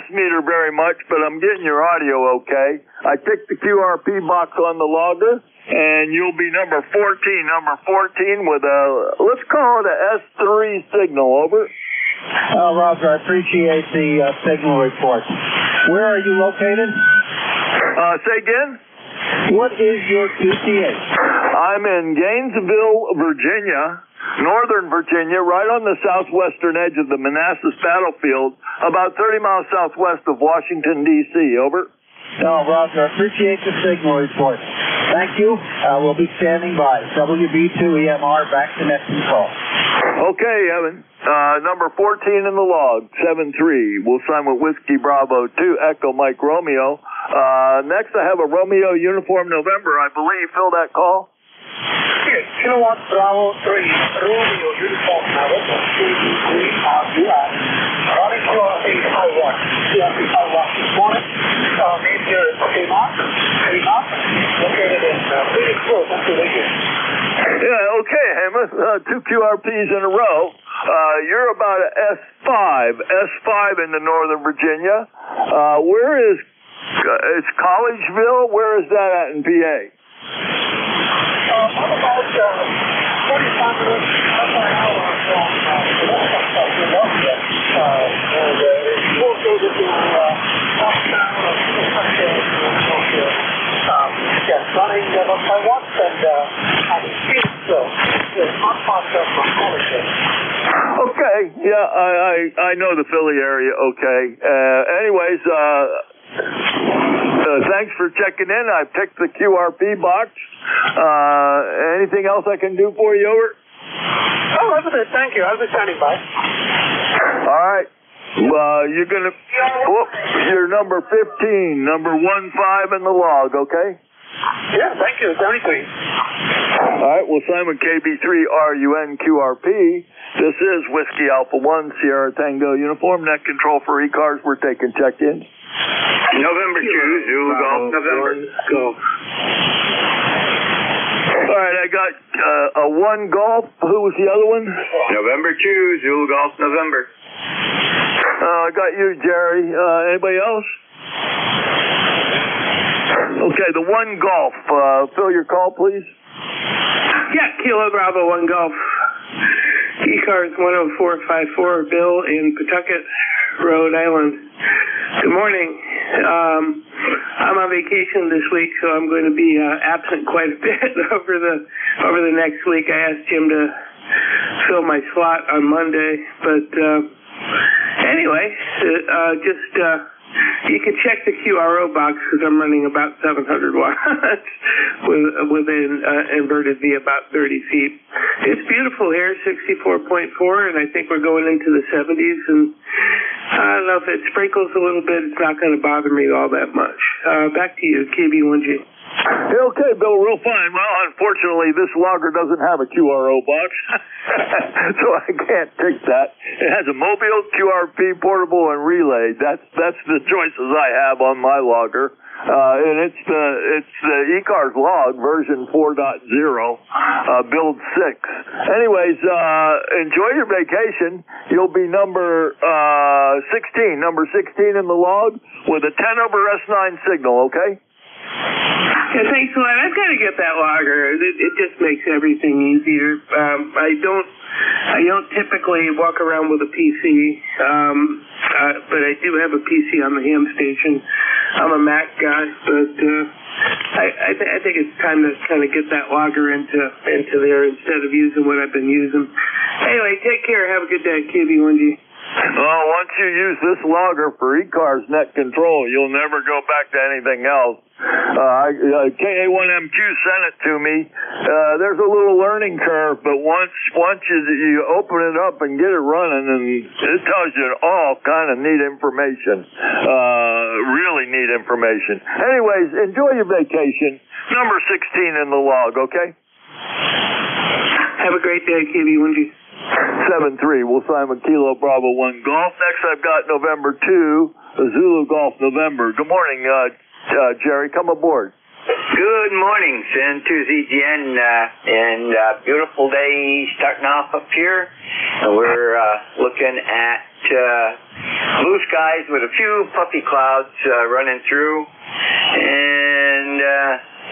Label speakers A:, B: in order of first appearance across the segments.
A: gas meter very much, but I'm getting your audio okay. I ticked the QRP box on the logger, and you'll be number 14 with a, let's call it a S3 signal, over.
B: Roger, I appreciate the signal report. Where are you located?
A: Say again?
B: What is your QTH?
A: I'm in Gainesville, Virginia, Northern Virginia, right on the southwestern edge of the Manassas battlefield, about 30 miles southwest of Washington, D.C., over.
B: Roger, I appreciate the signal report. Thank you. We'll be standing by. WB2EMR, back to net control.
A: Okay, Evan. Number 14 in the log, 7-3. We'll sign with Whiskey Bravo 2, Echo Mike Romeo. Next I have a Romeo Uniform November, I believe. Fill that call.
B: Yes, Kilowatt Bravo 3, Romeo Uniform November, CB3RUS, running QRP High-Watt, QRP High-Watt this morning. Name here is Mark, located in Phoenix Grove, Pennsylvania.
A: Yeah, okay, Hemeth. 2 QRPs in a row. You're about a S5 into Northern Virginia. Where is it's Collegeville? Where is that at in PA?
B: I'm about 45 minutes, half an hour from Philadelphia, and it's located in downtown running about my watch, and I'm in Phoenix, so it's not far from Collegeville.
A: Okay, yeah, I know the Philly area, okay. Anyways, thanks for checking in. I picked the QRP box. Anything else I can do for you, over?
B: Oh, that's it. Thank you. I'll be standing by.
A: All right. You're gonna. You're number 15, number 15 in the log. Okay.
B: Yeah. Thank you. 73.
A: All right. Well, Simon KB3RUN QRP. This is Whiskey Alpha 1 Sierra Tango Uniform Net Control for ECARS. We're taking check-in.
C: November 2, Zulu Golf, November.
B: Go.
A: All right, I got a 1 Golf. Who was the other one?
C: November 2, Zulu Golf, November.
A: I got you, Jerry. Anybody else? Okay, the 1 Golf. Fill your call, please.
D: Yeah, Kilo Bravo 1 Golf. ECARS 10454, Bill in Pawtucket, Rhode Island. Good morning. I'm on vacation this week, so I'm going to be absent quite a bit over the next week. I asked Jim to fill my slot on Monday, but anyway, you can check the QRO box because I'm running about 700 watts with an inverted V about 30 feet. It's beautiful here, 64.4, and I think we're going into the 70s. And I don't know if it sprinkles a little bit. It's not going to bother me all that much. Back to you, KB1G.
A: Okay, Bill, real fine. Well, unfortunately, this logger doesn't have a QRO box, so I can't pick that. It has a mobile, QRP, portable, and relay. That's the choices I have on my logger. And it's the ECARS log version 4.0, build 6. Anyways, enjoy your vacation. You'll be number 16 in the log with a 10/S9 signal, okay?
D: Yeah, thanks a lot. I've got to get that logger. It just makes everything easier. I don't typically walk around with a PC, but I do have a PC on the ham station. I'm a Mac guy, but I think it's time to kind of get that logger into there instead of using what I've been using. Anyway, take care. Have a good day, KB1G.
A: Well, once you use this logger for ECARS net control, you'll never go back to anything else. KA1MQ sent it to me. There's a little learning curve, but once you open it up and get it running, and it tells you all kind of neat information. Really neat information. Anyways, enjoy your vacation. Number 16 in the log, okay?
D: Have a great day, KB1G.
A: 7-3. We'll sign with Kilo Bravo 1 Golf. Next, I've got November 2, Zulu Golf November. Good morning, Jerry. Come aboard.
C: Good morning, San 2ZGN, and beautiful day starting off up here. We're looking at blue skies with a few puffy clouds running through, and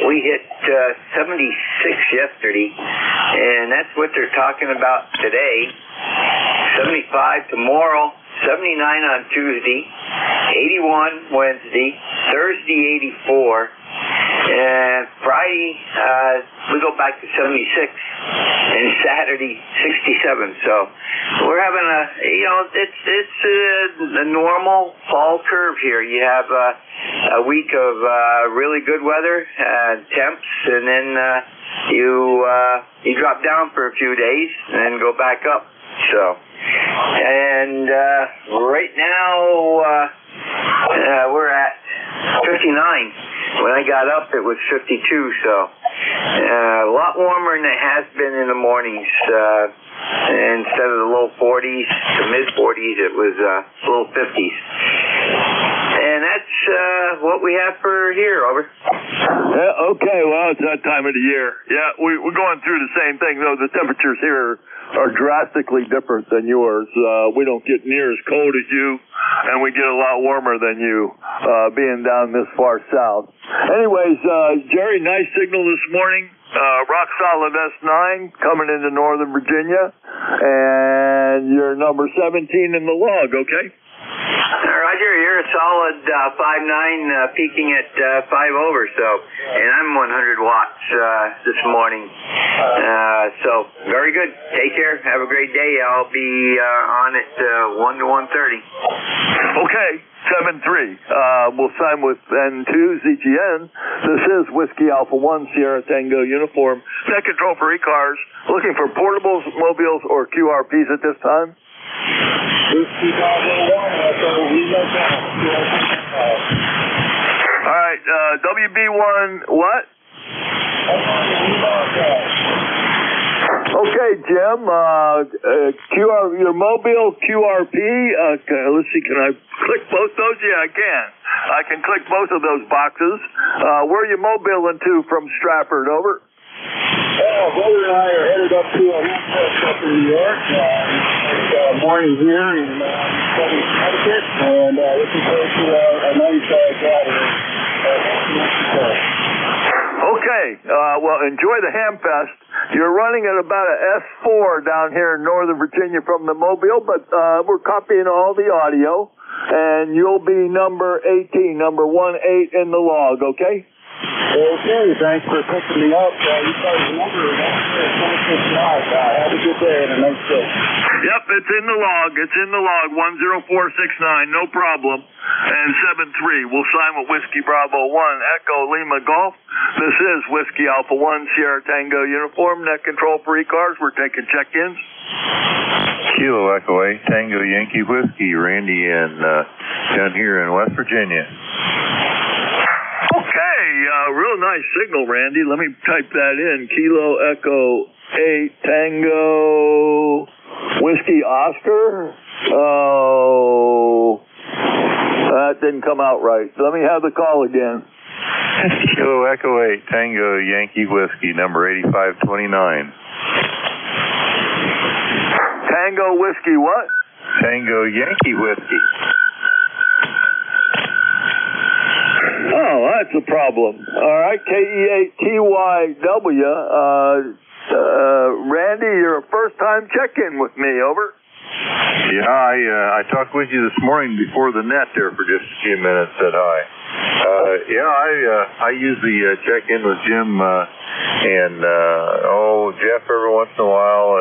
C: we hit 76 yesterday, and that's what they're talking about today. 75 tomorrow, 79 on Tuesday, 81 Wednesday, Thursday 84, and Friday we go back to 76, and Saturday 67. So we're having it's a normal fall curve here. You have a week of really good weather, temps, and then you drop down for a few days and then go back up. So, and right now we're at 59. When I got up, it was 52. So a lot warmer than it has been in the mornings. Instead of the low 40s to mid 40s, it was low 50s. And that's what we have for here. Over.
A: Yeah, okay, well, it's that time of the year. Yeah, we're going through the same thing, though. The temperatures here are drastically different than yours. We don't get near as cold as you, and we get a lot warmer than you, being down this far south. Anyways, Jerry, nice signal this morning. Rock solid S9 coming into Northern Virginia, and you're number 17 in the log, okay?
C: Roger, you're a solid 5.9, peaking at 5 over, so, and I'm 100 watts this morning. So, very good. Take care. Have a great day. I'll be on at 1 to 1:30.
A: Okay, 7-3. We'll sign with N2ZGN. This is Whiskey Alpha 1 Sierra Tango uniform. Net control for ECARS. Looking for portables, mobiles, or QRPs at this time? All right, WB1 what? Okay, Jim, your mobile QRP, let's see, can I click both those? Yeah, I can. I can click both of those boxes. Where are you mobiling to from Stratford? Over.
B: Brother and I are headed up to a house up in New York. Morning here in Connecticut, and looking forward to a nice gathering.
A: Okay, well, enjoy the Hamfest. You're running at about a S4 down here in Northern Virginia from the Mobile, but we're copying all the audio, and you'll be number 18, number 18 in the log, okay?
B: Okay, thanks for picking me up. You guys remember, have a good day and a nice day.
A: Yep, it's in the log. It's in the log, 10469, no problem. And 7-3, we'll sign with Whiskey Bravo 1, Echo Lima Golf. This is Whiskey Alpha 1, Sierra Tango uniform, net control for ECARS. We're taking check-ins.
E: Kilo Echo 8, Tango Yankee Whiskey, Randy, and down here in West Virginia.
A: Okay, real nice signal, Randy. Let me type that in. Kilo Echo 8 Tango Whiskey Oscar. Oh, that didn't come out right. Let me have the call again.
E: Kilo Echo 8 Tango Yankee Whiskey, number 8529.
A: Tango Whiskey what?
E: Tango Yankee Whiskey.
A: Oh, that's a problem. All right, KE8TYW. Randy, you're a first-time check-in with me, over.
E: Yeah, I talked with you this morning before the net there for just a few minutes, said hi. I usually check in with Jim and Jeff every once in a while.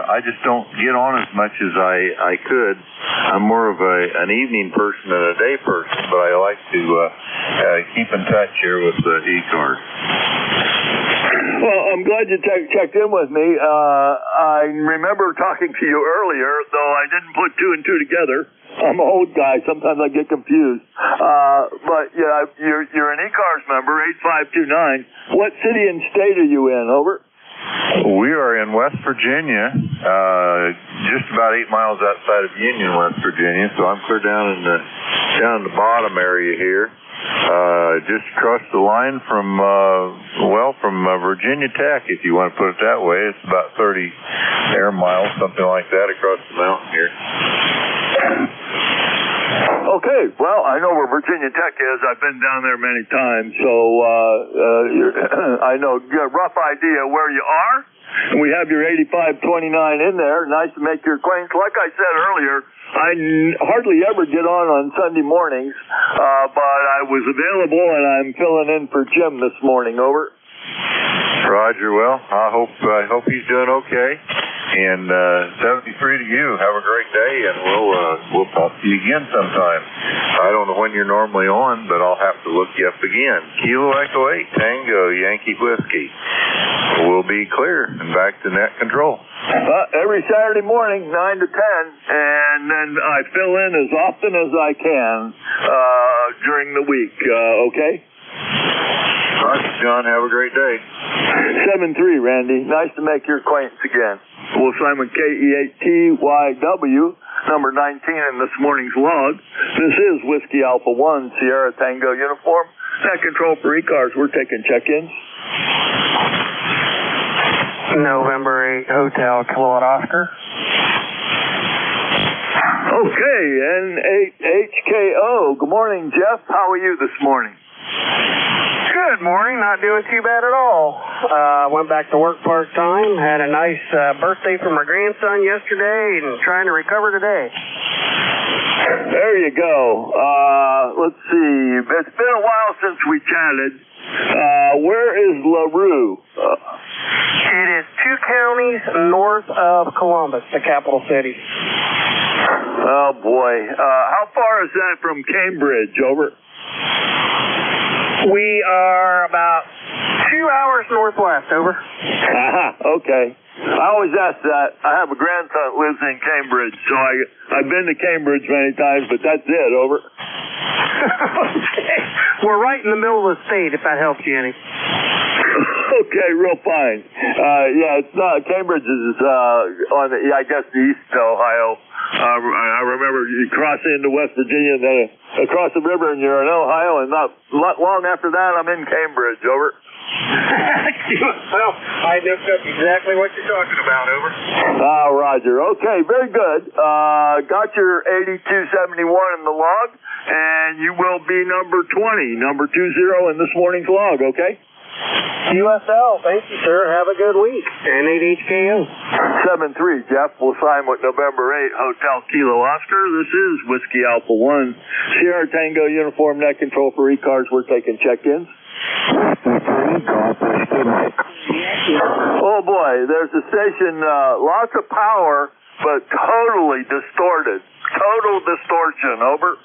E: I just don't get on as much as I could. I'm more of an evening person than a day person, but I like to keep in touch here with the ECARS.
A: Well, I'm glad you checked in with me. I remember talking to you earlier, though I didn't put two and two together. I'm an old guy. Sometimes I get confused. But yeah, you're an ECARS member, 8529. What city and state are you in? Over.
E: We are in West Virginia, just about 8 miles outside of Union, West Virginia. So I'm clear down in the bottom area here. Just across the line from Virginia Tech, if you want to put it that way. It's about 30 air miles, something like that, across the mountain here.
A: Okay, well, I know where Virginia Tech is. I've been down there many times, so I know a rough idea where you are. We have your 8529 in there. Nice to make your acquaintance. Like I said earlier, I hardly ever get on Sunday mornings, but I was available, and I'm filling in for Jim this morning. Over.
E: Roger. Well, I hope he's doing okay. And 73 to you. Have a great day, and we'll talk to you again sometime. I don't know when you're normally on, but I'll have to look you up again. Kilo Echo 8 Tango Yankee Whiskey. We'll be clear and back to net control.
A: Every Saturday morning, 9 to 10, and then I fill in as often as I can during the week. Okay.
E: All right, John, have a great day.
A: 7-3, Randy. Nice to make your acquaintance again. Will Simon KE8TYW, number 19 in this morning's log. This is Whiskey Alpha 1, Sierra Tango uniform. Net control for ECARS. We're taking check-ins.
B: November 8 Hotel Kilowatt Oscar.
A: Okay, N8HKO. Good morning, Jeff. How are you this morning?
B: Good morning. Not doing too bad at all. Went back to work part-time. Had a nice birthday for my grandson yesterday and trying to recover today.
A: There you go. Let's see. It's been a while since we chatted. Where is LaRue?
B: It is 2 counties north of Columbus, the capital city.
A: Oh, boy. How far is that from Cambridge? Over.
B: We are about 2 hours northwest. Over.
A: Okay. I always ask that. I have a grandson that lives in Cambridge, so I've been to Cambridge many times, but that's it. Over.
B: Okay. We're right in the middle of the state, if that helps you any.
A: Okay, real fine. Yeah, it's not. Cambridge is on the, I guess, the east of Ohio. I remember you cross into West Virginia, and then across the river, and you're in Ohio, and not long after that, I'm in Cambridge. Over.
B: Well, I know exactly what you're talking about. Over.
A: Roger. Okay, very good. Got your 8271 in the log, and you will be number 20, number 20 in this morning's log. Okay.
B: USL, thank you, sir. Have a good week. N8HKO.
A: 7-3, Jeff. We'll sign with November 8, Hotel Kilo Oscar. This is Whiskey Alpha 1. Sierra Tango uniform net control for ECARS. We're taking check-ins. Oh, boy. There's a station, lots of power, but totally distorted. Total distortion. Over.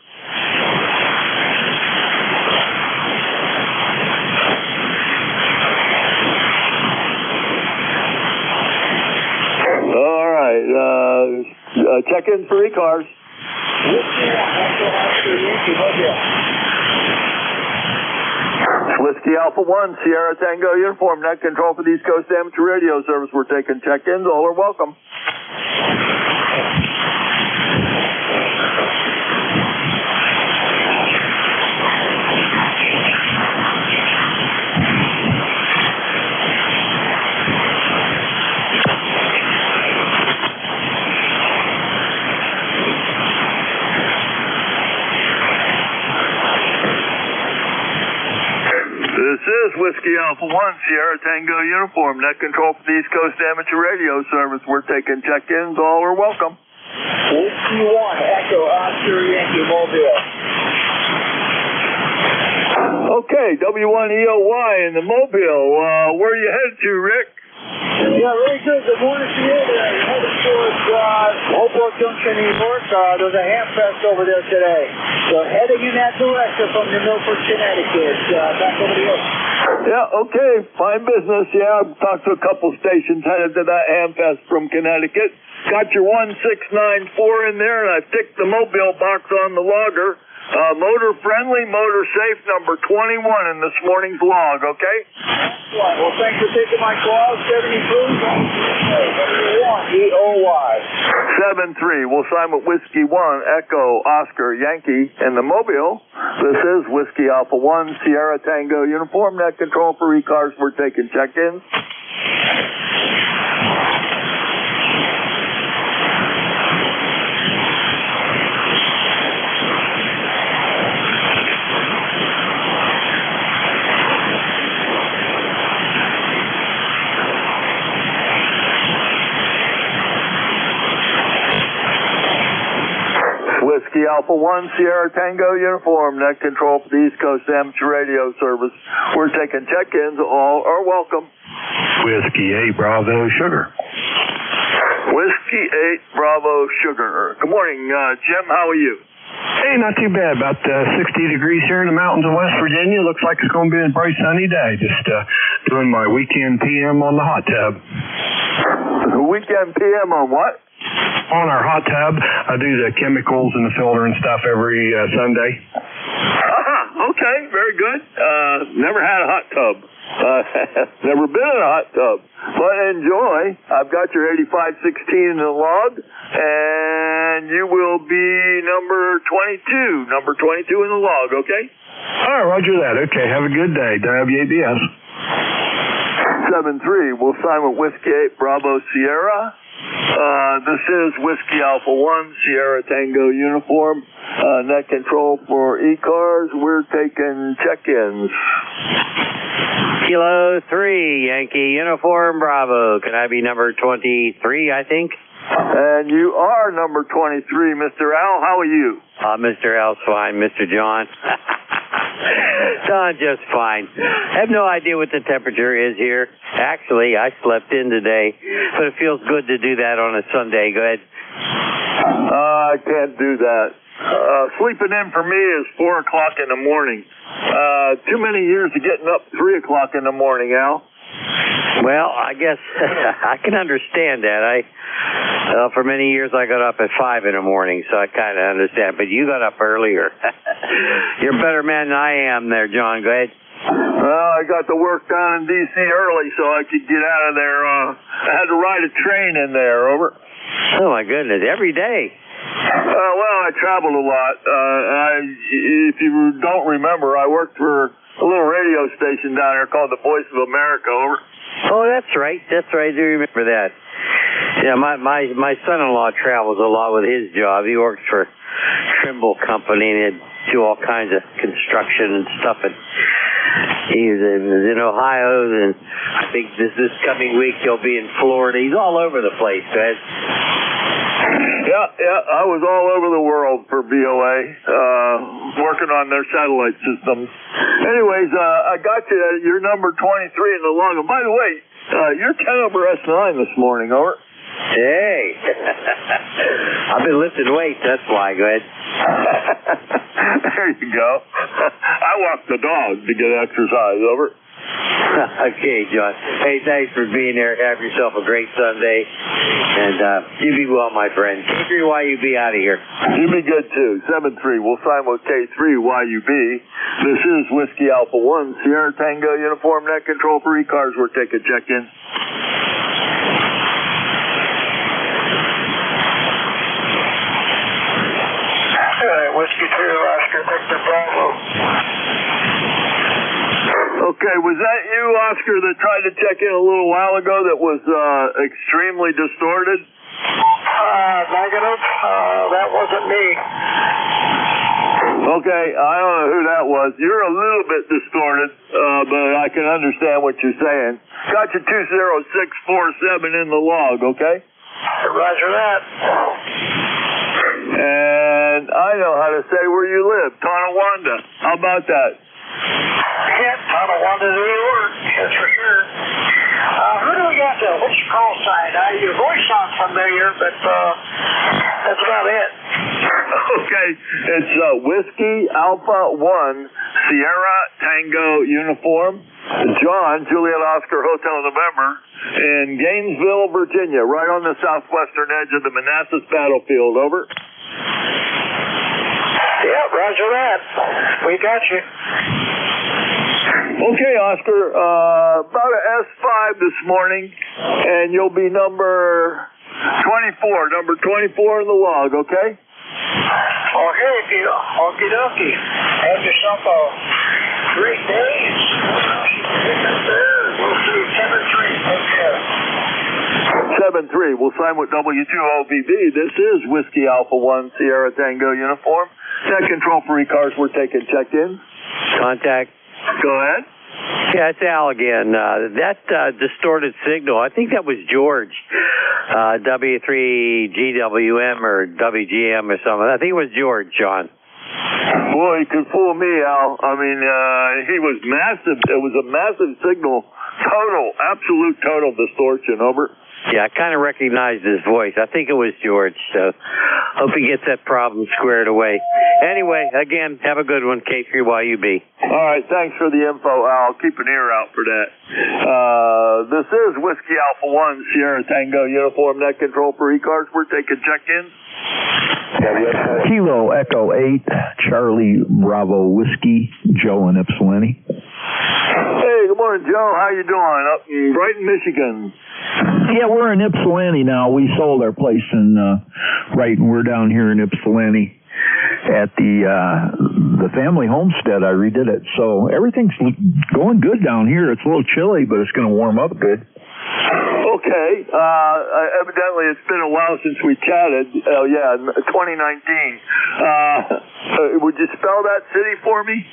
A: All right. Check-in for ECARS. Whiskey Alpha 1, Sierra Tango uniform, net control for the East Coast Amateur Radio Service. We're taking check-ins. All are welcome. This is Whiskey Alpha 1, Sierra Tango uniform, net control for the East Coast Amateur Radio Service. We're taking check-ins. All are welcome.
B: Whiskey 1, Echo Oscar Yankee Mobile.
A: Okay, W1EOY in the Mobile. Where are you headed to, Rick?
B: Yeah, very good. Good morning to you. Headed towards Hopewell Junction, New York. There's a ham fest over there today. So heading in that direction from New Milford, Connecticut. Back over to you.
A: Yeah, okay. Fine business. Yeah, I've talked to a couple stations headed to that ham fest from Connecticut. Got your 1694 in there, and I ticked the Mobile box on the logger. Motor friendly, motor safe, number 21 in this morning's log, okay?
B: Right. Well, thanks for taking my call. 73, EOY.
A: 7-3. We'll sign with Whiskey 1, Echo, Oscar, Yankee, in the Mobile. This is Whiskey Alpha 1, Sierra Tango uniform, net control for ECARS. We're taking check-ins. Whiskey Alpha 1, Sierra Tango Uniform, net control for the East Coast Amateur Radio Service. We're taking check-ins. All are welcome.
F: Whiskey 8 Bravo Sugar.
A: Whiskey 8 Bravo Sugar. Good morning, Jim. How are you?
F: Hey, not too bad. About 60 degrees here in the mountains of West Virginia. Looks like it's going to be a bright sunny day. Just doing my weekend PM on the hot tub.
A: Weekend PM on what?
F: On our hot tub. I do the chemicals and the filter and stuff every Sunday.
A: Okay, very good. Never had a hot tub. Never been in a hot tub. But enjoy. I've got your 8516 in the log, and you will be number 22. Number 22 in the log, okay?
F: All right, roger that. Okay, have a good day. WABS.
A: 7-3. We'll sign with Whiskey 8 Bravo Sierra. This is Whiskey Alpha 1, Sierra Tango Uniform, net control for ECARS. We're taking check-ins.
G: Kilo 3, Yankee Uniform Bravo. Can I be number 23, I think?
A: And you are number 23, Mr. Al. How are you?
G: Mr. Al's fine, Mr. John. John, just fine. I have no idea what the temperature is here. Actually, I slept in today, but it feels good to do that on a Sunday. Go ahead.
A: I can't do that. Sleeping in for me is 4 o'clock in the morning. Too many years of getting up 3 o'clock in the morning, Al.
G: Well, I guess I can understand that. For many years I got up at 5 in the morning, so I kind of understand. But you got up earlier. You're a better man than I am there, John. Go ahead.
A: Well, I got to work down in D.C. early so I could get out of there. I had to ride a train in there, over.
G: Oh, my goodness. Every day.
A: Well, I traveled a lot. If you don't remember, I worked for a little radio station down here called the Voice of America, over.
G: Oh, that's right. That's right. I do remember that. Yeah, my son-in-law travels a lot with his job. He works for Trimble Company, and he'd do all kinds of construction and stuff. And he's in Ohio, and I think this coming week he'll be in Florida. He's all over the place, guys.
A: Yeah, I was all over the world for VOA, working on their satellite systems. Anyways, I got you. You're number 23 in the log. And by the way, you're 10 over S9 this morning, over.
G: Hey, I've been lifting weights, that's why. Go ahead.
A: There you go. I walk the dog to get exercise, over.
G: Okay, John. Hey, thanks for being there. Have yourself a great Sunday. And you be well, my friend. K3YUB out of here.
A: You be good, too. 7-3. We'll sign with K3YUB. This is Whiskey Alpha 1, Sierra Tango Uniform, net control for ECARS. We're taking check-in.
B: Whiskey 2, Oscar, Victor Bravo.
A: Okay, was that you, Oscar, that tried to check in a little while ago that was extremely distorted?
B: Negative. That wasn't me.
A: Okay, I don't know who that was. You're a little bit distorted, but I can understand what you're saying. Got you 20647 in the log, okay?
B: Roger that.
A: And I know how to say where you live, Tonawanda. How about that?
B: Yeah, Tonawanda, New York. That's for sure. Who do we got there? What's your call sign? Your voice sounds familiar, but that's about it.
A: Okay, it's Whiskey Alpha 1, Sierra Tango Uniform, John, Juliet Oscar Hotel November, in Gainesville, Virginia, right on the southwestern edge of the Manassas battlefield, over.
B: Yeah, roger that. We got you.
A: Okay, Oscar, about an S5 this morning, and you'll be number 24 in the log, okay?
B: Okay, Peter. Okie dokie. Have yourself a great day. We'll see you 7-3. Take care.
A: 7-3. We'll sign with W2OVB. This is Whiskey Alpha 1 Sierra Tango Uniform. Net control for ECARS. We're taking check-in.
G: Contact.
A: Go ahead.
G: Yeah, it's Al again. That distorted signal, I think that was George, W3GWM or WGM or something. I think it was George, John.
A: Boy, he could fool me, Al. I mean, he was massive. It was a massive signal. Absolute total distortion. Over.
G: Yeah, I kind of recognized his voice. I think it was George, so hope he gets that problem squared away. Anyway, again, have a good one, K3YUB.
A: All right, thanks for the info, Al. Keep an ear out for that. This is Whiskey Alpha 1, Sierra Tango Uniform Net Control for ECARS. We're taking check-ins.
H: Kilo Echo 8, Charlie Bravo Whiskey, Joe in Ypsilanti.
A: Hey, good morning, Joe. How you doing? Up in Brighton, Michigan.
H: Yeah, we're in Ypsilanti now. We sold our place in Brighton. We're down here in Ypsilanti at the family homestead. I redid it, so everything's going good down here. It's a little chilly, but it's going to warm up good.
A: Okay. Evidently, it's been a while since we chatted. Oh, yeah, 2019. Would you spell that city for me?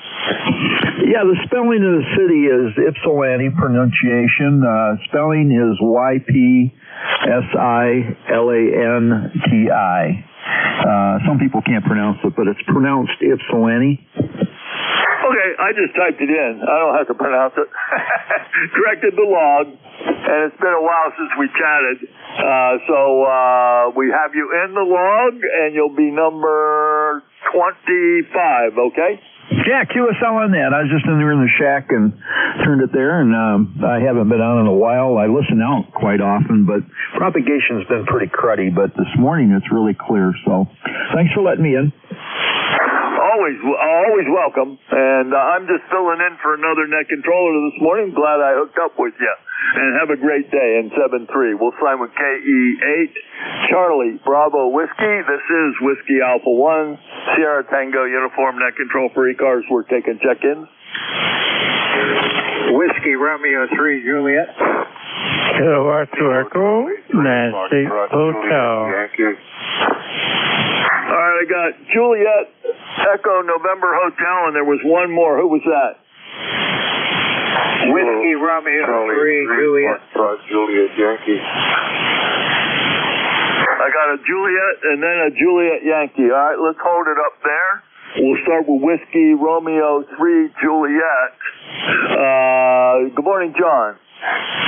H: Yeah, the spelling of the city is Ypsilanti pronunciation. Spelling is YPSILANTI. Some people can't pronounce it, but it's pronounced Ypsilanti.
A: Okay, I just typed it in. I don't have to pronounce it. Corrected the log, and it's been a while since we chatted. So we have you in the log, and you'll be number 25, okay?
H: Yeah, QSL on that. I was just in there in the shack and turned it there, and I haven't been on in a while. I listen out quite often, but propagation's been pretty cruddy, but this morning it's really clear, so thanks for letting me in.
A: Always welcome. And I'm just filling in for another net controller this morning. Glad I hooked up with you. And have a great day in 7-3. We'll sign with KE8, Charlie Bravo Whiskey. This is Whiskey Alpha 1, Sierra Tango Uniform Net Control for ECARS. We're taking check-ins.
I: Whiskey Romeo 3, Juliet.
J: Kilo Echo, Nancy Hotel.
A: All right, I got Juliet Echo November Hotel, and there was one more. Who was that?
I: Whiskey Romeo 3, Juliet.
E: Juliet Yankee.
A: I got a Juliet and then a Juliet Yankee. All right, let's hold it up there. We'll start with Whiskey Romeo 3, Juliet. Good morning, John.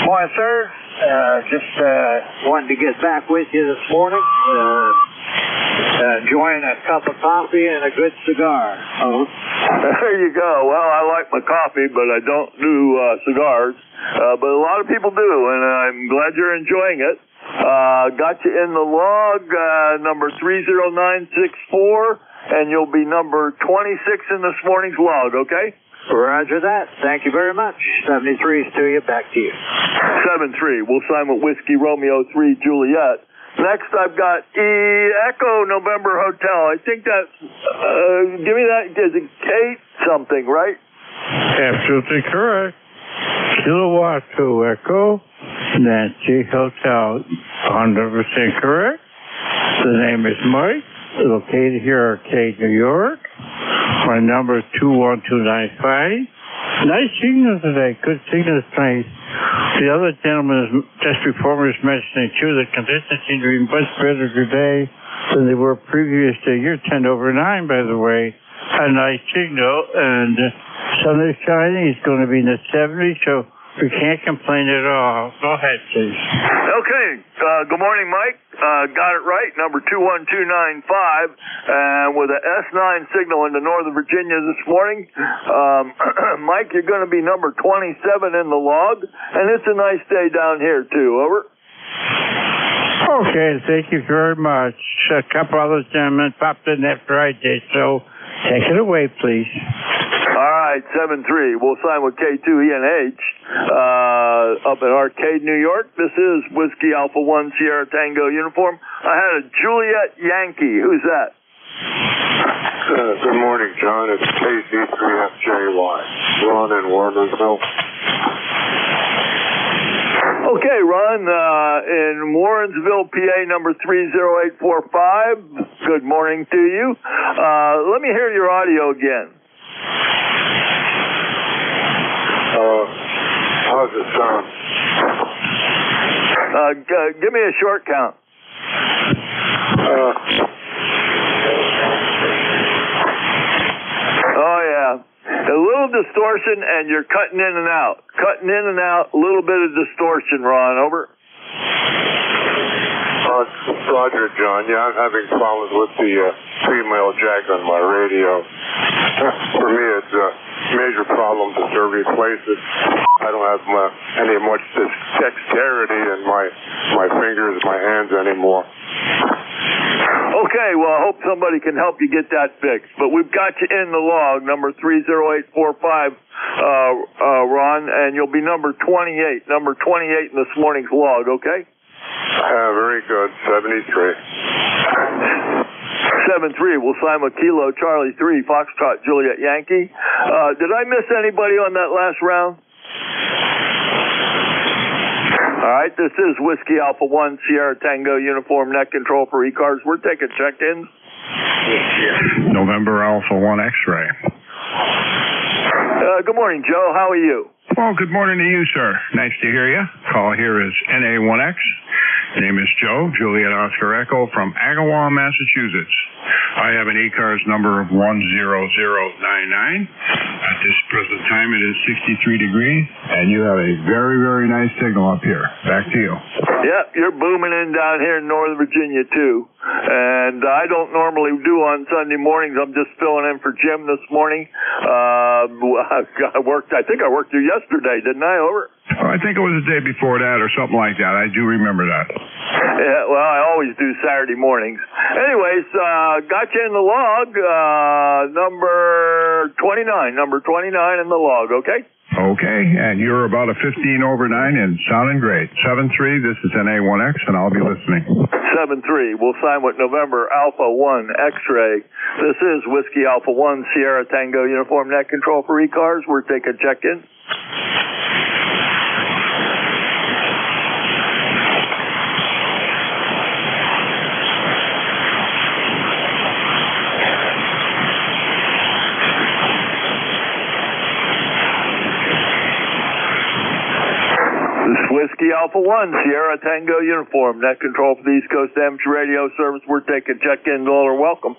I: Morning, sir. Just wanted to get back with you this morning. Enjoying a cup of coffee and a good cigar.
A: There you go. Well, I like my coffee, but I don't do cigars. But a lot of people do, and I'm glad you're enjoying it. Got you in the log, number 30964, and you'll be number 26 in this morning's log, okay?
I: Roger that. Thank you very much. 73's to you. Back to you.
A: 7-3. We'll sign with Whiskey Romeo 3 Juliet. Next, I've got Echo November Hotel. I think that's, give me that, is it Kate something, right?
J: Absolutely correct. Kilowatt 2 Echo, Nancy Hotel. 100% correct. The name is Mike, located here in Arcade, New York. My number is 21295. Nice signal today. Good signal tonight. The other gentleman just before me was mentioning too that conditions seem to be much better today than they were previous to. You're 10 over 9, by the way. A nice signal, and sun is shining. It's going to be in the 70s, so we can't complain at all. Go ahead, please.
A: Okay. Good morning, Mike. Got it right. Number 21295, with a S9 signal into Northern Virginia this morning. Mike, you're going to be number 27 in the log, and it's a nice day down here too. Over.
J: Okay, thank you very much. A couple other gentlemen popped in after I did, so take it away, please.
A: All right, 7-3. We'll sign with K2ENH up in Arcade, New York. This is Whiskey Alpha 1 Sierra Tango Uniform. I had a Juliet Yankee. Who's that?
E: Good morning, John. It's KZ3FJY. Ron in Warrensville.
A: Okay, Ron, in Warrensville, PA, number 30845. Good morning to you. Let me hear your audio again. Give me a short count. Oh, yeah. A little distortion, and you're cutting in and out. Cutting in and out, a little bit of distortion, Ron. Over.
K: Roger, John. Yeah, I'm having problems with the female jack on my radio. For me, it's a major problem to replace it. I don't have any much dexterity in my fingers, my hands anymore.
A: Okay, well, I hope somebody can help you get that fixed. But we've got you in the log, number 30845, Ron, and you'll be number 28. Number 28 in this morning's log, okay?
K: Very good. 73.
A: 73. We'll sign with Kilo Charlie 3, Foxtrot Juliet Yankee. Did I miss anybody on that last round? All right, this is Whiskey Alpha 1, Sierra Tango Uniform Net Control for ECARS. We're taking check-ins.
F: November Alpha 1 X-ray.
A: Good morning, Joe. How are you?
F: Well, good morning to you, sir. Nice to hear you. Call here is NA1X. Name is Joe, Juliet Oscar Echo from Agawam, Massachusetts. I have an ECARS number of 10099. At this present time, it is 63 degrees, and you have a very, very nice signal up here. Back to you.
A: Yep, you're booming in down here in Northern Virginia, too. And I don't normally do on Sunday mornings. I'm just filling in for Jim this morning. I think I worked here yesterday, didn't I? Over?
F: Oh, I think it was the day before that or something like that. I do remember that.
A: Yeah, well, I always do Saturday mornings. Anyways, got you in the log, number 29. Number 29 in the log, okay?
F: Okay, and you're about a 15 over 9 and sounding great. 7-3, this is NA1X, and I'll be listening.
A: 7-3, we'll sign with November Alpha 1 X-ray. This is Whiskey Alpha 1 Sierra Tango Uniform Net Control for ECARS. We're taking check-in. Whiskey Alpha 1, Sierra Tango Uniform, Net Control for the East Coast Amateur Radio Service. We're taking check-in. All are welcome.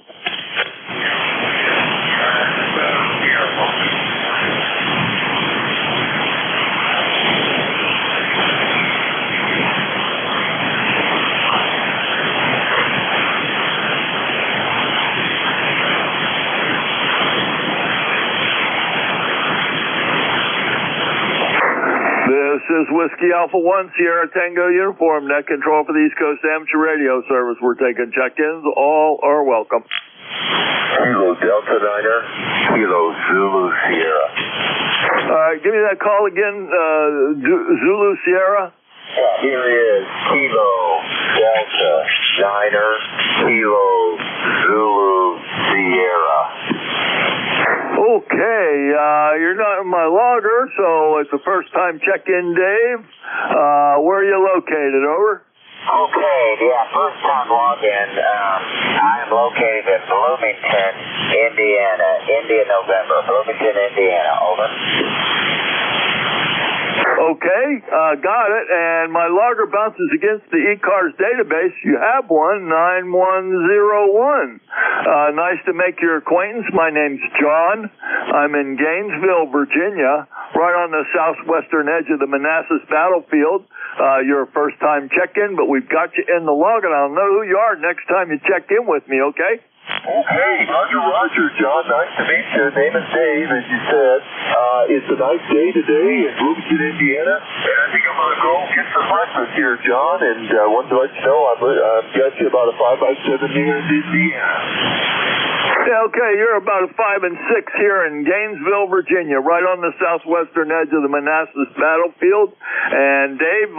A: This is Whiskey Alpha 1, Sierra Tango Uniform, Net Control for the East Coast Amateur Radio Service. We're taking check-ins. All are welcome.
K: Kilo Delta Niner, Kilo Zulu Sierra.
A: All right, give me that call again, Zulu Sierra.
K: Here is Kilo Delta Niner, Kilo Zulu Sierra.
A: Okay, you're not in my logger, so it's a first-time check-in, Dave. Where are you located, over?
I: Okay, yeah, first-time login. I am located in Bloomington, Indiana, November. Bloomington, Indiana, over.
A: Okay, got it. And my logger bounces against the ECARS database. You have one, 9101. Nice to make your acquaintance. My name's John. I'm in Gainesville, Virginia, right on the southwestern edge of the Manassas battlefield. You're a first-time check-in, but we've got you in the log, and I'll know who you are next time you check in with me, okay?
K: Okay, Roger, John. Nice to meet you. Name is Dave, as you said. It's a nice day today in Bloomington, Indiana, and I think I'm going to go get some breakfast here, John, and wanted to let you know I've got you about a 5x7 here in Indiana.
A: Yeah, okay, you're about a 5 and 6 here in Gainesville, Virginia, right on the southwestern edge of the Manassas battlefield. And Dave,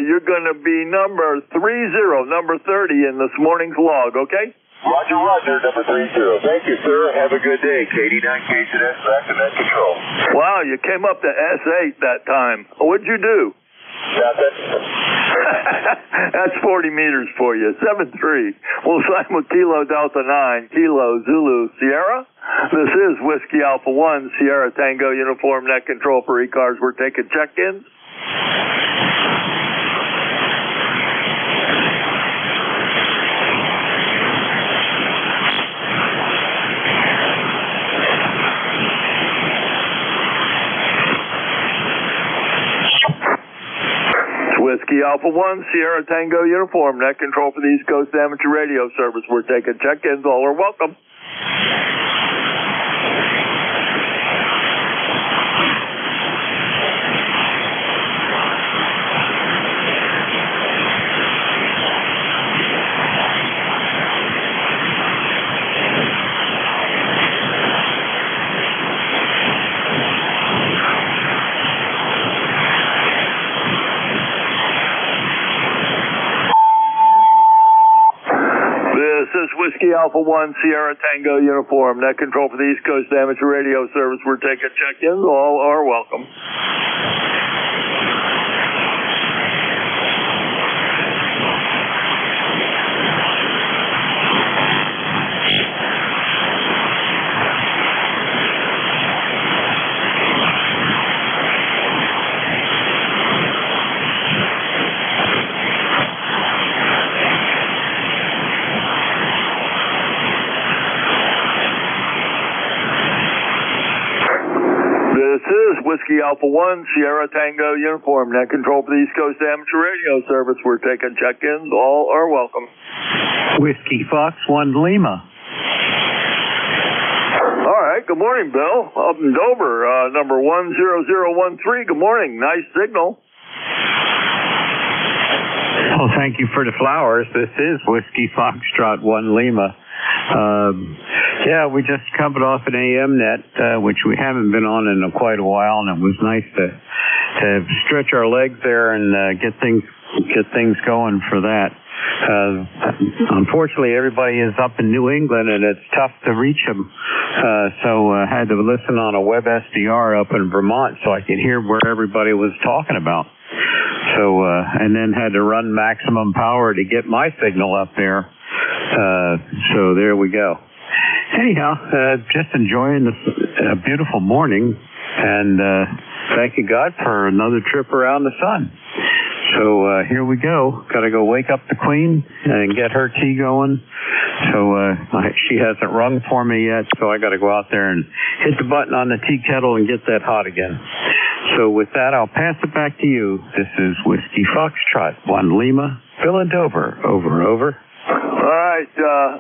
A: you're going to be number 30 in this morning's log, okay?
K: Roger, number 30. Thank you, sir. Have a good day. KD9KZS, back to Net Control.
A: Wow, you came up to S8 that time. What'd you do?
K: Nothing.
A: That's 40 meters for you. 7-3. We'll sign with Kilo Delta 9, Kilo Zulu Sierra. This is Whiskey Alpha 1, Sierra Tango Uniform Net Control for ECARS. We're taking check-ins. Whiskey Alpha 1, Sierra Tango Uniform, net control for the East Coast Amateur Radio Service. We're taking check-ins. All are welcome. This is Whiskey Alpha 1, Sierra Tango Uniform, net control for the East Coast Amateur Radio Service. We're taking check-ins. All are welcome. This is Whiskey Alpha 1, Sierra Tango Uniform, net control for the East Coast Amateur Radio Service. We're taking check-ins. All are welcome.
L: Whiskey Fox 1 Lima.
A: All right. Good morning, Bill. Up in Dover, number 10013. Good morning. Nice signal.
L: Well, thank you for the flowers. This is Whiskey Foxtrot 1 Lima. Yeah, we just covered off an AM net, which we haven't been on in quite a while, and it was nice to stretch our legs there and get things going for that. Unfortunately, everybody is up in New England, and it's tough to reach them. So I had to listen on a web SDR up in Vermont so I could hear where everybody was talking about. So, and then had to run maximum power to get my signal up there. So there we go. Anyhow, just enjoying a beautiful morning, and thanking God for another trip around the sun. So here we go. Got to go wake up the Queen and get her tea going. So she hasn't rung for me yet, so I got to go out there and hit the button on the tea kettle and get that hot again. So with that, I'll pass it back to you. This is Whiskey Foxtrot 1 Lima, Bill in Dover. Over.
A: All right,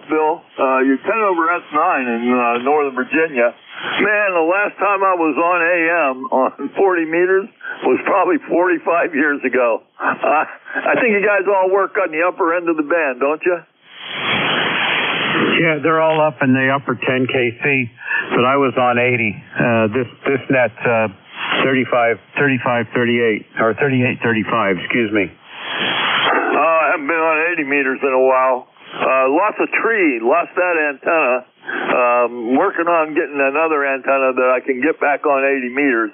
A: Bill, you're 10 over S9 in Northern Virginia. Man, the last time I was on AM on 40 meters was probably 45 years ago. I think you guys all work on the upper end of the band, don't you?
L: Yeah, they're all up in the upper 10 KC, but I was on 80. This net's 35, 38, or 38, 35, excuse me.
A: I haven't been on 80 meters in a while. Lost a tree, lost that antenna. Working on getting another antenna that I can get back on 80 meters.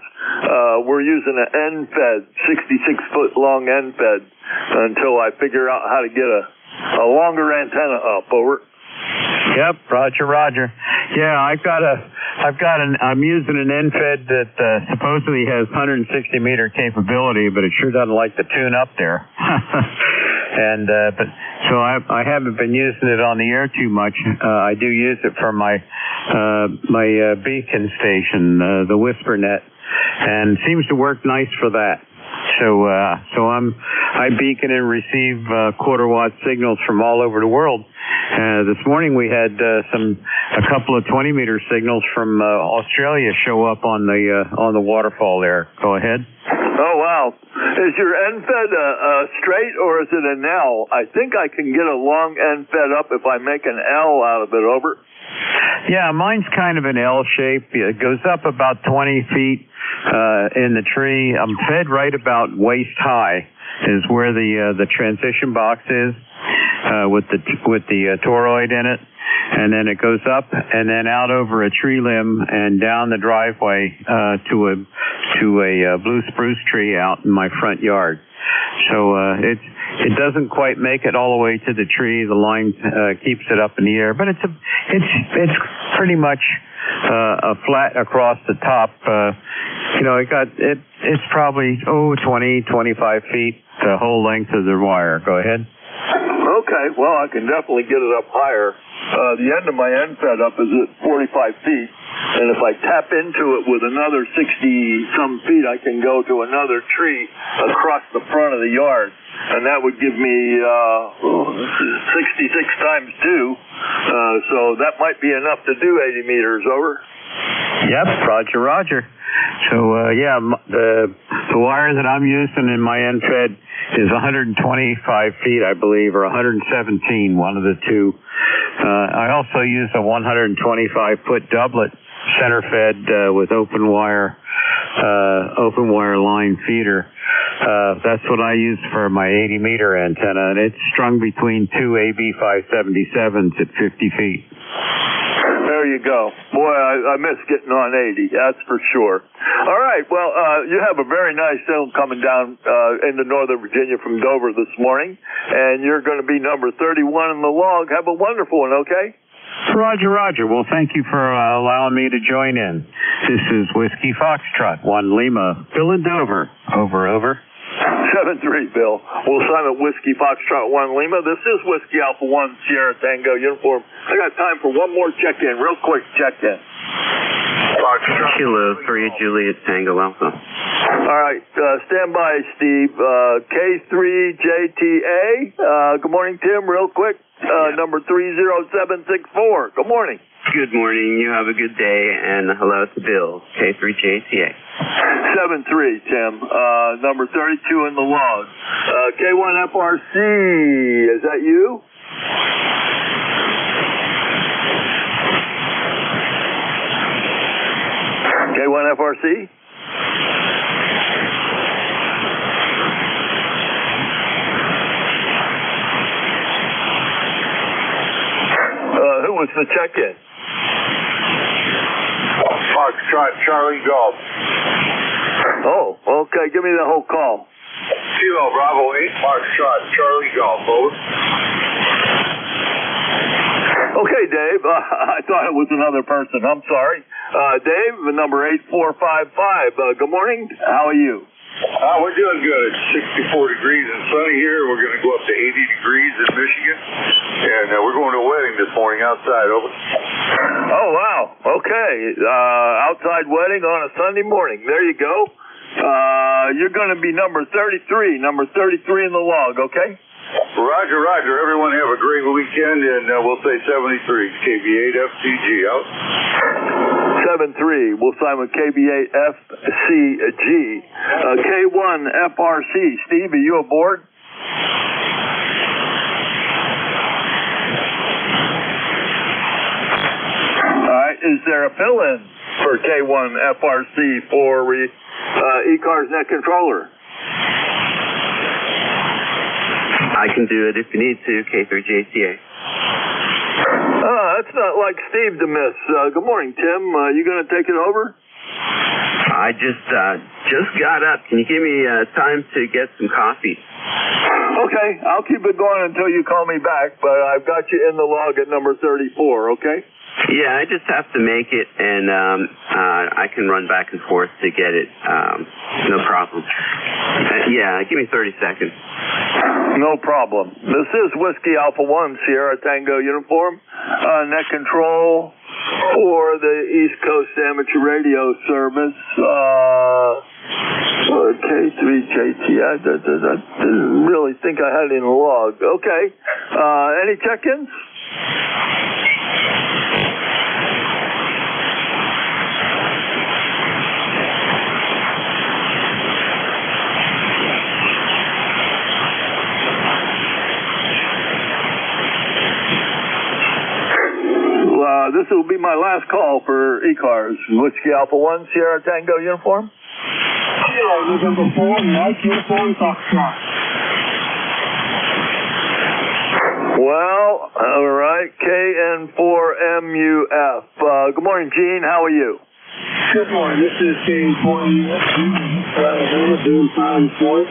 A: We're using an end-fed, 66-foot long end-fed until I figure out how to get a longer antenna up. Over.
L: Yep, Roger. Yeah, I'm using an end-fed that supposedly has 160 meter capability, but it sure doesn't like to tune up there. But so I haven't been using it on the air too much. I do use it for my beacon station, the WhisperNet, and seems to work nice for that. So I beacon and receive quarter watt signals from all over the world. This morning we had a couple of 20 meter signals from Australia show up on the waterfall there. Go ahead.
A: Oh wow! Is your end fed straight or is it an L? I think I can get a long end fed up if I make an L out of it. Over.
L: Yeah, mine's kind of an L shape. It goes up about 20 feet in the tree. I'm fed right about waist high is where the transition box is with the toroid in it. And then it goes up and then out over a tree limb and down the driveway to a blue spruce tree out in my front yard. So it doesn't quite make it all the way to the tree. The line keeps it up in the air, but it's pretty much a flat across the top. It's probably 20, 25 feet the whole length of the wire. Go ahead.
A: Okay, well, I can definitely get it up higher. The end of my end fed up is at 45 feet, and if I tap into it with another 60-some feet, I can go to another tree across the front of the yard, and that would give me 66 times 2, so that might be enough to do 80 meters, over.
L: Yep, roger, roger. So, the wire that I'm using in my end fed is 125 feet, I believe, or 117, one of the two. I also use a 125-foot doublet center fed with open wire line feeder. That's what I use for my 80-meter antenna, and it's strung between two AB577s at 50 feet.
A: There you go. Boy, I miss getting on 80, that's for sure. All right, well, you have a very nice film coming down into Northern Virginia from Dover this morning, and you're going to be number 31 in the log. Have a wonderful one, okay?
L: Roger, roger. Well, thank you for allowing me to join in. This is Whiskey Foxtrot, 1 Lima, Bill in Dover. Over.
A: 7-3, Bill. Will Simon Whiskey Foxtrot 1 Lima. This is Whiskey Alpha 1 Sierra Tango uniform. I got time for one more check-in, real quick check-in.
M: Kilo 3 Juliet Tango Alpha.
A: All right, stand by, Steve. K3JTA. Good morning, Tim, real quick. Number 30764. Good morning.
M: Good morning. You have a good day, and hello to Bill, K3JTA.
A: 7-3, Tim. Number 32 in the log. K1FRC, is that you? K1FRC? Who was the check-in?
K: Foxtrot Charlie Golf.
A: Oh, okay. Give me the whole call.
K: Kilo Bravo 8 Foxtrot Charlie Golf. Over.
A: Okay, Dave. I thought it was another person. I'm sorry. Dave, number 8455. Good morning. How are you?
K: We're doing good. It's 64 degrees and sunny here. We're going to go up to 80 degrees in Michigan. And we're going to a wedding this morning outside. Over.
A: Oh, wow. Okay. Outside wedding on a Sunday morning. There you go. You're going to be number 33. Number 33 in the log, okay?
K: Roger, roger. Everyone have a great weekend, and we'll say 73. KB8FCG out.
A: 7-3. We'll sign with KB8FCG. K1FRC. Steve, are you aboard? All right. Is there a fill-in for K1FRC for ECARS net controller?
M: I can do it if you need to, K3JTA.
A: That's not like Steve to miss. Good morning, Tim. You going to take it over?
M: I just got up. Can you give me time to get some coffee?
A: Okay, I'll keep it going until you call me back, but I've got you in the log at number 34, okay?
M: Yeah, I just have to make it, and I can run back and forth to get it. No problem. Yeah, give me 30 seconds.
A: No problem. This is Whiskey Alpha 1 Sierra Tango uniform. Net control for the East Coast Amateur Radio Service. K3JT. I didn't really think I had it in the log. Okay. Any check-ins? This will be my last call for ECARS. Whiskey Alpha 1 Sierra Tango uniform.
B: Sierra November 4, Mike uniform, Foxtrot.
A: Well, all right. KN4MUF. Good morning, Gene. How are you?
B: Good morning. This is KN4MUF. Doing fine for it.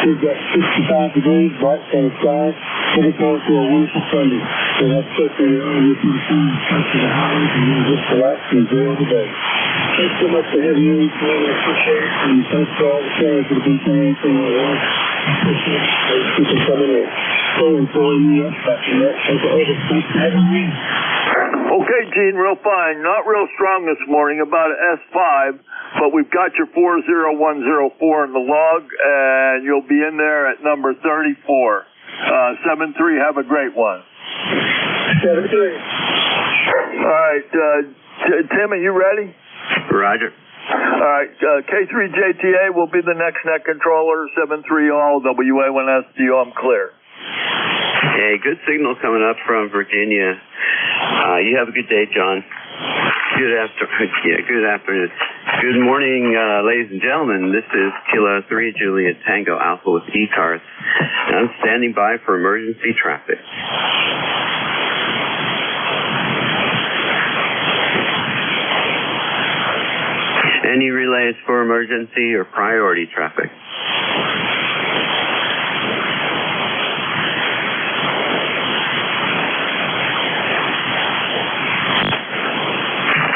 B: We've got 65 degrees, bright sunny skies. Looking forward to a wonderful Sunday. So that's certainly with you to come to the highways and you just relax and enjoy the day. Thanks so much for having me. I appreciate it. And thanks for all the shares that have been saying for
A: Okay, Gene, real fine. Not real strong this morning, about an S5, but we've got your 40104 in the log, and you'll be in there at number 34. 7-3, have a great one.
B: 7-3.
A: All right, Tim, are you ready?
M: Roger.
A: All right, K3JTA will be the next net controller, 7-3 all, WA1SDO, I'm clear.
M: Hey, good signal coming up from Virginia. You have a good day, John. Good afternoon. Good morning, ladies and gentlemen. This is Kilo 3 Juliet Tango Alpha with ECARS. I'm standing by for emergency traffic. Any relays for emergency or priority traffic?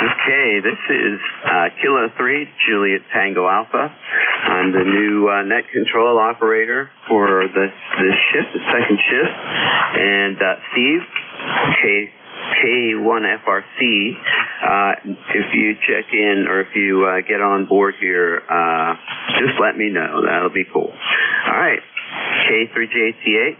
M: Okay, this is Kilo 3, Juliet Tango Alpha. I'm the new net control operator for this shift, the second shift. And Steve, K1FRC, if you check in or if you get on board here, just let me know. That'll be cool. All right, K3JTA.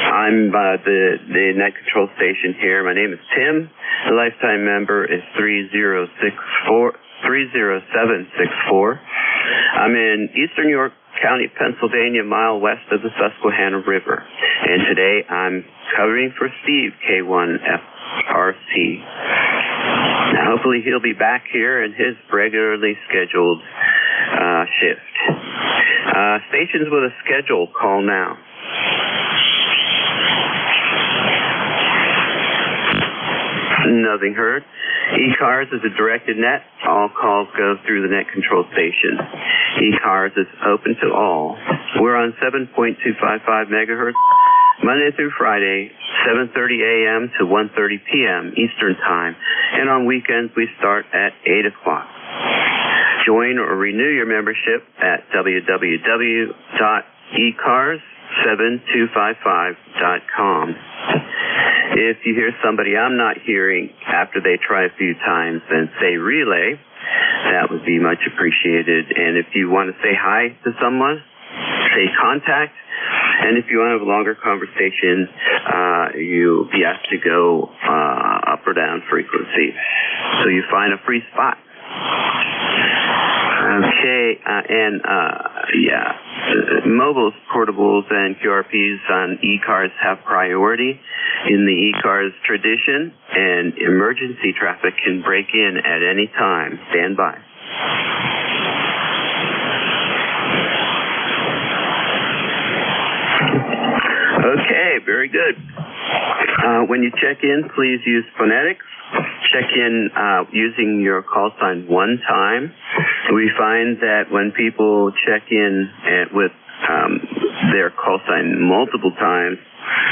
M: I'm the net control station here. My name is Tim. The lifetime member is 30764. I'm in Eastern York County, Pennsylvania, a mile west of the Susquehanna River. And today I'm covering for Steve, K1FRC. Now, hopefully he'll be back here in his regularly scheduled shift. Stations with a schedule, call now. Nothing heard. ECARS is a directed net. All calls go through the net control station. ECARS is open to all. We're on 7.255 megahertz, Monday through Friday, 7:30 a.m. to 1:30 p.m. Eastern Time. And on weekends, we start at 8 o'clock. Join or renew your membership at www.ecars7255.com. If you hear somebody I'm not hearing after they try a few times, then say relay. That would be much appreciated. And if you want to say hi to someone, say contact. And if you want to have a longer conversation, you'll be asked to go up or down frequency. So you find a free spot. Okay, mobiles, portables, and QRPs on ECARS have priority in the ECARS tradition, and emergency traffic can break in at any time. Stand by. Okay, very good. When you check in, please use phonetics. Check in using your call sign one time. We find that when people check in with their call sign multiple times,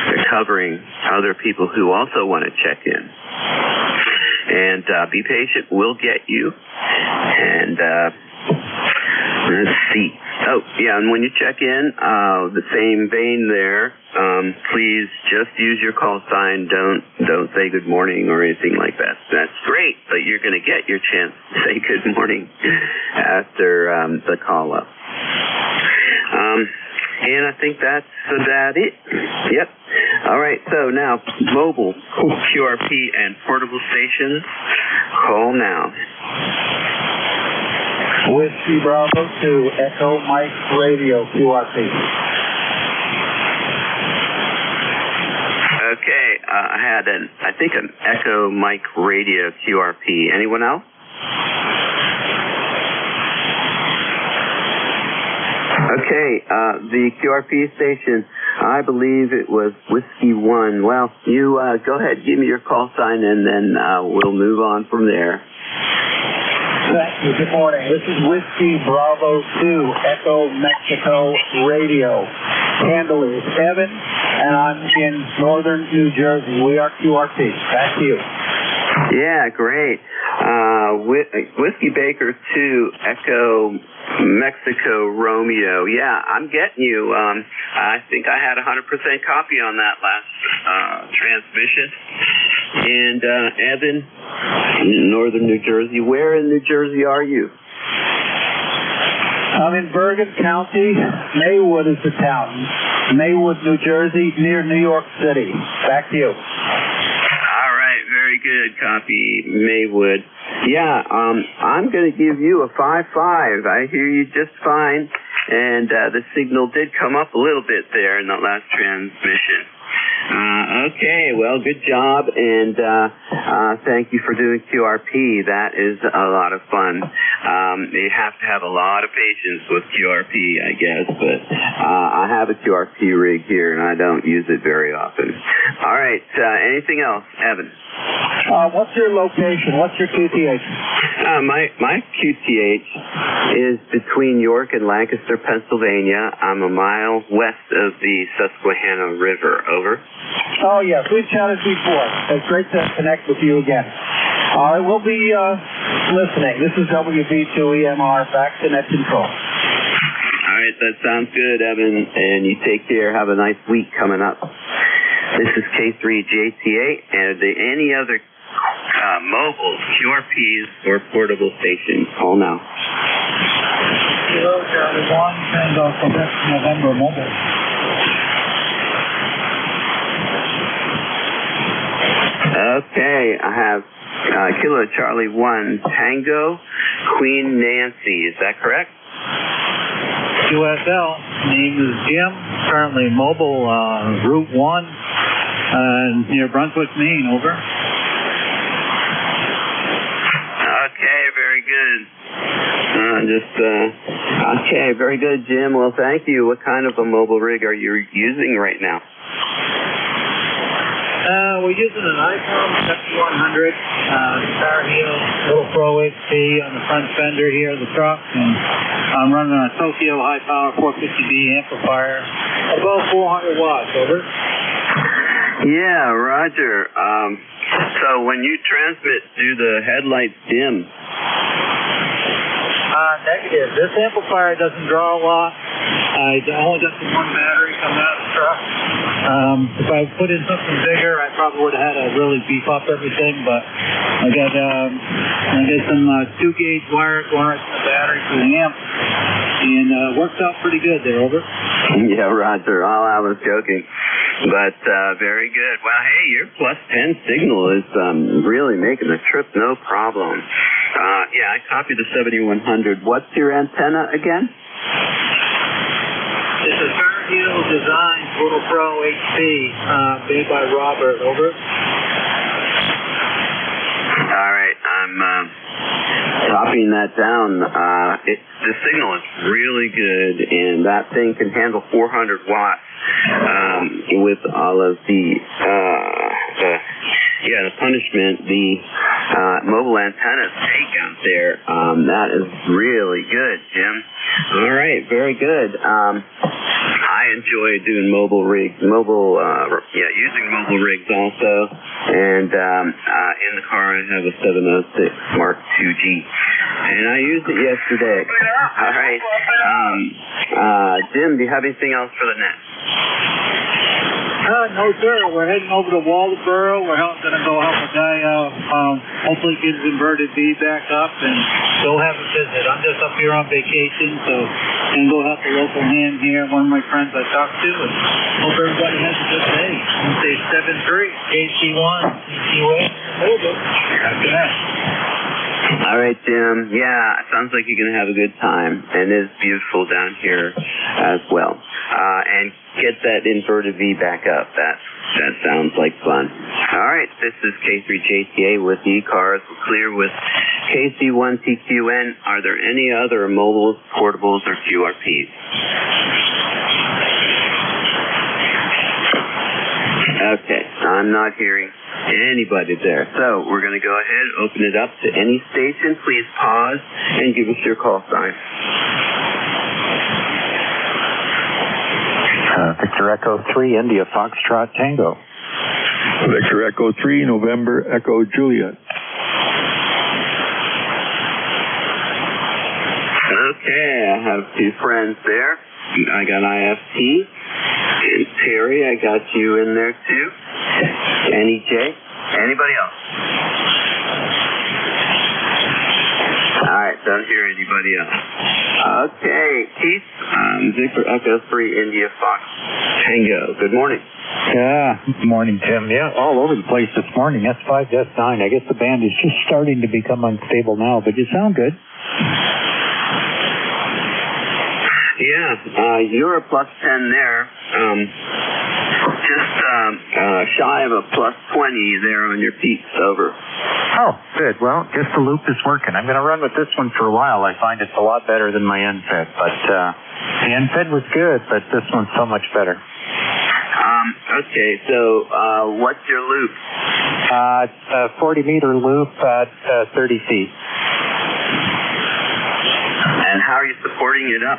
M: they're covering other people who also want to check in. And be patient. We'll get you. And let's see. Oh, yeah, and when you check in, the same vein there, please just use your call sign. Don't say good morning or anything like that. That's great, but you're going to get your chance to say good morning after the call up. And I think that's about it. Yep. All right, so now mobile, QRP, and portable stations, call now.
B: Whiskey Bravo 2, Echo Mike Radio, QRP.
M: Okay, I had an Echo Mike Radio QRP. Anyone else? Okay, the QRP station, I believe it was Whiskey 1. Well, you go ahead, give me your call sign, and then we'll move on from there.
B: Thank you. Good morning. This is Whiskey Bravo 2, Echo Mexico Radio. Handle is Evan, and I'm in northern New Jersey. We are QRP. Back to you.
M: Yeah, great. Whiskey Baker 2, Echo Mexico Romeo. Yeah, I'm getting you. I think I had 100% copy on that last transmission. And Evan, northern New Jersey. Where in New Jersey are you?
N: I'm in Bergen County. Maywood is the town. Maywood, New Jersey, near New York City. Back to you.
M: All right, very good. Copy Maywood. Yeah, I'm going to give you a 5.5. I hear you just fine, and the signal did come up a little bit there in the last transmission. Okay, well, good job, and thank you for doing QRP. That is a lot of fun. You have to have a lot of patience with QRP, I guess, but I have a QRP rig here, and I don't use it very often. All right, anything else, Evan?
N: What's your location? What's your QTH?
M: My QTH is between York and Lancaster, Pennsylvania. I'm a mile west of the Susquehanna River. Over.
N: Oh, yes. We've chatted before. It's great to connect with you again. I will be listening. This is WB2EMR, back to net control.
M: All right, that sounds good, Evan, and you take care. Have a nice week coming up. This is K3JTA, and any other mobile QRPs or portable stations, call now.
N: Hello, Charlie 1, Tango, Quebec, November, mobile.
M: Okay, I have Kilo Charlie 1, Tango, Queen Nancy. Is that correct?
N: QSL. Name is Jim. Currently mobile, Route 1, near Brunswick, Maine. Over.
M: Okay, very good. Okay, very good, Jim. Well, thank you. What kind of a mobile rig are you using right now?
N: We're using an ICOM 7100, Star Heel, little Pro HP on the front fender here of the truck, and I'm running a Tokyo high power 450B amplifier, above 400 watts, over.
M: Yeah, Roger. So when you transmit, do the headlights dim?
N: Negative. This amplifier doesn't draw a lot. I only got the one battery coming out of the truck. If I put in something bigger, I probably would have had to really beef up everything, but I got some 2-gauge wire going right to the battery for the amp, and worked out pretty good there, over.
M: Yeah, Roger. All I was joking. But very good. Well, hey, your plus 10 signal is really making the trip no problem. Yeah, I copied the 7100. What's your antenna again?
N: It's a Star Heel design, Little Pro HP, made by Robert. Over.
M: All right, I'm copying that down. The signal is really good, and that thing can handle 400 watts with all of the punishment the mobile antennas take out there. That is really good, Jim. All right, very good. I enjoy doing mobile rigs, using mobile rigs also. And in the car I have a 706 Mark IIG, and I used it yesterday. All right, Jim, do you have anything else for the net?
N: No, sir. We're heading over to Waldoboro. We're going to go help a guy out, hopefully get his inverted V back up and go have a visit. I'm just up here on vacation, so I'm going to go help a local hand here, one of my friends I talked to, and hope everybody has a good day. I'm say 73, KC1, ECARS, mobile. After that.
M: All right, Jim. Yeah, it sounds like you're going to have a good time, and it's beautiful down here as well. And get that inverted V back up. That sounds like fun. All right, this is K3JTA with ECARS. We're clear with KC1TQN. Are there any other mobiles, portables, or QRPs? Okay, I'm not hearing anybody there. So we're going to go ahead and open it up to any station. Please pause and give us your call sign.
H: Victor Echo 3, India Foxtrot Tango.
A: Victor Echo 3, November Echo Juliet.
M: Okay, I have two friends there. I got IFT. And Terry, I got you in there too. NJ. Anybody else? Alright, don't hear anybody else. Okay, Keith, Victor Echo 3 India Fox Tango. Good morning.
O: Yeah, good morning, Tim. Yeah, all over the place this morning. S5, S9. I guess the band is just starting to become unstable now, but you sound good.
M: Yeah, you're a plus 10 there. Just shy of a plus 20 there on your peaks, over.
O: Oh, good. Well, guess the loop is working. I'm going to run with this one for a while. I find it's a lot better than my NFED, but the NFED was good, but this one's so much better.
M: Okay, so what's your loop?
O: It's a 40-meter loop at 30 feet.
M: And how are you supporting it up?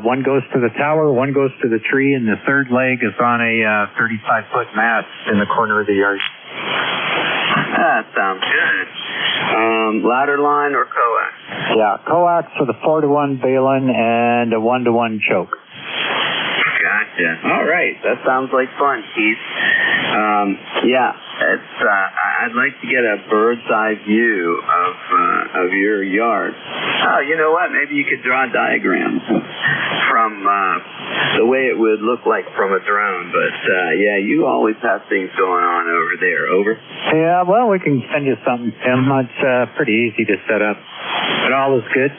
O: One goes to the tower, one goes to the tree, and the third leg is on a 35-foot mast in the corner of the yard.
M: That sounds good. Ladder line or coax?
O: Yeah, coax for the 4-to-1 balun and a 1-to-1 choke.
M: Gotcha. All right, that sounds like fun, Keith. Yeah, it's. I'd like to get a bird's eye view of your yard. Oh, you know what? Maybe you could draw diagrams from the way it would look like from a drone. But yeah, you always have things going on over there. Over.
O: Yeah, well, we can send you something, Tim. It's pretty easy to set up. But all is good.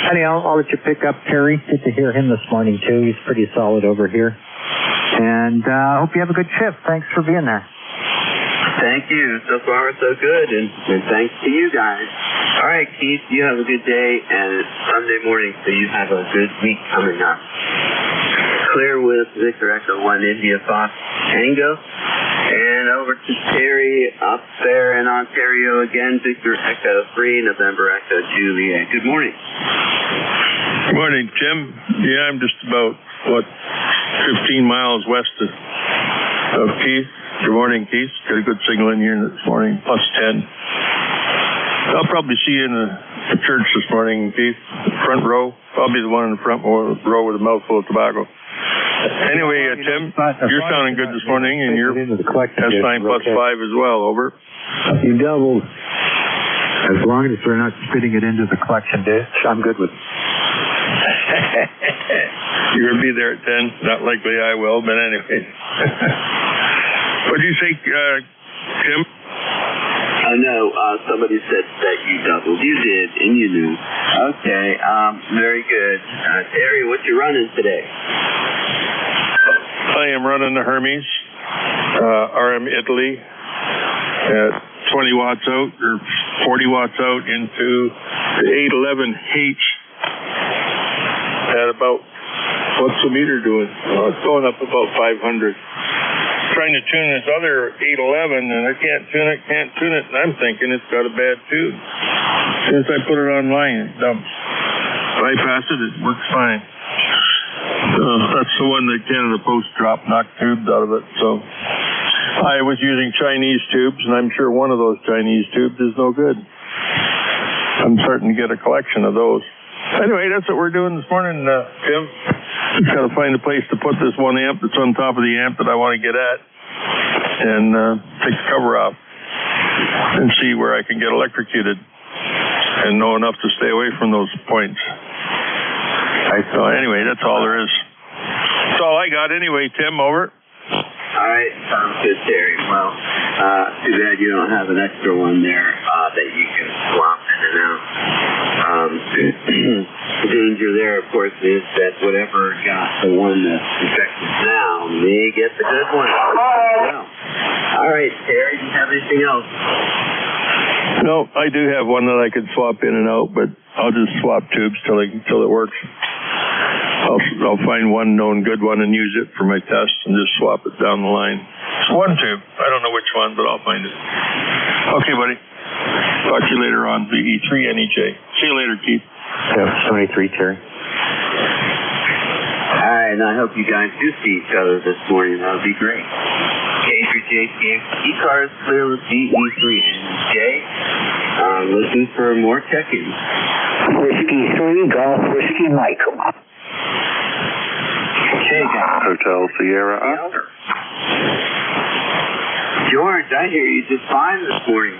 O: Anyhow, I'll let you pick up Terry. Good to hear him this morning, too. He's pretty solid over here. And I hope you have a good shift. Thanks for being there.
M: Thank you. So far, so good. And thanks to you guys. All right, Keith, you have a good day. And it's Sunday morning, so you have a good week coming up. Clear with Victor Echo 1 India Fox Tango. And over to Terry up there in Ontario again. Victor Echo 3 November Echo Juliet. Good morning.
P: Good morning, Tim. Yeah, I'm just about, 15 miles west of Keith. Good morning, Keith. Got a good signal in here this morning, plus 10. I'll probably see you in the church this morning, Keith. Front row. I'll be the one in the front row with a mouthful of tobacco. Anyway, Tim, you're sounding good this morning, and you're S9 plus 5 as well, over.
O: You doubled. As long as we're not spitting it into the collection dish, I'm good with it.
P: You're going to be there at 10? Not likely I will, but anyway. What do you think, Tim?
M: No, somebody said that you doubled. You did, and you knew. Okay, very good. Terry, what you running today?
P: I am running the Hermes, RM Italy, at 20 watts out, or 40 watts out into the 811H at about, what's the meter doing? Oh, it's going up about 500. Trying to tune this other 811, and I can't tune it, and I'm thinking it's got a bad tube. Since I put it online, it's dumb. Bypass it works fine. That's the one that Canada Post dropped, knocked tubes out of it. So I was using Chinese tubes, and I'm sure one of those Chinese tubes is no good. I'm starting to get a collection of those. Anyway, that's what we're doing this morning, Tim. Just got to find a place to put this 1 amp that's on top of the amp that I want to get at, and take the cover off and see where I can get electrocuted and know enough to stay away from those points. So anyway, that's all there is. That's all I got anyway, Tim, over.
M: All right, sounds good, Terry. Well, too bad you don't have an extra one there that you can swap in and out. The danger there, of course, is that whatever got the one that's infected now may get the good one. Well, all right, Terry, do you have anything else?
P: No, I do have one that I could swap in and out, but I'll just swap tubes till it works. I'll find one known good one and use it for my test and just swap it down the line. It's one tube. I don't know which one, but I'll find it. Okay, buddy. Talk to you later on, VE3 NEJ. See you later, Keith.
O: Yeah, 73, Terry.
M: All right, and I hope you guys do see each other this morning. That would be great. K3J ECARS clear with VE3 NEJ. Listen for more check-ins.
Q: Whiskey 3, Golf Whiskey Mike.
M: Okay, guys.
E: Hotel Sierra Oscar.
M: George, I hear you just fine this morning.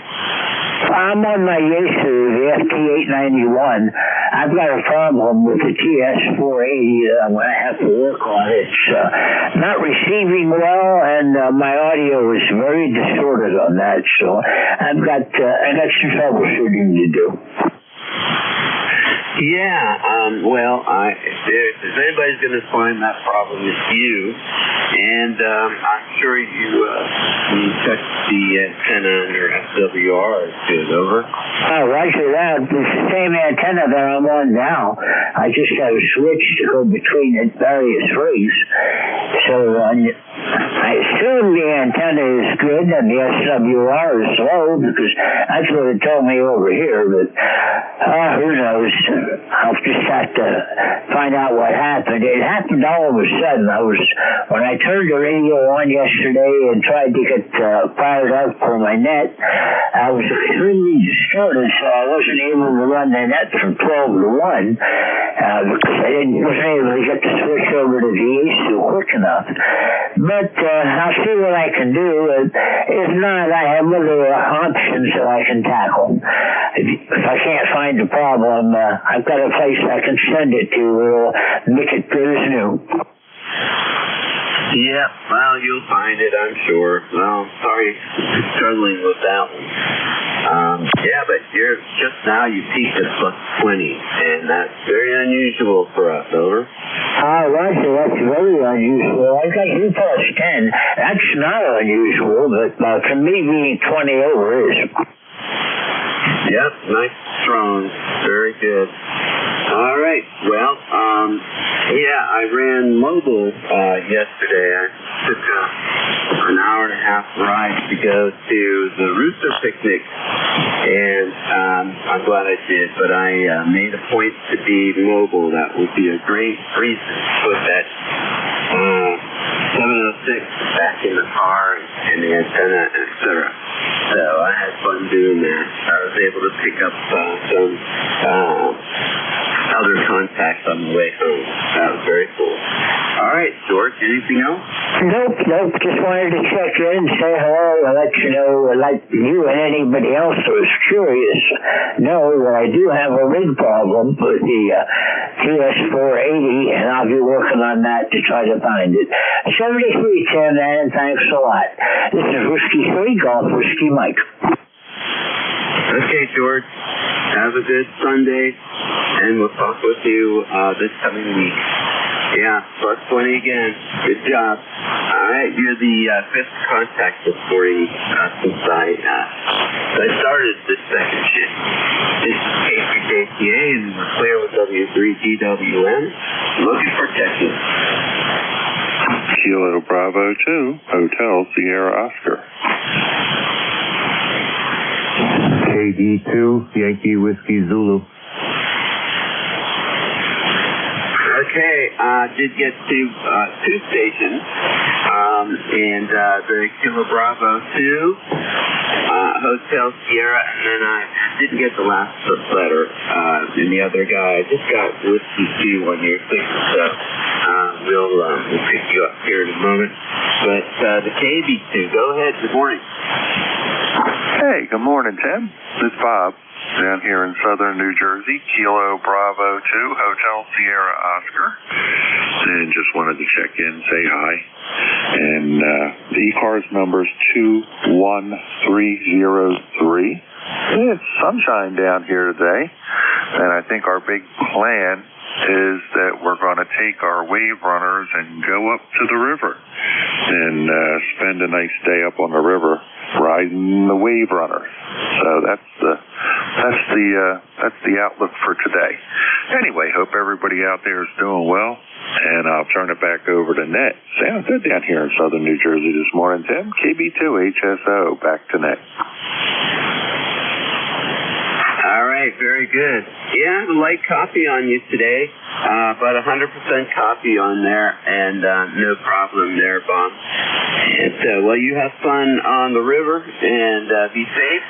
Q: I'm on my Yaesu, the FT891. I've got a problem with the TS480 that I'm going to have to work on. It's not receiving well, and my audio is very distorted on that, so I've got an extra troubleshooting to do.
M: Yeah, well, if anybody's going to find that problem, it's you. And I'm sure you checked the antenna on your SWR. It's good, over.
Q: Oh, roger that. It's the same antenna that I'm on now. I just have a switch to go between the various rigs. So I assume the antenna is good and the SWR is low, because that's what it told me over here. But who knows? I'll just have to find out what happened. It happened all of a sudden. When I turned the radio on yesterday and tried to get fired up for my net, I was extremely distorted, so I wasn't able to run the net from 12 to 1 because I wasn't able to get the switch over to the Yaesu quick enough. But I'll see what I can do. If not, I have other options that I can tackle. If I can't find the problem, I've got a place I can send it to. It'll make it good as new.
M: Yeah, well, you'll find it, I'm sure. Well, sorry you're struggling with that one. Yeah, but you peaked at +20, and that's very unusual for us, over.
Q: Roger, that's very unusual. I got you +10. That's not unusual, but for me being 20 over is.
M: Yep, nice, strong, very good. All right, well, I ran mobile yesterday. I took an hour and a half ride to go to the Rooster Picnic, and I'm glad I did, but I made a point to be mobile. That would be a great reason to put that 706 back in the car and the antenna, etc. So I had fun doing that. I was able to pick up some other contacts on the way home. That was very cool. All right, George, anything else?
Q: Nope. Just wanted to check in, say hello, and let you know, like you and anybody else who is curious, know that I do have a rig problem with the TS480, and I'll be working on that to try to find it. 7310, man, thanks a lot. This is Whiskey 3, Golf Whiskey Mike.
M: Okay, George. Have a good Sunday, and we'll talk with you this coming week. Yeah, +20 again. Good job. All right, you're the fifth contact this morning since I started this second shift. This is K3JTA, and we're clear with W3GWN. Looking for Texas.
E: Kilo Bravo 2, Hotel Sierra Oscar.
R: KD2, Yankee Whiskey Zulu.
M: Okay, did get to two stations, and the Kilo Bravo 2, Hotel Sierra, and then I didn't get the last letter in the other guy. I just got Whiskey 2 on your signal, so we'll pick you up here in a moment. But the KB2, go ahead, good morning.
E: Hey, good morning, Tim. It's Bob down here in southern New Jersey, Kilo Bravo 2, Hotel Sierra Oscar. And just wanted to check in, say hi. And the ECARS number is 21303. It's sunshine down here today, and I think our big plan is that we're going to take our wave runners and go up to the river and spend a nice day up on the river riding the wave runners. So that's the outlook for today. Anyway, hope everybody out there is doing well, and I'll turn it back over to Net. Sounds good down here in southern New Jersey this morning, Tim. KB2 HSO, back to Net.
M: All right, very good. Yeah, I have a light copy on you today, about 100% copy on there, and no problem there, Bob. And well, you have fun on the river, and be safe.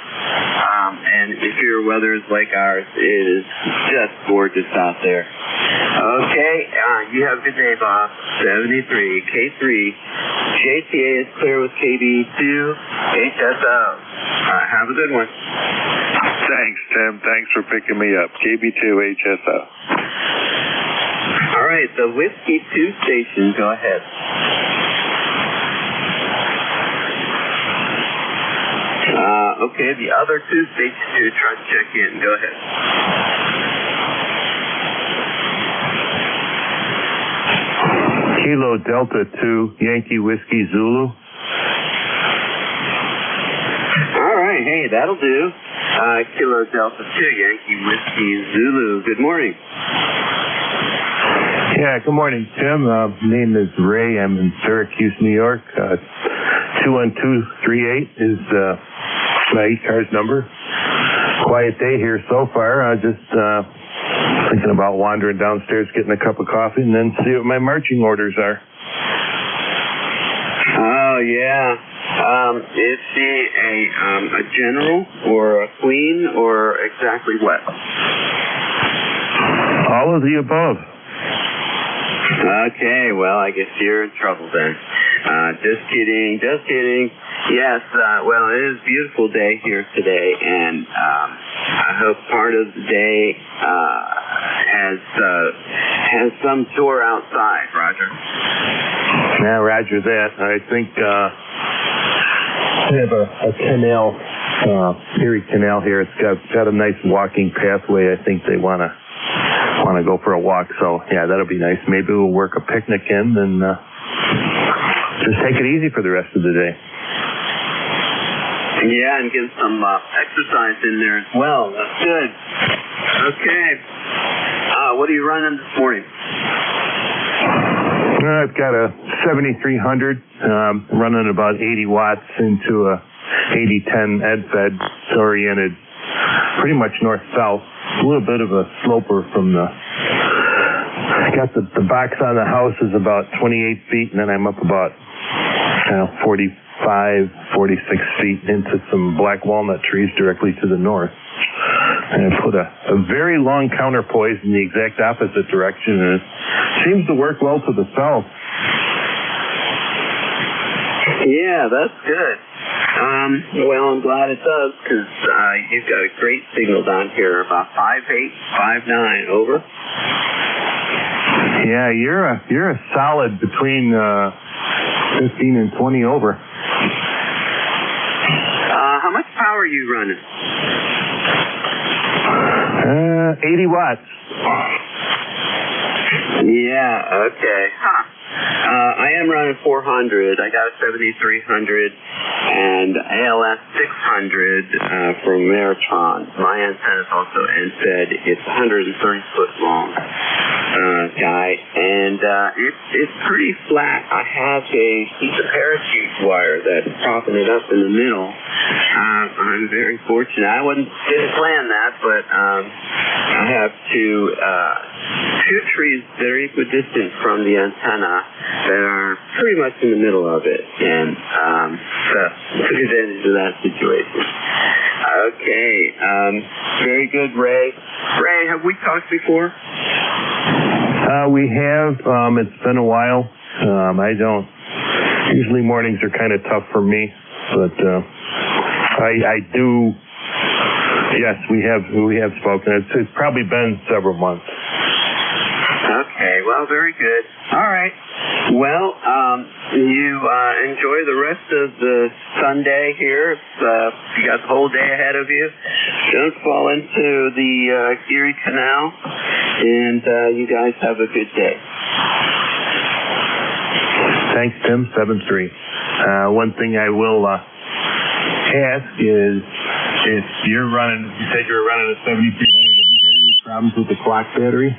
M: And if your weather is like ours, it is just that's gorgeous out there. Okay, you have a good day, Bob. 73, K3. JTA is clear with KB2, HSO. Have a good one.
E: Thanks, Tim. Thanks for picking me up. KB2 HSO.
M: All right, the Whiskey 2 station, go ahead. Okay, the other 2 stations to try to check in. Go ahead.
S: Kilo Delta 2, Yankee Whiskey Zulu.
M: All right, hey, that'll do. Kilo Delta 2, Yankee Whiskey Zulu. Good morning.
S: Yeah, good morning, Tim. Name is Ray. I'm in Syracuse, New York. 21238 is my ECARS number. Quiet day here so far. Just thinking about wandering downstairs, getting a cup of coffee, and then see what my marching orders are.
M: Oh, yeah. Is she a general or a queen or exactly what?
S: All of the above.
M: Okay, well, I guess you're in trouble then. Just kidding. Yes, well, it is a beautiful day here today, and I hope part of the day has some tour outside, Roger.
S: Yeah, roger that. I think we have a canal, Erie Canal here. It's got a nice walking pathway. I think they want to go for a walk, so yeah, that'll be nice. Maybe we'll work a picnic in and just take it easy for the rest of the day.
M: Yeah, and get some exercise in there as well. That's good. Okay. What are you running this morning?
S: I've got a 7300 running about 80 watts into a 8010 EdFed. It's oriented pretty much north-south. A little bit of a sloper from the... I got the box on the house is about 28 feet, and then I'm up about 45, 46 feet into some black walnut trees directly to the north. And I put a very long counterpoise in the exact opposite direction, and it seems to work well to the south.
M: Yeah, that's good. Well, I'm glad it does, because you've got a great signal down here, about 5.8, 5.9, over.
S: Yeah, you're a solid between 15 and 20 over.
M: How much power are you running?
S: 80 watts.
M: Yeah, okay. I am running 400. I got a 7300 and ALS 600 from Maritron. My antenna is also NFED. It's 130-foot long guy, and it's pretty flat. I have a piece of parachute wire that's propping it up in the middle. I'm very fortunate. I didn't plan that, but I have two trees that are equidistant from the antenna that are pretty much in the middle of it, and so took advantage of that situation. Okay, very good, Ray. Ray, have we talked before?
S: We have. It's been a while. I don't. Usually mornings are kind of tough for me, but I do. Yes, we have spoken. It's probably been several months.
M: Okay, well, very good. All right. Well, you enjoy the rest of the Sunday here. You got the whole day ahead of you. Don't fall into the Erie Canal, and you guys have a good day.
S: Thanks, Tim. 7-3. One thing I will ask is, if you're running, you said you were running a 7300. Have you had any problems with the clock battery?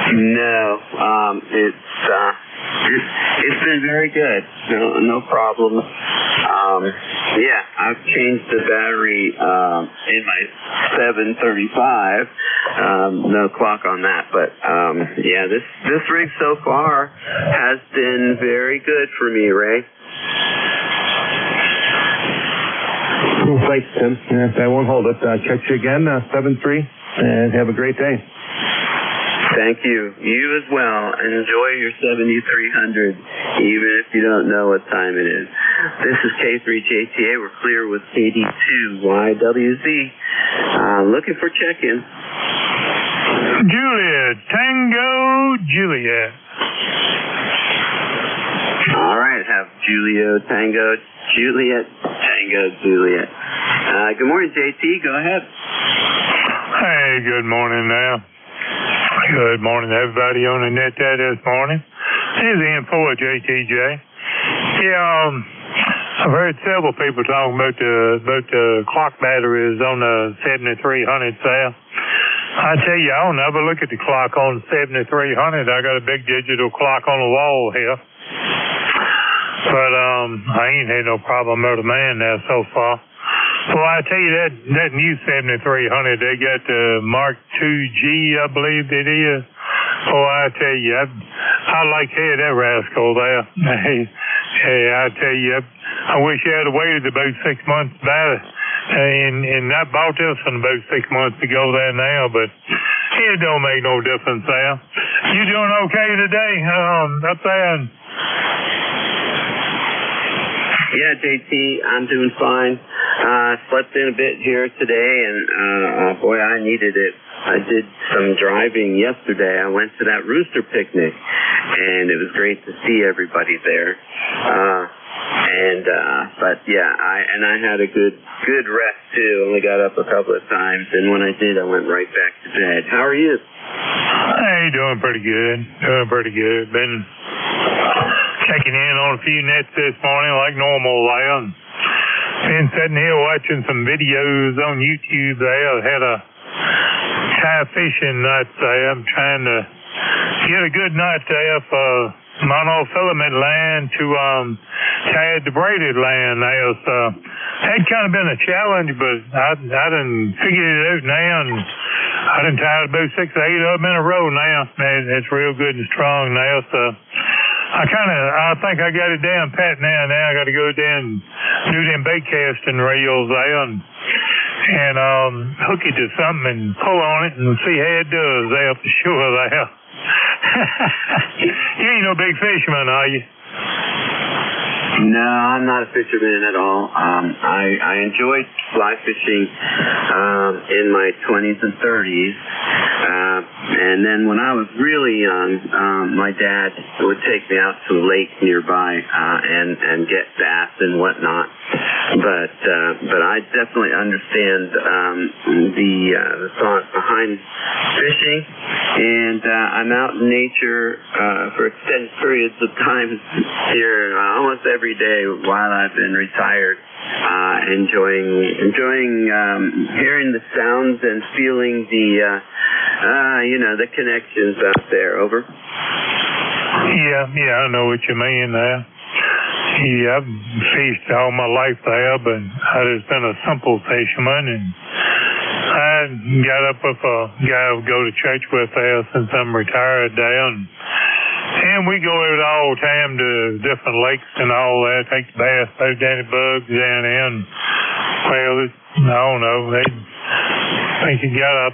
M: No, it's been very good. No problem. Yeah, I've changed the battery in my 735. No clock on that, but yeah, this rig so far has been very good for me, Ray.
S: Thanks, Tim. I won't hold it. Catch you again, 7-3. and have a great day.
M: Thank you. You as well. Enjoy your 7300, even if you don't know what time it is. This is K3JTA. We're clear with KD2YWZ. Looking for check-in.
T: Juliet, Tango, Juliet.
M: All right, have Julio, Tango, Juliet, Tango, Juliet. Good morning, JT. Go ahead.
T: Hey, good morning now. Good morning, everybody on the net there this morning. This is Ian for JTJ. Yeah, I've heard several people talking about the clock batteries on the 7300 there. I tell you, I don't ever look at the clock on the 7300. I got a big digital clock on the wall here. But I ain't had no problem with the man there so far. Well, I tell you that new 7300, they got the Mark IIG, I believe it is. Oh, I tell you, I like that rascal there. Hey, I tell you, I wish I had waited about 6 months about it. And I bought this one about 6 months ago there now, but it don't make no difference there. You doing okay today up there?
M: Yeah, JT, I'm doing fine. Slept in a bit here today, and boy, I needed it. I did some driving yesterday. I went to that rooster picnic, and it was great to see everybody there. But yeah, I had a good rest too. Only got up a couple of times, and when I did, I went right back to bed. How are you?
T: Hey, doing pretty good. Been checking in on a few nets this morning like normal there. Been sitting here watching some videos on YouTube there. I had a tie fishing night there. I'm trying to get a good night there for monofilament land to tie the braided land there. So had kind of been a challenge, but I done figured it out now, and I done tied about 6 or 8 of them in a row now. Man, it's real good and strong now. So I think I got it down pat now. Now I got to go down and do them bait casting reels there and hook it to something and pull on it and see how it does there for sure there. You ain't no big fisherman, are you?
M: No, I'm not a fisherman at all. I enjoyed fly fishing in my 20s and 30s. And then when I was really young, my dad would take me out to a lake nearby and get bass and whatnot. But I definitely understand the thought behind fishing. And I'm out in nature for extended periods of time here almost every day while I've been retired, enjoying hearing the sounds and feeling the connections out there. Over.
T: Yeah, I know what you mean there. Yeah, I've fished all my life there, but I've just been a simple fisherman, and I got up with a guy I would go to church with there since I'm retired there, and we go out all the time to different lakes and all that, take the bass, throw down the bugs down in. Well, I don't know, I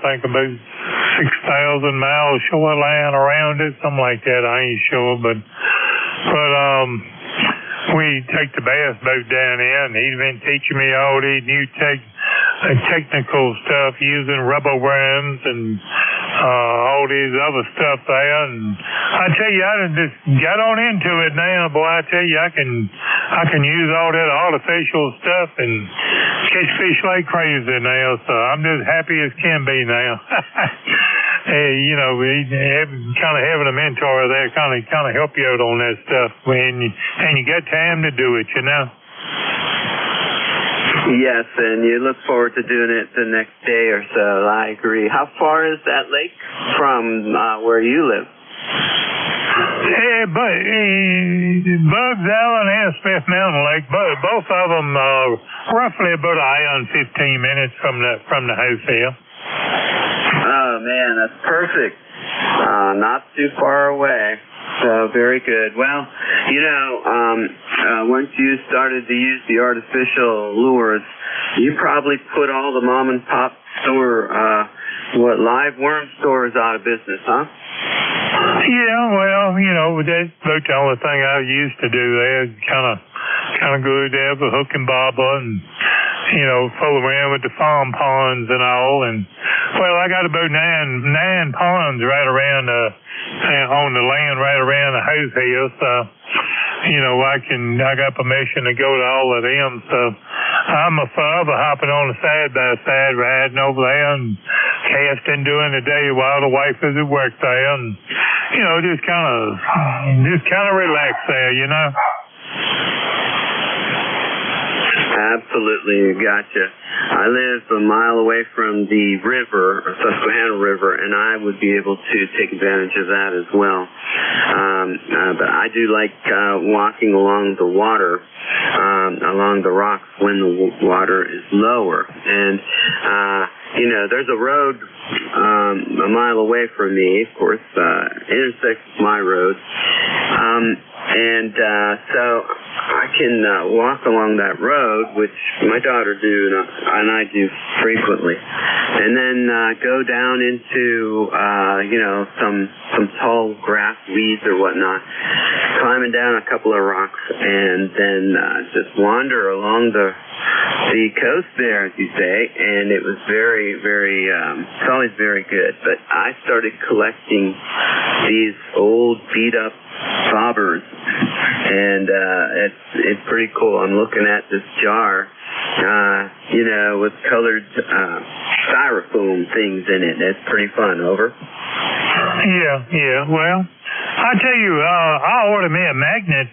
T: think about 6,000 miles shoreline around it, something like that. I ain't sure, but we take the bass boat down in, and he's been teaching me all these new technical stuff using rubber worms and all these other stuff there. And I tell you, I done just got on into it now, boy. I tell you, I can use all that artificial stuff and catch fish like crazy now. So I'm just happy as can be now. Hey, kind of having a mentor there kind of help you out on that stuff and you got time to do it,
M: Yes, and you look forward to doing it the next day or so. I agree. How far is that lake from where you live?
T: Bugs Island and Smith Mountain Lake, both of them roughly about an hour and 15 minutes from the house here.
M: Oh man, that's perfect. Not too far away. So very good. Well, once you started to use the artificial lures, you probably put all the mom and pop store What, live worm store is out of business, huh?
T: Yeah, well, that's about the only thing I used to do there. Kind of good to have a hook and bobber and, fool around with the farm ponds and all. And, well, I got about nine ponds right around, on the land right around the house here. So, I got permission to go to all of them. So I'm forever hopping on the side-by-side, riding over there and casting during the day while the wife is at work there. And, just kind of relax there,
M: Absolutely, gotcha. I live a mile away from the river, Susquehanna River, and I would be able to take advantage of that as well. But I do like walking along the water, along the rocks when the water is lower. And, there's a road a mile away from me, of course, intersects my road. So I can walk along that road, which my daughter do and I do frequently, and then go down into some tall grass, weeds or whatnot, climbing down a couple of rocks, and then just wander along the coast there, as you say. And it was very, very, it's always very good. But I started collecting these old beat up bobbers, and it's pretty cool. I'm looking at this jar, with colored styrofoam things in it. It's pretty fun. Over.
T: Yeah. Well, I tell you, I ordered me a magnet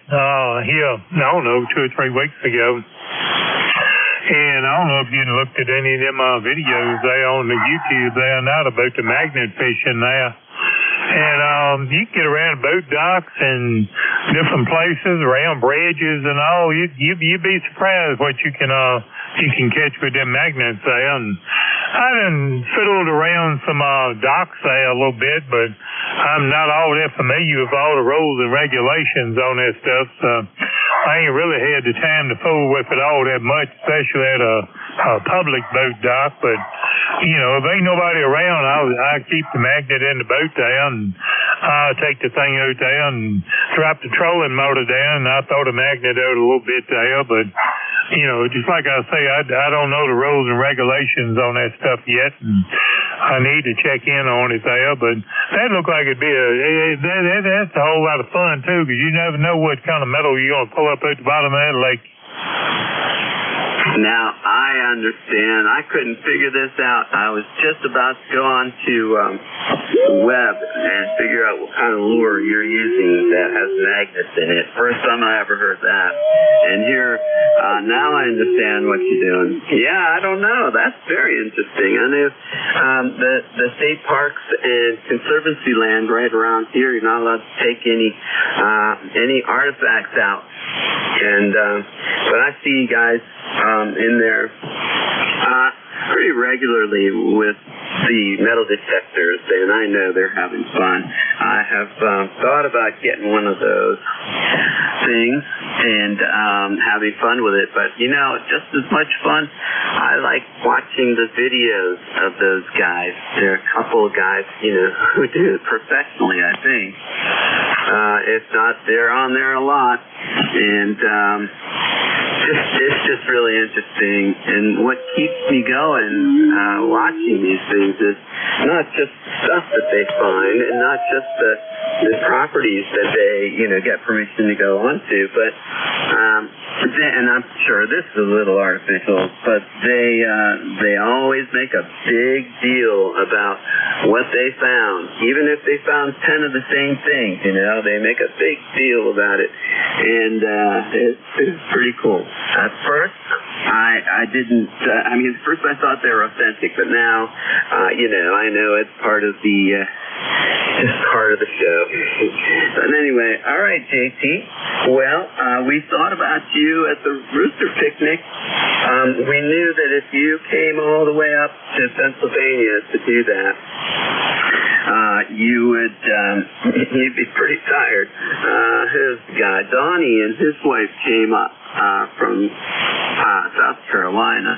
T: here, I don't know, 2 or 3 weeks ago. And I don't know if you looked at any of them videos there on the YouTube there now about the magnet fishing there. And you can get around boat docks and different places, around bridges and all. You'd be surprised what you can catch with them magnets there. And I done fiddled around some docks there a little bit, but I'm not all that familiar with all the rules and regulations on that stuff. So I ain't really had the time to fool with it all that much, especially at a public boat dock. But if ain't nobody around, I keep the magnet in the boat there, and I take the thing out there and drop the trolling motor down, and I throw the magnet out a little bit there. But just like I say, I don't know the rules and regulations on that stuff yet, and I need to check in on it there. But that looked like it'd be that's a whole lot of fun too, because you never know what kind of metal you're gonna pull up at the bottom of that lake.
M: Now, I understand. I couldn't figure this out. I was just about to go on to the web and figure out what kind of lure you're using that has magnets in it. First time I ever heard that. And here, now I understand what you're doing. Yeah, I don't know. That's very interesting. I know the state parks and conservancy land right around here, you're not allowed to take any artifacts out. And but I see guys in there pretty regularly with the metal detectors, and I know they're having fun. I have thought about getting one of those things and having fun with it, but just as much fun, I like watching the videos of those guys. There are a couple of guys, who do it professionally, I think. If not, they're on there a lot, and it's just really interesting. And what keeps me going watching these things is not just stuff that they find, and not just the properties that they get permission to go onto, but and I'm sure this is a little artificial, but they always make a big deal about what they found. Even if they found 10 of the same things, they make a big deal about it, and it's pretty cool. At first, I didn't. At first I thought they were authentic, but now, I know it's part of the. Just part of the show. But anyway, all right, JT. Well, we thought about you at the Rooster Picnic. We knew that if you came all the way up to Pennsylvania to do that, you'd be pretty tired. His guy, Donnie, and his wife came up from South Carolina.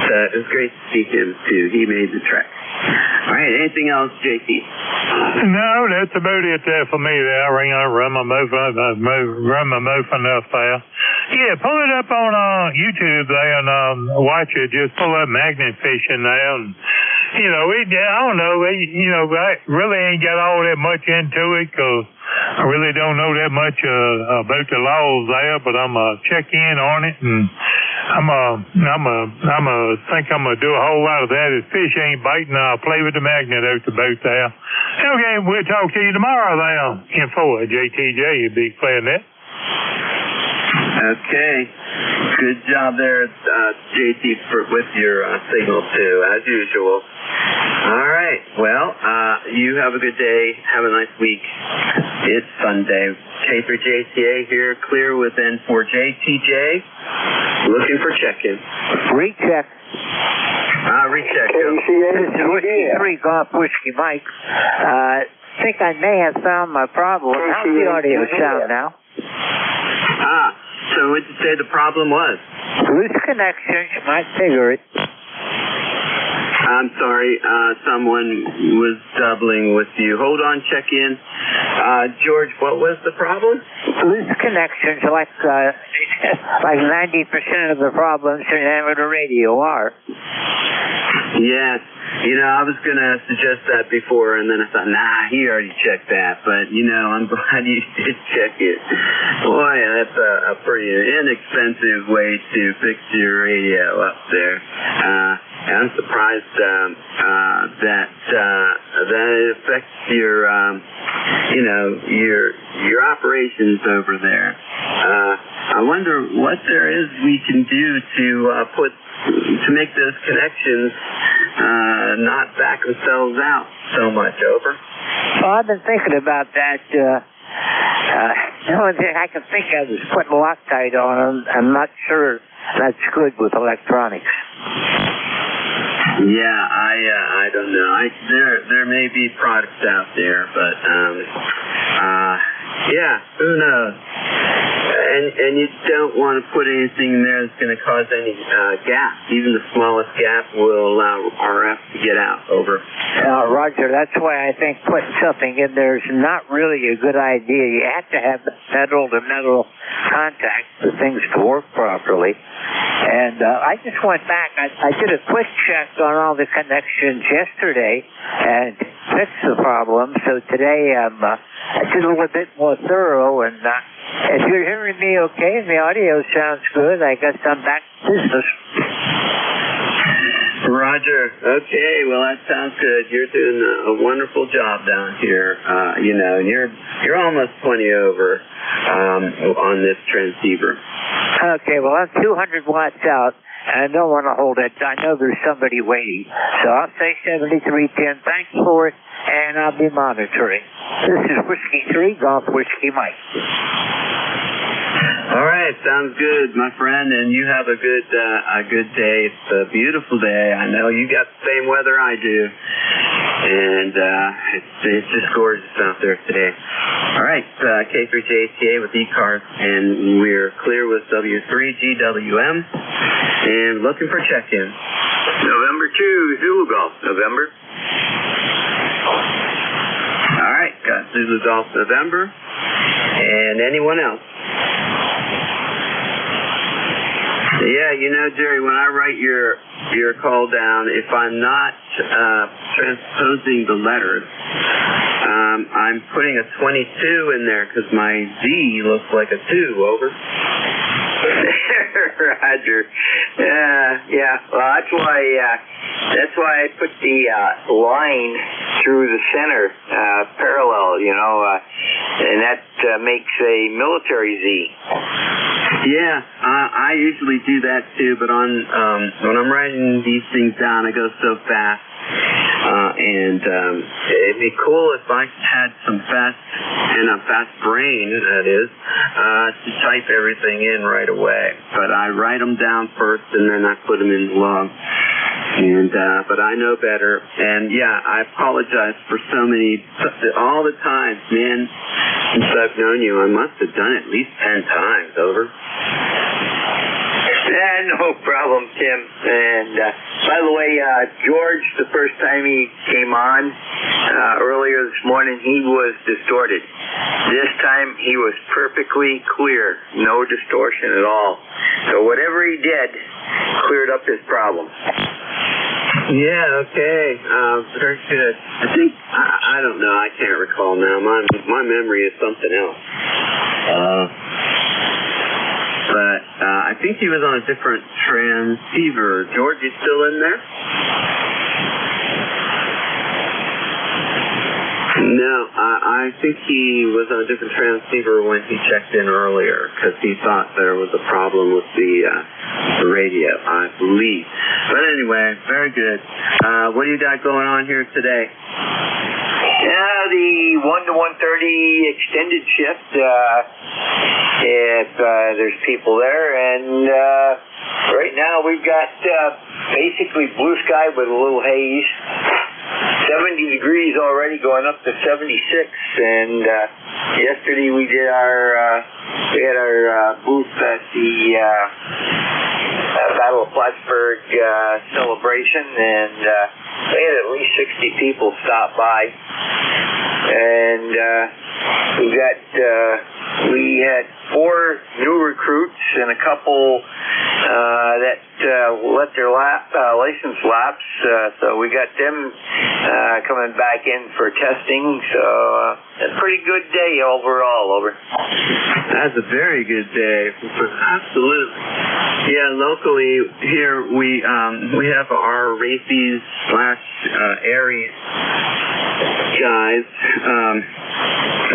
M: So it was great to see him, too. He made the trek. All right, anything else, JT?
T: No, that's about it there for me there. Run my mouth enough there. Yeah, pull it up on YouTube there and watch it. Just pull up magnet fishing there. And, you know, I don't know. I really ain't got all that much into it because I really don't know that much about the laws there, but I'm check in on it, and think I'm gonna do a whole lot of that. If fish ain't biting, I'll play with the magnet out the boat there. Okay, we'll talk to you tomorrow there. Info JTJ, you'll be playing that.
M: Okay. Good job there, JT, with your signal, too, as usual. All right. Well, you have a good day. Have a nice week. It's Sunday. K3JTA here, clear with N4JTJ. Looking for check-in.
S: Recheck.
M: Recheck.
S: This is Whiskey 3, Golf Whiskey Mike. Think I may have found my problem. How's the audio sound now?
M: So what did you say the problem was?
S: Loose connections, you might figure it.
M: I'm sorry, someone was doubling with you. Hold on, check in. George, what was the problem?
S: Loose connections, like 90% of the problems in amateur radio are.
M: Yes. You know, I was going to suggest that before, and then I thought, nah, he already checked that. But, you know, I'm glad you did check it. Boy, that's a pretty inexpensive way to fix your radio up there. I'm surprised that it affects your, your operations over there. I wonder what there is we can do to make those connections not back themselves out so much. Over.
S: Well, I've been thinking about that. The only thing I can think of is putting Loctite on them. I'm not sure that's good with electronics.
M: Yeah, I don't know. There may be products out there, but yeah, who knows? And you don't want to put anything in there that's going to cause any gap. Even the smallest gap will allow RF to get out. Over.
S: Roger, that's why I think putting something in there is not really a good idea. You have to have metal-to-metal contact for things to work properly. And I just went back. I did a quick check on all the connections yesterday and fixed the problem. So today I did a little bit more thorough. And if you're hearing me okay and the audio sounds good, I guess I'm back to business.
M: Roger. Okay, well that sounds good. You're doing a wonderful job down here. And you're almost 20 over on this transceiver.
S: Okay, well I'm 200 watts out, and I don't want to hold it. I know there's somebody waiting, so I'll say 7310. Thanks for it, and I'll be monitoring. This is Whiskey 3, Golf Whiskey Mike.
M: All right, sounds good, my friend, and you have a good day. It's a beautiful day. I know you got the same weather I do, and it's just gorgeous out there today. All right, K3JTA with ECARS, and we're clear with W3GWM, and looking for check-in.
C: November 2, Zulu Golf, November.
M: All right, got Zulu Golf, November, and anyone else? Yeah, Jerry, when I write your call down, if I'm not transposing the letters, I'm putting a 22 in there because my Z looks like a 2. Over.
C: Roger. Yeah. Well, that's why I put the line through the center, parallel. And that makes a military Z.
M: Yeah, I usually do that too, but when I'm writing these things down, I go so fast. And it'd be cool if I had some fast brain, that is, to type everything in right away. But I write them down first, and then I put them in the log. And but I know better. And yeah, I apologize for all the times, man. Since I've known you, I must have done it at least 10 times. Over.
C: No No problem, Tim. And by the way, George, the first time he came on earlier this morning, he was distorted. This time he was perfectly clear, no distortion at all. So whatever he did cleared up his problem.
M: Yeah, okay. Very good. I think, I don't know, I can't recall now. My memory is something else. But I think he was on a different transceiver. George, you still in there? No, I think he was on a different transceiver when he checked in earlier because he thought there was a problem with the radio, I believe. But anyway, very good. What do you got going on here today?
C: Yeah, the 1 to 1:30 extended shift. If there's people there, and right now we've got basically blue sky with a little haze. 70 degrees already, going up to 76. And yesterday we did we had our booth at the Battle of Plattsburgh celebration, and we had at least 60 people stop by. And we had 4 new recruits and a couple that let their license lapse. So we got them coming back in for testing. So a pretty good day overall. Over.
M: That's a very good day. Absolutely. Yeah, locally here we have our races / Aries guys.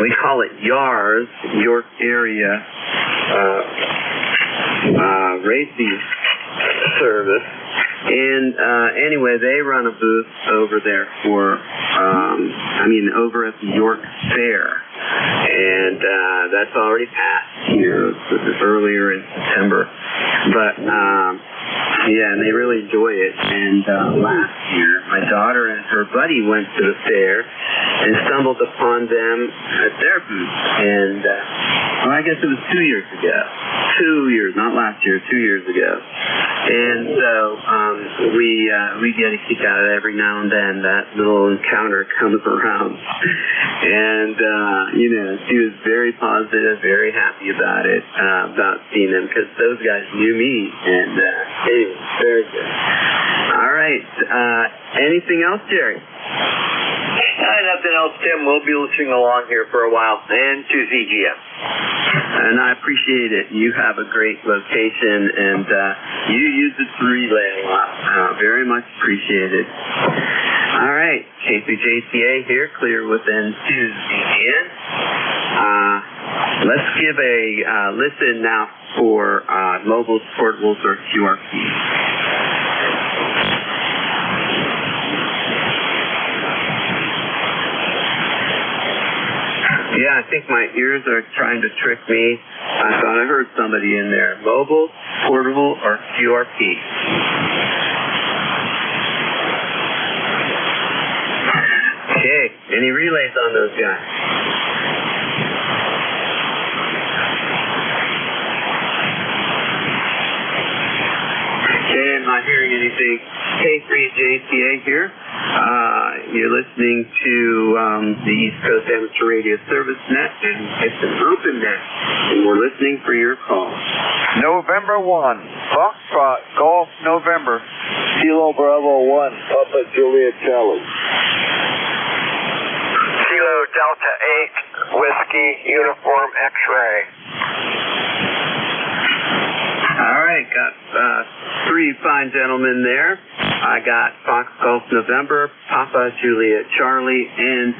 M: We call it YARS, York Area Racing Service. And anyway, they run a booth over there for, over at the York Fair. And that's already passed here. This is earlier in September. But, yeah, and they really enjoy it. And last year, my daughter and her buddy went to the fair and stumbled upon them at their booth. And, I guess it was 2 years ago. 2 years, not last year, 2 years ago. And so we get a kick out of it every now and then. That little encounter comes around. And, she was very positive, very happy about it, about seeing them, because those guys knew me. And anyway, very good. All right. Anything else, Jerry?
C: Nothing else, Tim. We'll be listening along here for a while, and to ZGM.
M: And I appreciate it. You have a great location, and you use it to relay a lot. Very much appreciated. All right, K3JCA here, clear within 2 ZGN. Let's give a listen now for mobiles, portables, or QRP. Yeah, I think my ears are trying to trick me. I thought I heard somebody in there. Mobile, portable, or QRP? Okay, any relays on those guys? Okay, I'm not hearing anything. K3JCA here. You're listening to the East Coast Amateur Radio Service Net, and it's an open net, and we're listening for your calls.
A: November 1, Foxtrot, Golf, November, Kilo Bravo 1, Papa Juliet Charlie.
S: Kilo Delta 8, Whiskey, Uniform X-Ray.
M: All right, got 3 fine gentlemen there. I got Fox Golf November, Papa Juliet Charlie, and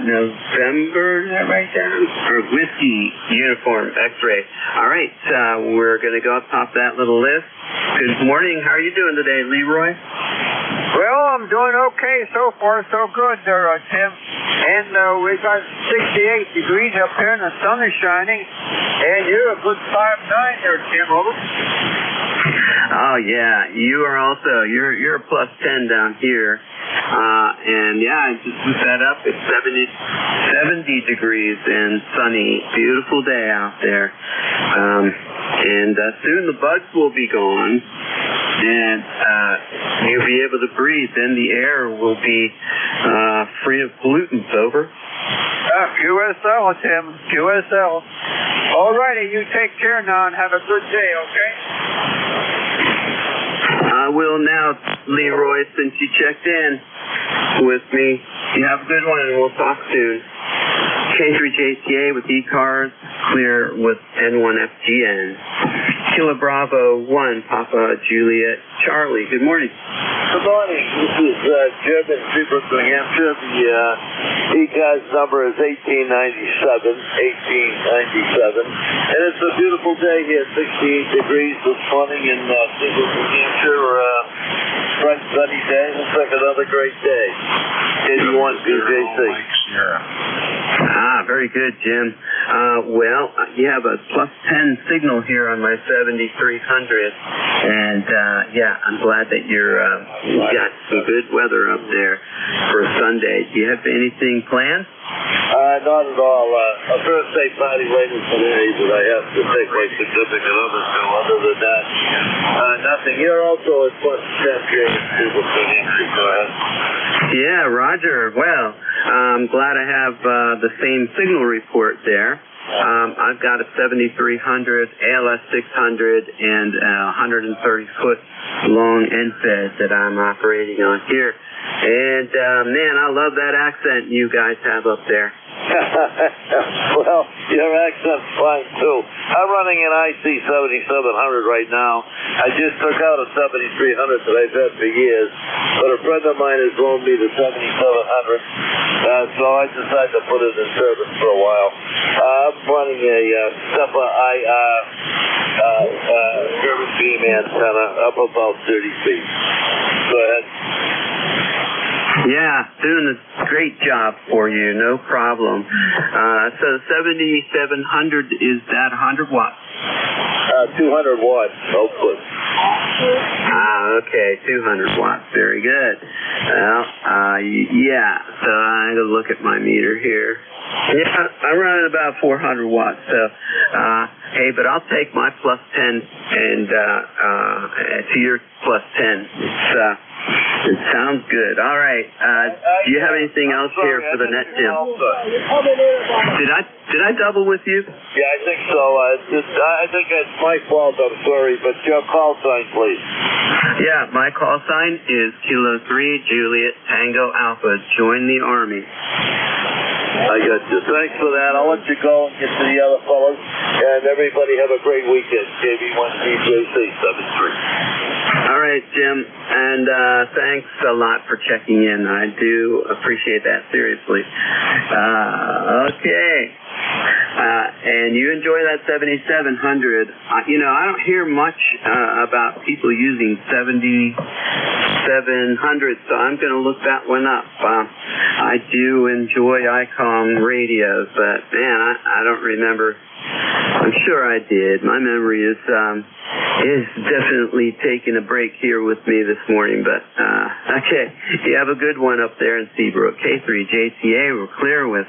M: November, is that right there? Or Whiskey Uniform X-Ray. All right, we're going to go up top that little list. Good morning. How are you doing today, Leroy?
U: Well, I'm doing okay so far, so good there, Tim. And we got 68 degrees up here, and the sun is shining. And you're a good 5'9" there, Tim. Over.
M: Oh yeah, you are also. You're a plus 10 down here, and yeah, I just put that up. It's 70 degrees and sunny. Beautiful day out there. And soon the bugs will be gone, and you'll be able to breathe. Then the air will be free of pollutants. Over.
U: QSL, Tim. QSL. All righty, you take care now and have a good day, okay?
M: I will now, Leroy, since you checked in with me. You have a good one, and we'll talk soon. K3JTA with ECARS, clear with N1FGN. Kilo Bravo 1, Papa Juliet Charlie. Good morning.
A: Good morning. This is Jim in Seabrook, New Hampshire. The ECARS number is 1897. And it's a beautiful day here, 68 degrees this morning in Seabrook, New Hampshire. Bright sunny day. Looks like another great day. 81 BJC.
M: Very good, Jim. Well, you have a plus 10 signal here on my 7300, and I'm glad that you got some good weather up there for Sunday. Do you have anything planned?
A: Not at all. A birthday party later today that I have to take my significant other to. Other than that, nothing. You're also at plus 10 here in Seabrook, New Hampshire. Go ahead.
M: Yeah, Roger. Well, I'm glad I have the same signal report there. I've got a 7300, ALS 600, and a 130-foot long NFED that I'm operating on here. And, man, I love that accent you guys have up there.
A: Well, your accent's fine, too. I'm running an IC 7700 right now. I just took out a 7300 that I've had for years, but a friend of mine has loaned me the 7700, so I decided to put it in service for a while. I'm running a SEPA IR service beam antenna up about 30 feet. Go ahead.
M: Yeah, doing a great job for you, no problem. So 7700, is that 100 watts?
A: 200 watts, hopefully.
M: Okay, 200 watts, very good. Well, so I'm going to look at my meter here. Yeah, I'm running about 400 watts, so, hey, but I'll take my plus 10 and, to your plus 10. It sounds good. All right. Do you have anything else here for the net, Tim? Did I double with you?
A: Yeah, I think so. I think it's my fault. I'm sorry, but your call sign, please.
M: Yeah, my call sign is Kilo 3 Juliet Tango Alpha. Join the Army.
A: I got you. Thanks for that. I'll let you go and get to the other fellas. And everybody have a great weekend. KB1BJC 73.
M: All right, Jim. And thanks a lot for checking in. I do appreciate that, seriously. Okay. And you enjoy that 7700. I don't hear much about people using 7700, so I'm going to look that one up. I do enjoy ICOM radios, but man, I don't remember. I'm sure I did. My memory is definitely taking a break here with me this morning, but okay. You have a good one up there in Seabrook. K3JTA, we're clear with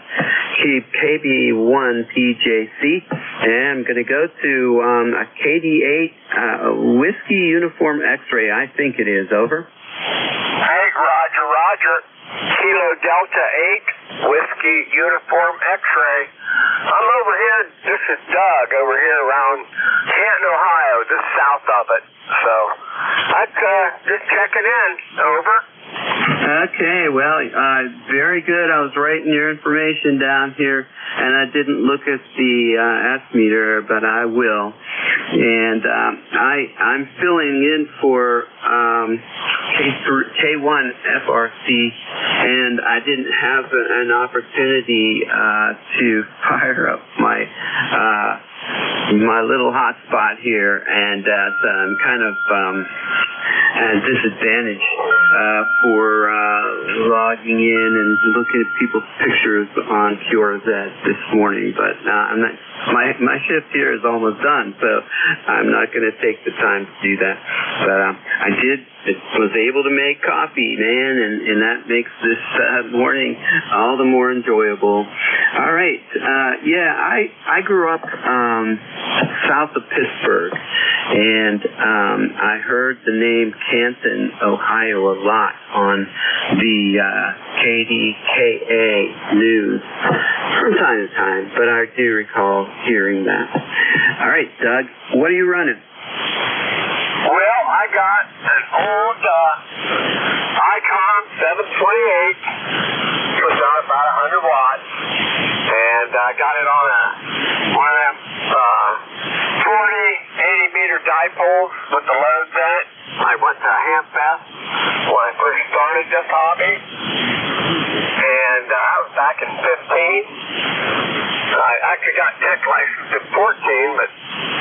M: KB1PJC, and I'm going to go to a KD8 Whiskey Uniform X-Ray, I think it is. Over.
U: Hey, Roger. Kilo Delta 8, Whiskey Uniform X-Ray. I'm over here, this is Doug, over here around Canton, Ohio, just south of it. So, I'm just checking in. Over.
M: Okay, well, very good. I was writing your information down here, and I didn't look at the S-meter, but I will. And I'm filling in for K1 FRC, and I didn't have an opportunity to fire up my little hotspot here, and so I'm kind of at a disadvantage for logging in and looking at people's pictures on QRZ this morning. But I'm not. My shift here is almost done, so I'm not going to take the time to do that. But I was able to make coffee, man, and that makes this morning all the more enjoyable. All right. I grew up south of Pittsburgh, and I heard the name Canton, Ohio a lot on the KDKA news from time to time, but I do recall hearing that. All right, Doug, what are you running?
U: Well, I got an old Icon 728, puts out about 100 watts, and I got it on one of them 40, 80-meter dipoles with the loads in it. I went to Hamfest when I first started this hobby, and I was back in 15. I actually got tech licensed in 14, but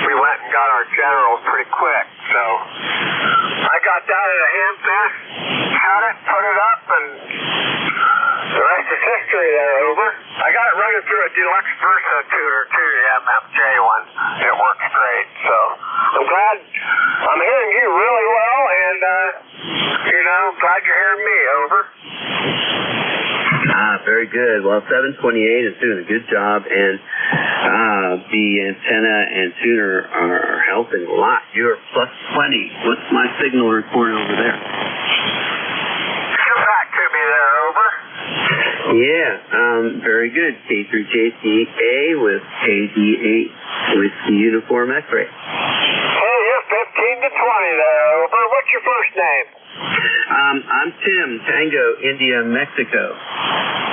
U: we went and got our generals pretty quick. So I got down at a Hamfest, cut it, put it up, and the rest is history there, over. I got it running through a deluxe Versa tuner, too, the MFJ one. It works great. So I'm glad I'm hearing you really well, and, glad you're hearing me, over.
M: Very good. Well, 728 is doing a good job, and the antenna and tuner are helping a lot. You're plus 20. What's my signal report over there?
U: Come back to me there, over.
M: Yeah, very good. K3JCA with KD8 with the uniform X-ray.
U: Hey, you're 15 to 20 there, over. What's your first name?
M: I'm Tim, Tango, India, Mexico.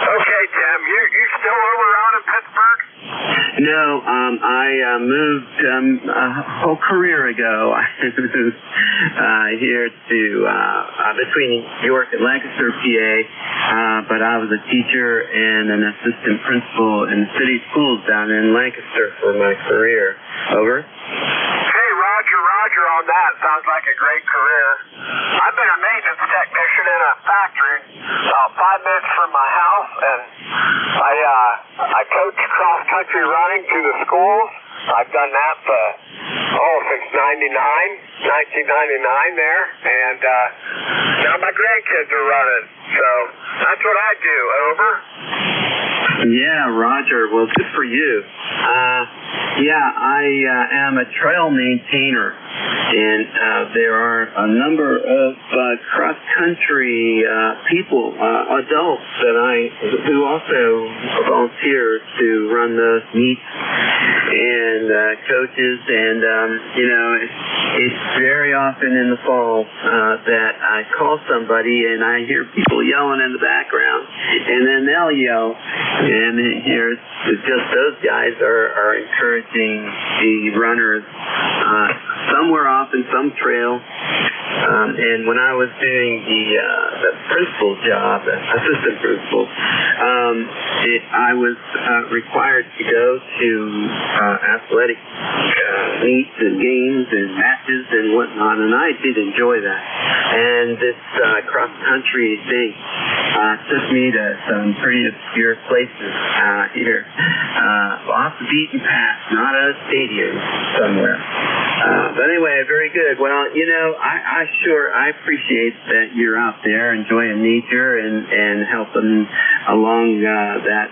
U: Okay, Tim. You still over around in Pittsburgh?
M: No, I moved a whole career ago. I moved here to between York and Lancaster, PA, but I was a teacher and an assistant principal in the city schools down in Lancaster for my career. Over.
U: Hey, Roger on that. Sounds like a great career. I've been a maintenance technician in a factory about 5 minutes from my house, and I coach cross-country running through the schools. I've done that for, since 1999 there, and now my grandkids are running, so that's what I do, over.
M: Yeah, Roger. Well, good for you. I am a trail maintainer, and there are a number of cross-country people, adults who also volunteer to run those meets, and coaches, and it's very often in the fall that I call somebody and I hear people yelling in the background, and then they'll yell, and here's just those guys are encouraging the runners. Some were off in some trail, and when I was doing the principal job, assistant principal, I was required to go to athletic meets and games and matches and whatnot, and I did enjoy that. And this cross-country thing took me to some pretty obscure places here, off the beaten path, not a stadium somewhere. But anyway, very good. Well, I appreciate that you're out there enjoying nature and helping along that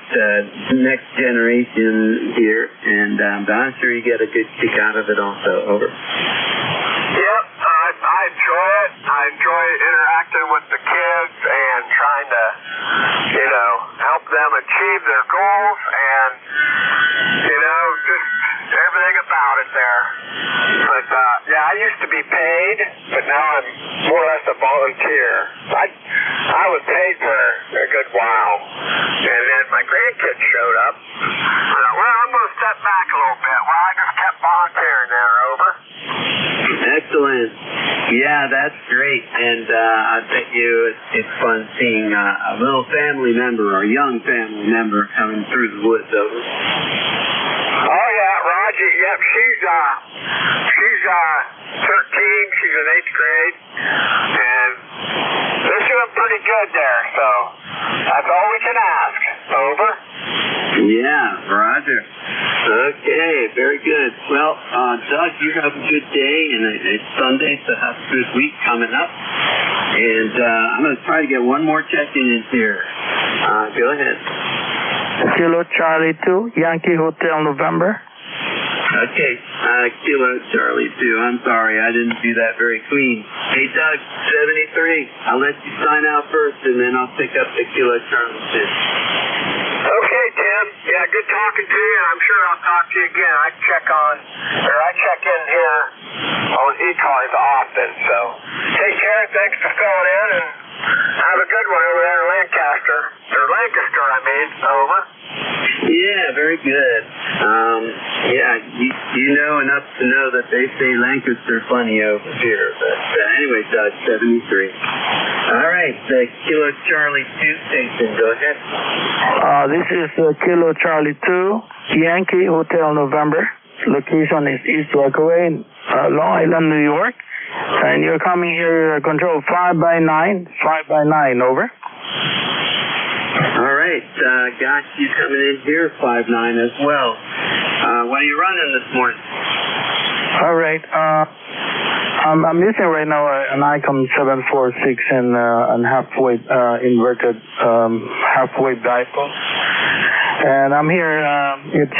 M: next generation here, and I'm sure you get a good kick out of it also. Over.
U: Yep, I enjoy it. I enjoy interacting with the kids and trying to, help them achieve their goals, and, just everything about it there. But, I used to be paid, but now I'm more or less a volunteer. I was paid for a good while, and then my grandkids showed up. I'm going to step back a little bit. Well, I just kept volunteering there, over.
M: Excellent. Yeah, that's great. And I bet you it's fun seeing a little family member or a young family member coming through the woods, over.
U: Oh, yeah, Roger. Yep, she's 13. She's in 8th grade. And they're doing pretty good there, so that's all we can ask. Over.
M: Yeah, Roger. Okay, very good. Well, Doug, you have a good day, and it's Sunday, so have a good week coming up. And I'm going to try to get one more check-in in here. Go ahead.
D: Kilo Charlie 2, Yankee Hotel, November.
M: Okay, Kilo Charlie 2. I'm sorry, I didn't do that very clean. Hey, Doug, 73. I'll let you sign out first, and then I'll pick up the Kilo Charlie 2.
B: Okay, Tim. Yeah, good talking to you. I'm sure I'll talk to you again. I check in here on ECARS often. So take care. Thanks for filling in, and have a good one over there in Lancaster. Or Lancaster, I mean. Over.
M: Yeah, very good. You know enough to know that they say Lancaster funny over here. But anyway, Doug, 73. All right, the Kilo Charlie 2 station. Go ahead.
D: This is Kilo Charlie 2, Yankee Hotel November. Location is East Rockaway, Long Island, New York. And you're coming here, control 5x9, 5x9, over.
M: All right, got you coming in here, 5'9" as well. What are you running this morning?
D: All right, I'm using right now an ICOM 746 and half-weight inverted half-weight dipole. And I'm here, it's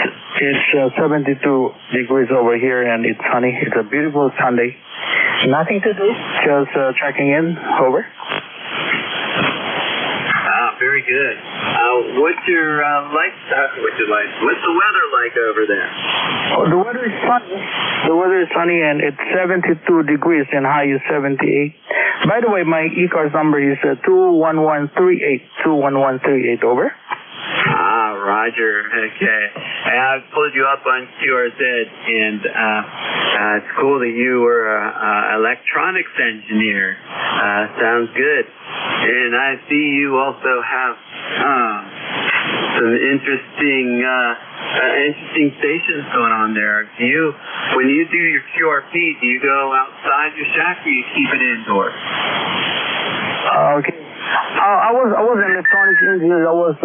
D: 72 degrees over here, and it's sunny. It's a beautiful Sunday. Nothing to do, just checking in, over.
M: Very good. What's the weather like over there?
D: Oh, the weather is sunny. The weather is sunny, and it's 72 degrees, and high is 78. By the way, my ECARS number is 21138. 21138, over.
M: Roger. Okay. I pulled you up on QRZ, and it's cool that you were an electronics engineer. Sounds good. And I see you also have some interesting stations going on there. When you do your QRP, do you go outside your shack, or you keep it indoors?
D: Okay. I was an electronics engineer. That was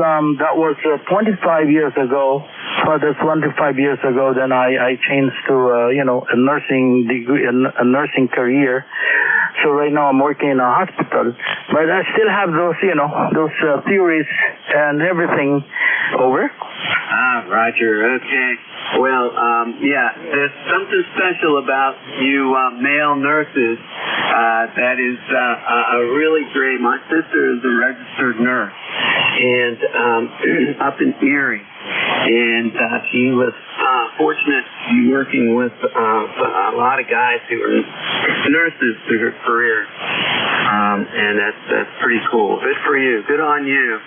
D: 25 years ago. But that's 25 years ago. Then I changed to a nursing degree, a nursing career. So right now I'm working in a hospital. But I still have those theories and everything. Over.
M: Roger. Okay. Well, there's something special about you male nurses. That is really great. My sister is a registered nurse, and up in Erie, and she was fortunate to be working with a lot of guys who are nurses through her career, and that's pretty cool. Good for you. Good on you.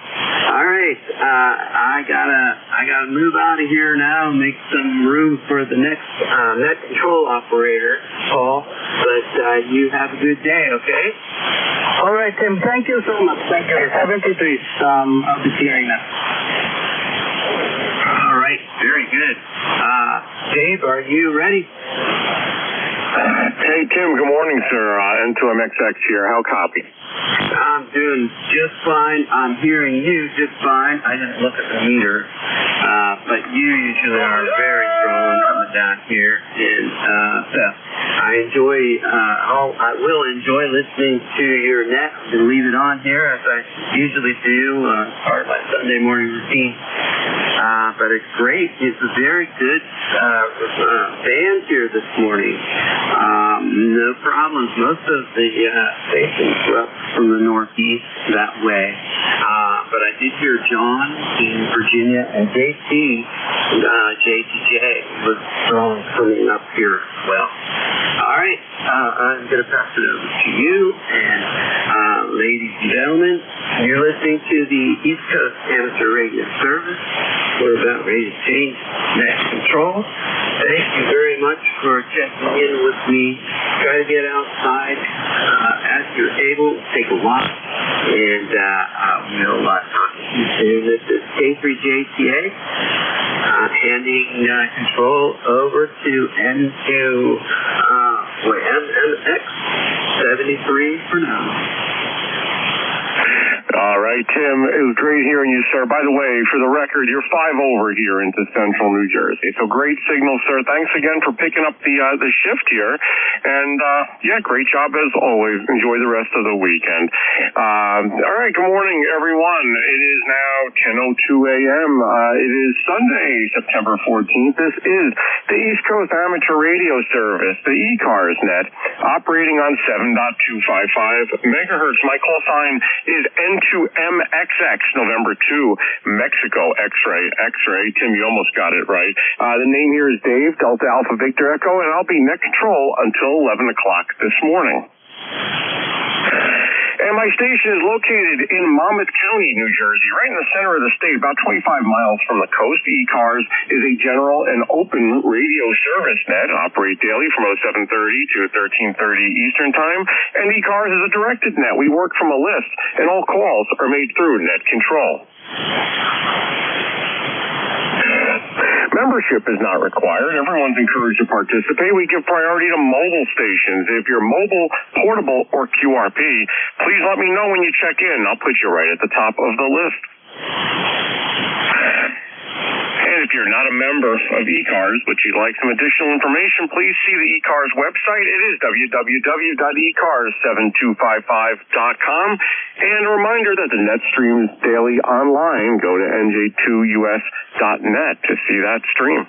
M: All right, I gotta move out of here now and make some room for the next net control operator, Paul. But you have a good day, okay?
D: All right, Tim. Thank you so much. Thank you. 73. I'll be hearing that.
M: All right, very good. Dave, are you ready?
V: Hey, Tim, good morning, sir. N2MXX here. How copy?
M: I'm doing just fine. I'm hearing you just fine. I didn't look at the meter, but you usually are very strong coming down here. And I will enjoy listening to your net and leave it on here as I usually do, part of my Sunday morning routine. But it's great. It's a very good band here this morning. No problems. Most of the stations were up from the northeast that way. But I did hear John in Virginia and JTJ was strong coming up here as well. All right. I'm going to pass it over to you. And ladies and gentlemen, you're listening to the East Coast Amateur Radio Service. We're about ready to change net control. Thank you very much for checking in with me. Try to get outside as you're able. Take a walk. And we'll talk to you soon. This is K3JTA handing control over to MMX 73 for now.
V: All right, Tim, it was great hearing you, sir. By the way, for the record, you're 5 over here into central New Jersey. So great signal, sir. Thanks again for picking up the shift here. And, yeah, great job as always. Enjoy the rest of the weekend. All right, good morning, everyone. It is now 10:02 a.m. It is Sunday, September 14th. This is the East Coast Amateur Radio Service, the ECARS net, operating on 7.255 megahertz. My call sign is N2MXX, November 2, Mexico, X-ray. Tim, you almost got it right. The name here is Dave, Delta Alpha Victor Echo, and I'll be net control until 11 o'clock this morning. And my station is located in Monmouth County, New Jersey, right in the center of the state, about 25 miles from the coast. ECARS is a general and open radio service net, operate daily from 0730 to 1330 Eastern Time. And ECARS is a directed net. We work from a list, and all calls are made through net control. Membership is not required. Everyone's encouraged to participate. We give priority to mobile stations. If you're mobile, portable, or QRP, please let me know when you check in. I'll put you right at the top of the list. And if you're not a member of ECARS, but you'd like some additional information, please see the ECARS website. It is www.ecars7255.com. And a reminder that the net streams daily online. Go to NJ2US.net to see that stream.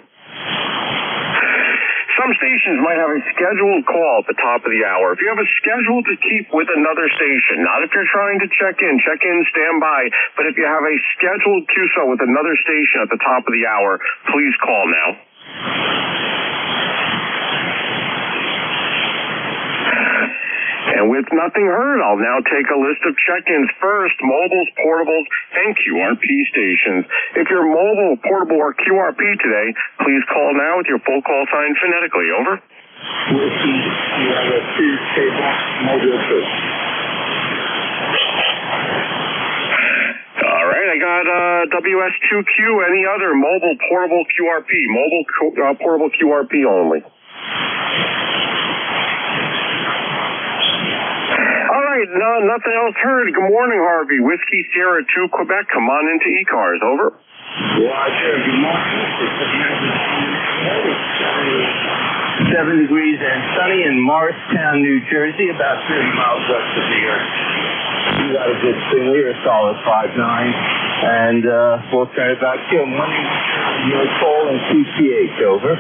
V: Some stations might have a scheduled call at the top of the hour. If you have a schedule to keep with another station, not if you're trying to check in, stand by, but if you have a scheduled QSO with another station at the top of the hour, please call now. And with nothing heard, I'll now take a list of check-ins. First, mobiles, portables, and QRP stations. If you're mobile, portable, or QRP today, please call now with your full call sign phonetically. Over.
G: Whiskey, you have a 2-table mobile too.
V: All right, I got WS2Q, any other mobile, portable, QRP. Mobile, portable, QRP only. No, nothing else heard. Good morning, Harvey. Whiskey Sierra 2, Quebec. Come on into ECARS. Over.
G: Roger. Good morning. 7 degrees and sunny in Morristown, New Jersey, about 30 miles west of New York. You got a good thing. We're a solid 5'9", and we'll turn it back to you. Morning, your call and CCH. Over.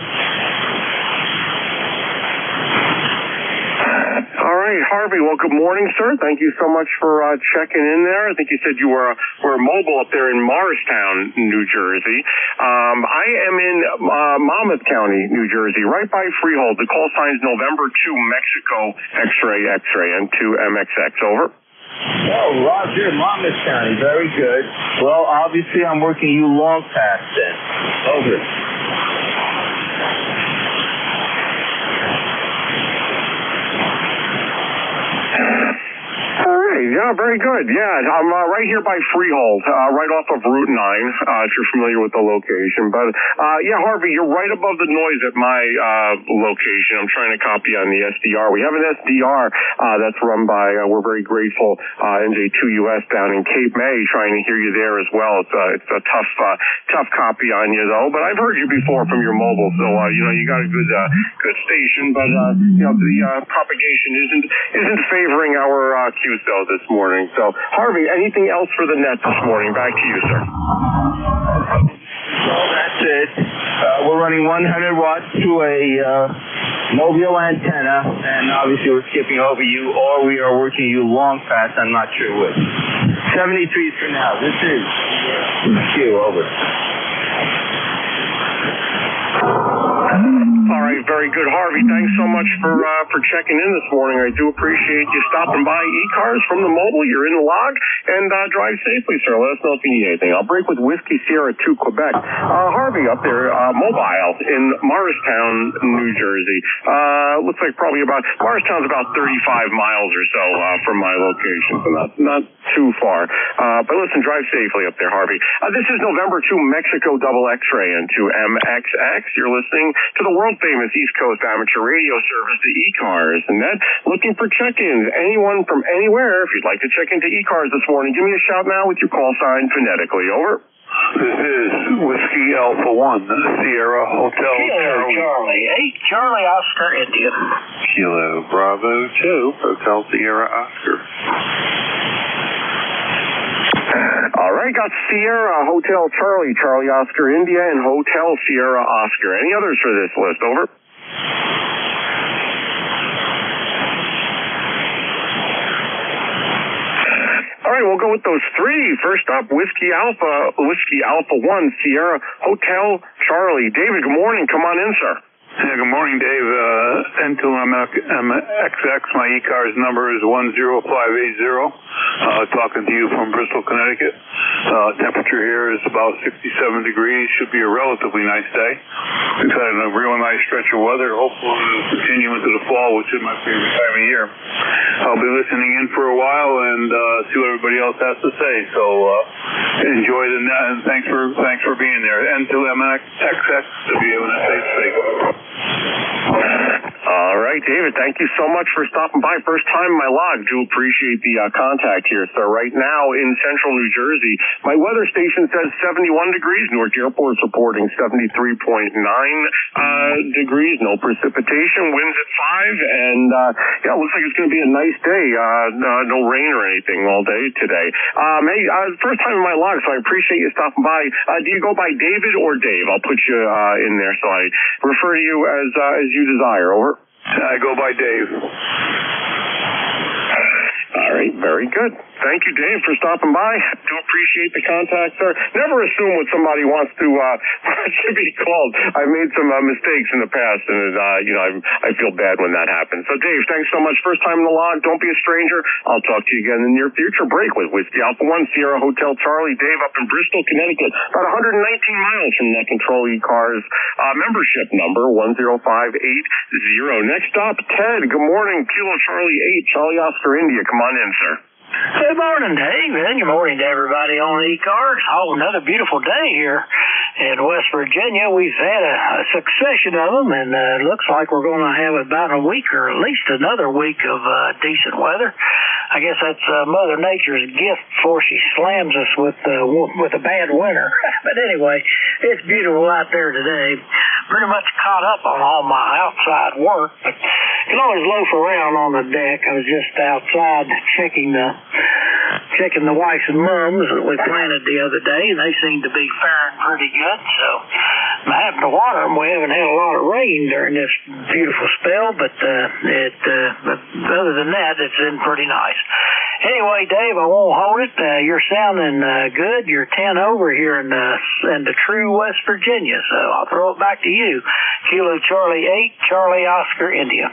V: All right, Harvey. Well, good morning, sir. Thank you so much for checking in there. I think you said you were mobile up there in Morristown, New Jersey. I am in Monmouth County, New Jersey, right by Freehold. The call sign's November 2, Mexico, X-ray, and 2MXX. Over.
G: Oh, Roger, Monmouth County. Very good. Well, obviously, I'm working you long past then. Over.
V: All right, yeah, very good. Yeah, I'm right here by Freehold, right off of Route 9, if you're familiar with the location. But, yeah, Harvey, you're right above the noise at my location. I'm trying to copy on the SDR. We have an SDR that's run by, we're very grateful, NJ2US down in Cape May, trying to hear you there as well. It's a tough copy on you, though. But I've heard you before from your mobile, so, you got a good station. But, the propagation isn't favoring our QSO this morning. So, Harvey, anything else for the net this morning? Back to you, sir.
G: Well, that's it. We're running 100 watts to a mobile antenna, and obviously we're skipping over you, or we are working you long past. I'm not sure which. 73 for now. This is Q. Over.
V: All right, very good, Harvey. Thanks so much for checking in this morning. I do appreciate you stopping by ECARS from the mobile. You're in the log, and drive safely, sir. Let us know if you need anything. I'll break with Whiskey Sierra 2, Quebec. Harvey up there, mobile in Morristown, New Jersey. Looks like probably Morristown's about 35 miles or so from my location, so not too far. But listen, drive safely up there, Harvey. This is November 2, Mexico double X-ray and 2MXX. You're listening to the world-famous ECARS, East Coast Amateur Radio Service, the ECARS. And that, looking for check-ins. Anyone from anywhere, if you'd like to check into ECARS this morning, give me a shout now with your call sign phonetically. Over.
F: This is Whiskey Alpha 1, Sierra Hotel
B: Charlie 8, Charlie Oscar India.
F: Kilo Bravo 2, Hotel Sierra Oscar.
V: All right, got Sierra Hotel Charlie, Charlie Oscar India, and Hotel Sierra Oscar. Any others for this list? Over. All right, we'll go with those three. First up, Whiskey Alpha 1, Sierra Hotel Charlie. David, good morning. Come on in, sir.
F: Yeah, good morning, Dave. N2MXX, my ECARS number is 10580. Talking to you from Bristol, Connecticut. Temperature here is about 67 degrees. Should be a relatively nice day. We've had a real nice stretch of weather. Hopefully it'll continue into the fall, which is my favorite time of year. I'll be listening in for a while and see what everybody else has to say. So enjoy the net, and thanks for being there. N2MXX, WNSH.
V: All right, David, thank you so much for stopping by. First time in my log. Do appreciate the contact here, sir. Right now in central New Jersey, my weather station says 71 degrees. Newark Airport's reporting 73.9 degrees. No precipitation. Winds at 5. And, yeah, it looks like it's going to be a nice day. No rain or anything all day today. Hey, first time in my log, so I appreciate you stopping by. Do you go by David or Dave? I'll put you in there, so I refer to you as you desire. Over.
F: I go by Dave.
V: All right, very good. Thank you, Dave, for stopping by. Do appreciate the contact, sir. Never assume what somebody wants to be called. I've made some mistakes in the past, and I feel bad when that happens. So, Dave, thanks so much. First time in the log. Don't be a stranger. I'll talk to you again in the near future. Break with Whiskey Alpha 1, Sierra Hotel Charlie. Dave up in Bristol, Connecticut. About 119 miles from Net Control ECARS. Membership number 10580. Next up, Ted. Good morning. Kilo Charlie 8, Charlie Oscar India. Come on in, sir.
B: Good morning, Dave, and good morning to everybody on ECARS. Oh, another beautiful day here in West Virginia. We've had a succession of them, and it looks like we're going to have about a week or at least another week of decent weather. I guess that's Mother Nature's gift before she slams us with a bad winter. But anyway, it's beautiful out there today. Pretty much caught up on all my outside work, but you can always loaf around on the deck. I was just outside checking the wives and mums that we planted the other day, and they seem to be faring pretty good. So I'm having to water them. We haven't had a lot of rain during this beautiful spell, but other than that, it's been pretty nice. Anyway, Dave, I won't hold it. You're sounding good. You're 10 over here in the true West Virginia, so I'll throw it back to you. Kilo Charlie 8, Charlie Oscar India.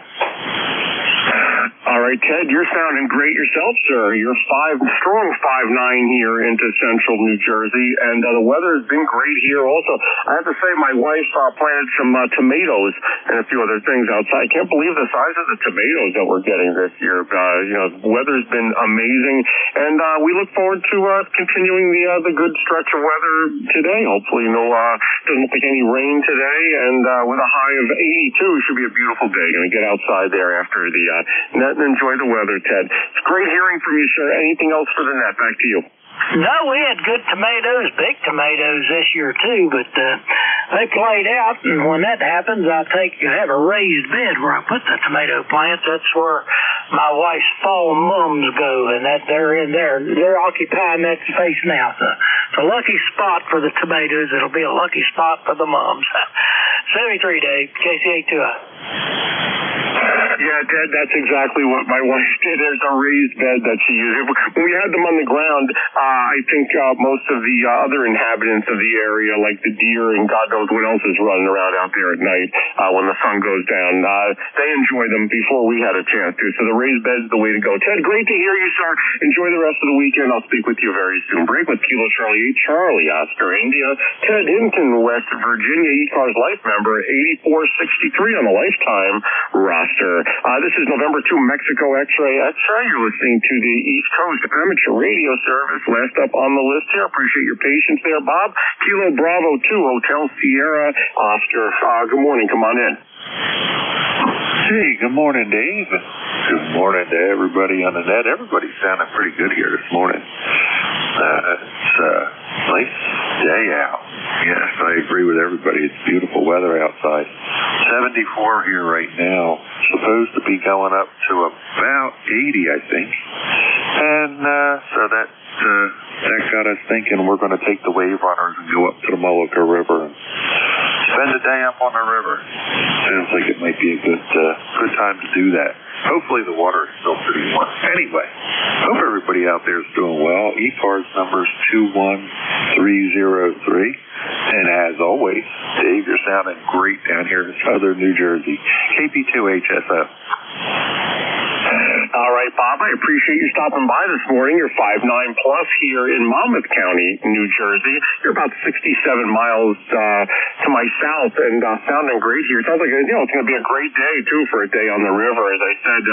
V: All right, Ted, you're sounding great yourself, sir. You're strong 5'9" here into central New Jersey, and the weather has been great here also. I have to say, my wife planted some tomatoes and a few other things outside. I can't believe the size of the tomatoes that we're getting this year. The weather's been amazing, and we look forward to continuing the good stretch of weather today. Hopefully, doesn't look like any rain today, and with a high of 82, should be a beautiful day. Going to get outside there after the net and enjoy the weather, Ted. It's great hearing from you, sir. Anything else for the net? Back to you.
B: No, we had good tomatoes, big tomatoes this year too, but they played out, and when that happens, I have a raised bed where I put the tomato plants. That's where my wife's fall mums go, and they're in there. They're occupying that space now. So it's a lucky spot for the tomatoes. It'll be a lucky spot for the mums. 73, Dave. KC82.
V: Yeah, Ted, that's exactly what my wife did. There's a raised bed that she used. When we had them on the ground, I think most of the other inhabitants of the area, like the deer and God knows what else is running around out there at night when the sun goes down, they enjoy them before we had a chance to. So the raised bed's the way to go. Ted, great to hear you, sir. Enjoy the rest of the weekend. I'll speak with you very soon. Break with Kilo Charlie 8, Charlie Oscar India. Ted Hinton, West Virginia, ECARS Life member, 8463 on the lifetime roster. This is November 2 Mexico X-Ray. You're listening to the East Coast Amateur Radio Service. Last up on the list here. Appreciate your patience there, Bob. Kilo Bravo 2 Hotel Sierra Oscar. Good morning. Come on in.
E: Hey, good morning, Dave. Good morning to everybody on the net. Everybody's sounding pretty good here this morning. It's a nice day out. Yes, I agree with everybody. It's beautiful weather outside. 74 here right now. Supposed to be going up to about 80, I think. And so that got us thinking we're going to take the wave runners and go up to the Molucca River and spend the day up on the river. Sounds like it might be a good time to do that. Hopefully the water is still pretty warm. Anyway, hope everybody out there is doing well. ECARS number's 21303. And as always, Dave, you're sounding great down here in southern New Jersey. KP2HSO.
V: All right, Bob, I appreciate you stopping by this morning. You're 5'9" plus here in Monmouth County, New Jersey. You're about 67 miles to my south and sounding great here. Sounds like it's going to be a great day, too, for a day on the river. As I said,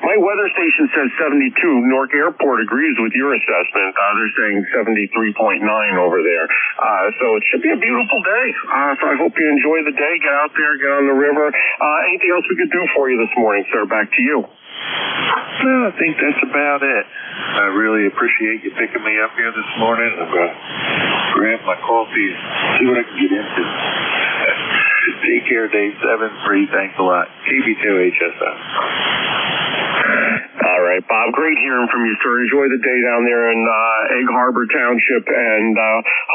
V: my weather station says 72. Newark Airport agrees with your assessment. They're saying 73.9 over there. So it should be a beautiful day. So I hope you enjoy the day. Get out there, get on the river. Anything else we could do for you this morning, sir? Back to you.
E: Well, I think that's about it. I really appreciate you picking me up here this morning. I'm going to grab my coffee and see what I can get into. Take care, Dave. 7-3. Thanks a lot. KB2HSO.
V: All right, Bob. Great hearing from you, sir. Enjoy the day down there in Egg Harbor Township, and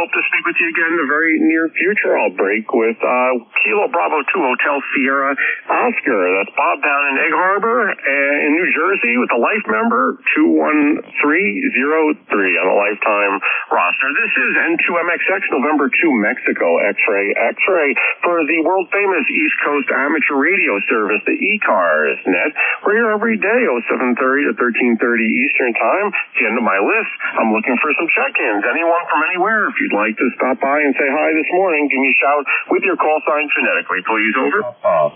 V: hope to speak with you again in the very near future. I'll break with Kilo Bravo 2 Hotel Sierra Oscar. That's Bob down in Egg Harbor in New Jersey with a life member 21303 on a lifetime roster. This is N2MXX November 2 Mexico X-Ray for the world famous East Coast Amateur Radio Service, the ECARS net. We're here every day, 7:30 to 13:30 Eastern Time. At the end of my list, I'm looking for some check-ins. Anyone from anywhere, if you'd like to stop by and say hi this morning, give me a shout with your call sign phonetically, please. Over.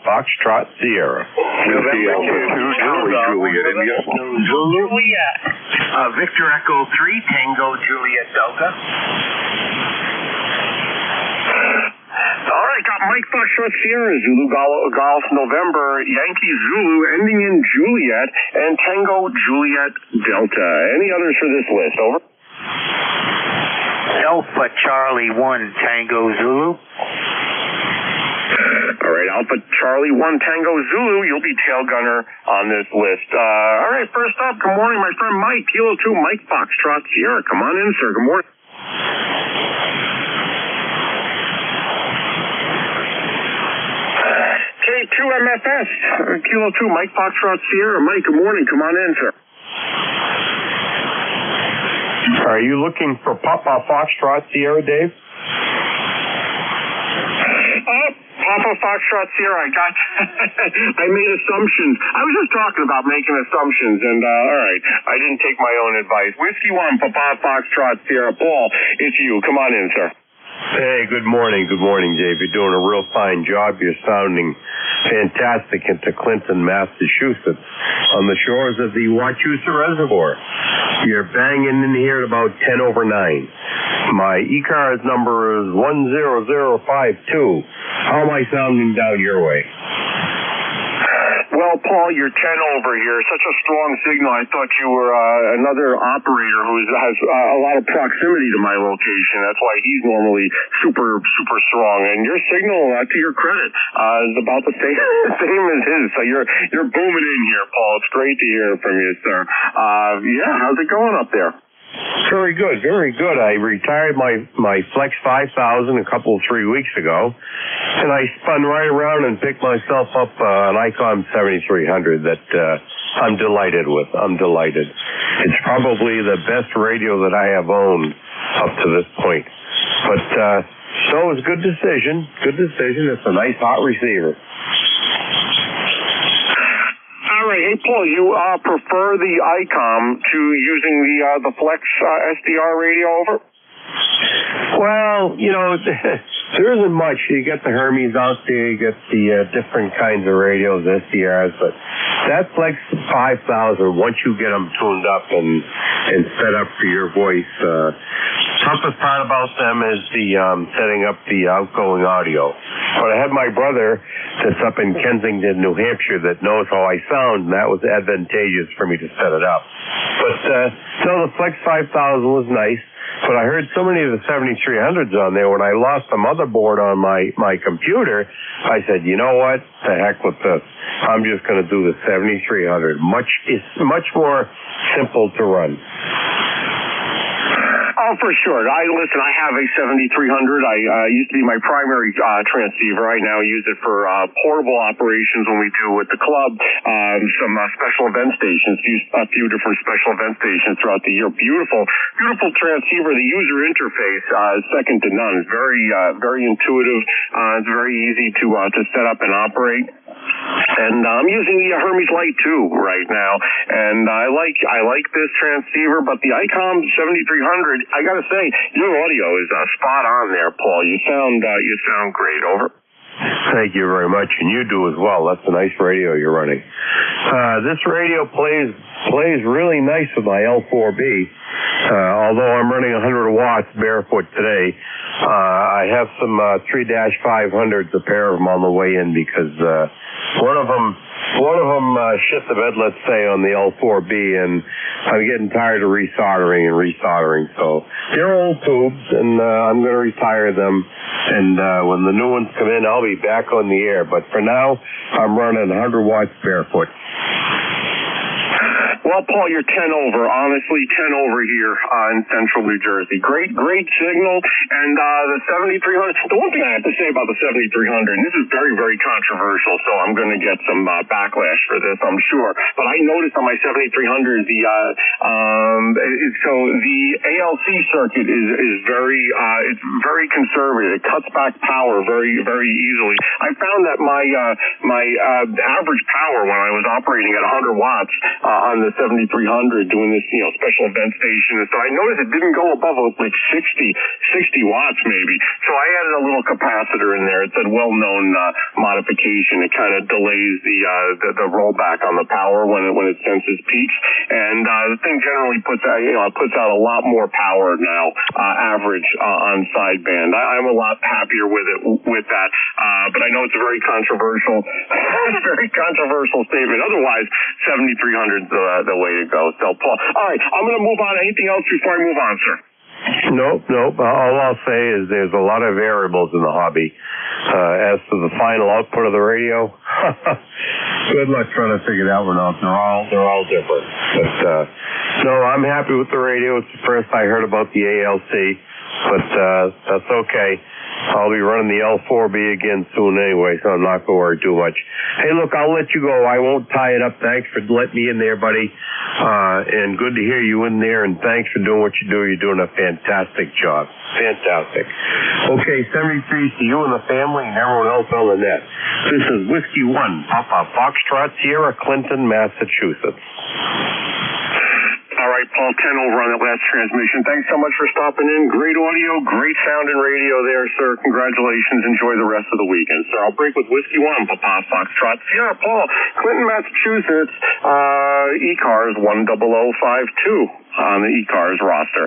I: Foxtrot Sierra.
V: Juliet India.
J: Juliet. Victor Echo 3, Tango Juliet Delta.
V: All right, got Mike Foxtrot Sierra, Zulu Golf November, Yankee Zulu ending in Juliet, and Tango Juliet Delta. Any others for this list? Over.
J: Alpha Charlie 1, Tango Zulu.
V: All right, Alpha Charlie 1 Tango Zulu, you'll be tail gunner on this list. All right, first up, good morning, my friend Mike, Kilo 2 Mike Foxtrot Sierra. Come on in, sir. Good morning. K2MFS, Kilo 2 Mike Foxtrot Sierra. Mike, good morning. Come on in, sir.
I: Are you looking for Papa Foxtrot Sierra, Dave?
V: Papa Foxtrot Sierra, I made assumptions. I was just talking about making assumptions, and all right, I didn't take my own advice. Whiskey 1, Papa Foxtrot Sierra. Paul, it's you. Come on in, sir.
I: Hey, good morning, Dave. You're doing a real fine job. You're sounding fantastic into Clinton, Massachusetts, on the shores of the Wachusett Reservoir. You're banging in here at about 10 over 9. My ECARS number is 10052. How am I sounding down your way?
V: Well, Paul, you're 10 over here. Such a strong signal. I thought you were another operator who has a lot of proximity to my location. That's why he's normally super strong. And your signal, to your credit, is about the same as his. So you're booming in here, Paul. It's great to hear from you, sir. Yeah, how's it going up there?
I: Very good. I retired my Flex 5000 3 weeks ago, and I spun right around and picked myself up an Icon 7300 that I'm delighted with. It's probably the best radio that I have owned up to this point. But so it's a good decision. It's a nice hot receiver.
V: All right, hey Paul, you prefer the ICOM to using the Flex SDR radio over?
I: Well, there isn't much. You get the Hermes out there, you get the different kinds of radios, SDRs, but that Flex 5000, once you get them tuned up and set up for your voice, toughest part about them is the setting up the outgoing audio. But I had my brother that's up in Kensington, New Hampshire, that knows how I sound, and that was advantageous for me to set it up. But so the Flex 5000 was nice. But I heard so many of the 7300s on there. When I lost the motherboard on my computer, I said, you know what? The heck with this. I'm just going to do the 7300. It's much more simple to run.
V: Oh, for sure. I have a 7300. I used to be my primary transceiver. I now use it for portable operations when we do with the club, some special event stations, a few different special event stations throughout the year. Beautiful transceiver. The user interface is second to none. It's very intuitive. It's very easy to set up and operate. And I'm using the Hermes Lite 2 right now, and I like this transceiver. But the ICOM 7300, I gotta say, your audio is spot on there, Paul. You sound great. Over.
I: Thank you very much, and you do as well. That's a nice radio you're running. This radio plays really nice with my L4B. Although I'm running 100 watts barefoot today, I have some 3-500s, a pair of them on the way in, because one of them shit the bed, let's say, on the L4B, and I'm getting tired of resoldering. So they're old tubes, and I'm going to retire them. And when the new ones come in, I'll be back on the air. But for now, I'm running 100 watts barefoot.
V: Well, Paul, you're 10 over. Honestly, 10 over here in central New Jersey. Great signal. And the 7300, the one thing I have to say about the 7300, and this is very, very controversial, so I'm going to get some backlash for this, I'm sure. But I noticed on my 7300, so the ALC circuit is it's very conservative. It cuts back power very, very easily. I found that my average power when I was operating at 100 watts on the 7300 doing this, special event station. So I noticed it didn't go above like 60 watts maybe. So I added a little capacitor in there. It's a well-known modification. It kind of delays the rollback on the power when it senses peaks. And the thing generally puts out a lot more power now, average on sideband. I'm a lot happier with that. But I know it's a very controversial statement. Otherwise, 7300's the way to go. So, Paul, all right, I'm going to move on. Anything else before I move on, sir?
I: Nope. All I'll say is there's a lot of variables in the hobby. As to the final output of the radio, good luck trying to figure that one out. They're all different. But no, I'm happy with the radio. It's the first I heard about the ALC, but that's okay. I'll be running the L4B again soon anyway, so I'm not going to worry too much. Hey, look, I'll let you go. I won't tie it up. Thanks for letting me in there, buddy. And good to hear you in there, and thanks for doing what you do. You're doing a fantastic job. Fantastic. Okay, 73 to you and the family and everyone else on the net. This is Whiskey 1, Papa Foxtrot, Sierra Clinton, Massachusetts.
V: All right, Paul, 10 over on that last transmission. Thanks so much for stopping in. Great audio, great sound and radio there, sir. Congratulations. Enjoy the rest of the weekend, sir. I'll break with Whiskey 1, Papa Foxtrot, Sierra, Paul, Clinton, Massachusetts, ECARS 10052 on the ECARS roster.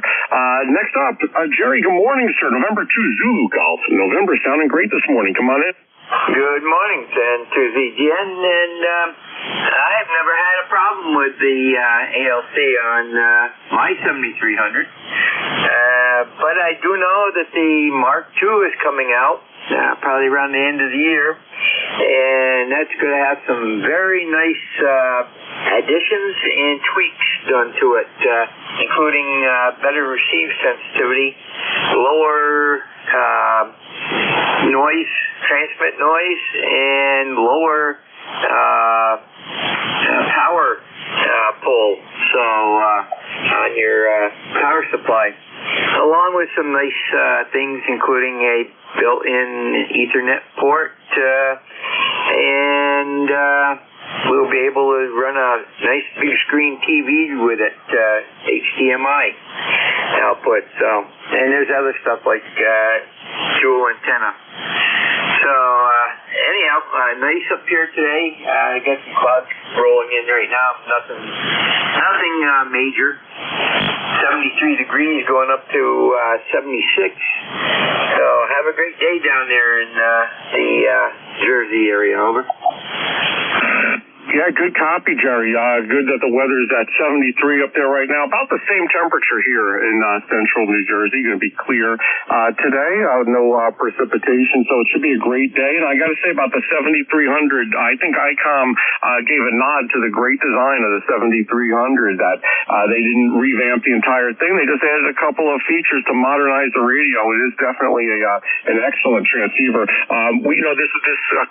V: Next up, Jerry, good morning, sir. November 2 Zulu Golf. November sounding great this morning. Come on in.
C: Good morning, to ZGN, and I have never had a problem with the ALC on my 7300, but I do know that the Mark II is coming out, probably around the end of the year, and that's going to have some very nice additions and tweaks done to it, including better receive sensitivity, lower transmit noise, and lower power pull, so on your power supply, along with some nice things, including a built-in Ethernet port, and we'll be able to run a nice big screen TV with it, HDMI output. So, and there's other stuff like dual antenna. Nice up here today. I got some clouds rolling in right now. Nothing major. 73 degrees going up to 76. So have a great day down there in the Jersey area. Over.
V: Yeah, good copy, Jerry. Good that the weather's at 73 up there right now. About the same temperature here in central New Jersey. Going to be clear today. No precipitation, so it should be a great day. And I got to say about the 7300, I think ICOM gave a nod to the great design of the 7300 that they didn't revamp the entire thing. They just added a couple of features to modernize the radio. It is definitely an excellent transceiver. This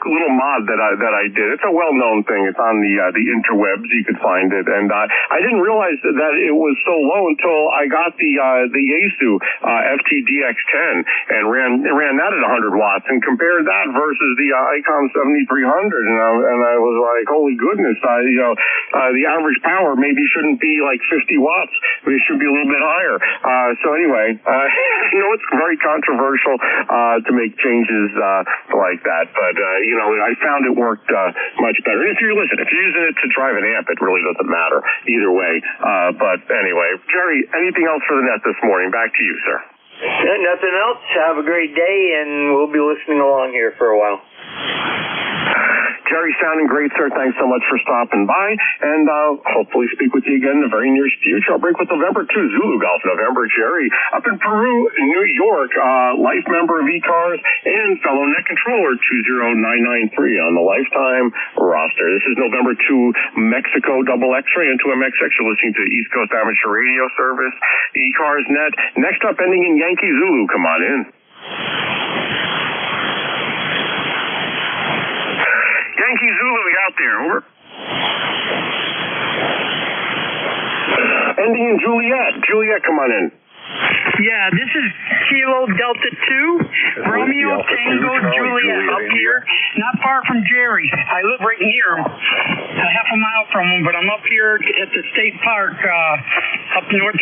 V: little mod that I did. It's a well-known thing. It's on the interwebs. You could find it, and I didn't realize that it was so low until I got the Yaesu FTDX10 and ran that at 100 watts and compared that versus the ICOM 7300, and I was like, holy goodness! The average power maybe shouldn't be like 50 watts, but it should be a little bit higher. So anyway, it's very controversial to make changes like that, but I found it worked much better. And if you're using it to drive an amp, it really doesn't matter either way. But anyway, Jerry, anything else for the net this morning? Back to you, sir.
C: Nothing else. Have a great day, and we'll be listening along here for a while.
V: Jerry, sounding great, sir. Thanks so much for stopping by, and hopefully speak with you again in the very near future. I'll break with November 2 Zulu Golf November. Jerry up in Peru, New York, life member of ECARS and fellow net controller 20993 on the lifetime roster. This is November 2 Mexico double X-ray into MXX. You're listening to East Coast Amateur Radio Service, ECARS Net. Next up, ending in Yankee Zulu. Come on in. Yankee Zulu, you out there, over. Ending in Juliet. Juliet, come on in.
K: Yeah, this is Kilo Delta 2, Romeo Tango Juliet up here, not far from Jerry. I live right near him, a half a mile from him, but I'm up here at the state park up north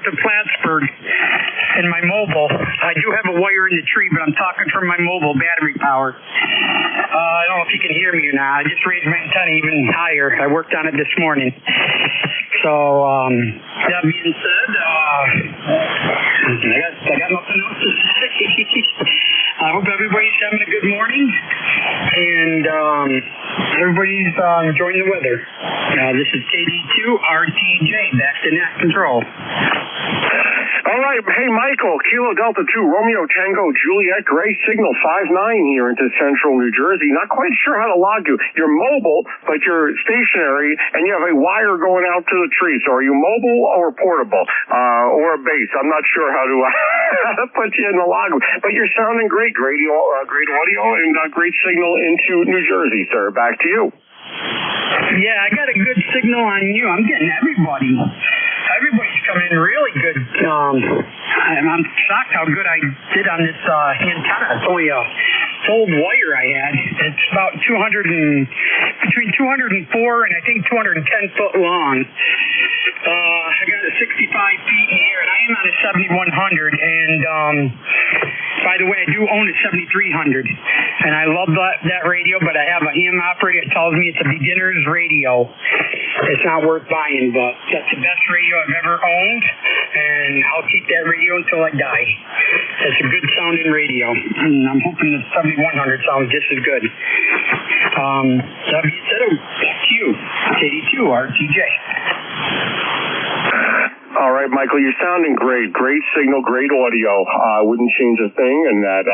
K: of Plattsburgh in my mobile. I do have a wire in the tree, but I'm talking from my mobile, battery powered. I don't know if you can hear me or not. I just raised my antenna even higher. I worked on it this morning. So, that being said, I got nothing else to say. I hope everybody's having a good morning, and everybody's enjoying the weather. This is KD2 RTJ, back to net control.
V: All right. Hey, Michael, Kilo Delta 2, Romeo Tango Juliet, gray signal 5-9 here into central New Jersey. Not quite sure how to log you. You're mobile, but you're stationary, and you have a wire going out to the tree. So are you mobile or portable or a base? I'm not sure how to put you in the log. But you're sounding great. Great audio, and great signal into New Jersey, sir. Back to you.
K: Yeah, I got a good signal on you. I'm getting everybody. Everybody's coming in really good. I'm shocked how good I did on this antenna. It's only a old wire I had. It's about between 204 and I think 210 foot long. I got it 65 feet in the air, and I am on a 7100. And by the way, I do own a 7300, and I love that radio. But I have a ham operator that tells me it's a beginner's radio. It's not worth buying, but that's the best radio I've ever owned, and I'll keep that radio until I die. It's a good sounding radio, and I'm hoping the 7100 sounds just as good. That being said, back to you, KD2 RTJ.
V: All right, Michael, you're sounding great. Great signal, great audio. Wouldn't change a thing. And that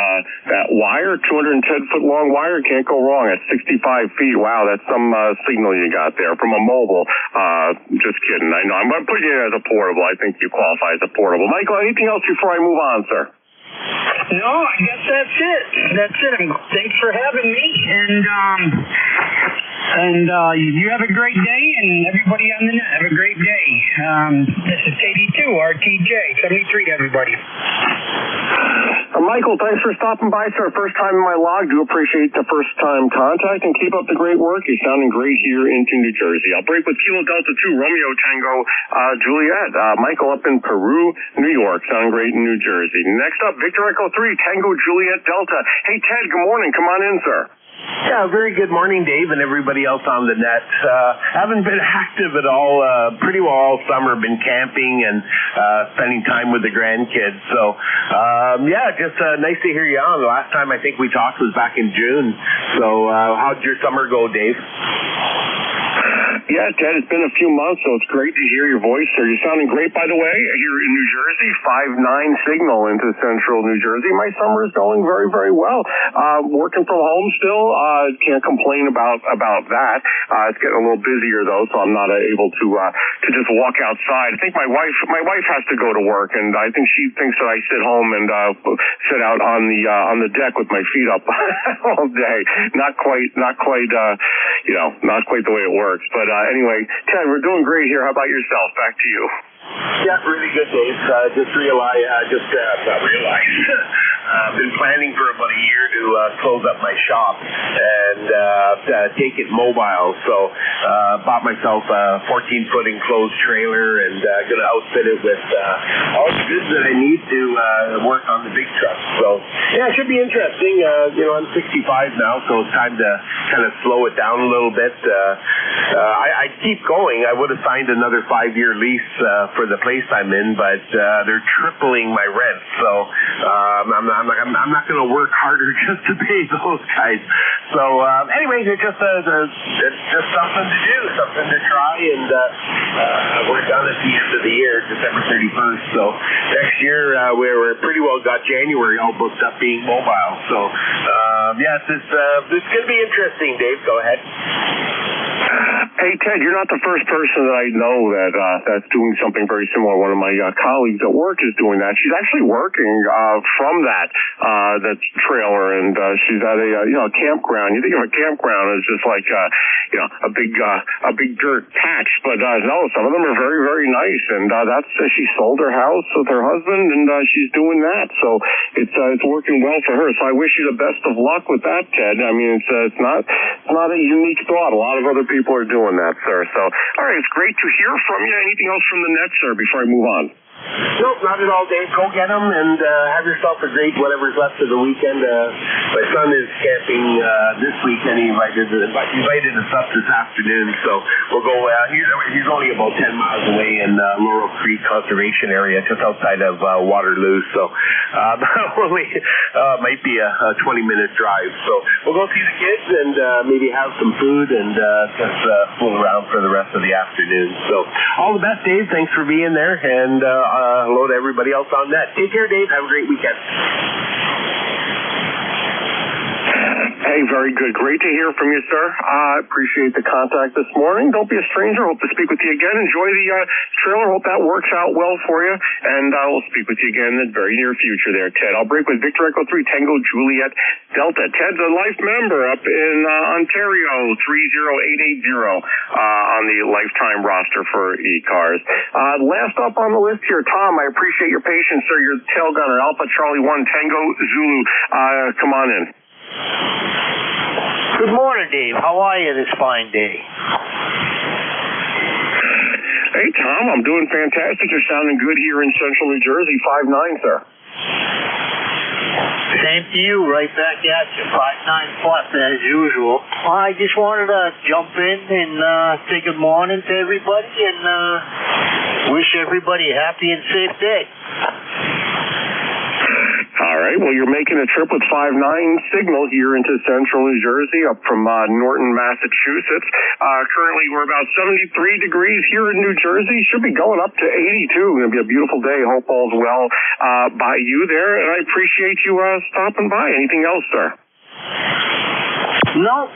V: wire, 210-foot long wire, can't go wrong at 65 feet. Wow, that's some signal you got there from a mobile. Just kidding. I know. I'm going to put you in as a portable. I think you qualify as a portable. Michael, anything else before I move on, sir?
K: No, I guess that's it. Thanks for having me, and you have a great day, and everybody on the net have a great day. This is KD2 RTJ 73 to everybody.
V: Michael, thanks for stopping by, sir. First time in my log. Do appreciate the first time contact, and keep up the great work. You're sounding great here into New Jersey. I'll break with Kilo Delta 2 Romeo Tango Juliet. Michael up in Peru, New York, sounding great in New Jersey. Next up, Victor Echo 3 Tango Juliet Delta. Hey, Ted, good morning. Come on in, sir.
J: Yeah, very good morning, Dave, and everybody else on the net. Haven't been active at all, pretty well all summer, been camping and spending time with the grandkids. So, just nice to hear you on. The last time I think we talked was back in June. So, how'd your summer go, Dave?
V: Yeah, Ted, it's been a few months, so it's great to hear your voice, sir. You're sounding great, by the way, here in New Jersey, 5-9 signal into central New Jersey. My summer is going very, very well. Working from home still, can't complain about that. It's getting a little busier, though, so I'm not able to just walk outside. I think my wife has to go to work, and I think she thinks that I sit home and sit out on the deck with my feet up all day. Not quite the way it works, but anyway, Ted, we're doing great here. How about yourself? Back to you.
J: Yeah, really good, Dave. I've been planning for about a year to close up my shop and take it mobile. So bought myself a 14-foot enclosed trailer and going to outfit it with all the goods that I need to work on the big truck. So, yeah, it should be interesting. I'm 65 now, so it's time to kind of slow it down a little bit. I'd keep going. I would have signed another 5-year lease for the place I'm in, but they're tripling my rent. So I'm not going to work harder just to pay those guys. So anyway, it's just something to do, something to try, and we're done at the end of the year, December 31st. So next year we're pretty well got January all booked up being mobile. So this could be interesting. Dave, go ahead.
V: Hey, Ted, you're not the first person that I know that's doing something very similar. One of my colleagues at work is doing that. She's actually working from that trailer, and she's at a campground. You think of a campground as just like a big dirt patch, but no, some of them are very, very nice. And she sold her house with her husband, and she's doing that. So it's working well for her. So I wish you the best of luck with that, Ted. I mean, it's not a unique thought. A lot of other people are doing that, sir. So, all right, it's great to hear from you. Anything else from the net, sir, before I move on?
J: Nope, not at all, Dave. Go get them and have yourself a great whatever's left of the weekend. My son is camping this weekend. He invited us up this afternoon, so we'll go. He's only about 10 miles away in Laurel Creek Conservation Area, just outside of Waterloo. So might be a 20-minute drive. So we'll go see the kids and maybe have some food and just fool around for the rest of the afternoon. So all the best, Dave. Thanks for being there, and hello to everybody else on net. Take care, Dave. Have a great weekend.
V: Hey, very good. Great to hear from you, sir. I appreciate the contact this morning. Don't be a stranger. Hope to speak with you again. Enjoy the trailer. Hope that works out well for you. And we'll speak with you again in the very near future there, Ted. I'll break with Victor Echo 3 Tango Juliet Delta. Ted's a life member up in Ontario, 30880 on the lifetime roster for ECARS. Last up on the list here, Tom, I appreciate your patience, sir. You're the tail gunner, Alpha Charlie 1 Tango Zulu. Come on in.
L: Good morning, Dave. How are you this fine day?
V: Hey, Tom, I'm doing fantastic. You're sounding good here in central New Jersey, 5-9, sir.
L: Same to you, right back at you, 5-9 plus as usual. I just wanted to jump in and say good morning to everybody and wish everybody a happy and safe day.
V: All right. Well, you're making a trip with 5-9 signal here into central New Jersey up from Norton, Massachusetts. Currently, we're about 73 degrees here in New Jersey. Should be going up to 82. Going to be a beautiful day. Hope all's well by you there. And I appreciate you stopping by. Anything else, sir?
L: No.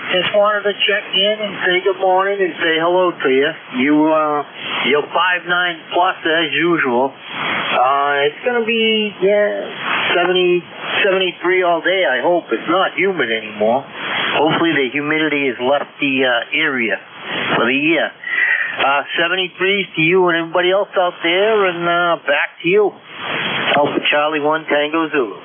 L: Just wanted to check in and say good morning and say hello to you. You're 5-9 plus as usual. It's going to be 70, 73 all day, I hope. It's not humid anymore. Hopefully the humidity has left the area for the year. 73s to you and everybody else out there, and back to you. Alpha Charlie 1 Tango Zulu.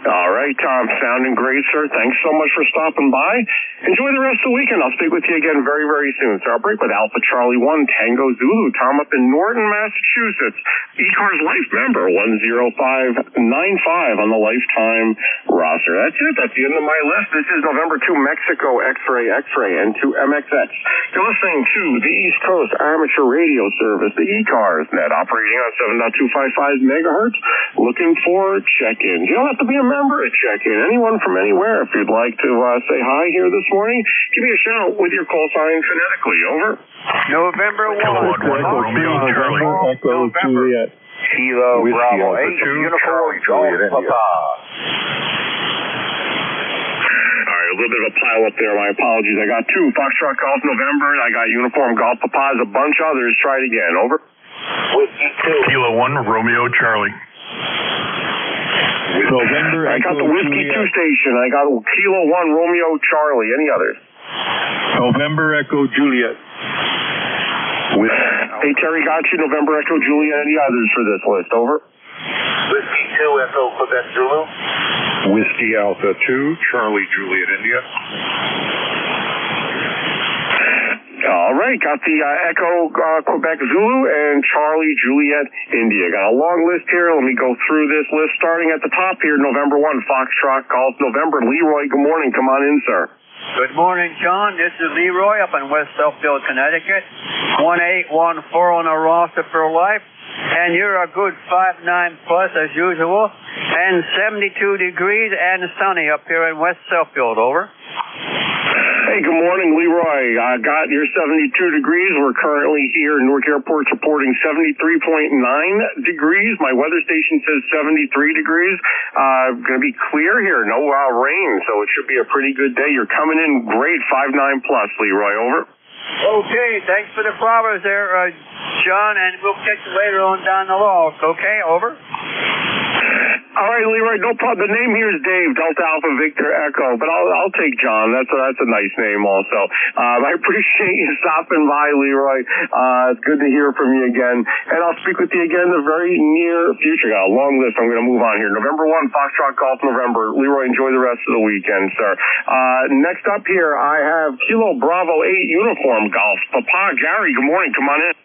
V: All right. right. Sounding great, sir. Thanks so much for stopping by. Enjoy the rest of the weekend. I'll speak with you again very, very soon. So I'll break with Alpha Charlie 1 Tango Zulu. Tom up in Norton, Massachusetts. ECARS Life member 10595 on the lifetime roster. That's it. That's the end of my list. This is November 2 Mexico X-Ray and 2 MXX. You're listening to the East Coast Amateur Radio Service, the ECARS net, operating on 7.255 megahertz. Looking for check-ins. You don't have to be a member to check in. Anyone from anywhere. If you'd like to say hi here this morning, give me a shout with your call sign phonetically. Over.
U: November 1.
P: Romeo Charlie.
U: Echo Juliet.
H: Kilo Bravo 8. Uniform Juliet India.
V: A little bit of a pile up there. My apologies. I got 2 Foxtrot Golf November. I got Uniform Golf Papas. A bunch of others. Try it again. Over.
H: Whiskey 2.
P: Kilo 1 Romeo Charlie.
V: November. I got the Whiskey 2 station. I got Kilo 1 Romeo Charlie. Any others?
P: November Echo Juliet.
V: Hey, Terry, got you. November Echo Juliet. Any others for this list? Over.
H: Whiskey 2 Echo Quebec Zulu.
P: Whiskey Alpha 2 Charlie Juliet India.
V: All right, got the Echo Quebec Zulu and Charlie Juliet India. Got a long list here. Let me go through this list. Starting at the top here, November 1, Foxtrot Golf November. Leroy, good morning. Come on in, sir.
U: Good morning, John. This is Leroy up in West Southfield, Connecticut. 1814 on the roster for life. And you're a good 5.9 plus as usual. And 72 degrees and sunny up here in West Southfield. Over.
V: Hey, good morning, Leroy. I got your 72 degrees. We're currently here in Newark Airport reporting 73.9 degrees. My weather station says 73 degrees. Going to be clear here. No rain, so it should be a pretty good day. You're coming in great, 5.9 plus, Leroy. Over.
U: Okay, thanks for the flowers there, John, and we'll catch you later on down the log. Okay, over.
V: All right, Leroy, no problem. The name here is Dave, Delta Alpha Victor Echo, but I'll take John. That's a nice name also. I appreciate you stopping by, Leroy. It's good to hear from you again, and I'll speak with you again in the very near future. Got a long list. I'm going to move on here. November 1, Foxtrot Golf November. Leroy, enjoy the rest of the weekend, sir. Next up here, I have Kilo Bravo 8 Uniform Golf. Papa, Gary, good morning. Come on in.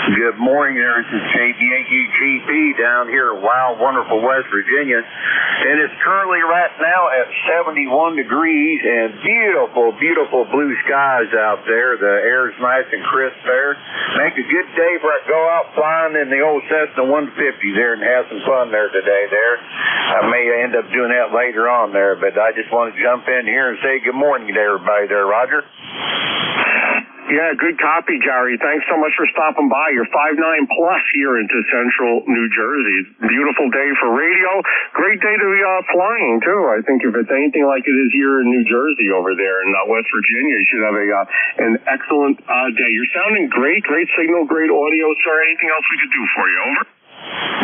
H: Good morning, there. This is JBAGGP down here in wild, wonderful West Virginia. And it's currently right now at 71 degrees and beautiful, beautiful blue skies out there. The air's nice and crisp there. Make a good day for I go out flying in the old Cessna 150 there and have some fun there today there. I may end up doing that later on there, but I just want to jump in here and say good morning to everybody there, Roger.
V: Yeah, good copy, Gary. Thanks so much for stopping by. You're 5.9 plus here into central New Jersey. Beautiful day for radio. Great day to be flying, too. I think if it's anything like it is here in New Jersey over there in West Virginia, you should have an excellent day. You're sounding great. Great signal, great audio, sir. Anything else we could do for you? Over.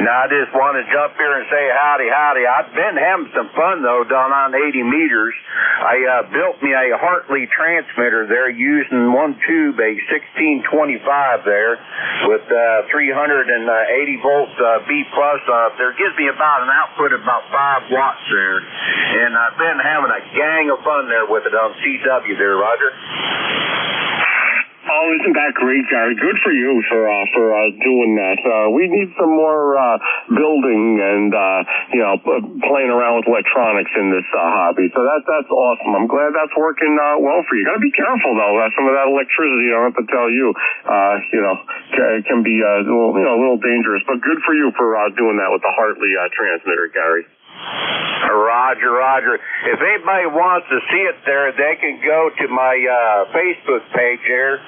H: Now, I just want to jump here and say howdy. I've been having some fun, though, down on 80 meters. I built me a Hartley transmitter there using one tube, a 1625 there, with 380 volts B plus there. Gives me about an output of about 5 watts there. And I've been having a gang of fun there with it on CW there, Roger.
V: Oh, isn't that great, Gary? Good for you for doing that. We need some more building and playing around with electronics in this hobby. So that's awesome. I'm glad that's working well for you. Got to be careful though. Some of that electricity, I don't have to tell you, can be a little dangerous. But good for you for doing that with the Hartley transmitter, Gary.
H: Roger. If anybody wants to see it there, they can go to my Facebook page there.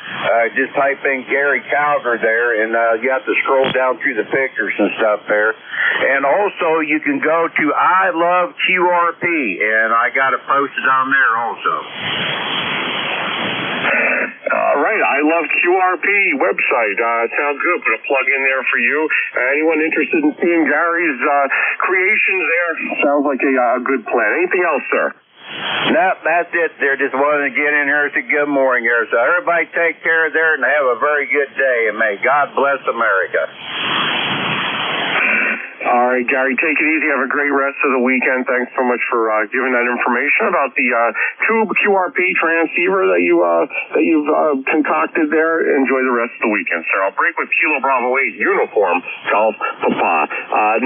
H: Just type in Gary Calger there, and you have to scroll down through the pictures and stuff there. And also, you can go to I Love QRP, and I got it posted on there also.
V: All right, I Love QRP website. Sounds good. Put a plug in there for you. Anyone interested in seeing Gary's creations there? Sounds like a good plan. Anything else, sir?
H: No, that's it there. Just wanted to get in here and say good morning here. So everybody take care there and have a very good day. And may God bless America.
V: All right, Gary, take it easy. Have a great rest of the weekend. Thanks so much for giving that information about the tube QRP transceiver that you've concocted there. Enjoy the rest of the weekend, sir. I'll break with Kilo Bravo 8 uniform Golf Papa.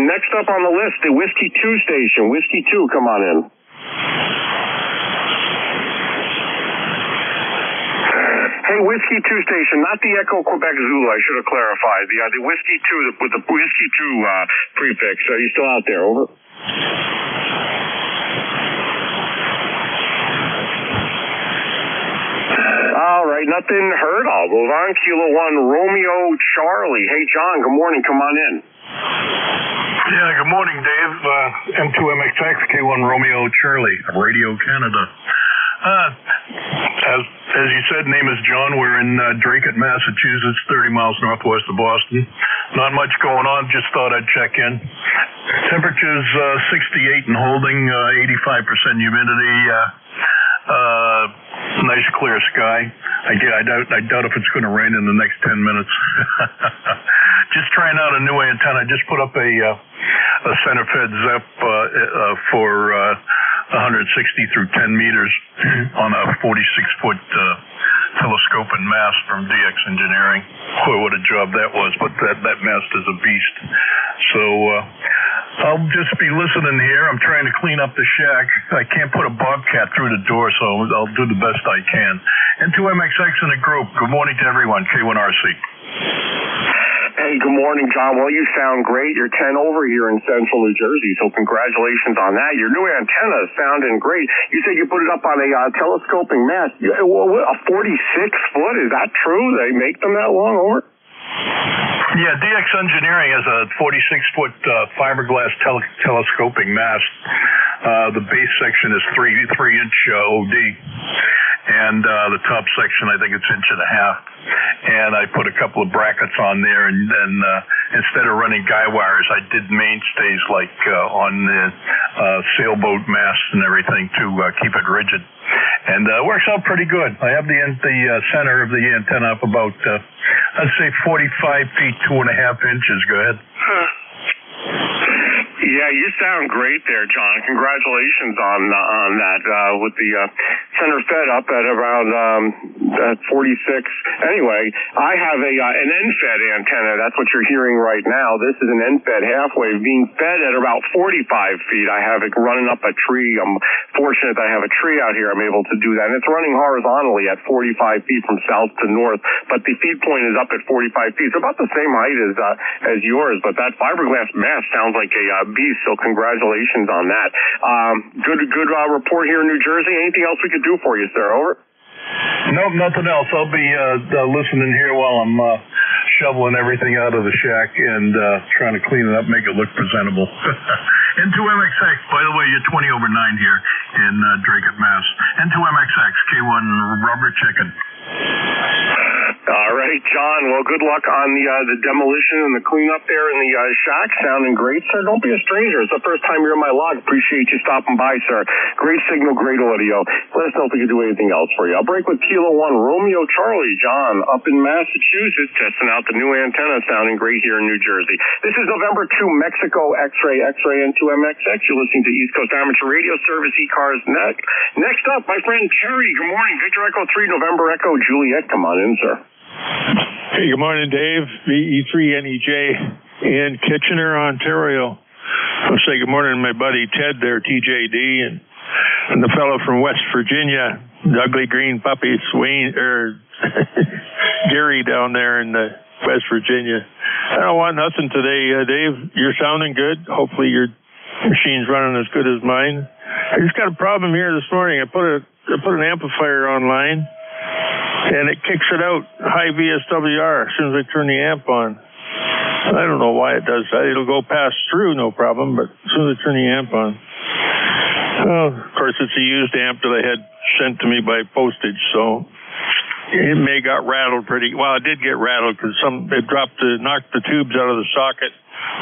V: Next up on the list, the Whiskey 2 station. Whiskey 2, come on in. Hey, Whiskey 2 station, not the Echo Quebec Zulu, I should have clarified. The Whiskey 2 with the Whiskey 2 prefix. Are you still out there? Over. All right, nothing heard. I'll move on. Kilo 1, Romeo Charlie. Hey, John, good morning. Come on in.
N: Yeah, good morning, Dave. M2MXX, K1 Romeo Charlie, Radio Canada. As you said, name is John. We're in Drake, Massachusetts, 30 miles northwest of Boston. Not much going on. Just thought I'd check in. Temperature's 68 and holding, 85% humidity. Nice clear sky. I doubt if it's going to rain in the next 10 minutes. Just trying out a new antenna. I just put up a center fed ZEP for 160 through 10 meters on a 46-foot telescope and mast from DX Engineering. Boy, what a job that was, but that mast is a beast. So I'll just be listening here. I'm trying to clean up the shack. I can't put a bobcat through the door, so I'll do the best I can. N2MXX in the group. Good morning to everyone. K1RC.
V: Hey, good morning, John. Well, you sound great. You're 10 over here in central New Jersey, so congratulations on that. Your new antenna is sounding great. You said you put it up on a telescoping mast. A 46-foot? Is that true? They make them that long over?
N: Yeah, DX Engineering has a 46-foot fiberglass telescoping mast. The base section is 3-inch OD, and the top section, I think it's 1.5 inches. And I put a couple of brackets on there, and then instead of running guy wires, I did mainstays like on the sailboat masts and everything to keep it rigid. And it works out pretty good. I have the center of the antenna up about, I'd say 45 feet, 2.5 inches. Go ahead.
V: Yeah, you sound great there, John. Congratulations on that with the center fed up at around 46. Anyway, I have an end-fed antenna. That's what you're hearing right now. This is an end-fed half-wave being fed at about 45 feet. I have it running up a tree. I'm fortunate that I have a tree out here. I'm able to do that. And it's running horizontally at 45 feet from south to north, but the feed point is up at 45 feet. So about the same height as yours, but that fiberglass mast sounds like a beast, so congratulations on that. Good report here in New Jersey. Anything else we could do for you, sir? Over.
N: Nope, nothing else. I'll be listening here while I'm shoveling everything out of the shack and trying to clean it up, make it look presentable. N2MXX, by the way, you're 20 over 9 here in Drake, Mass. N2MXX, K1 Rubber Chicken.
V: All right, John. Well, good luck on the demolition and the cleanup there in the shack. Sounding great, sir. Don't be a stranger. It's the first time you're in my log. Appreciate you stopping by, sir. Great signal, great audio. Let us know if we can do anything else for you. I'll break with Kilo 1, Romeo Charlie. John, up in Massachusetts, testing out the new antenna. Sounding great here in New Jersey. This is November 2, Mexico X-Ray N2MXX. You're listening to East Coast Amateur Radio Service, ECARS. Next up, my friend Terry. Good morning. Victor Echo 3, November Echo Juliet. Come on in, sir.
O: Hey, good morning, Dave. VE3NEJ in Kitchener, Ontario. I'll say good morning to my buddy Ted there, TJD, and the fellow from West Virginia, the ugly green puppy, Gary down there in West Virginia. I don't want nothing today, Dave. You're sounding good. Hopefully your machine's running as good as mine. I just got a problem here this morning. I put an amplifier online, and it kicks it out, high VSWR, as soon as I turn the amp on. I don't know why it does that. It'll go pass through, no problem, but as soon as I turn the amp on. Well, of course, it's a used amp that I had sent to me by postage, so it may got rattled it did get rattled because it knocked the tubes out of the socket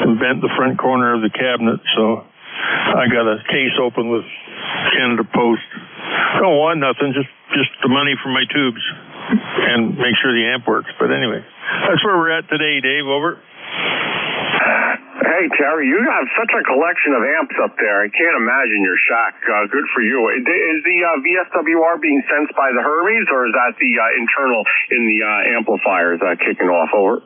O: and bent the front corner of the cabinet, so I got a case open with Canada Post. Don't want nothing, just the money for my tubes and make sure the amp works. But anyway, that's where we're at today, Dave. Over.
V: Hey, Terry, you have such a collection of amps up there. I can't imagine your shack. Good for you. Is the VSWR being sensed by the Hermes, or is that the internal in the amplifiers kicking off? Over.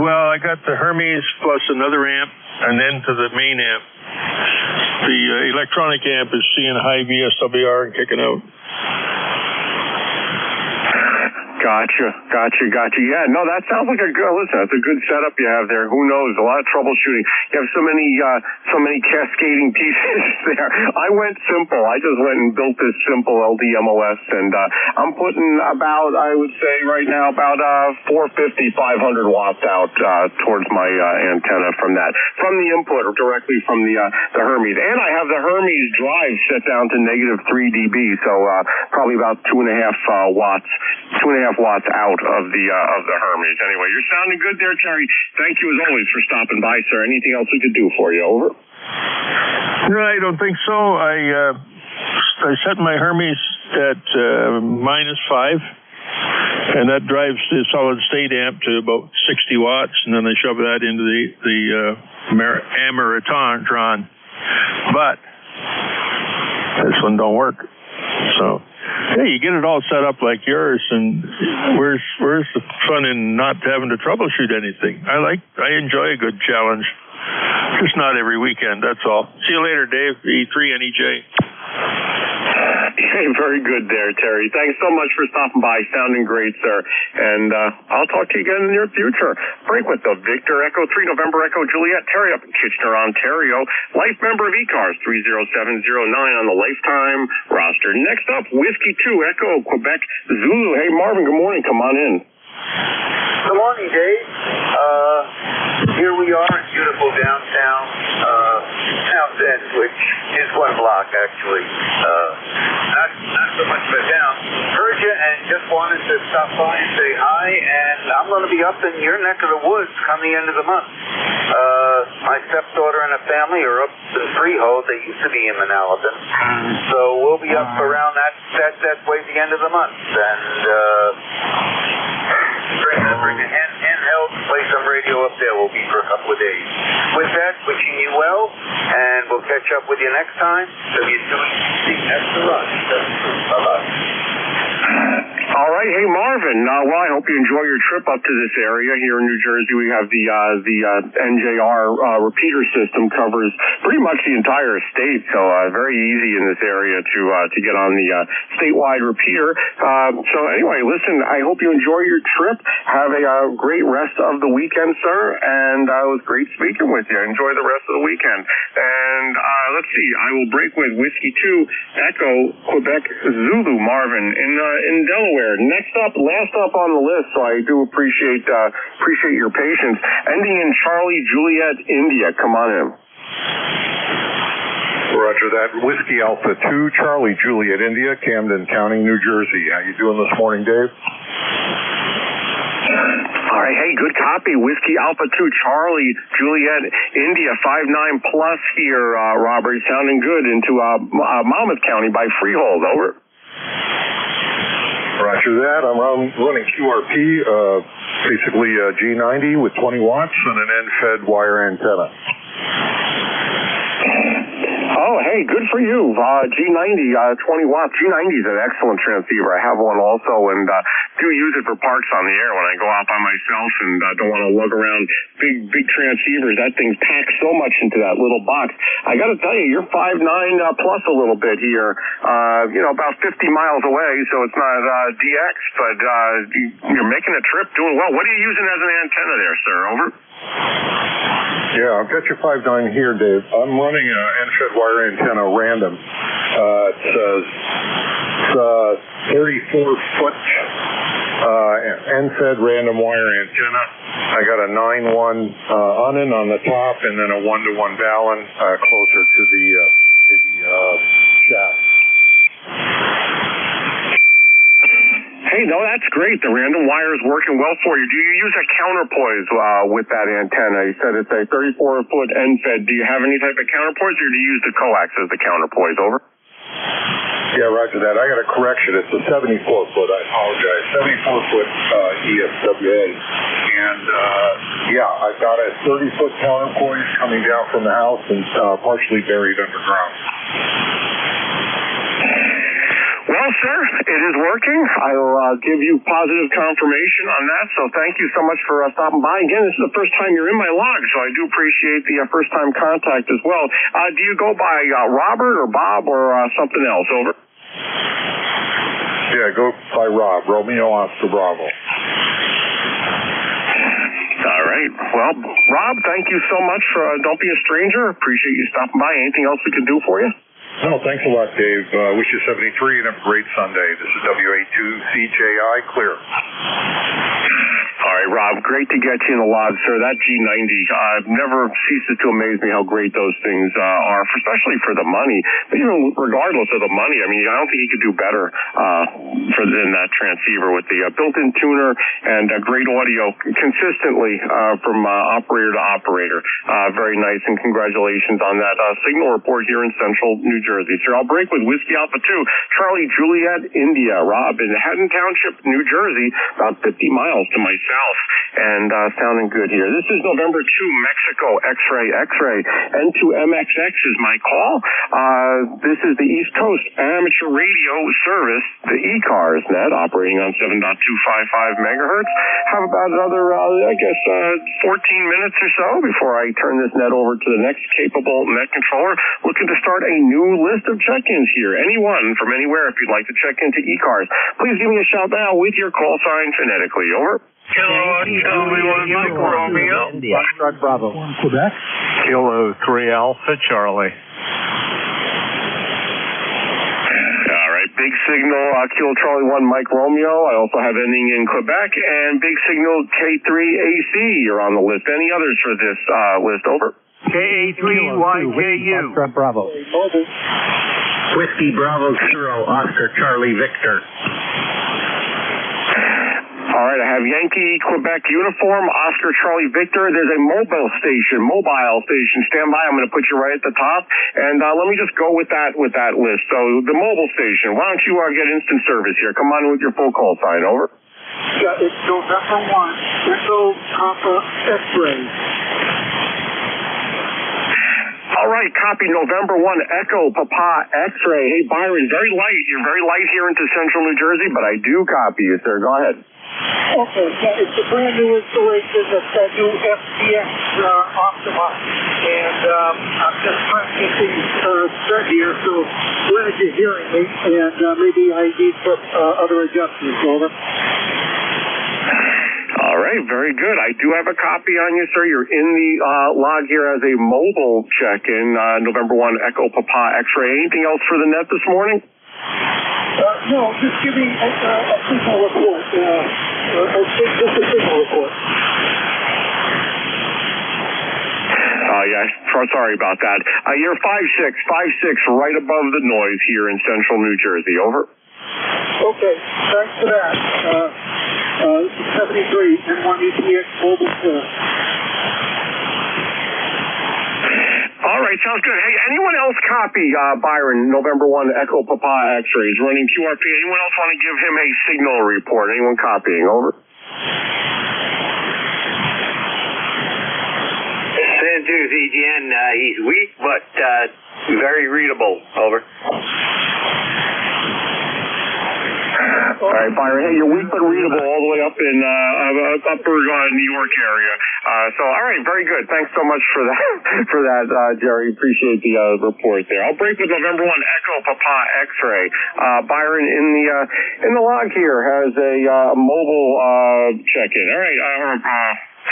O: Well, I got the Hermes plus another amp, and then to the main amp. The electronic amp is seeing high VSWR and kicking out. Gotcha. Yeah, no, that sounds like a good, listen, that's a good setup you have there. Who knows? A lot of troubleshooting. You have so many cascading pieces there. I went simple. I just went and built this simple LDMOS, and I'm putting about, I would say right now, about 450, 500 watts out towards my antenna from that, from the input or directly from the Hermes. And I have the Hermes drive set down to negative 3 dB, so probably about 2.5 watts out of the Hermes. Anyway, you're sounding good there, Terry. Thank you as always for stopping by, sir. Anything else we could do for you? Over. No, I don't think so. I set my Hermes at -5, and that drives the solid state amp to about 60 watts, and then I shove that into the Amaratron. But this one don't work. So, hey, you get it all set up like yours, and where's the fun in not having to troubleshoot anything? I enjoy a good challenge, just not every weekend. That's all. See you later, Dave. E3 and EJ.
V: Hey, very good there, Terry. Thanks so much for stopping by. Sounding great, sir. And I'll talk to you again in the near future. Break with the Victor Echo 3 November Echo Juliet. Terry up in Kitchener, Ontario. Life member of ECARS 30709 on the lifetime roster. Next up, Whiskey 2 Echo Quebec Zulu. Hey, Marvin, good morning. Come on in.
Q: Good morning, Dave. Here we are in beautiful downtown Townsend, which is one block, actually. Not so much of a town. Heard you and just wanted to stop by and say hi, and I'm going to be up in your neck of the woods come the end of the month. My stepdaughter and a family are up in Freehold. They used to be in Manalapan. So we'll be up around that way the end of the month. And bring a handheld, play some radio up there. We'll be for a couple of days. With that, wishing you well, and we'll catch up with you next time. W2UC, that's the run. Bye-bye.
V: All right. Hey, Marvin. Well, I hope you enjoy your trip up to this area here in New Jersey. We have the NJR repeater system covers pretty much the entire state, so very easy in this area to get on the statewide repeater. So anyway, listen, I hope you enjoy your trip. Have a great rest of the weekend, sir, and it was great speaking with you. Enjoy the rest of the weekend. And let's see, I will break with Whiskey 2 Echo Quebec Zulu, Marvin in Delaware. Next up, last up on the list, so I do appreciate your patience. Ending in Charlie Juliet India. Come on in.
R: Roger that. Whiskey Alpha 2 Charlie Juliet India, Camden County, New Jersey. How you doing this morning, Dave?
V: All right, hey, good copy. Whiskey Alpha 2 Charlie Juliet India 59 plus here, Robert. Sounding good into Monmouth County by Freehold. Over.
R: Roger that. I'm running QRP, basically a G90 with 20 watts and an end-fed wire antenna.
V: Oh, hey, good for you. G90, 20 watts. G90 is an excellent transceiver. I have one also, and do use it for parks on the air when I go out by myself and don't want to lug around big transceivers. That thing packs so much into that little box. I got to tell you, you're 5'9" plus a little bit here. About 50 miles away, so it's not DX, but you're making a trip, doing well. What are you using as an antenna there, sir? Over.
R: Yeah, I've got your 5'9" here, Dave. I'm running an end-fed wire antenna random. It's 34-foot end-fed random wire antenna. I got a 9-1 on-in on the top, and then a 1-to-1 balun closer to the shaft.
V: Hey, no, that's great. The random wire is working well for you. Do you use a counterpoise with that antenna? You said it's a 34-foot end-fed. Do you have any type of counterpoise, or do you use the coax as the counterpoise? Over.
R: Yeah, roger that. I got a correction. It's a 74-foot. I apologize. 74-foot ESWA. And, I've got a 30-foot counterpoise coming down from the house and partially buried underground.
V: Well, sir, it is working. I'll give you positive confirmation on that, so thank you so much for stopping by. Again, this is the first time you're in my log, so I do appreciate the first-time contact as well. Do you go by Robert or Bob or something else? Over.
R: Yeah, go by Rob. Romeo Oscar Bravo.
V: All right. Well, Rob, thank you so much for Don't Be a Stranger. Appreciate you stopping by. Anything else we can do for you?
R: No, thanks a lot, Dave. Wish you 73 and have a great Sunday. This is WA2CJI Clear.
V: All right, Rob, great to get you in the log, sir. That G90 never ceases to amaze me how great those things are, especially for the money. But even regardless of the money, I mean, I don't think you could do better than that transceiver with the built-in tuner and great audio consistently from operator to operator. Very nice, and congratulations on that signal report here in central New Jersey. Sir, I'll break with Whiskey Alpha 2, Charlie Juliet, India. Rob, in Haddon Township, New Jersey, about 50 miles to myself. And sounding good here. This is November 2, Mexico, X-ray, X-ray. N2MXX is my call. This is the East Coast Amateur Radio Service, the ECARS net, operating on 7.255 megahertz. Have about another, 14 minutes or so before I turn this net over to the next capable net controller. Looking to start a new list of check-ins here. Anyone from anywhere, if you'd like to check into ECARS, please give me a shout now with your call sign phonetically. Over.
H: Kilo 1 Mike Romeo.
S: Foxtrot Bravo.
R: Quebec.
E: Kilo 3 Alpha Charlie.
V: All right, big signal, Kilo Charlie 1 Mike Romeo. I also have ending in Quebec, and big signal K3AC. You're on the list. Any others for this list? Over.
S: KA3YKU. Foxtrot Bravo.
H: Whiskey Bravo Zero, Oscar Charlie Victor.
V: All right, I have Yankee Quebec uniform, Oscar Charlie Victor. There's a mobile station. Stand by. I'm going to put you right at the top. And let me just go with that list. So the mobile station, why don't you get instant service here? Come on with your full call sign. Over.
B: Yeah, it's November 1, Echo Papa X-ray.
V: All right, copy November 1, Echo Papa X-ray. Hey, Byron, very light. You're very light here into central New Jersey, but I do copy you, sir. Go ahead.
B: Okay, yeah, it's a brand new installation. It's that new FTX Optima, and I'm just trying to get things set here, so glad you're hearing me, and maybe I need some other adjustments. Over.
V: All right, very good. I do have a copy on you, sir. You're in the log here as a mobile check-in, November 1, Echo Papa X-ray. Anything else for the net this morning?
B: No, just give me a signal report. Just a signal report.
V: Sorry about that. You're 5'6", right above the noise here in central New Jersey. Over.
B: Okay, thanks for that. 73, N1 ETX mobile service.
V: All right, sounds good. Hey, anyone else copy Byron, November 1, Echo Papa X-rays, running QRP? Anyone else want to give him a signal report? Anyone copying? Over.
C: Santu's EGN, he's weak, but very readable. Over.
V: All right, Byron. Hey, you're weak but readable all the way up in upper New York area. All right, very good. Thanks so much for that, Jerry. Appreciate the report there. I'll break with November 1, Echo Papa X-ray. Byron in the log here has a mobile check-in. All right.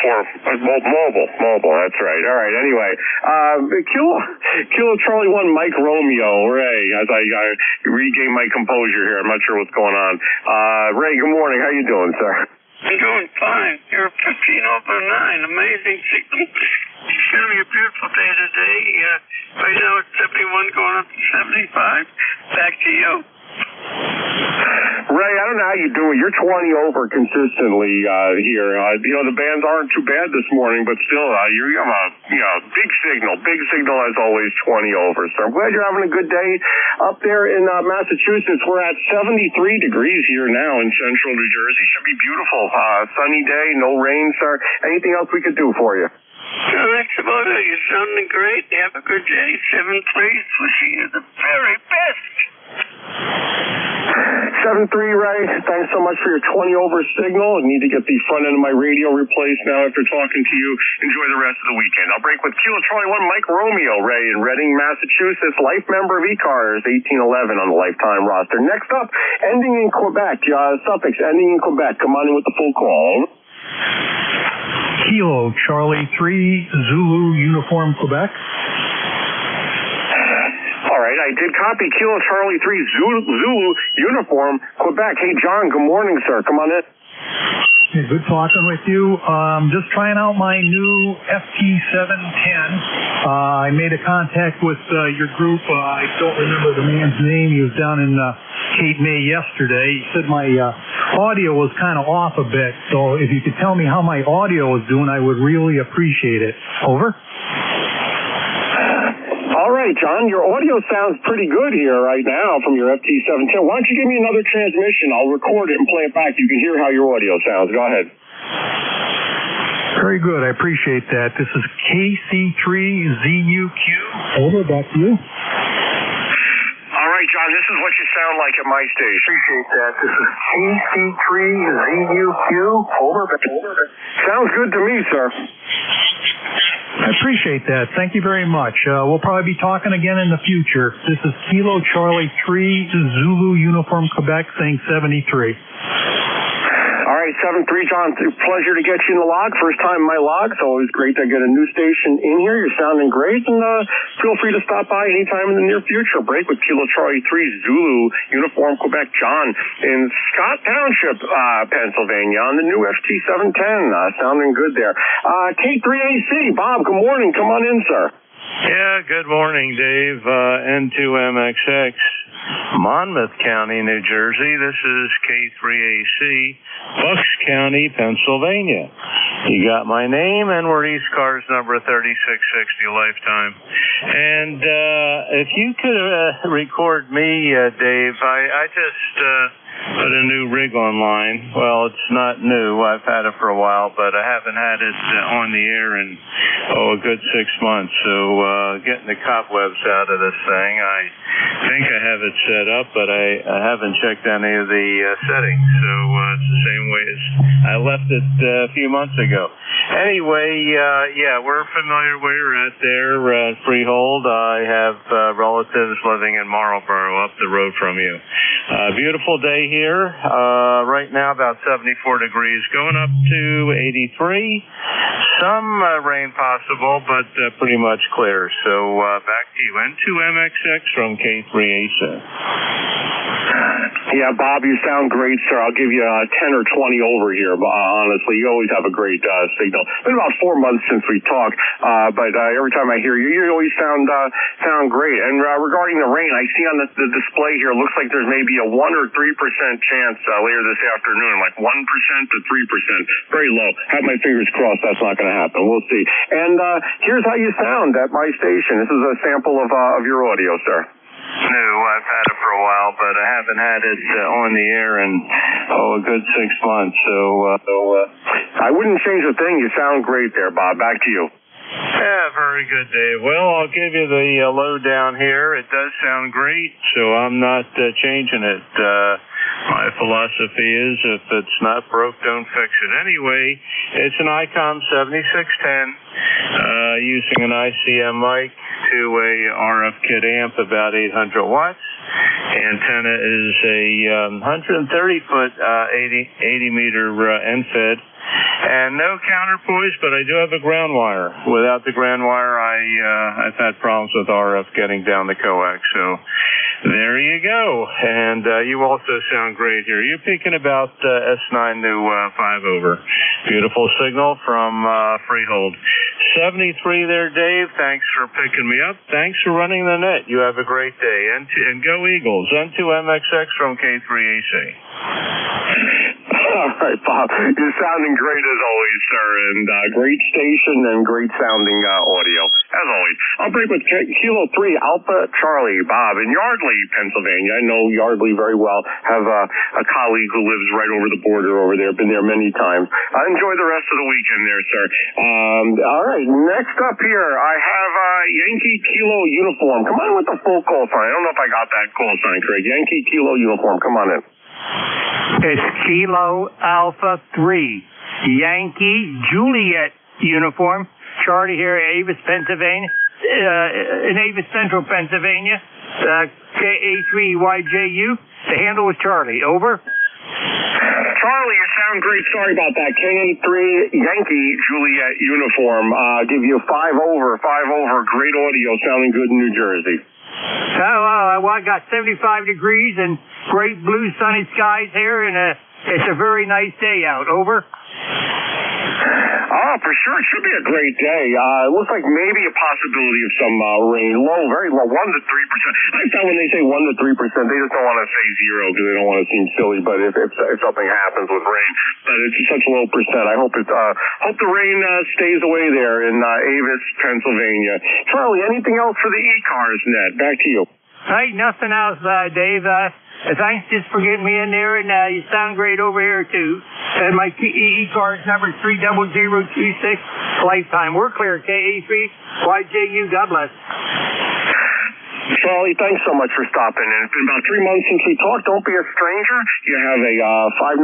V: Mobile, that's right. All right, anyway. Kilo Charlie 1 Mike Romeo, Ray, as I regain my composure here. I'm not sure what's going on. Ray, good morning. How you doing, sir?
T: I'm doing fine. You're 15 over 9. Amazing signal. It's going to be a beautiful day today. Right now it's 71 going up to 75. Back to you.
V: Ray, I don't know how you do it. You're 20 over consistently here. The bands aren't too bad this morning, but still, you have a big signal as always, 20 over. So I'm glad you're having a good day up there in Massachusetts. We're at 73 degrees here now in central New Jersey. Should be beautiful. Sunny day, no rain, sir. Anything else we could do for you?
T: So that's about it. You're sounding great. Have a good day. 7-3. Wishing you the very best.
V: 7-3, Ray. Thanks so much for your 20 over signal. I need to get the front end of my radio replaced now after talking to you. Enjoy the rest of the weekend. I'll break with Kilo Charlie 1 Mike Romeo, Ray, in Reading, Massachusetts. Life member of ECARS, 1811 on the lifetime roster. Next up, ending in Quebec. Suffix, ending in Quebec. Come on in with the full call.
A: Kilo Charlie 3 Zulu Uniform Quebec.
V: All right, I did copy Kilo Charlie 3 Zulu Uniform Quebec. Hey, John, good morning, sir. Come on in.
A: Hey, good talking with you. Just trying out my new FT710. I made a contact with your group. I don't remember the man's name. He was down in Cape May yesterday. He said my audio was kind of off a bit. So if you could tell me how my audio is doing, I would really appreciate it. Over.
V: All right, John, your audio sounds pretty good here right now from your FT710. Why don't you give me another transmission? I'll record it and play it back. You can hear how your audio sounds. Go ahead.
A: Very good. I appreciate that. This is KC3ZUQ. Over. Back to you.
V: All right, John, this is what you sound like at my station. Appreciate that. This is KC3ZUQ. Over. Sounds good to me, sir.
A: I appreciate that. Thank you very much. We'll probably be talking again in the future. This is Kilo Charlie 3 Zulu Uniform Quebec saying 73.
V: All right, 7-3, John. Pleasure to get you in the log. First time in my log. It's always great to get a new station in here. You're sounding great, and feel free to stop by anytime in the near future. Break with Kilo Charlie 3 Zulu Uniform Quebec. John in Scott Township, Pennsylvania on the new FT710. Sounding good there. K3AC, Bob, good morning. Come on in, sir.
O: Yeah, good morning, Dave. N2MXX, Monmouth County, New Jersey. This is K3AC, Bucks County, Pennsylvania. You got my name, and we're ECARS number 3660 lifetime. And if you could record me, Dave, I just put a new rig online. Well, it's not new. I've had it for a while, but I haven't had it on the air in, a good 6 months. So getting the cobwebs out of this thing. I think I have it set up, but I haven't checked any of the settings. So it's the same way as I left it a few months ago. Anyway, yeah, we're familiar where you're at there, Freehold. I have relatives living in Marlborough up the road from you. Beautiful day here. Right now about 74 degrees, going up to 83. Some rain possible, but pretty much clear. So back to you. N2MXX from K3AC.
V: Yeah, Bob, you sound great, sir. I'll give you 10 or 20 over here. Honestly, you always have a great signal. It's been about 4 months since we talked, but every time I hear you, you always sound great. And regarding the rain, I see on the display here, it looks like there's maybe a 1 or 3% chance later this afternoon, like 1% to 3%. Very low. Have my fingers crossed that's not going to happen. We'll see. And here's how you sound at my station. This is a sample of your audio, sir.
O: New. I've had it for a while, but I haven't had it on the air in, a good 6 months. So
V: I wouldn't change a thing. You sound great there, Bob. Back to you.
O: Yeah, very good, Dave. Well, I'll give you the lowdown here. It does sound great, so I'm not changing it. My philosophy is if it's not broke, don't fix it. Anyway, it's an ICOM 7610 using an ICM mic to a RF kit amp, about 800 watts. Antenna is a 130-foot 80-meter end-fed.
D: And no counterpoise, but I do have a ground wire. Without the ground wire, I've had problems with RF getting down the coax. So there you go. And you also sound great here. You're peaking about S9 to 5 over. Beautiful signal from Freehold. 73 there, Dave. Thanks for picking me up. Thanks for running the net. You have a great day. And go Eagles. N2MXX from K3AC.
V: All right, Bob. You're sounding great as always, sir, and great station and great sounding audio, as always. I'll break with Kilo 3 Alpha Charlie, Bob, in Yardley, Pennsylvania. I know Yardley very well. Have a colleague who lives right over the border over there. Been there many times. Enjoy the rest of the weekend there, sir. All right, next up here, I have Yankee Kilo Uniform. Come on with the full call sign. I don't know if I got that call sign correct. Yankee Kilo Uniform. Come on in.
S: It's Kilo Alpha 3, Yankee Juliet uniform. Charlie here, Avis, Pennsylvania, in Avis Central, Pennsylvania. KA3YJU. The handle is Charlie. Over.
V: Charlie, you sound great. Sorry about that. KA3 Yankee Juliet uniform. Give you 5 over. Great audio. Sounding good in New Jersey.
S: Well, I got 75 degrees and great blue sunny skies here, and it's a very nice day out. Over.
V: Oh, for sure. It should be a great day. It looks like maybe a possibility of some rain. Low, very low, 1 to 3%. I found when they say 1 to 3%, they just don't want to say 0 because they don't want to seem silly. But if something happens with rain, but it's such a low percent. I hope hope the rain stays away there in Avis, Pennsylvania. Charlie, anything else for the ECARS net? Back to you.
S: Hey, nothing else, Dave. Thanks just for getting me in there, and you sound great over here, too. And my ECARS number is 30026, lifetime. We're clear, KA3YJU. God bless.
V: Charlie, thanks so much for stopping in. It's been about 3 months since we talked. Don't be a stranger. You have a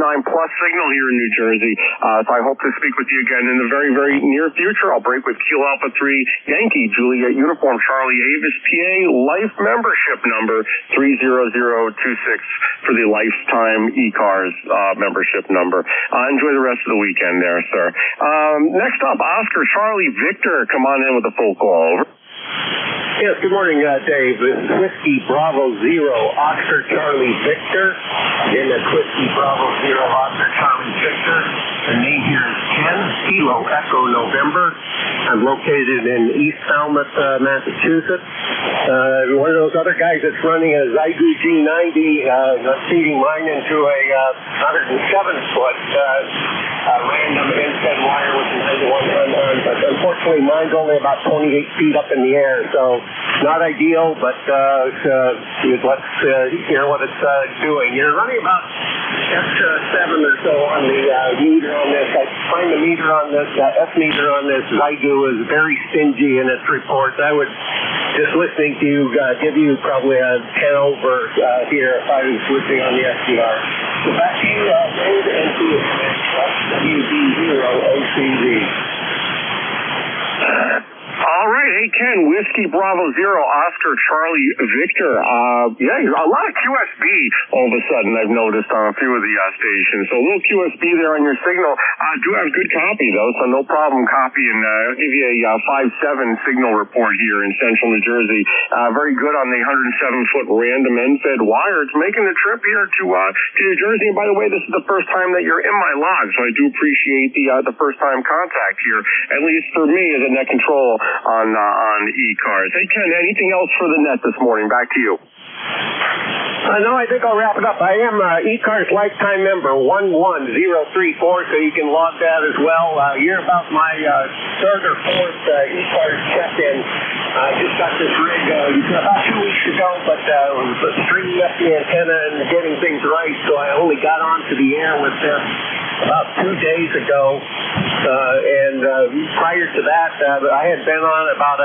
V: 5.9 plus signal here in New Jersey. So I hope to speak with you again in the very, very near future. I'll break with Kilo Alpha 3 Yankee Juliet Uniform Charlie Avis PA Life Membership number 30026 for the lifetime ECARS membership number. Enjoy the rest of the weekend there, sir. Next up, Oscar Charlie Victor. Come on in with a full call. Over.
W: Yes, good morning, Dave. It's Whiskey Bravo Zero, Oscar Charlie Victor. Again, that's Whiskey Bravo Zero, Oscar Charlie Victor. The name here is Ken, Kilo Echo November. I'm located in East Falmouth, Massachusetts. One of those other guys that's running a Zygu G90, feeding mine into a 107-foot random end-fed wire with a 91 but unfortunately mine's only about 28 feet up in the air, so not ideal, but let's hear what it's doing. You're running about F7 or so on the meter on this. I find the meter on this, F meter on this Zygu is very stingy in its reports. I would, just listening to you, give you probably a 10 over here if I was listening on the SDR. So back to you, Dave, and to WB0OCV.
V: All right. Hey, Ken, Whiskey Bravo Zero, Oscar Charlie Victor. Yeah, a lot of QSB all of a sudden I've noticed on a few of the stations. So a little QSB there on your signal. Do have good copy, though, so no problem copying. I'll give you a 5.7 signal report here in central New Jersey. Very good on the 107-foot random end-fed wire. It's making the trip here to New Jersey. And by the way, this is the first time that you're in my log, so I do appreciate the first-time contact here, at least for me as a net control on ECARS. Hey, Ken, anything else for the net this morning? Back to you.
W: No, I think I'll wrap it up. I am ECARS lifetime member 11034, so you can log that as well. You're about my third or fourth ECARS check-in. I just got this rig about 2 weeks ago, but stringing up the antenna and getting things right, so I only got onto the air with this about 2 days ago. And prior to that, I had been on about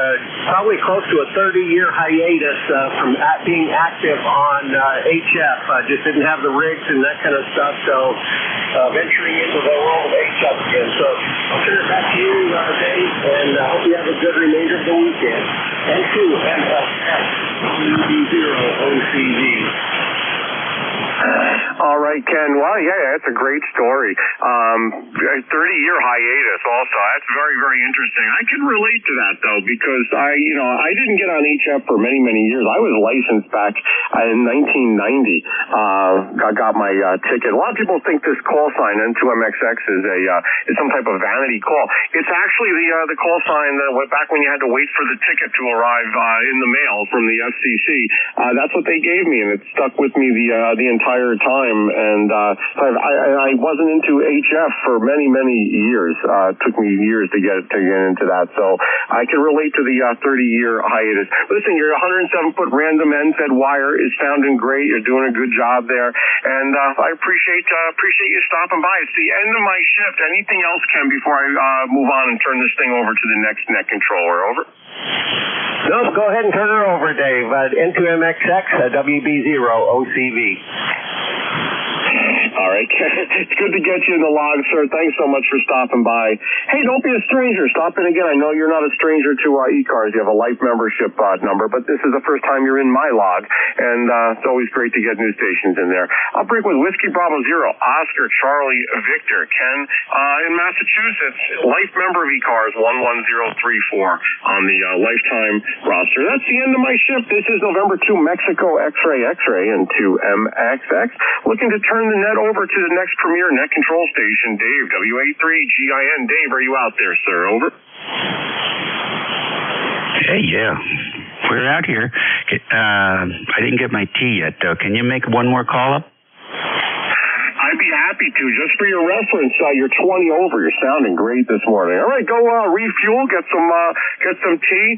W: probably close to a 30-year hiatus from being active on HF. Just didn't have the rigs and that kind of stuff, so venturing into the world of HF again. So I'll turn it back to you, Dave, and I hope you have a good remainder of the weekend. N2 MFS WB0OCV.
V: All right. right, Ken. Well, yeah, that's a great story. 30-year hiatus also. That's very, very interesting. I can relate to that, though, because I didn't get on HF for many, many years. I was licensed back in 1990. I got my ticket. A lot of people think this call sign, N2MXX, is some type of vanity call. It's actually the call sign that went back when you had to wait for the ticket to arrive in the mail from the FCC. That's what they gave me, and it stuck with me the entire time. And I wasn't into HF for many, many years. It took me years to get into that. So I can relate to the 30-year hiatus. Listen, your 107-foot random end-fed wire is sounding great. You're doing a good job there, and I appreciate you stopping by. It's the end of my shift. Anything else, Ken, before I move on and turn this thing over to the next net controller? Over.
W: No, go ahead and turn it over, Dave. N2MXX, WB0, OCV.
V: All right. It's good to get you in the log, sir. Thanks so much for stopping by. Hey, don't be a stranger. Stop in again. I know you're not a stranger to ECARS. You have a life membership number, but this is the first time you're in my log, and it's always great to get new stations in there. I'll break with Whiskey Bravo Zero, Oscar Charlie Victor, Ken, in Massachusetts, life member of ECARS 11034 on the lifetime roster. That's the end of my shift. This is November 2, Mexico X-ray and 2MXX. Looking to turn the net over to the next premier net control station, Dave, WA3GIN. Dave, are you out there, sir? Over.
F: Hey, yeah. We're out here. I didn't get my tea yet, though. Can you make one more call up?
V: I'd be happy to. Just for your reference, you're 20 over. You're sounding great this morning. All right, go refuel, get some tea.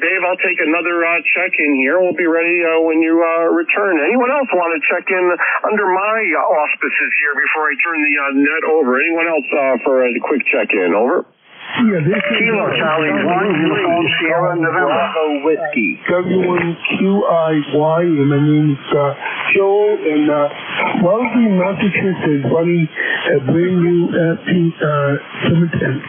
V: Dave, I'll take another check-in here. We'll be ready when you return. Anyone else want to check in under my auspices here before I turn the net over? Anyone else for a quick check-in? Over.
U: Yeah, this is
W: Kilo Charlie 1, Uniform Sierra, November. Bravo Whiskey.
U: W1QIY, and my name is Joe, and Wellesley, Massachusetts, running a brand new FT710.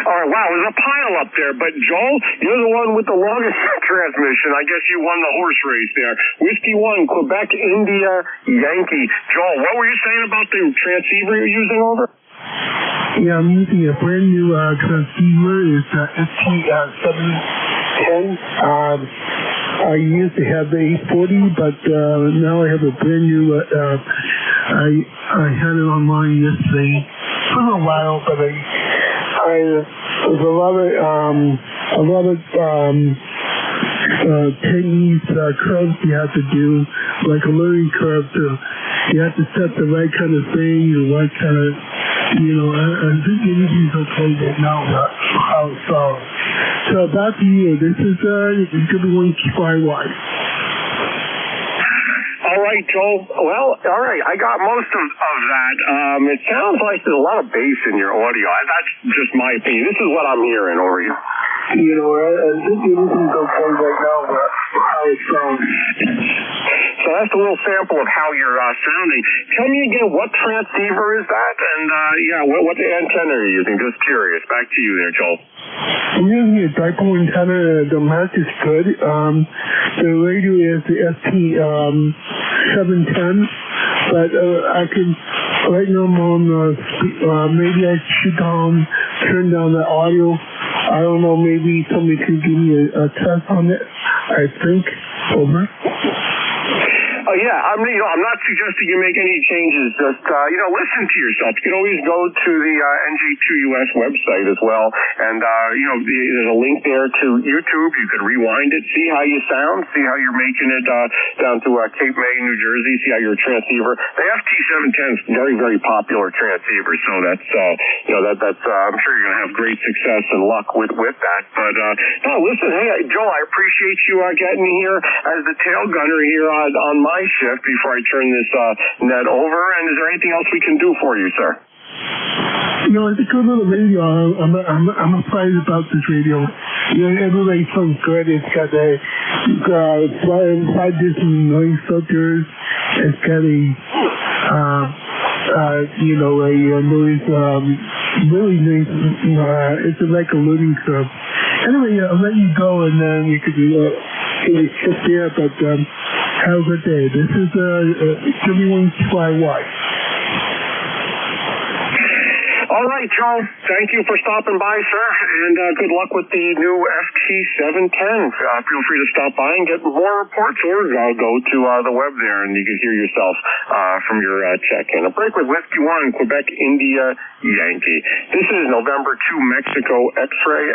V: All right, wow, there's a pile up there, but Joel, you're the one with the longest transmission. I guess you won the horse race there. Whiskey 1, Quebec, India, Yankee. Joel, what were you saying about the transceiver you're using, over?
U: Yeah, I'm using a brand new transceiver. It's FT710. I used to have the 840, but now I have a brand new. I had it online yesterday for a while, but there's a lot of techniques, curves you have to do, like a learning curve. You have to set the right kind of thing, the right kind of. I think everything's okay right now. So back to you. This is W1QIY.
V: All right, Joel. Well, all right. I got most of that. It sounds like there's a lot of bass in your audio. That's just my opinion. This is what I'm hearing over you.
U: I think everything's okay right now. How it sounds.
V: So that's a little sample of how you're sounding. Tell me again, what transceiver is that? And, what the antenna are you using? Just curious. Back to you there, Joel.
U: I'm using a dipole antenna. The match is good. The radio is the ST710. But I can, right now I'm on, maybe I should turn down the audio. I don't know, maybe somebody could give me a test on it, I think. Over.
V: Yeah, I'm not suggesting you make any changes. Just, listen to yourself. You can always go to the NJ2US website as well. And, there's a link there to YouTube. You could rewind it, see how you sound, see how you're making it down to Cape May, New Jersey, see how your transceiver. The FT710 is very, very popular transceiver. So that's, I'm sure you're going to have great success and luck with that. But, listen, hey, Joel, I appreciate you getting me here as the tail gunner here on my shift before I turn this net over. And is there anything else we can do for you, sir?
U: It's a good little radio. I'm excited about this radio. Everybody sounds good. It's got five different noise filters. It's got a noise, really nice. It's like a learning curve. Anyway, I'll let you go, and then you could sit there. But
G: Have a good day. This is Jimmy Wings Fly White.
V: All right, Joe. Thank you for stopping by, sir, and good luck with the new FT710. Feel free to stop by and get more reports, or go to the web there, and you can hear yourself from your check-in. A break with Whiskey 1, Quebec, India, Yankee. This is November 2, Mexico, X-ray,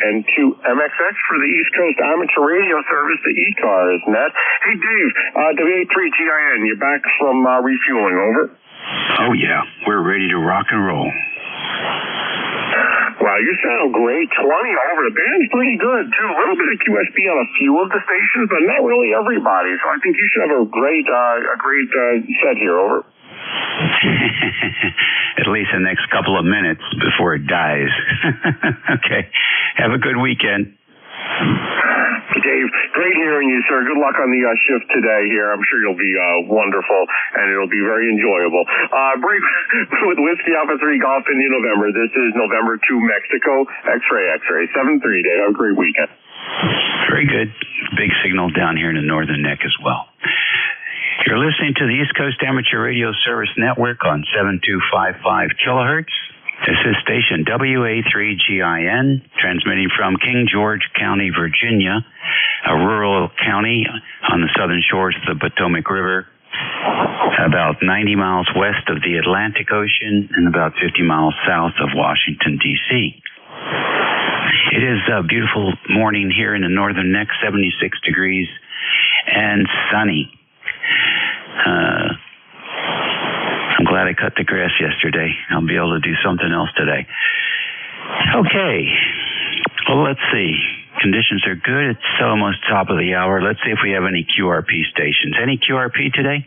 V: and 2 MXX for the East Coast Amateur Radio Service, the ECARS net. Hey, Dave, W83GIN, you're back from refueling, over?
F: Oh, yeah. We're ready to rock and roll.
V: Wow, you sound great. 20 over. The band's pretty good, too. A little bit of QSB on a few of the stations, but not really everybody. So I think you should have a great set here, over.
F: At least the next couple of minutes before it dies. Okay. Have a good weekend.
V: Dave, great hearing you, sir. Good luck on the shift today here. I'm sure you'll be wonderful, and it'll be very enjoyable. Break with Whiskey Alpha 3 Golf in November. This is November 2, Mexico, X-ray, 7-3, Dave. Have a great weekend.
F: Very good. Big signal down here in the northern neck as well. You're listening to the East Coast Amateur Radio Service Network on 7255 kilohertz. This is station WA3GIN, transmitting from King George County, Virginia, a rural county on the southern shores of the Potomac River, about 90 miles west of the Atlantic Ocean and about 50 miles south of Washington, D.C. It is a beautiful morning here in the northern neck, 76 degrees and sunny. I'm glad I cut the grass yesterday. I'll be able to do something else today. Okay. Well, let's see. Conditions are good. It's almost top of the hour. Let's see if we have any QRP stations. Any QRP today?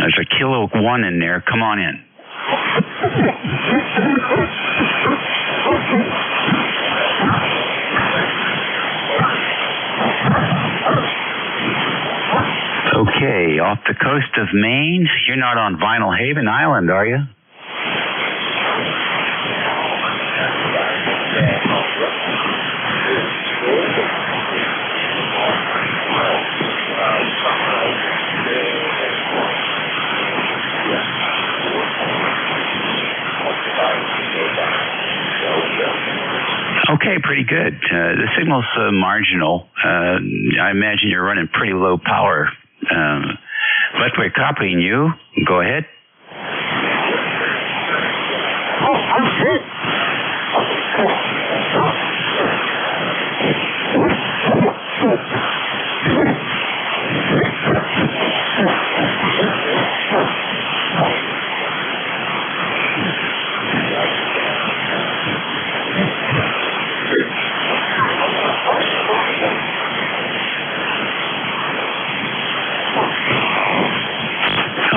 F: There's a Kilo 1 in there. Come on in. Okay, off the coast of Maine. You're not on Vinyl Haven Island, are you? Okay, pretty good. The signal's marginal. I imagine you're running pretty low power. But we're copying you. Go ahead.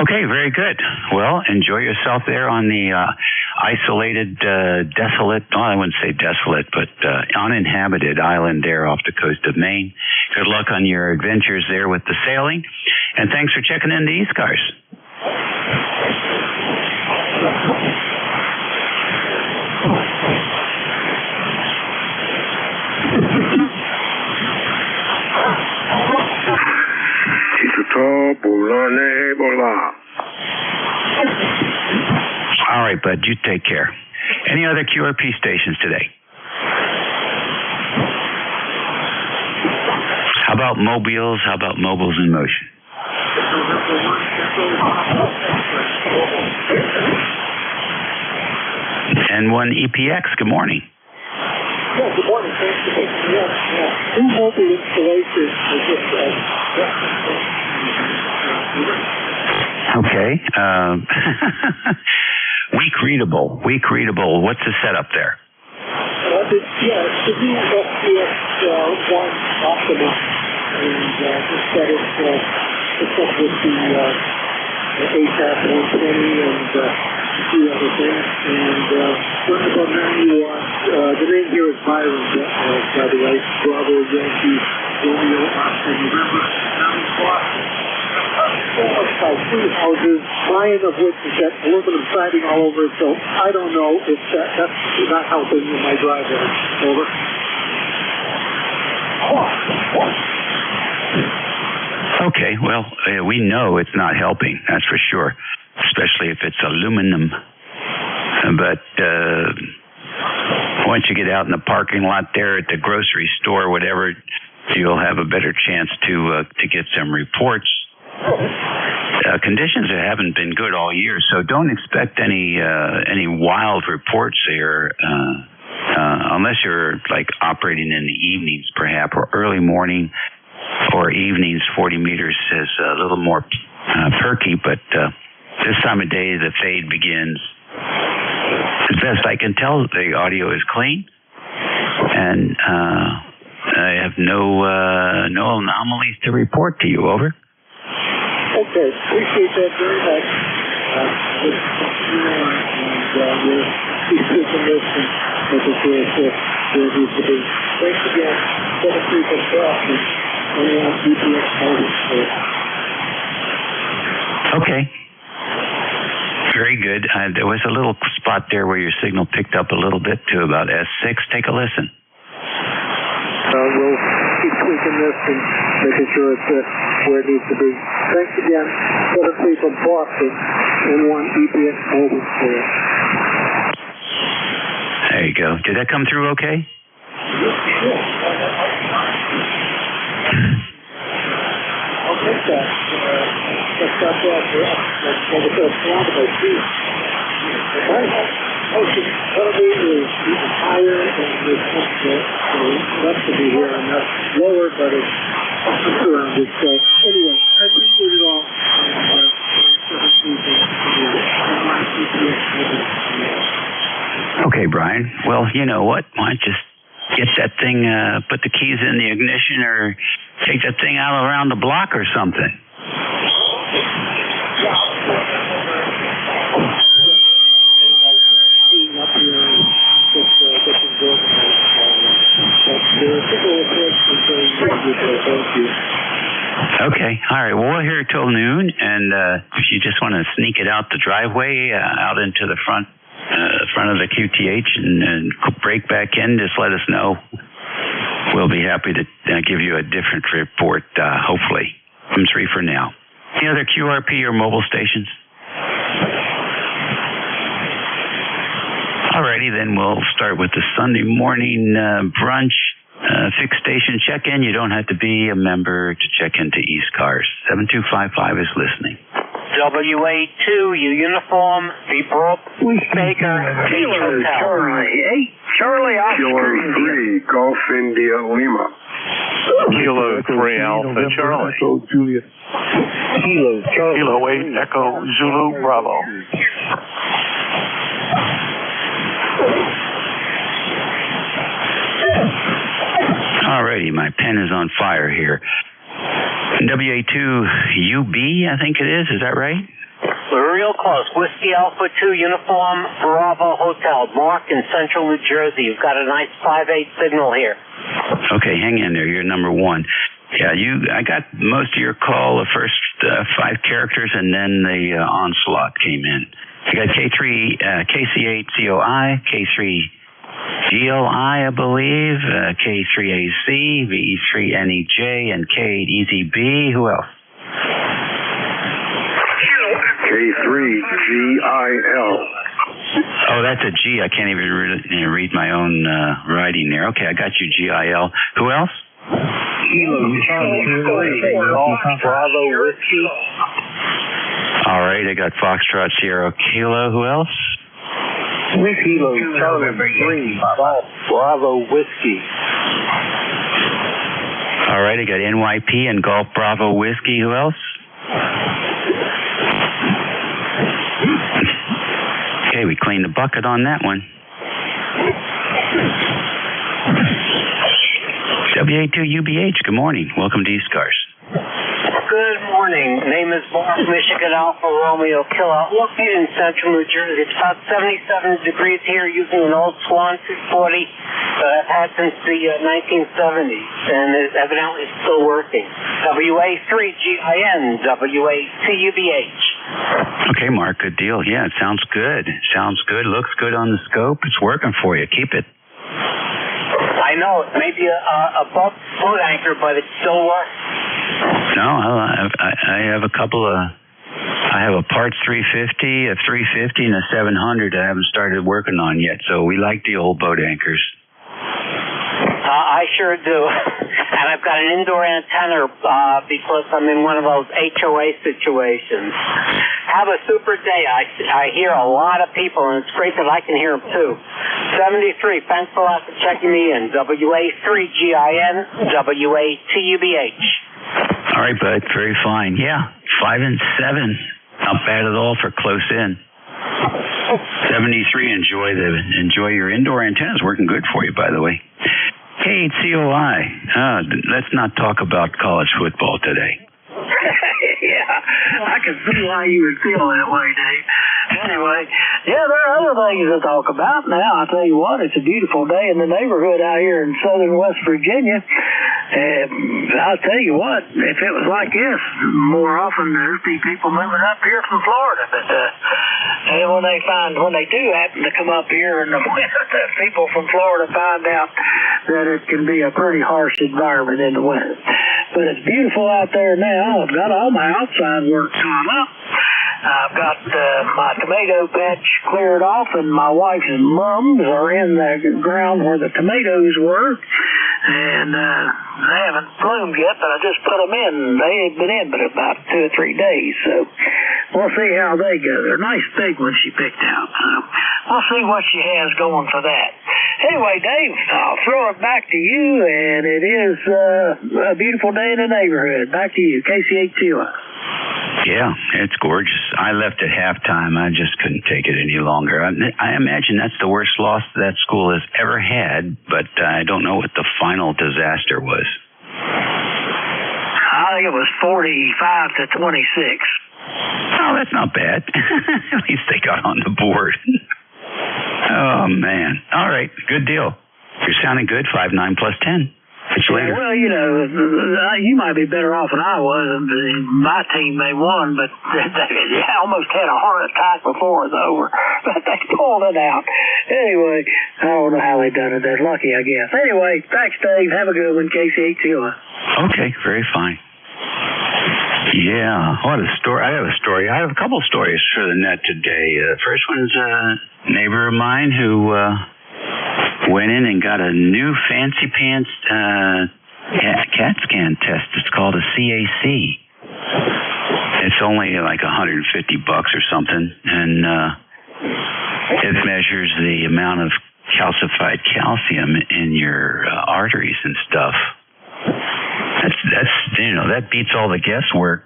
F: Okay, very good. Well, enjoy yourself there on the isolated, desolate, well, I wouldn't say desolate, but uninhabited island there off the coast of Maine. Good luck on your adventures there with the sailing, and thanks for checking in the ECARS. All right, bud, you take care. Any other QRP stations today? How about mobiles? How about mobiles in motion? N1 EPX, good morning.
B: Yeah, good morning. Thanks for taking me up. Two mobile installations.
F: Okay. Weak readable. What's the setup there?
B: It's the new FTX 1 Optimus, and just set it hooked up with the ASAP 120 and a few other things. And running about 90 watts. The name here is Byron, by the way. Bravo, Yankee, Romeo, Oscar, November, 90 watts.
G: about 3 houses, 9 of which has got aluminum siding all over it, so I don't know if that's not helping in my driveway. Over.
F: Okay, well, we know it's not helping, that's for sure, especially if it's aluminum. But once you get out in the parking lot there at the grocery store, whatever, you'll have a better chance to get some reports. Conditions haven't been good all year, so don't expect any wild reports here, unless you're like operating in the evenings, perhaps, or early morning or evenings. 40 meters is a little more perky, but this time of day the fade begins. As best I can tell, the audio is clean, and I have no anomalies to report to you. Over.
G: Okay, appreciate that very much. We're keeping this and making sure it's where it needs to be. Thanks again. 7 people crossing.
F: Okay. Very good. There was a little spot there where your signal picked up a little bit to about S6. Take a listen.
G: We'll keep tweaking this and making sure it's where it needs to be. Thanks again. 7 from Boston and 1 EPS over.
F: There you go. Did that come through okay?
G: I'll take that. Let's stop that. Even higher than the left to be here, and that's lower, but it's surrounded. So anyway, I appreciate it all.
F: Okay, Brian. Well, you know what? Why don't you just get that thing, put the keys in the ignition, or take that thing out around the block or something. Okay, all right. Well, we're here till noon, and if you just want to sneak it out the driveway, out into the front of the QTH, and break back in, just let us know. We'll be happy to give you a different report, hopefully. I'm 3 for now. Any other QRP or mobile stations? Alrighty, then we'll start with the Sunday morning brunch. Fixed station check-in. You don't have to be a member to check into ECARS. 7255 is listening.
L: WA2, uniform, Beeper, Baker,
U: Kilo Charlie 8, Charlie Oscar. Kilo 3, Golf India Lima.
D: Kilo 3 Alpha Charlie.
G: Echo Juliet.
U: Kilo Charlie.
D: Kilo 8 Echo Zulu Bravo.
F: Alrighty, my pen is on fire here. WA2UB, I think it is. Is that right?
L: We're real close. Whiskey Alpha 2, uniform, Bravo Hotel, Mark in Central New Jersey. You've got a nice 5-8 signal here.
F: Okay, hang in there. You're number 1. Yeah, I got most of your call, the first 5 characters, and then the onslaught came in. You got K3, KC8COI, K3 GLI, I believe, K3AC, VE3NEJ, and K8EZB. Who else?
U: K3GIL.
F: Oh, that's a G. I can't even read my own writing there. Okay, I got you, GIL. Who else?
U: Kilo Charlie 3, Bravo Whiskey.
F: All right, I got Foxtrot Sierra Kilo. Who else?
U: Kilo Charlie 3, Golf Bravo Whiskey.
F: All right, I got NYP and Golf Bravo Whiskey. Who else? Okay, we cleaned the bucket on that one. WA2UBH, good morning. Welcome to ECARS.
L: Good morning. Name is Mark, Michigan Alpha Romeo Kilo. Located in Central New Jersey. It's about 77 degrees here using an old Swan 240 that I've had since the 1970s, and is evidently still working. WA3GIN, WATUBH.
F: Okay, Mark, good deal. Yeah, it sounds good. Sounds good. Looks good on the scope. It's working for you. Keep it.
L: I know, it may be a boat anchor, but it still works.
F: No, I have a couple of... I have a Parts 350, a 350, and a 700 I haven't started working on yet, so we like the old boat anchors.
L: I sure do. And I've got an indoor antenna because I'm in one of those HOA situations. Have a super day. I hear a lot of people, and it's great that I can hear them too. 73, thanks a lot for checking me in. WA3GIN, WATUBH.
F: All right, bud. Very fine. Yeah, 5 and 7. Not bad at all for close in. 73, enjoy your indoor antennas. Working good for you, by the way. KCOI. Let's not talk about college football today.
I: Yeah, I can see why you would feel that way, Dave. Anyway, yeah, there are other things to talk about now. I tell you what, it's a beautiful day in the neighborhood out here in southern West Virginia. I'll tell you what, if it was like this, more often there'd be people moving up here from Florida. But and when they do happen to come up here in the winter, people from Florida find out that it can be a pretty harsh environment in the winter. But it's beautiful out there now. I've got all my outside work done up. I've got my tomato patch cleared off, and my wife's mums are in the ground where the tomatoes were. And they haven't bloomed yet, but I just put them in. They ain't been in but about 2 or 3 days, so we'll see how they go. They're nice big ones she picked out, so we'll see what she has going for that. Anyway, Dave, I'll throw it back to you, and it is a beautiful day in the neighborhood. Back to you, KC8TUS.
F: Yeah, it's gorgeous. I left at halftime. I just couldn't take it any longer. I imagine that's the worst loss that school has ever had, but I don't know what the final disaster was.
I: I think it was 45-26.
F: Oh, that's not bad. At least they got on the board. Oh, man. All right, good deal. You're sounding good, 5-9 plus 10.
I: Yeah, well, you know, you might be better off than I was. My team, they won, but they almost had a heart attack before it was over. But they pulled it out. Anyway, I don't know how they done it. They're lucky, I guess. Anyway, thanks, Dave. Have a good one, KC8TUS.
F: Okay, very fine. Yeah, what a story. I have a story. I have a couple stories for the net today. The first one is a neighbor of mine who... went in and got a new fancy pants CAT scan test. It's called a CAC. It's only like $150 or something, and it measures the amount of calcified calcium in your arteries and stuff. That's that beats all the guesswork.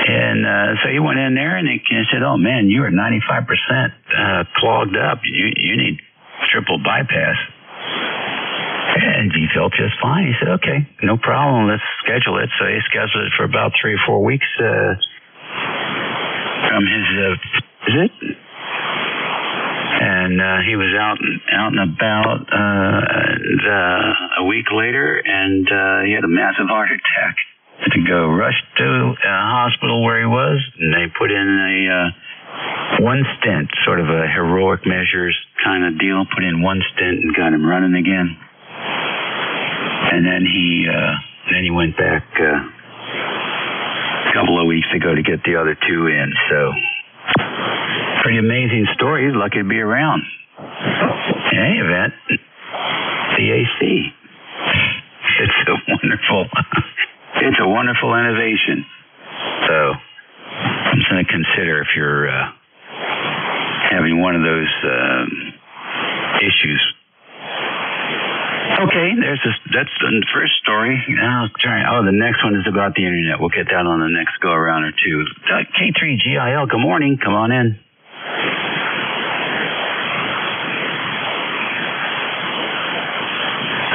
F: And so he went in there and they said, "Oh man, you are 95% clogged up. You need triple bypass." And he felt just fine. He said, "Okay, no problem. Let's schedule it." So he scheduled it for about 3 or 4 weeks from his visit. And he was out and about a week later, and he had a massive heart attack. Had to go rush to a hospital where he was, and they put in a one stent, sort of a heroic measures kind of deal. Put in one stent and got him running again. And then he went back a couple of weeks ago to get the other 2 in. So pretty amazing story. He's lucky to be around. In any event, CAC. It's a wonderful innovation. So I'm just going to consider if you're having one of those issues. Okay, that's the first story. The next one is about the internet. We'll get that on the next go around or two. K3GIL, good morning. Come on in.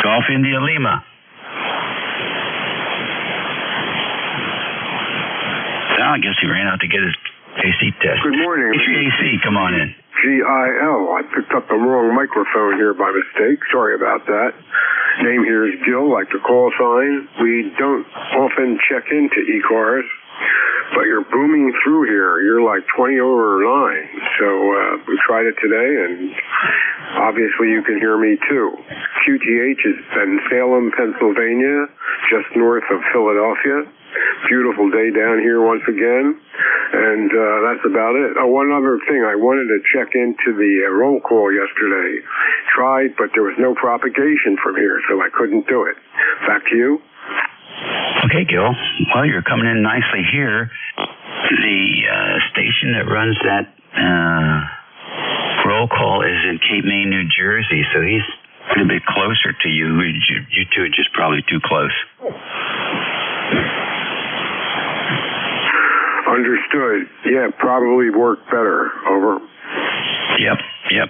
F: Golf India Lima. I guess he ran out to get his AC test.
K: Good morning.
F: It's your AC. Come on in.
V: GIL. I picked up the wrong microphone here by mistake. Sorry about that. Name here is Gil, like the call sign. We don't often check into ECARS, but you're booming through here. You're like 20 over 9. So we tried it today, and obviously you can hear me too. QTH is in Salem, Pennsylvania, just north of Philadelphia. Beautiful day down here once again, and that's about it. Oh, one other thing, I wanted to check into the roll call yesterday. Tried, but there was no propagation from here, so I couldn't do it. Back to you.
F: Okay, Gil. Well, you're coming in nicely here. The station that runs that roll call is in Cape May, New Jersey, so he's a bit closer to you. You two are just probably too close.
V: Understood. Yeah, probably worked better. Over.
F: Yep.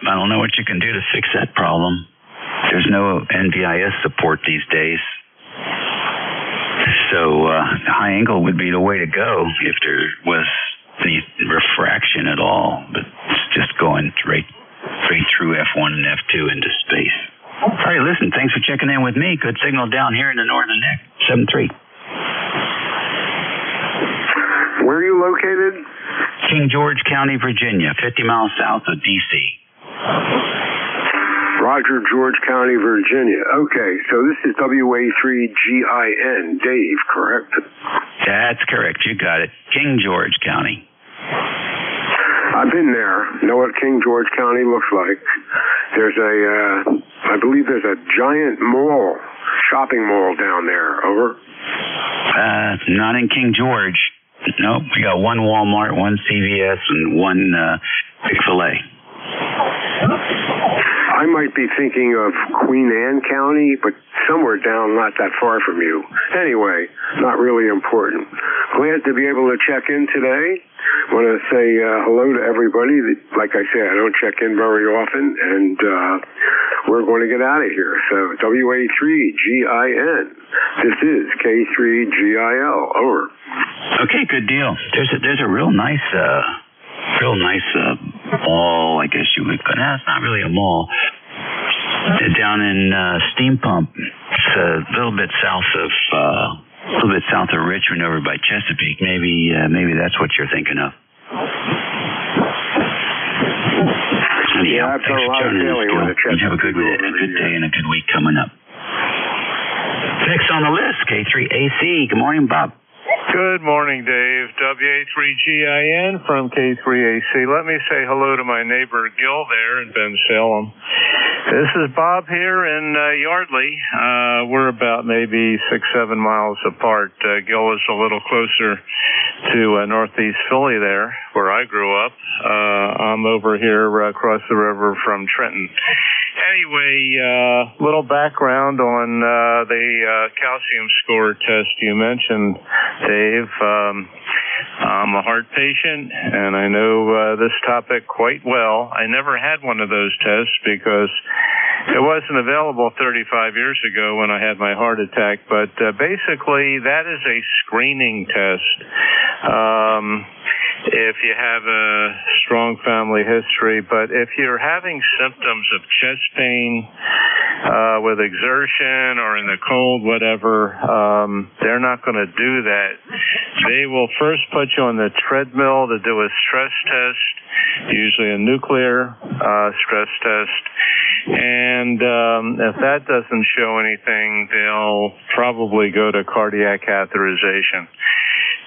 F: I don't know what you can do to fix that problem. There's no NVIS support these days. So high angle would be the way to go if there was any refraction at all. But it's just going straight through F1 and F2 into space. All right, listen, thanks for checking in with me. Good signal down here in the northern neck. 7-3.
V: Where are you located?
F: King George County, Virginia, 50 miles south of D.C.
V: Roger, George County, Virginia. Okay, so this is WA3GIN, Dave, correct?
F: That's correct. You got it. King George County.
V: I've been there. Know what King George County looks like. There's I believe there's a giant mall, shopping mall down there. Over.
F: Not in King George. Nope, we got one Walmart, one CVS, and one Chick-fil-A.
V: I might be thinking of Queen Anne County, but somewhere down not that far from you. Anyway, not really important. Glad to be able to check in today. Want to say hello to everybody. Like I said, I don't check in very often, and we're going to get out of here. So WA3GIN. This is K3GIL. Over.
F: Okay, good deal. There's a real nice mall, I guess you would call it. No, it's not really a mall. Down in Steam Pump. It's a little bit south of Richmond, over by Chesapeake. Maybe that's what you're thinking of. Anyhow, thanks for tuning in. You have a good day and a good week coming up. Next on the list, K3AC. Good morning, Bob.
D: Good morning, Dave. WA3GIN from K3AC. Let me say hello to my neighbor Gil there in Ben Salem. This is Bob here in Yardley. We're about maybe 6-7 miles apart. Gil is a little closer to northeast Philly there, where I grew up. I'm over here across the river from Trenton. Anyway, little background on the calcium score test you mentioned, Dave. I'm a heart patient, and I know this topic quite well. I never had one of those tests because it wasn't available 35 years ago when I had my heart attack, but basically that is a screening test. If you have a strong family history, but if you're having symptoms of chest pain with exertion or in the cold, whatever, they're not going to do that. They will first put you on the treadmill to do a stress test, usually a nuclear stress test, and if that doesn't show anything, they'll probably go to cardiac catheterization.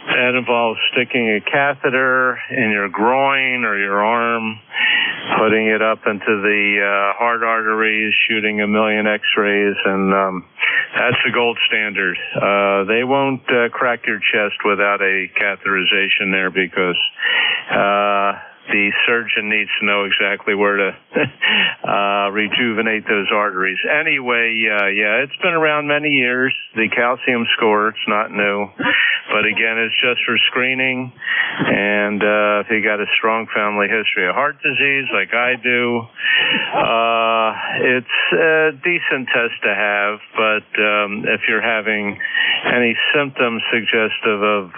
D: That involves sticking a catheter in your groin or your arm, putting it up into the heart arteries, shooting a million x-rays, and that's the gold standard. They won't crack your chest without a catheterization there because the surgeon needs to know exactly where to rejuvenate those arteries. Anyway, yeah, it's been around many years. The calcium score, it's not new. But again, it's just for screening. And if you got a strong family history of heart disease like I do, it's a decent test to have. But if you're having any symptoms suggestive of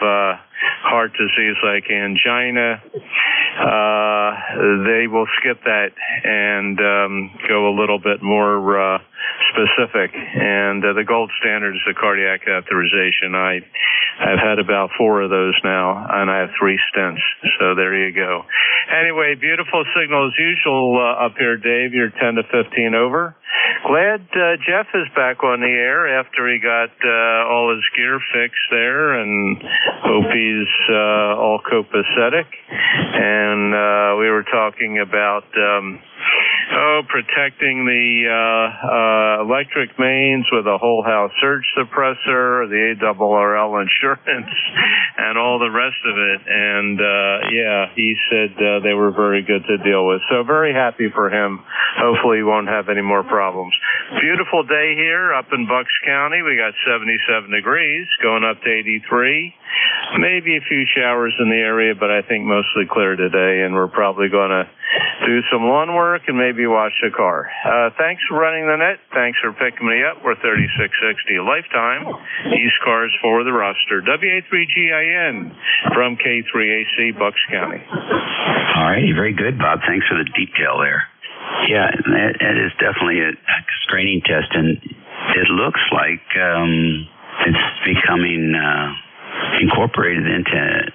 D: heart disease like angina, they will skip that and go a little bit more specific. And the gold standard is the cardiac catheterization. I've had about 4 of those now, and I have 3 stents. So there you go. Anyway, beautiful signal as usual up here, Dave. You're 10 to 15 over. Glad Jeff is back on the air after he got all his gear fixed there, and hope he's all copacetic. And we were talking about protecting the electric mains with a whole house surge suppressor, the ARRL insurance, and all the rest of it. And he said they were very good to deal with. So very happy for him. Hopefully he won't have any more problems. Beautiful day here up in Bucks County. We got 77 degrees, going up to 83. Maybe a few showers in the area, but I think mostly clear today, and we're probably going to do some lawn work and maybe wash the car. Thanks for running the net. Thanks for picking me up. We're 3660 a lifetime. ECARS for the roster. WA3GIN from K3AC, Bucks County.
F: All right, very good, Bob. Thanks for the detail there. Yeah, it is definitely a screening test, and it looks like it's becoming incorporated into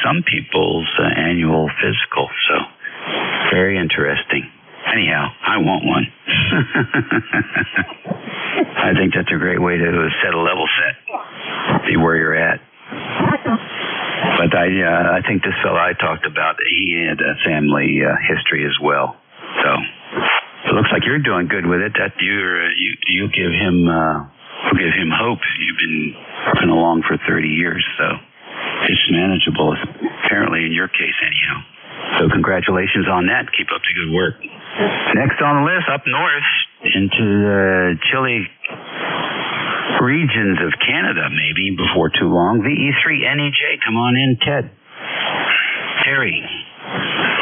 F: some people's annual physical. So very interesting. Anyhow, I want one. I think that's a great way to set a level set, see where you're at. But I think this fellow I talked about, he had a family history as well. So it looks like you're doing good with it. That you give him hope. You've been working along for 30 years, so it's manageable. Apparently, in your case, anyhow. So congratulations on that. Keep up the good work. Next on the list, up north into the chilly regions of Canada, maybe before too long. VE3 NEJ, come on in, Ted. Terry.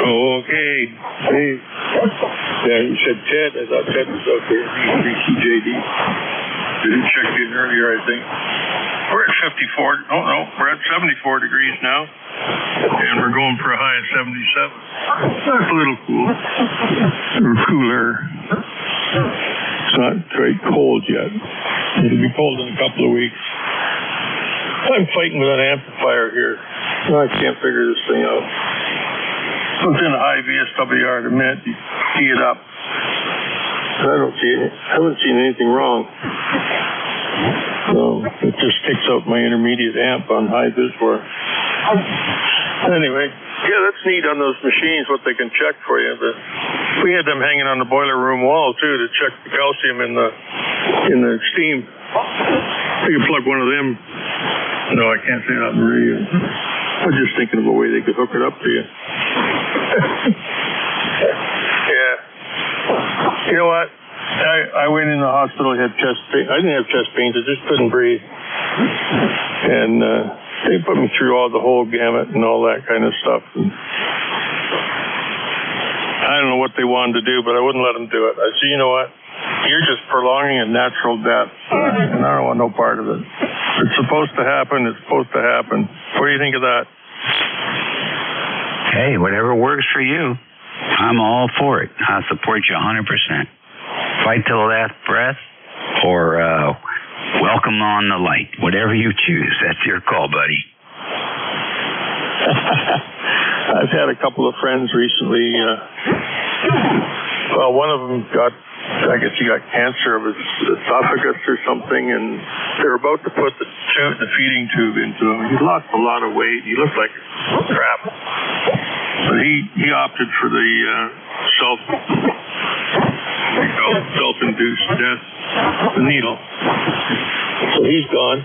P: Okay. Hey. Yeah, you said Ted. I thought Ted was out there. VE3TJD. Didn't check in earlier, I think. We're at 54. Oh, no. We're at 74 degrees now. And we're going for a high of 77. That's a little cool. Or cooler. It's not very cold yet. It'll be cold in a couple of weeks. I'm fighting with an amplifier here. I can't figure this thing out. It's in a high VSWR to mid. You tee it up. I haven't seen anything wrong. So it just kicks out my intermediate amp on high VSWR. Anyway, yeah, that's neat on those machines, what they can check for you. But we had them hanging on the boiler room wall too to check the calcium in the steam. You can plug one of them. No, I can't say that on the radio. I was just thinking of a way they could hook it up to you. Yeah. You know what? I went in the hospital, I had chest pain. I didn't have chest pains, I just couldn't breathe. And they put me through the whole gamut and all that kind of stuff. And I don't know what they wanted to do, but I wouldn't let them do it. I said, you know what? You're just prolonging a natural death, and I don't want no part of it. It's supposed to happen. It's supposed to happen. What do you think of that?
F: Hey, whatever works for you. I'm all for it. I support you 100%. Fight till the last breath, or welcome on the light. Whatever you choose, that's your call, buddy.
P: I've had a couple of friends recently. Well, one of them I guess he got cancer of his esophagus or something, and they're about to put the feeding tube into him. He lost a lot of weight. He looked like crap. But he opted for the self-induced death, the needle. So he's gone.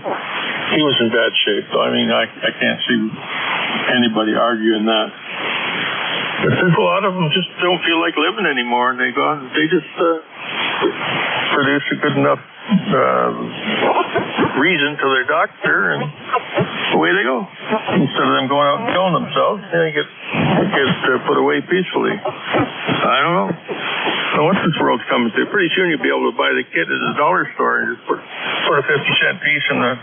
P: He was in bad shape. So, I mean, I can't see anybody arguing that. But there's a lot of them just don't feel like living anymore, and they just produce a good enough reason to their doctor, and
O: away they go. Instead of them going out and killing themselves, they get put away peacefully. I don't know. So what this world's coming to? Pretty soon you'll be able to buy the kit at the dollar store and just put a 50-cent piece in the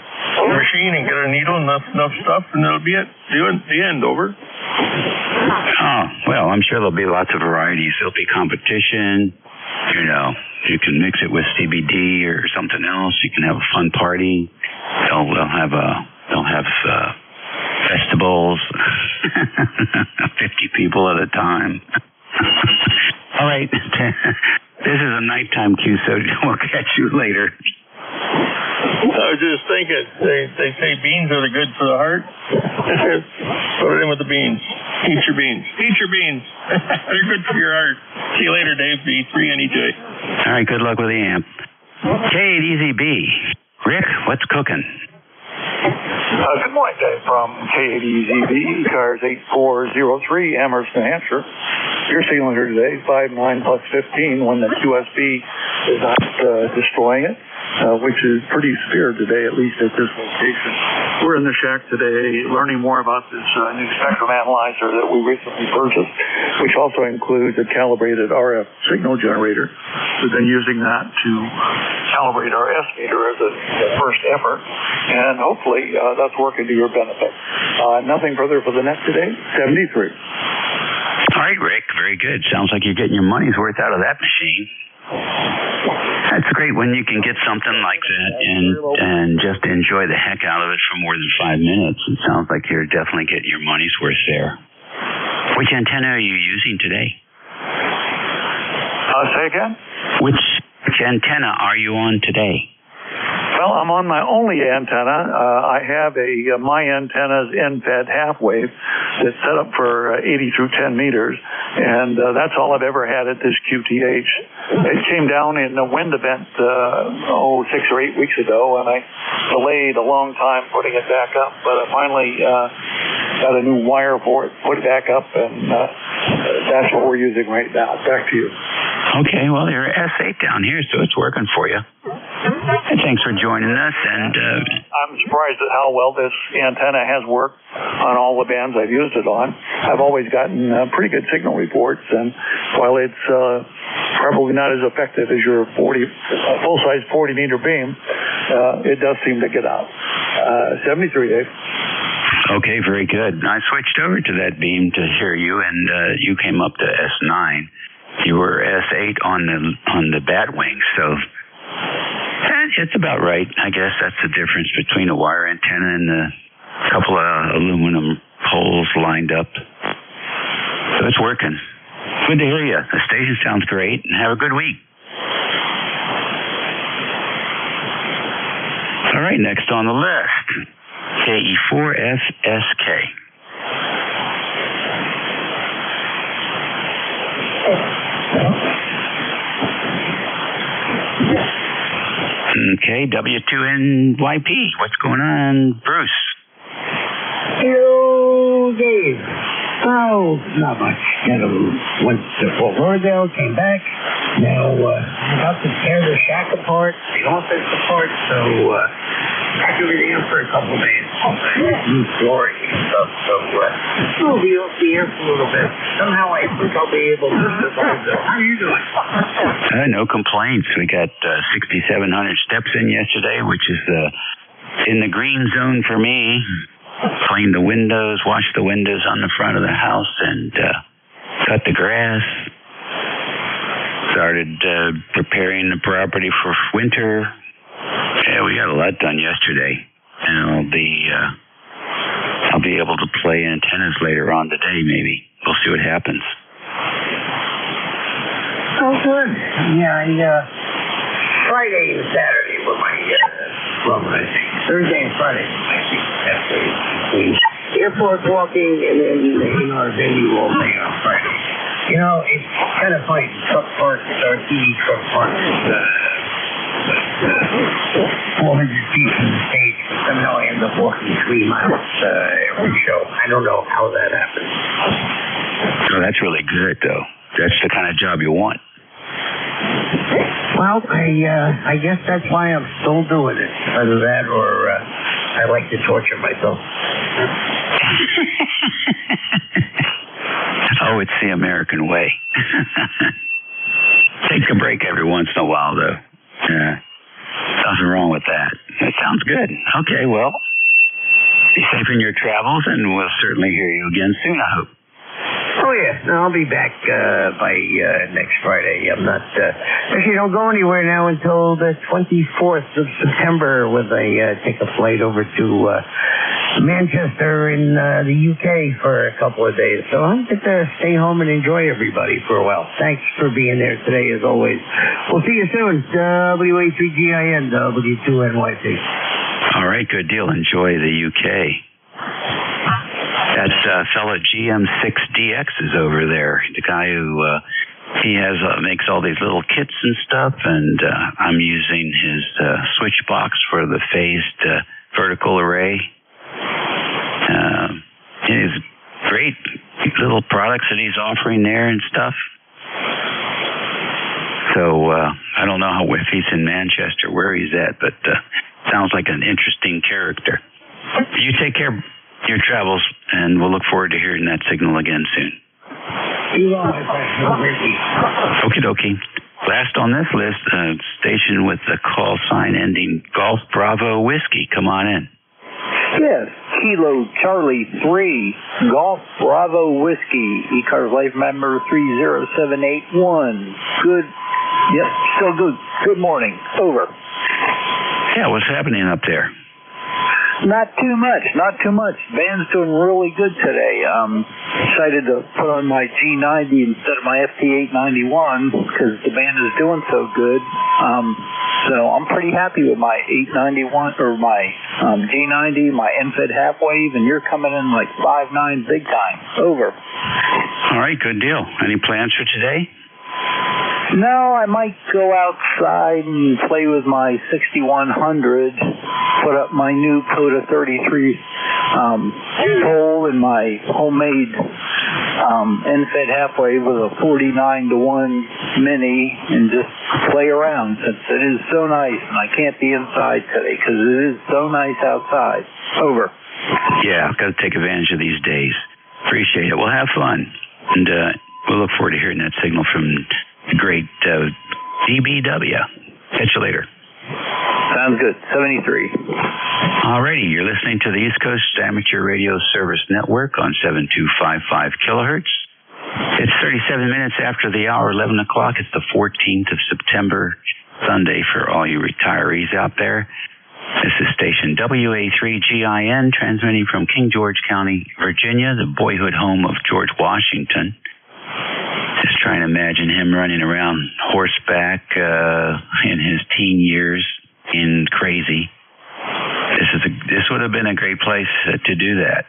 O: machine and get a needle and enough stuff, and that'll be it. The end. Over.
F: Oh, well, I'm sure there'll be lots of varieties. There'll be competition. You know, you can mix it with CBD or something else. You can have a fun party. They'll have festivals. 50 people at a time. All right. This is a nighttime cue, so we'll catch you later.
O: I was just thinking, they say beans are good for the heart. Put it in with the beans. Eat your beans. Eat your beans. They're good for your heart. See you later, Dave. B3NEJ.
F: All right, good luck with the amp. K8EZB. Rick, what's cooking?
J: Good morning, Dave, from K8EZB, ECARS 8403, Amherst, New Hampshire. Your signal here today, 59 plus 15, when the QSB is not destroying it, which is pretty severe today, at least at this location. We're in the shack today learning more about this new spectrum analyzer that we recently purchased, which also includes a calibrated RF signal generator. We've been using that to calibrate our S meter as a first effort, and hopefully that's working to your benefit. Nothing further for the net today, 73.
F: All right, Rick, very good. Sounds like you're getting your money's worth out of that machine. That's great when you can get something like that and just enjoy the heck out of it for more than 5 minutes. It sounds like you're definitely getting your money's worth there. Which antenna are you using today?
J: Say again?
F: Which antenna are you on today?
J: Well, I'm on my only antenna. I have a My Antennas end-fed half-wave that's set up for 80 through 10 meters, and that's all I've ever had at this QTH. It came down in a wind event 6 or 8 weeks ago, and I delayed a long time putting it back up, but I finally got a new wire for it, put it back up, and that's what we're using right now. Back to you.
F: Okay, well, you're S8 down here, so it's working for you. And thanks for joining us. And
J: I'm surprised at how well this antenna has worked on all the bands I've used it on. I've always gotten pretty good signal reports, and while it's probably not as effective as your full-size 40-meter beam, it does seem to get out. 73, Dave.
F: Okay, very good. I switched over to that beam to hear you, and you came up to S9. You were S8 on the bat wing, so it's about right. I guess that's the difference between a wire antenna and a couple of aluminum poles lined up. So it's working. Good to hear you. The station sounds great, and have a good week. All right, next on the list, KE4FSK. Okay, W2NYP. What's going on, Bruce?
K: Hello, Dave. Oh, not much. Went to Fort Lauderdale, came back. Now, about to tear the shack apart, the office apart, so pack everything up for a couple of days. New flooring and stuff, so we'll be off the air for a little bit. Somehow I think I'll be able to survive this. How are you doing?
F: No complaints. We got 6,700 steps in yesterday, which is in the green zone for me. Cleaned the windows, washed the windows on the front of the house, and cut the grass. Started preparing the property for winter. Yeah, we got a lot done yesterday, and I'll be able to play antennas later on today. Maybe we'll see what happens.
K: Oh, good. Yeah, Friday and Saturday were my I think Thursday and Friday were my airport walking, and then in our venue all day on Friday. You know, it's kind of funny. Truck park, our TV truck park is 400 feet from the stage, but somehow I end up walking 3 miles every show. I don't know how that happens.
F: So that's really good, though. That's the kind of job you want.
K: Well, I guess that's why I'm still doing it. Either that or I I like to torture myself.
F: Oh, it's the American way. Take a break every once in a while, though. Nothing wrong with that. That sounds good. Okay, well, be safe in your travels, and we'll certainly hear you again soon, I hope.
K: Oh, yeah. No, I'll be back by next Friday. I'm not... actually, don't go anywhere now until the 24th of September when I take a flight over to Manchester in the UK for a couple of days. So I'm going to stay home and enjoy everybody for a while. Thanks for being there today, as always. We'll see you soon. WA3GIN, W2NYC. All
F: right, good deal. Enjoy the UK. That fellow GM6DX is over there. The guy who he has makes all these little kits and stuff, and I'm using his switch box for the phased vertical array. He's great little products that he's offering there and stuff. So I don't know if he's in Manchester, where he's at, but sounds like an interesting character. You take care of your travels, and we'll look forward to hearing that signal again soon.
K: You are, my friend. Have a great week.
F: Okie dokie. Last on this list, station with the call sign ending Golf Bravo Whiskey. Come on in.
J: Yes, Kilo Charlie 3, Golf Bravo Whiskey, ECARS Life Member 30781. Good. Yep, still good. Good morning. Over.
F: Yeah, what's happening up there?
J: Not too much. Band's doing really good today. Decided to put on my G90 instead of my FT891 because the band is doing so good. So I'm pretty happy with my 891 or my G90, my NFED half wave, and you're coming in like 5.9 big time. Over.
F: All right, good deal. Any plans for today?
J: No, I might go outside and play with my 6100, put up my new Coda 33 pole and my homemade NFED halfway with a 49-to-1 mini and just play around since it is so nice, and I can't be inside today because it is so nice outside. Over.
F: Yeah, I've got to take advantage of these days. Appreciate it. We'll have fun, and we'll look forward to hearing that signal from great DBW. Catch you later.
J: Sounds good. 73.
F: Alrighty, you're listening to the East Coast Amateur Radio Service Network on 7255 kilohertz. It's 37 minutes after the hour, 11 o'clock. It's the 14th of September, Sunday for all you retirees out there. This is station WA3GIN, transmitting from King George County, Virginia, the boyhood home of George Washington. Just trying to imagine him running around horseback in his teen years in crazy. This would have been a great place to do that.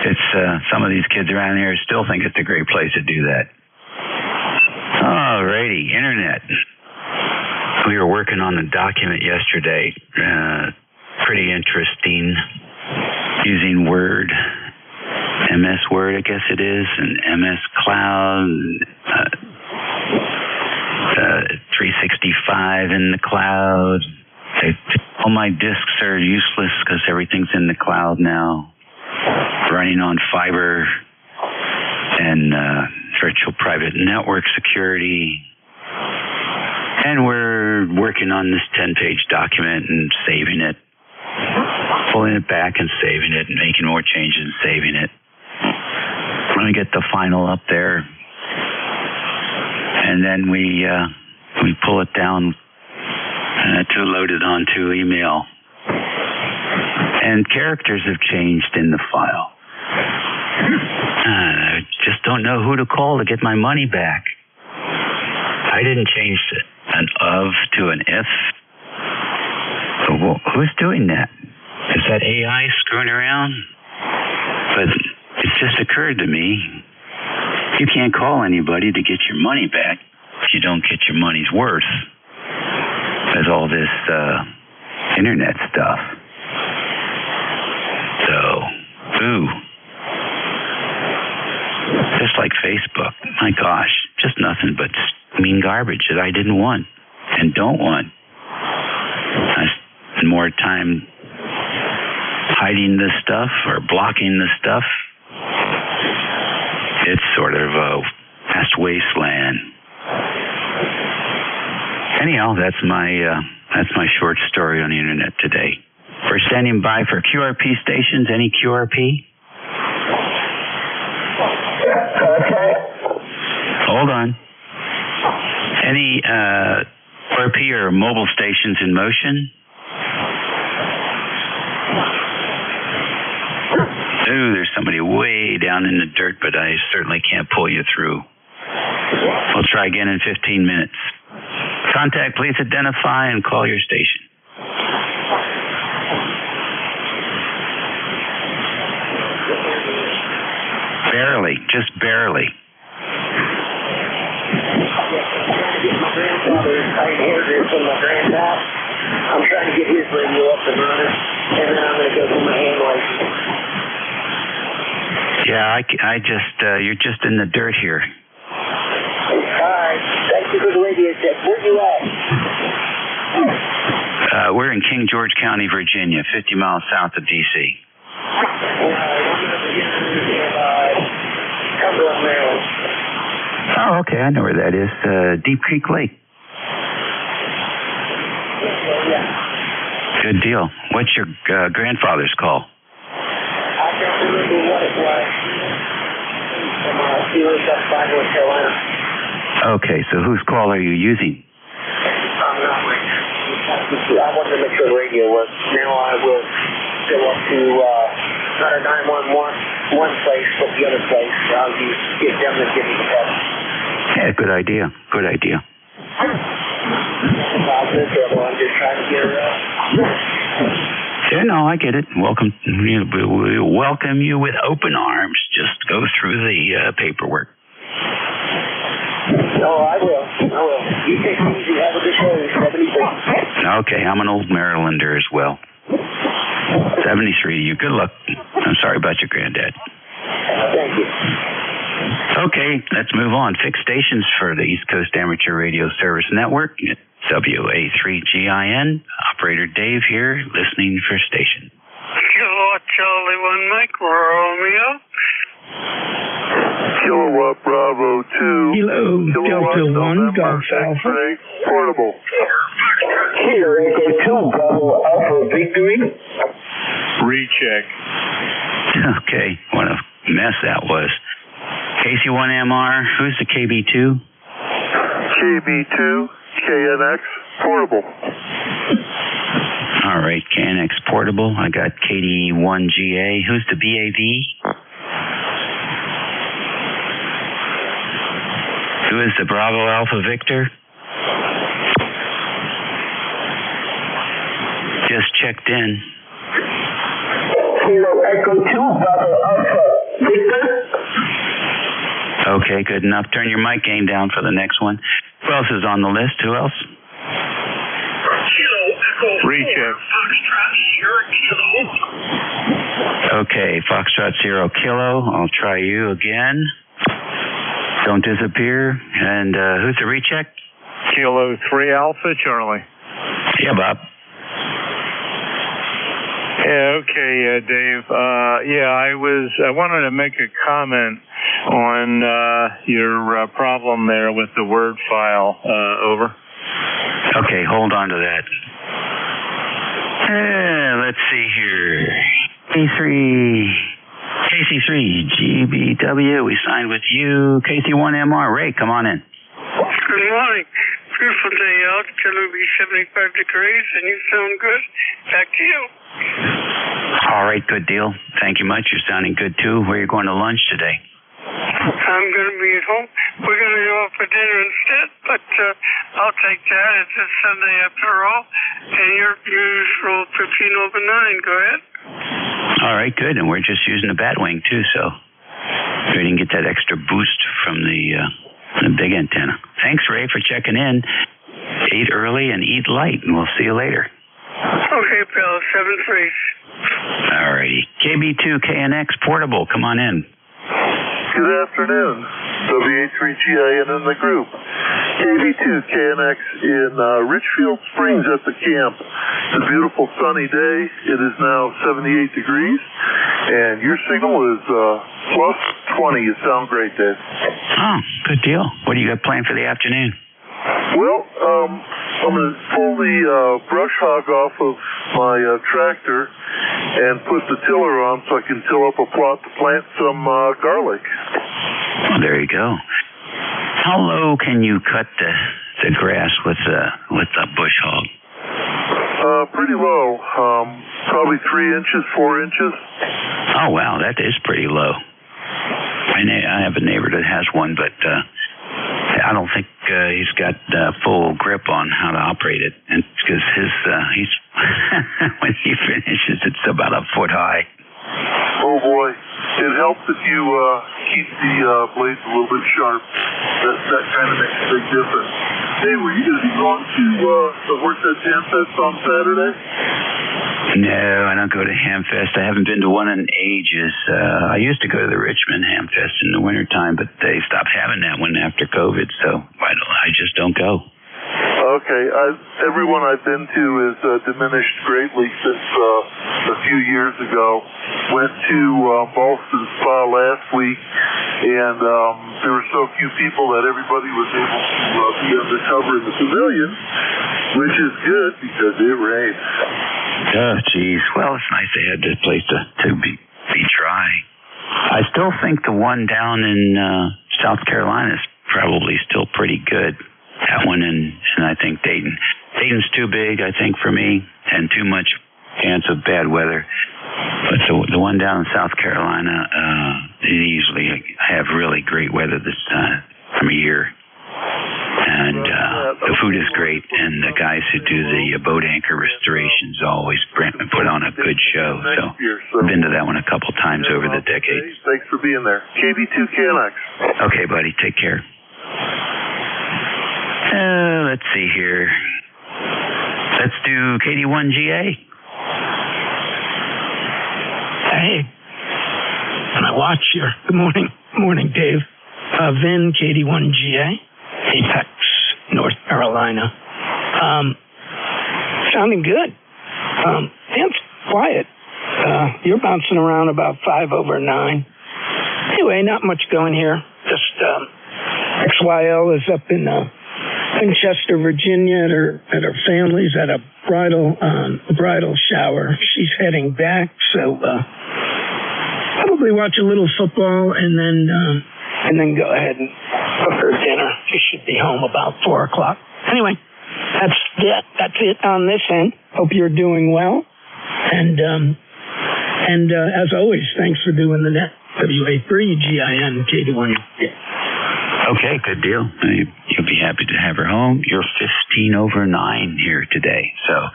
F: It's some of these kids around here still think it's a great place to do that. Alrighty, internet. We were working on a document yesterday. Pretty interesting. Using Word. MS Word, I guess it is, and MS Cloud, 365 in the cloud. All my disks are useless because everything's in the cloud now. Running on fiber and virtual private network security. And we're working on this 10-page document and saving it. Pulling it back and saving it and making more changes and saving it. Let me get the final up there, and then we pull it down to load it onto email. And characters have changed in the file. I just don't know who to call to get my money back. I didn't change an of to an if. So who's doing that? Is that AI screwing around? But it just occurred to me, you can't call anybody to get your money back if you don't get your money's worth. There's all this internet stuff. So, just like Facebook. My gosh, just nothing but mean garbage that I didn't want and don't want. I spend more time hiding this stuff or blocking this stuff. It's sort of a vast wasteland. Anyhow, that's my short story on the internet today. We're standing by for QRP stations. Any QRP? Hold on. Any QRP or mobile stations in motion? Ooh, there's somebody way down in the dirt, but I certainly can't pull you through. We'll try again in 15 minutes. Contact, please identify and call your station. Barely, just barely.
I: I'm trying to get his radio up and running, and then I'm going to go through my hand license.
F: Yeah, I just, you're just in the dirt here.
I: All right. Thank you for the radio check. Where you at?
F: We're in King George County, Virginia, 50 miles south of D.C.
I: Cumberland, Maryland.
F: Oh, okay. I know where that is. Deep Creek Lake. Good deal. What's your grandfather's call?
I: I can't remember what it was. He lives outside North Carolina.
F: Okay, so whose call are you using?
I: I wanted to make sure the radio works. Now I will go up to not a 911 one place, but the other place. I'll get them to give me the test.
F: Yeah, good idea. Good idea.
I: I'm just trying to get her up.
F: Yeah, no, I get it. Welcome. We welcome you with open arms. Just go through the paperwork.
I: No, I will. You take it easy. Have a good day. 73.
F: Okay, I'm an old Marylander as well. 73. You good luck. I'm sorry about your granddad.
I: Thank you.
F: Okay, let's move on. Fixed stations for the East Coast Amateur Radio Service Network. WA3GIN. Operator Dave here, listening for station.
T: Kilowatt Charlie 1 Mike Romeo.
R: Kilowatt Bravo 2.
K: Kilo Delta 1 Golf Alpha.
R: Portable.
I: Kilo Echo 2 Bravo Alpha Victory.
D: Recheck.
F: Okay, what a mess that was. KC1MR, who's the KB2?
R: KB2, KNX, portable.
F: All right, KNX portable. I got KD1GA. Who's the BAV? Who is the Bravo Alpha Victor? Just checked in.
I: Kilo Echo 2 Bravo Alpha Victor.
F: Okay, good enough. Turn your mic gain down for the next one. Who else is on the list? Who else?
D: Recheck.
F: Okay, Foxtrot 0 Kilo. I'll try you again. Don't disappear. And who's the recheck?
D: Kilo 3 Alpha Charlie.
F: Yeah, Bob.
D: Yeah, okay, Dave. I wanted to make a comment on your problem there with the Word file. Over.
F: Okay, hold on to that. Let's see here. KC3GBW, we signed with you. KC1MR, Ray, come on in.
T: Good morning. Beautiful day out. It's going to be 75 degrees, and you sound good. Back to you.
F: All right, good deal. Thank you much. You're sounding good, too. Where are you going to lunch today?
T: I'm going to be at home. We're going to go out for dinner instead, but I'll take that. It's a Sunday after all. And your usual 15 over 9. Go ahead.
F: All right, good. And we're just using the Batwing, too, so we didn't get that extra boost from the big antenna. Thanks, Ray, for checking in. Eat early and eat light, and we'll see you later.
T: Okay, pal. 7-3.
F: All righty. KB2 KNX portable. Come on in.
R: Good afternoon. WA3GIN in the group.
E: KV2KNX in Richfield Springs at the camp. It's a beautiful sunny day. It is now 78 degrees, and your signal is plus 20. You sound great, Dave.
F: Oh, good deal. What do you got planned for the afternoon?
E: Well, I'm going to pull the brush hog off of my tractor and put the tiller on so I can till up a plot to plant some garlic.
F: Well, there you go. How low can you cut the grass with the bush hog?
E: Pretty low. Probably 3 inches, 4 inches.
F: Oh, wow, that is pretty low. I have a neighbor that has one, but I don't think he's got full grip on how to operate it, and because he's when he finishes, it's about a foot high.
E: Oh boy, it helps if you keep the blades a little bit sharp. That kind of makes a big difference. Hey, were you going to be going to the Horsehead Hamfest on Saturday?
F: No, I don't go to Hamfest. I haven't been to one in ages. I used to go to the Richmond Hamfest in the wintertime, but they stopped having that one after COVID, so I just don't go.
E: Okay, everyone I've been to is diminished greatly since a few years ago. Went to Ballston Spa last week, and there were so few people that everybody was able to be undercover in the pavilion, which is good because it rained.
F: Oh, geez. Well, it's nice they had this place to be dry. I still think the one down in South Carolina is probably still pretty good. That one and I think Dayton. Dayton's too big, I think, for me, and too much chance of bad weather. But the one down in South Carolina, they usually have really great weather this time of year. And the food is great, and the guys who do the boat anchor restorations always put on a good show. So I've been to that one a couple times over the decades.
E: Thanks for being there. KV2KNX.
F: Okay, buddy. Take care. Let's see here. Let's do KD1GA.
M: Hey, my watch here. Good morning. Good morning, Dave. Vin, KD1GA, Apex, North Carolina. Sounding good. Dan's quiet. You're bouncing around about 5 over 9. Anyway, not much going here. Just XYL is up in Winchester, Virginia, at her family's at a bridal shower. She's heading back, so probably watch a little football and then go ahead and cook her dinner. She should be home about 4 o'clock. Anyway, that's it on this end. Hope you're doing well, and as always, thanks for doing the net. WA3GIN K1.
F: Okay, good deal. You'll be happy to have her home. You're 15 over 9 here today, so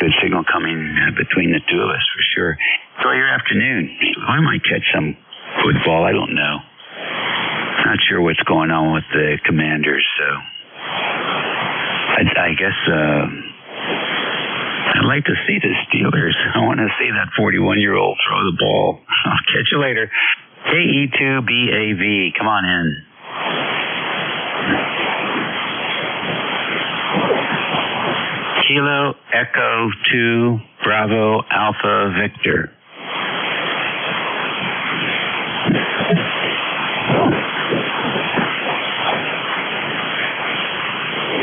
F: good signal coming between the two of us for sure. Enjoy your afternoon. I might catch some football. I don't know. Not sure what's going on with the Commanders, so I guess I'd like to see the Steelers. I want to see that 41-year-old throw the ball. I'll catch you later. KE2BAV, come on in. Kilo Echo 2 Bravo Alpha Victor.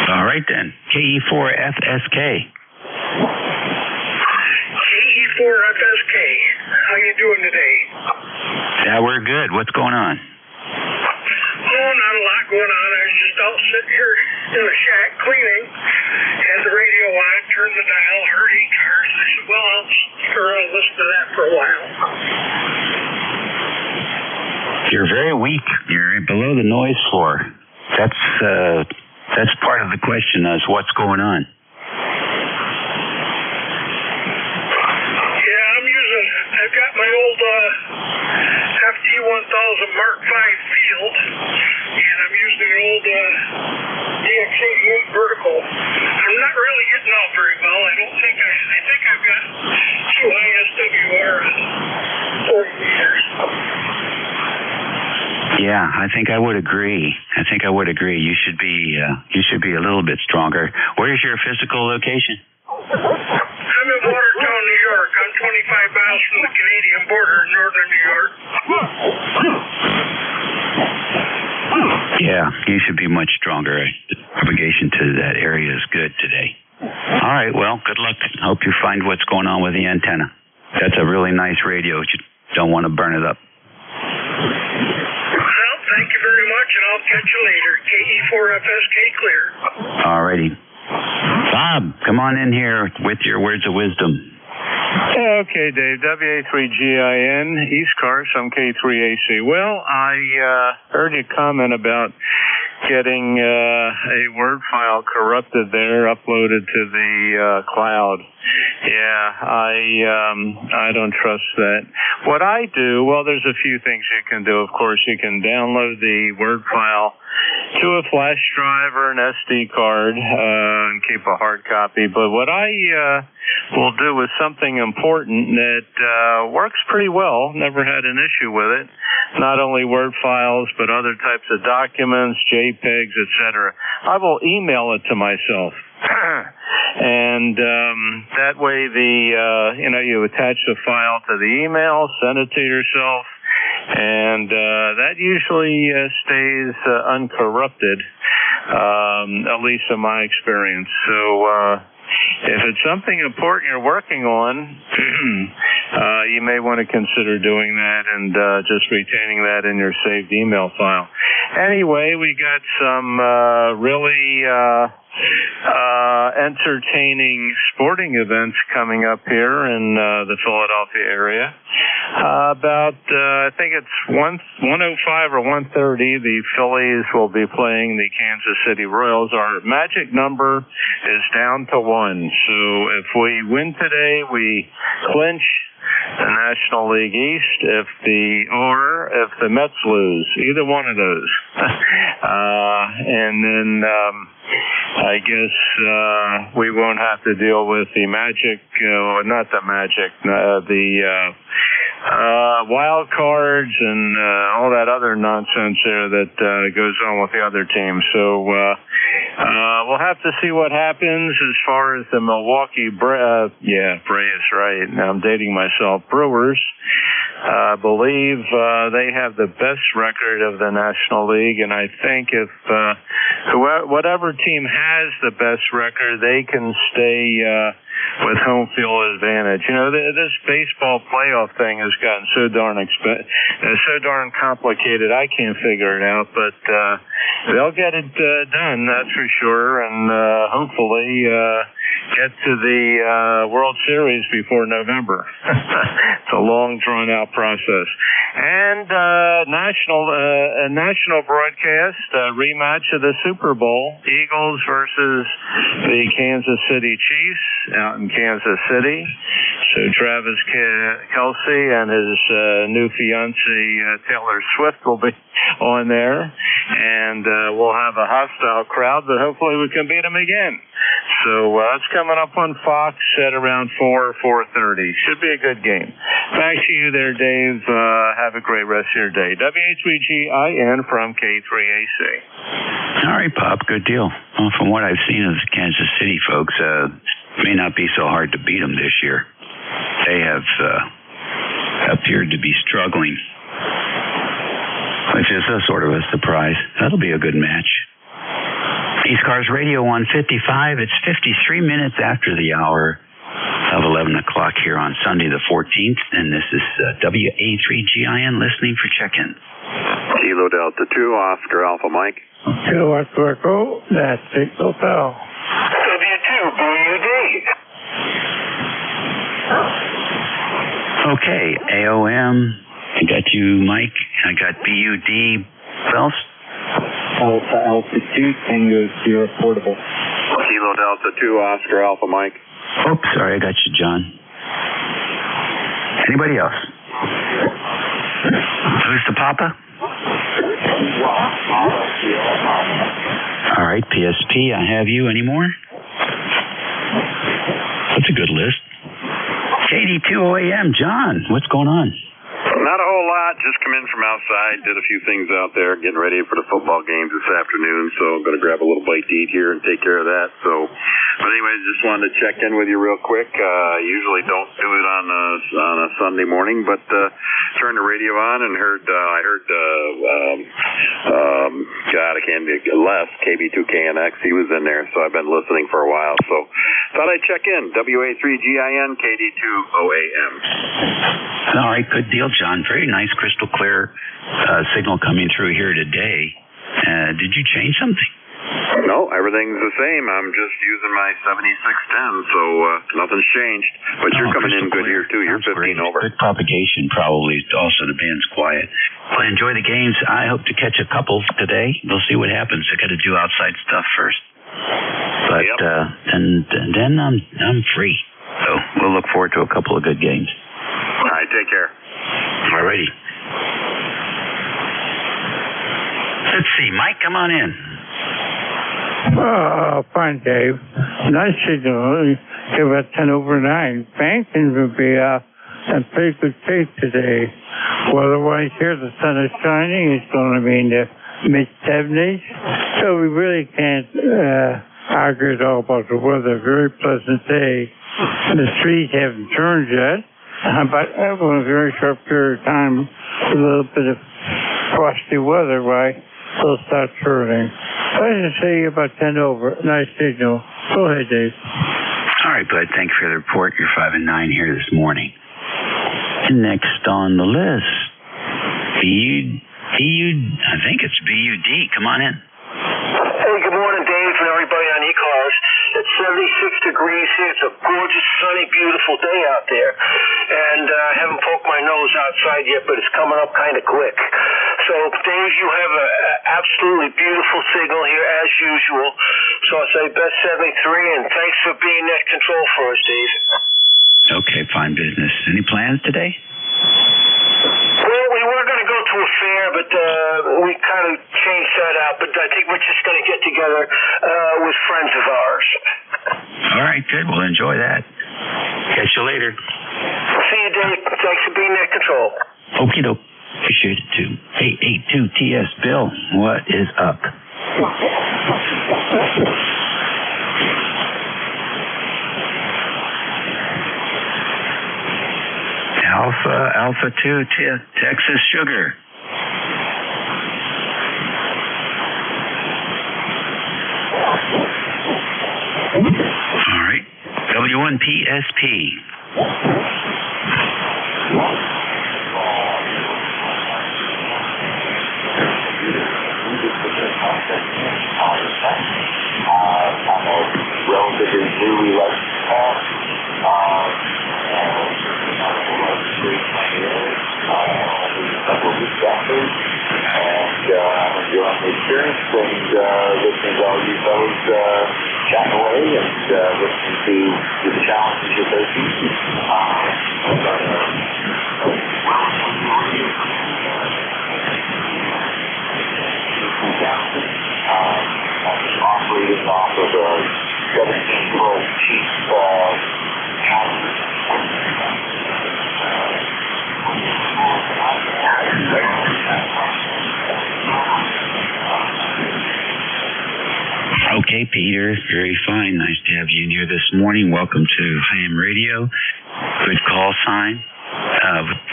F: All right then. KE4FSK.
B: KE4FSK. How you doing today?
F: Yeah, we're good. What's going on?
B: Oh, not a lot going on. I was just out sitting here in the shack cleaning. Had the radio on, turned the dial, heard ECARS. I said, well, I'll stick around and listen to that for a while.
F: You're very weak. You're below the noise floor. That's part of the question is what's going on.
B: I've got my old FT1000 Mark V field, and I'm using an old DX88 vertical. I'm not really getting out very well. I think I've got too high SWR on 40 meters.
F: Yeah, I think I would agree. You should be a little bit stronger. Where's your physical location?
T: I'm in Watertown, New York. I'm 25 miles from the Canadian border in northern New York.
F: Yeah, you should be much stronger. The propagation to that area is good today. All right, well, good luck. Hope you find what's going on with the antenna. That's a really nice radio. You don't want to burn it up.
T: Well, thank you very much, and I'll catch you later. KE4FSK clear.
F: All righty. Bob, come on in here with your words of wisdom.
D: Okay, Dave. WA3GIN, ECARS, I'm K3AC. Well, I heard you comment about getting a Word file corrupted there, uploaded to the cloud. Yeah, I don't trust that. What I do, well, there's a few things you can do. Of course, you can download the Word file to a flash drive or an SD card and keep a hard copy. But what I will do is something important that works pretty well. Never had an issue with it. Not only Word files, but other types of documents, JPEGs, etc. I will email it to myself. And that way you attach the file to the email, send it to yourself, and that usually stays uncorrupted, at least in my experience. So if it's something important you're working on, you may want to consider doing that and just retaining that in your saved email file. Anyway, we got some really entertaining sporting events coming up here in the Philadelphia area. I think it's 1:05 or 1:30, the Phillies will be playing the Kansas City Royals. Our magic number is down to 1. So if we win today, we clinch the National League East. If the Mets lose, either one of those. And then I guess we won't have to deal with the Magic, not the Magic, the wild cards and all that other nonsense there that goes on with the other teams. So we'll have to see what happens as far as the Milwaukee Braves, right? Now I'm dating myself. Brewers, I believe they have the best record of the National League, and I think if whatever team has the best record, they can stay with home field advantage. You know, this baseball playoff thing has gotten so darn complicated. I can't figure it out, but they'll get it done, that's for sure, and hopefully get to the World Series before November. It's a long, drawn-out process. And national broadcast, rematch of the Super Bowl, Eagles versus the Kansas City Chiefs out in Kansas City. So Travis Kelce and his new fiancée, Taylor Swift, will be on there. And we'll have a hostile crowd, but hopefully we can beat them again. So that's coming up on Fox at around 4:30. Should be a good game. Back to you there, Dave. Have a great rest of your day. WA3GIN from K3AC.
F: All right, Bob. Good deal. Well, from what I've seen of the Kansas City folks, it may not be so hard to beat them this year. They have appeared to be struggling, which is a sort of a surprise. That'll be a good match. ECARS Radio 155. It's 53 minutes after the hour of 11 o'clock here on Sunday the 14th, and this is WA3GIN listening for check-in.
E: Kilo Delta 2, Oscar Alpha Mike.
U: 2 Oscar Echo, that's 6 Hotel.
T: W2, BUD.
F: Okay, AOM. I got you, Mike. I got BUD. Bells.
H: Alpha Altitude, Tango Sierra Portable.
E: Kilo Delta 2, Oscar Alpha Mike.
F: Oops, sorry, I got you, John. Anybody else? Who's the Papa? All right, PSP, I have you. Any more? That's a good list. KD2OAM, John, what's going on?
E: Not a whole lot. Just come in from outside, did a few things out there, getting ready for the football games this afternoon. So I'm going to grab a little bite to eat here and take care of that. So, but anyways, just wanted to check in with you real quick. Usually don't do it on a Sunday morning, but turned the radio on and I heard I can't Les KB2KNX. He was in there, so I've been listening for a while. So thought I'd check in. WA3GIN KD2OAM.
F: All right, good deal, John. Very nice, crystal clear signal coming through here today. Did you change something?
E: No, everything's the same. I'm just using my 7610, so nothing's changed. But you're coming in good here, too. You're 15
F: great.
E: over.
F: Good propagation, probably. Also, the band's quiet. Well, enjoy the games. I hope to catch a couple today. We'll see what happens. I got to do outside stuff first. But then I'm free. So we'll look forward to a couple of good games.
E: All right, take care.
F: All righty. Let's see. Mike, come on in.
C: Oh, fine, Dave. Nice signal. About 10 over 9. Banking will be in pretty good shape today. Weather-wise here, the sun is shining. It's going to be in the mid-70s. So we really can't argue at all about the weather. Very pleasant day. The trees haven't turned yet. But over a very short period of time, a little bit of frosty weather, right? They'll start turning. I should say about 10 over. Nice signal. Go ahead, Dave.
F: All right, bud. Thank you for the report. You're 5 and 9 here this morning. And next on the list, I think it's BUD. Come on in.
W: Hey, good morning, Dave, and everybody on ECARS. It's 76 degrees here. It's a gorgeous, sunny, beautiful day out there. And I haven't poked my nose outside yet, but it's coming up kind of quick. So, Dave, you have an absolutely beautiful signal here, as usual. So I say best 73, and thanks for being net control for us, Dave.
F: Okay, fine business. Any plans today?
W: Well, we were going to go to a fair, but we kind of changed that out. But I think we're just going to get together with friends of ours.
F: All right, good. We'll enjoy that. Catch you later.
W: See you, Dave. Thanks for being net control.
F: Okie doke. Appreciate it, too. 882TS Bill, what is up? Alpha 2, Texas Sugar. All right. W1PSP.
R: Relatively newly elected enjoying the experience and listening to all you fellows chatting away and listening to the challenges you're facing. Operating off of a 17-volt cheap
F: Okay, Peter. Very fine. Nice to have you in here this morning. Welcome to Ham Radio. Good call sign.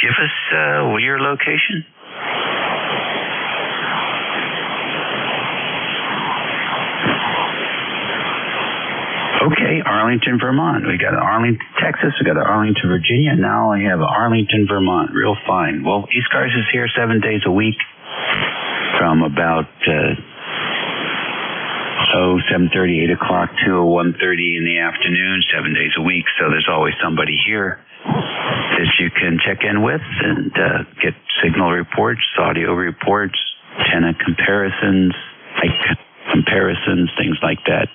F: Give us your location. Okay, Arlington, Vermont. We got Arlington, Texas. We got Arlington, Virginia. Now I have Arlington, Vermont. Real fine. Well, ECARS is here 7 days a week from about 7:30, 8 o'clock to 1:30 in the afternoon, 7 days a week. So there's always somebody here that you can check in with and get signal reports, audio reports, antenna comparisons, things like that.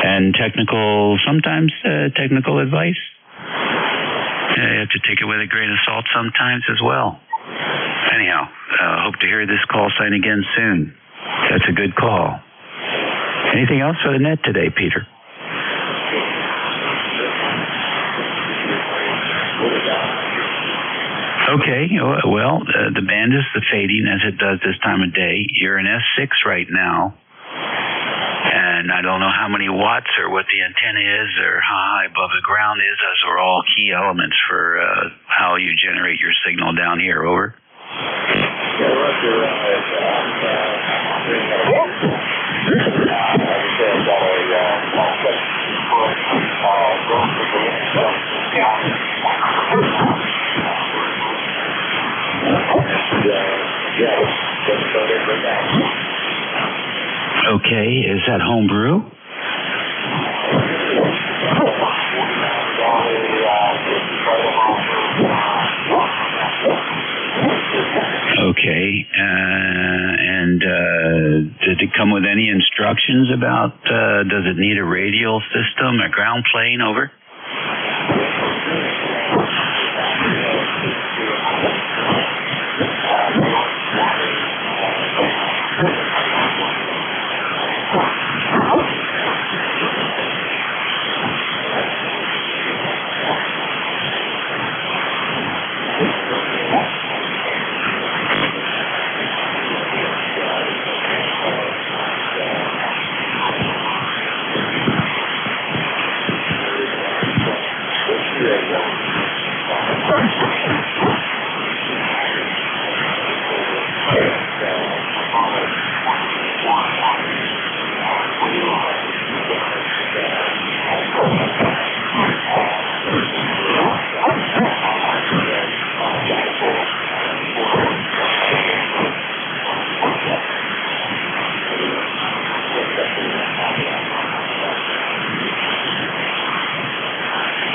F: And sometimes technical advice. You have to take it with a grain of salt sometimes as well. Anyhow, hope to hear this call sign again soon. That's a good call. Anything else for the net today, Peter? Okay, well, the band is fading as it does this time of day. You're in S6 right now. And I don't know how many watts or what the antenna is or how high above the ground is. Those are all key elements for how you generate your signal down here. Over. Okay, is that homebrew? Okay, and did it come with any instructions about, does it need a radial system, a ground plane? Over?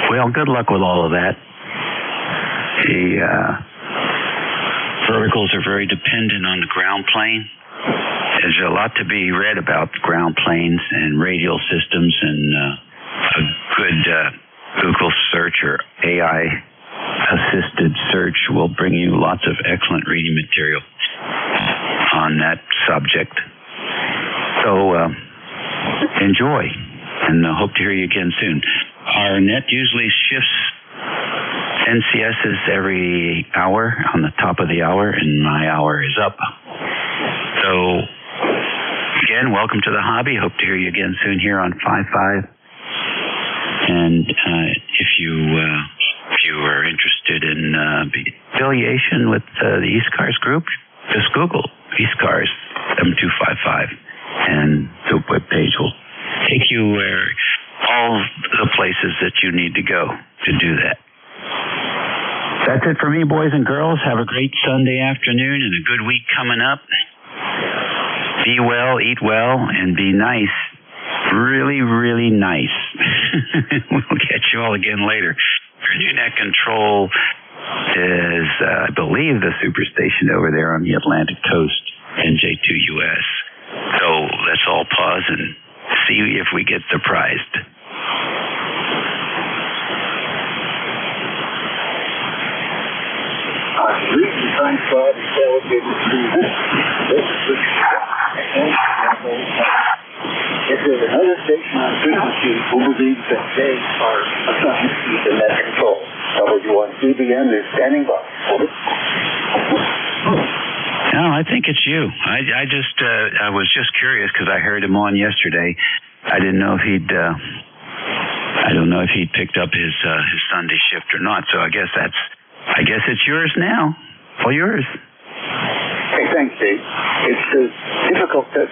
F: Well, good luck with all of that. The verticals are very dependent on the ground plane. There's a lot to be read about ground planes and radial systems, and a good Google search or AI-assisted search will bring you lots of excellent reading material on that subject. So enjoy, and I hope to hear you again soon. Our net usually shifts NCSs every hour on the top of the hour, and my hour is up. So, again, welcome to the hobby. Hope to hear you again soon here on 5.5. And if you are interested in affiliation with the ECARS group, just Google ECARS 7255, and the webpage will take you where all the places that you need to go to do that. That's it for me, boys and girls. Have a great Sunday afternoon and a good week coming up. Be well, eat well, and be nice. Really, really nice. We'll catch you all again later. Your new net control is, I believe, the superstation over there on the Atlantic coast, NJ2US. So let's all pause and see if we get surprised.
A: If there's another station on frequency who believes that they are assigned to the net control, W1CBN is standing by.
F: No, I think it's you. I was just curious because I heard him on yesterday. I didn't know if he'd picked up his Sunday shift or not. So I guess it's yours now. All yours.
A: Hey, thanks, Dave. It's difficult to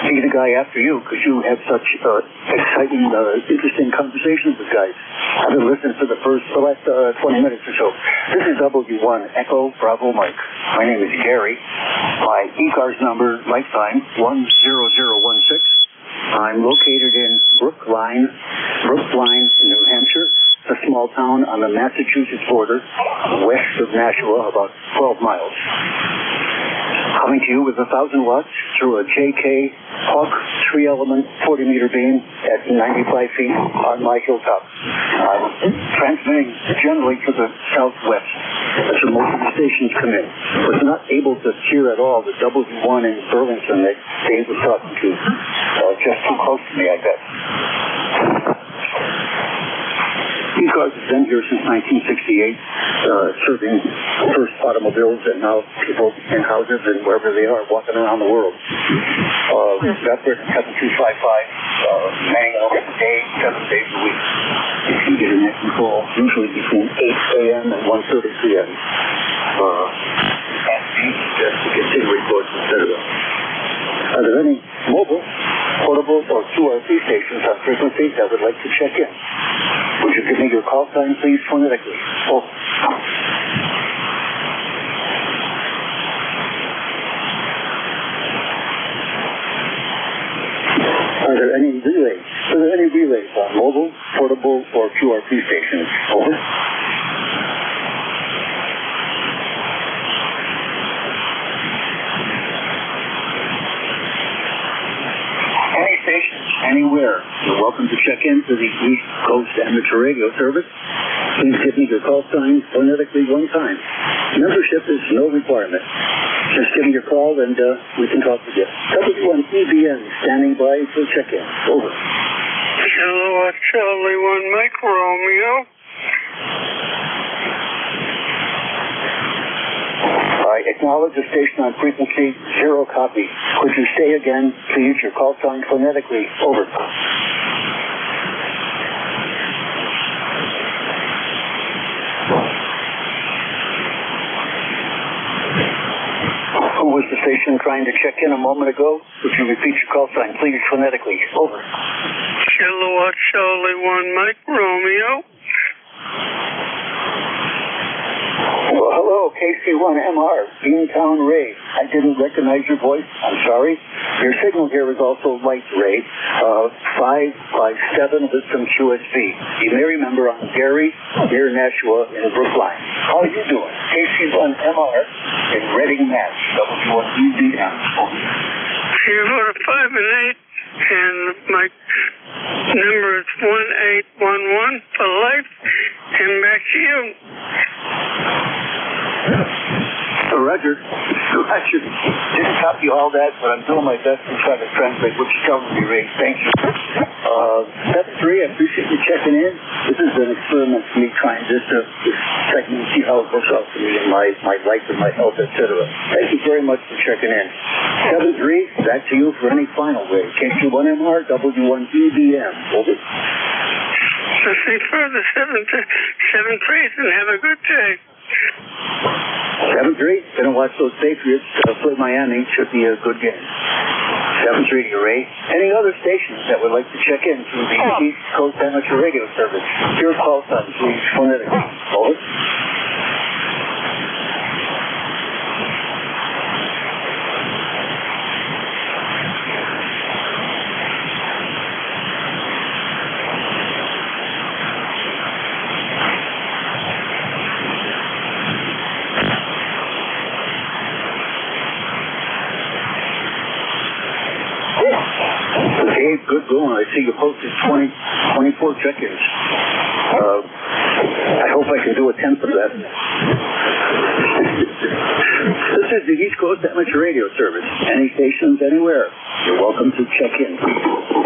A: be the guy after you because you have such exciting, interesting conversations with guys. I've been listening for the last 20 minutes or so. This is W1 Echo Bravo Mike. My name is Gary. My ECARS number, lifetime 10016. I'm located in Brookline, New Hampshire. A small town on the Massachusetts border, west of Nashua, about 12 miles. Coming to you with 1,000 watts through a JK Hawk 3-element 40-meter beam at 95 feet on my hilltop. I'm transmitting generally to the southwest. That's where most of the stations come in. Was not able to hear at all the W1 in Burlington that Dave was talking to. Just too close to me, I guess. ECARS has been here since 1968, serving first automobiles and now people in houses and wherever they are, walking around the world. That's 7255, manning over the day, 7 days a week. You can get a net control usually between 8 a.m. and 1:30 p.m. And just to continue reports, etc. Are there any mobile, portable, or QRP stations on frequencies that would like to check in? Would you give me your call sign, please, phonetically? Oh. Are there any relays on mobile, portable, or QRP stations? Over. Any station, anywhere, you're welcome to check in to the East Coast Amateur Radio Service. Please give me your call sign phonetically one time. Membership is no requirement. Just give me your call and we can talk with you. W1EBN standing by for check-in. Over.
T: Hello, Charlie 1 Mike Romeo.
A: I acknowledge the station on frequency 0 copy. Could you say again, please, your call sign phonetically? Over. Who was the station trying to check in a moment ago? Would you repeat your call sign, please, phonetically? Over.
T: Kilowatt Charlie 1 Mike Romeo.
A: Well, hello, KC1MR, Beantown Ray. I didn't recognize your voice. I'm sorry. Your signal here is also light Ray. 557 with some QSB. You may remember I'm Gary near Nashua in Brookline. How are you doing? KC1MR in Reading, Mass. W1EBM.
T: You voted 5 and 8, and my number is 1811 for life. And back to you.
A: Roger. Didn't copy all that, but I'm doing my best to try to translate what you're telling me, Ray. Thank you. Step 3, I appreciate you checking in. This is an experiment for me trying just to check and see how it works out for me in my life and my health, etc. Thank you very much for checking in. 7-3, back to you for any final way. KC1MR, W1EBM. Over.
T: Listening further, 7-3, and have a good day.
A: 7-3, gonna watch those Patriots play Miami. Should be a good game. 7-3 to you, Ray. Any other stations that would like to check in through the East Coast Amateur Radio Service? Your call sign, please, phonetically. Over. Good going. I see you posted 24 check-ins. I hope I can do a 10th of that. This is the East Coast Amateur Radio Service. Any stations, anywhere, you're welcome to check in.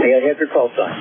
A: May I have your call sign?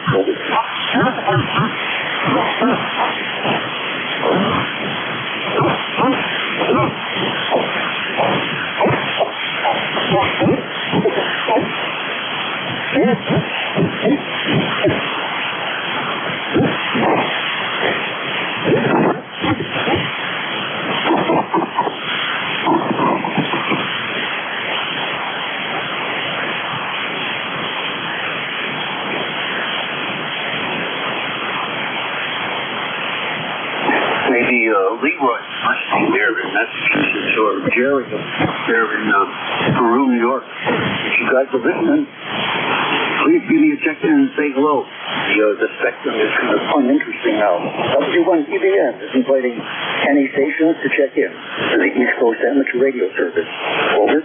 A: Maybe Leroy listening there in Massachusetts, or Jerry there in Peru, New York. If you guys are listening, please give me a check-in and say hello. The spectrum is kind of uninteresting now. W1EBN is inviting any stations to check in to the East Coast Amateur Radio Service. Over.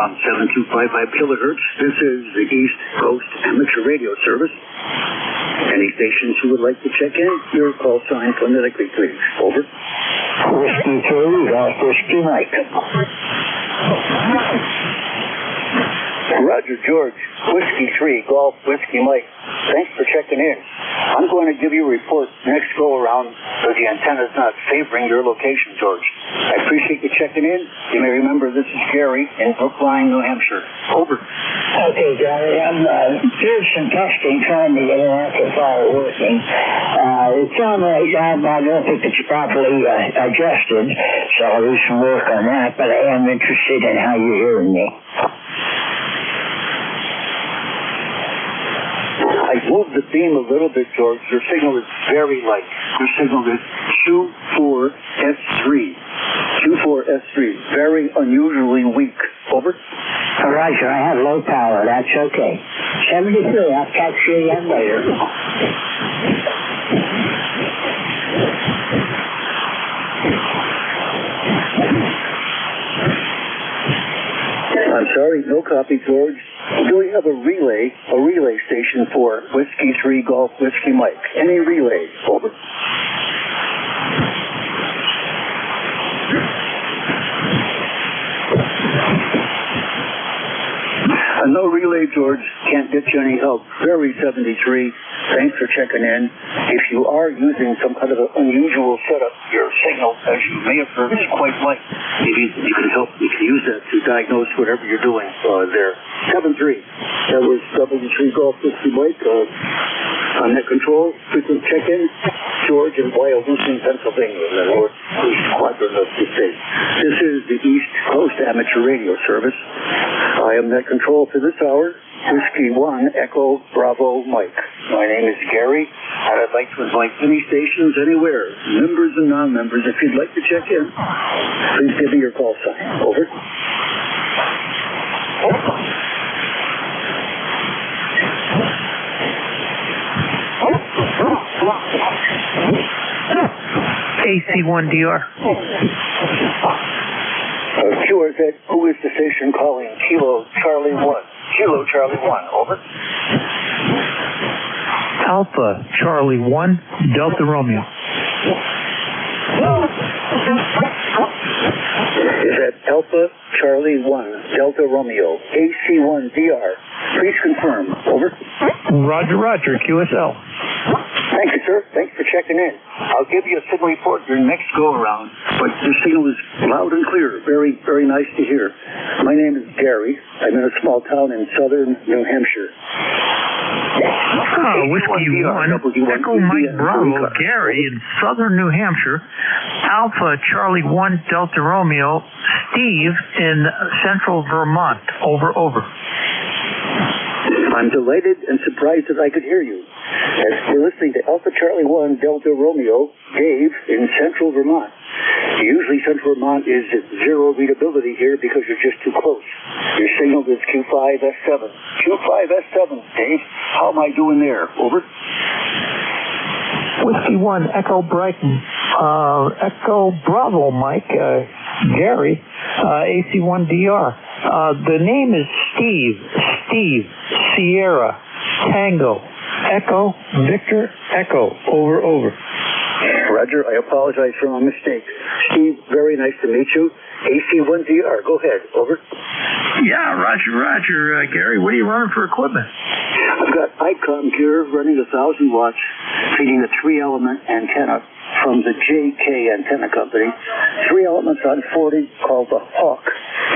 A: on 7255 kilohertz. This is the East Coast Amateur Radio Service. Any stations who would like to check in, your call sign phonetically, please. Over.
I: Whiskey 2, Golf Whiskey Mike.
A: Roger, George. Whiskey 3, Golf Whiskey Mike. Thanks for checking in. I'm going to give you a report next go-around so the antenna's not favoring your location, George. I appreciate you checking in. You may remember this is Gary in Brookline, New Hampshire. Over.
I: Okay, Gary, I'm doing some testing trying to get an amplifier working. It's on right now, but I don't think it's properly adjusted, so I'll do some work on that, but I am interested in how you're hearing me.
A: I moved the beam a little bit, George. Your signal is very light. Your signal is Q4S3. Q4S3. Very unusually weak. Over.
I: Roger, I have low power. That's okay. 73. I'll talk to you again later.
A: I'm sorry, no copy, George. Do we have a relay station for Whiskey 3 Golf Whiskey Mike? Any relay? Over. No relay, George. Can't get you any help. Very 73. Thanks for checking in. If you are using some kind of an unusual setup, your signal, as you may have heard, is quite light. Maybe you can help. You can use that to diagnose whatever you're doing there. 7-3. That was W3 Golf Whiskey Mike. On net control, frequent check-in, George in Wyalusing, Pennsylvania, in the northeast quadrant of the state. This is the East Coast Amateur Radio Service. I am net control for this hour. Whiskey 1, Echo, Bravo, Mike. My name is Gary, and I'd like to invite any stations anywhere, members and non-members, if you'd like to check in, please give me your call sign. Over.
N: AC1DR.
A: QRZ, who is the station calling? Kilo Charlie 1. Kilo Charlie 1, over.
N: Alpha Charlie 1, Delta Romeo.
A: Is that Alpha Charlie 1, Delta Romeo, AC1DR? Please confirm, over.
N: Roger, QSL.
A: Thank you, sir. Thanks for checking in. I'll give you a signal report your next go-around, but your signal is loud and clear. Very, very nice to hear. My name is Gary. I'm in a small town in southern New Hampshire.
N: Whiskey 1, Echo Mike Bravo, Gary in southern New Hampshire. Alpha Charlie 1, Delta Romeo, Steve in central Vermont. Over.
A: I'm delighted and surprised that I could hear you. As we're listening to Alpha Charlie 1, Delta Romeo, Dave in central Vermont. Usually central Vermont is at zero readability here because you're just too close. Your signal is Q5S7. Q5S7, Dave. How am I doing there? Over.
N: Whiskey 1, Echo Brighton. Echo Bravo, Mike. Gary, AC1DR. The name is Steve, Sierra, Tango, Echo, Victor, Echo. Over.
A: Roger, I apologize for my mistake. Steve, very nice to meet you. AC1DR, go ahead. Over.
N: Yeah, Roger. Gary, what are you running for equipment?
A: I've got ICOM gear running 1,000 watts, feeding a 3-element antenna from the JK Antenna Company. 3 elements on 40 called the Hawk.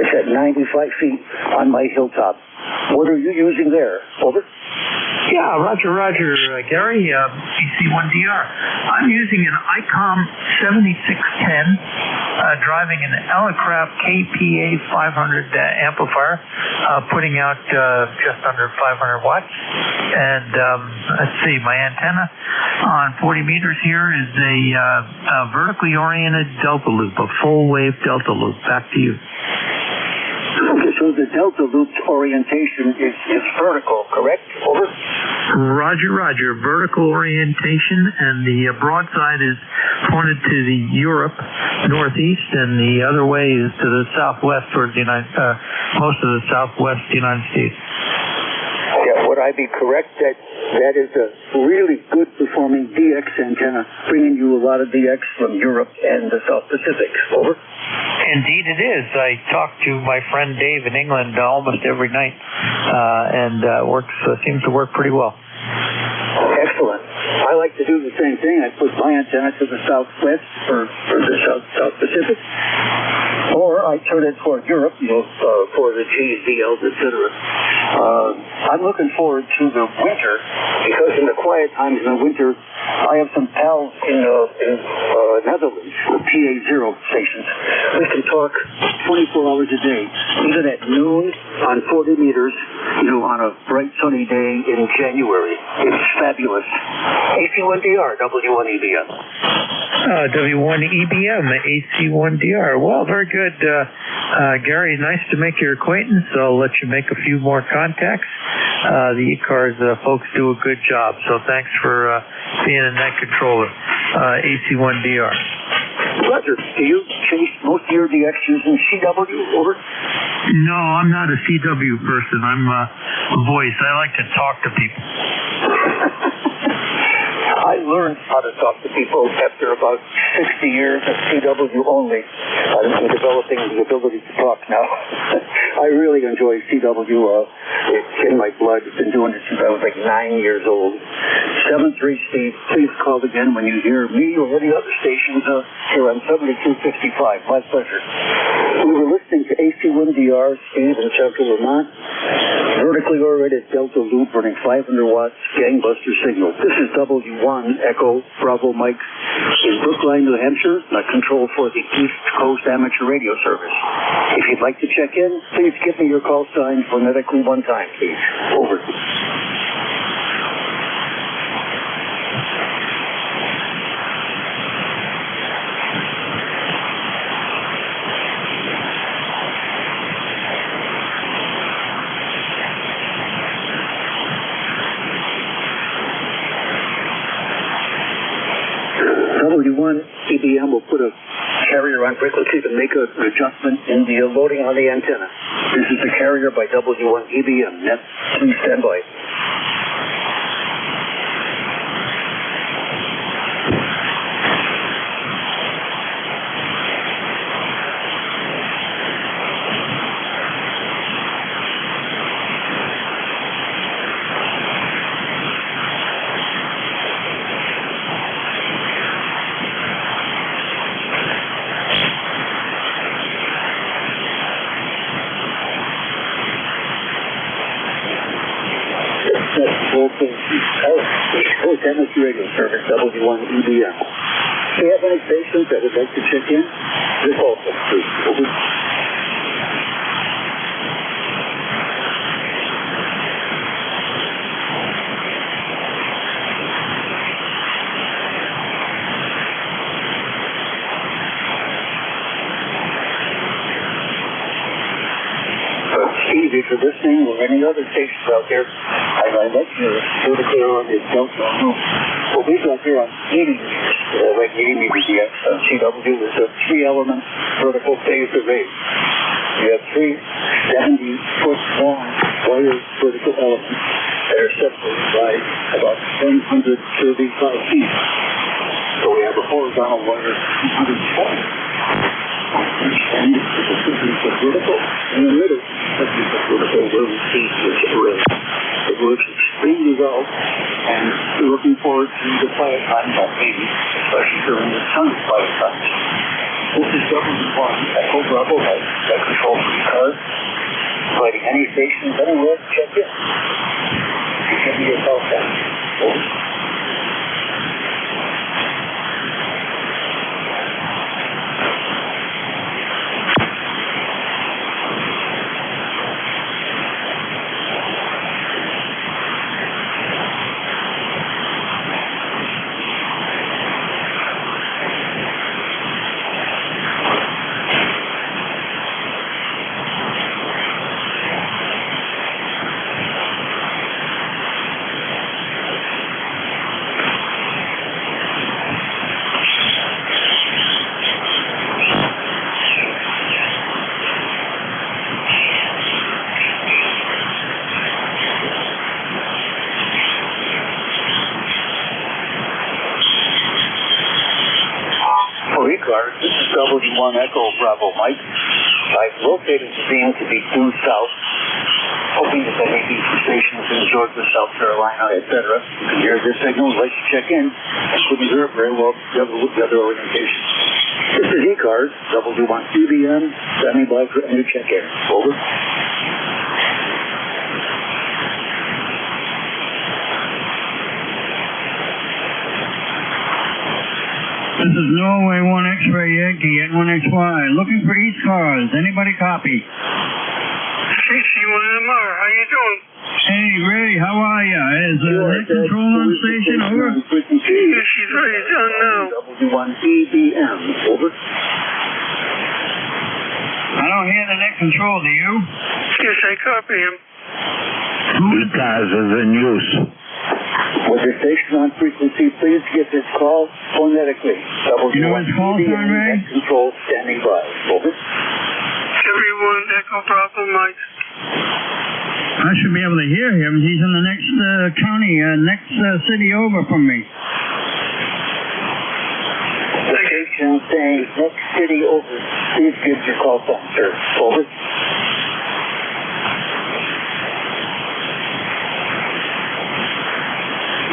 A: It's at 95 feet on my hilltop. What are you using there? Over.
N: Yeah, Roger, Gary, AC1DR. I'm using an ICOM 7610, driving an Elecraft KPA 500 amplifier, putting out just under 500 watts. And let's see, my antenna on 40 meters here is a vertically oriented delta loop, a full wave delta loop. Back to you.
A: Okay, so the delta loop's orientation is vertical, correct? Over.
N: Roger. Vertical orientation, and the broadside is pointed to the Europe northeast, and the other way is to the southwest towards the most of the southwest United States.
A: Yeah, would I be correct that is a really good performing DX antenna, bringing you a lot of DX from Europe and the South Pacific? Over.
N: Indeed it is. I talk to my friend Dave in England almost every night, and seems to work pretty well.
A: Excellent. I like to do the same thing. I put my antenna to the southwest for the South Pacific, or I turn it toward Europe, for the G's, DLs, etc. I'm looking forward to the winter, because in the quiet times in the winter, I have some pals in Netherlands, the PA0 stations. We can talk 24 hours a day, even at noon on 40 meters, on a bright sunny day in January. It's fabulous. AC1DR, W1EBM.
N: W1EBM, AC1DR. Well, very good. Gary, nice to make your acquaintance. I'll let you make a few more contacts. The ECARS folks do a good job, so thanks for being a net controller. AC1DR.
A: Roger, do you chase most of your DX using CW? Over.
N: No, I'm not a CW person. I'm a voice. I like to talk to people.
A: I learned how to talk to people after about 60 years of CW only. I'm developing the ability to talk now. I really enjoy CW. It's in my blood. I've been doing it since I was like 9 years old. 7-3 Steve, please call again when you hear me or any other stations here on 7255. My pleasure. We were listening to AC1DR, Steve, in Central Vermont. Vertically oriented Delta loop running 500 watts gangbuster signal. This is W1 Echo Bravo Mike in Brookline, New Hampshire, control for the East Coast Amateur Radio Service. If you'd like to check in, please give me your call sign phonetically one time, please. Over. W1 EBM will put a carrier on frequency to make an adjustment in the loading on the antenna. This is the carrier by W1 EBM. Net, please stand by. Amateur Radio Service, W1 EBM. Do you have any stations that would like to check in? This also, please. Over. Steve, if you're listening or any other stations out there, I'd like you to go clear on this Delta loop. What we've got here on 80 meters, like 80 meters DX on CW, is a 3-element vertical phase array. We have 3 70-foot long wire vertical elements that are separated by about 135 feet. So we have a horizontal wire 220. And the vertical in the middle, that's the vertical where we see this array. It works extremely well, and we're looking forward to the quiet time about 80, especially during the sunny quiet times. This is W1 Echo Bravo Mike, that control for ECARS. Providing any stations anywhere, check in. You give me your call sign. Over. W1 Echo Bravo Mike. I've located the beam to be due south, hoping that there may be stations in Georgia, South Carolina, etc. You can hear this signal, let you check in. I couldn't hear it very well the other orientation. This is ECARS, W1 EBM, standing by for any check-in. Over.
G: This is Norway 1 X-ray Yankee, N1XY, looking for ECARS. Anybody copy?
T: CC1MR, how you doing?
G: Hey, Ray, how are ya? Is net control on station, over?
T: Yeah, she's ready done now.
A: W1 EBM, over.
G: I don't hear the net control, do you?
T: Yes, I copy him.
Q: ECARS is in use.
A: With the station on frequency, please get this call phonetically.
G: You know what it's called, John Ray?
A: Net control standing by. Over.
T: Everyone, Echo Bravo Mike.
G: I should be able to hear him. He's in the next county, next city over from me.
A: Station saying next city over. Please give your call phone, sir. Over.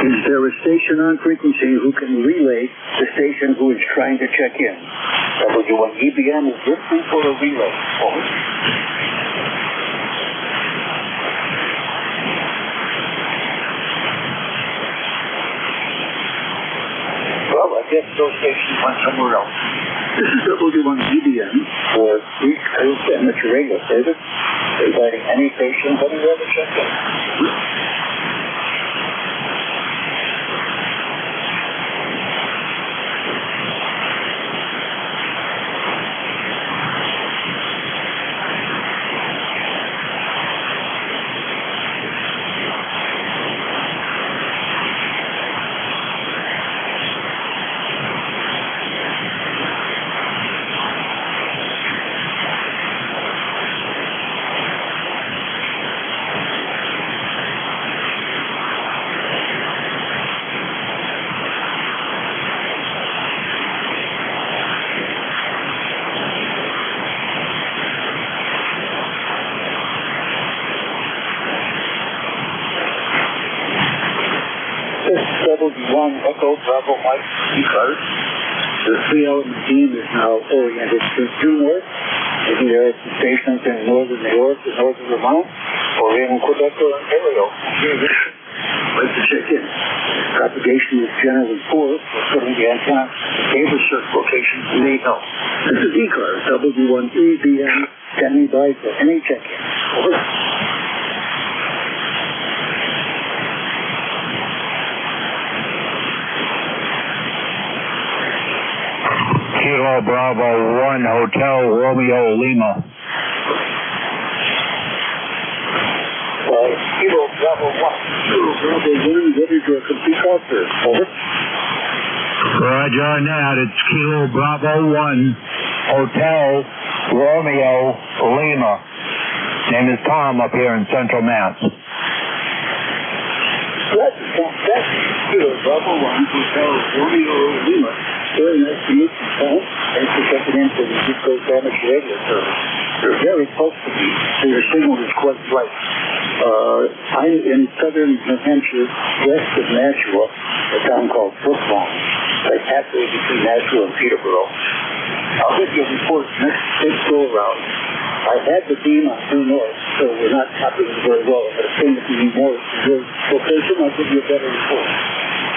A: Is there a station on frequency who can relay the station who is trying to check in? W1 EBM is listening for a relay. Over. Well, I guess those stations went somewhere else. This is W1 EBM for East Coast Amateur Radio Service, inviting any station anywhere to check in. W1 Echo Bravo Mike ECARS. The 3-element team is now oriented to due north. Maybe there are some stations in northern New York and northern Vermont, or in Quebec or Ontario. Like to check in. Propagation is generally poor, concerning the antenna. Cable search locations may help. This is ECARS, W1 EBM, standing by for any check-in. Over.
Q: Kilo Bravo 1 Hotel Romeo Lima.
A: Kilo Bravo 1. Kilo Bravo 1, ready to a complete offer. Over.
Q: Roger on that. It's Kilo Bravo 1 Hotel Romeo Lima. Name is Tom up here in Central Mass.
A: That's fantastic. Kilo Bravo 1 Hotel Romeo Lima. Very nice to meet you, Tom. Thanks for checking in for the East Coast Amateur Radio Service. You're very close to me, so your signal is quite bright. I'm in southern New Hampshire, west of Nashua, a town called Brookline, like halfway between Nashua and Peterborough. I'll give you a report next go-around. I had the beam on due north, so we're not copying very well. But as soon as we need more your location, I'll give you a better report.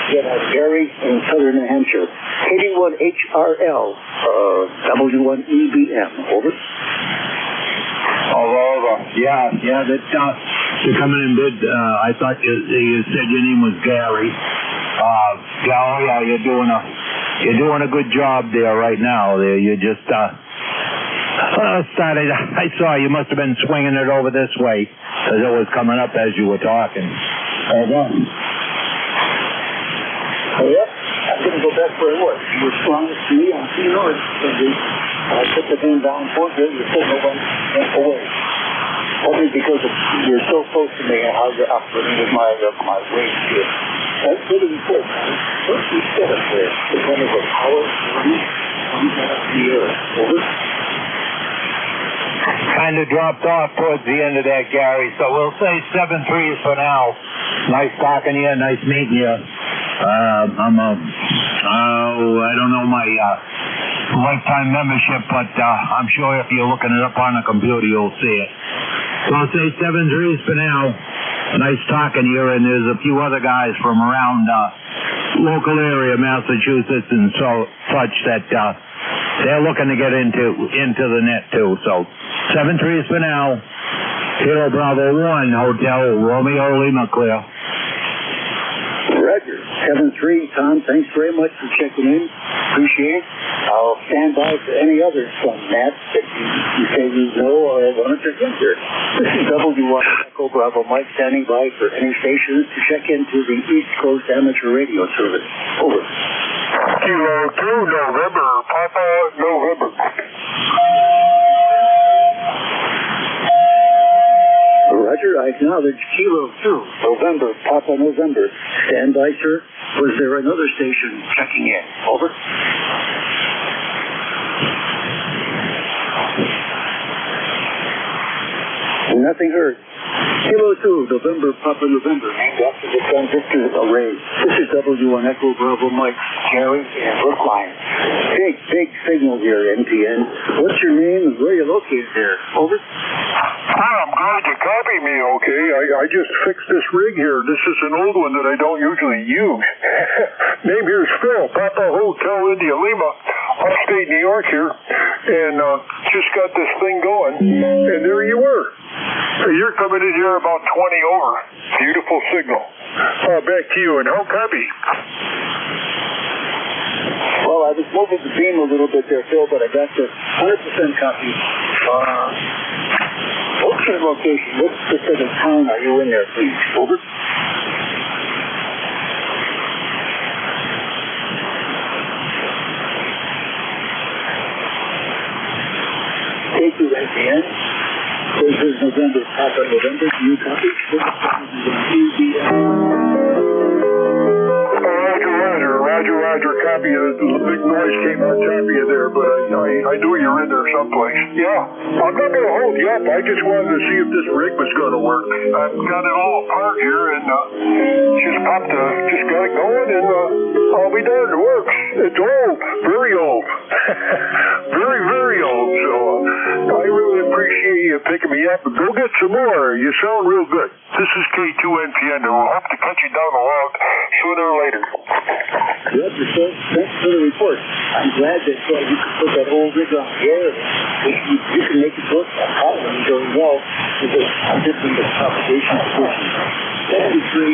A: Again, I'm Gary in southern New Hampshire. 81HRL, W1 EBM, over.
Q: Over. Yeah, they're coming in bid. I thought you said your name was Gary. Gary, you're doing a good job there right now. You just started. I saw you must have been swinging it over this way as it was coming up as you were talking.
A: Over. Oh, yeah? I didn't go back where it was. You were strongest to me on Sea North. I put the beam down for you. The signal went away. Only because you're so close to me and how you're operating with my range here. That's really important. First you set up there. It's one of the power. Over.
Q: Kind of dropped off towards the end of that, Gary, so we'll say 7-3 for now. Nice talking to you, nice meeting you. I don't know my lifetime membership, but I'm sure if you're looking it up on the computer, you'll see it. So I'll say 7-3 for now. Nice talking to you, and there's a few other guys from around local area, Massachusetts and such that they're looking to get into the net too. So 7-3 for now. Kilo Bravo 1 Hotel Romeo Lima clear.
A: Roger. 7-3, Tom. Thanks very much for checking in. Appreciate it. I'll stand by for any others from Matt that you say you know or want to check into. This is W1 Echo Bravo Mike standing by for any stations to check into the East Coast Amateur Radio Service. Over.
R: Kilo 2, November, Papa, November.
A: Roger, I acknowledge Kilo 2, November, Papa, November. Stand by, sir. Was there another station checking in? Over. Nothing heard. Kilo 2, November, Papa, November. Named after the transistor array. This is W1 Echo Bravo Mike, Gary, and Brookline. Big signal here, NPN. What's your name and where are you located there? Over.
R: I'm glad you copy me, okay? I just fixed this rig here. This is an old one that I don't usually use. Name here is Phil, Papa Hotel India Lima, upstate New York here. And just got this thing going. And there you were. You're coming in here about 20 over. Beautiful signal. Back to you. And how copy?
A: Well, I was moving the beam a little bit there, Phil, but I got the 100% copy. What's your location? What specific town are you in there, please? Over. Take you at the end. This is November, Papa, November. Do you copy?
R: Roger, copy. The big noise came on top of you there, but I knew you were in there someplace. Yeah, I'm not going to hold you up. I just wanted to see if this rig was going to work. I've got it all apart here, and just got it going, and I'll be darned, it works. It's old, very old. Very, very old, so I really appreciate you picking me up. Go get some more. You sound real good. This is K2NPN, and we'll hope to cut you down the road sooner or later.
A: Good, sir. Thanks for the report. I'm glad that you could put that whole rig on the air. You can make it work. I'm following very well because I'm just in the propagation position. 73,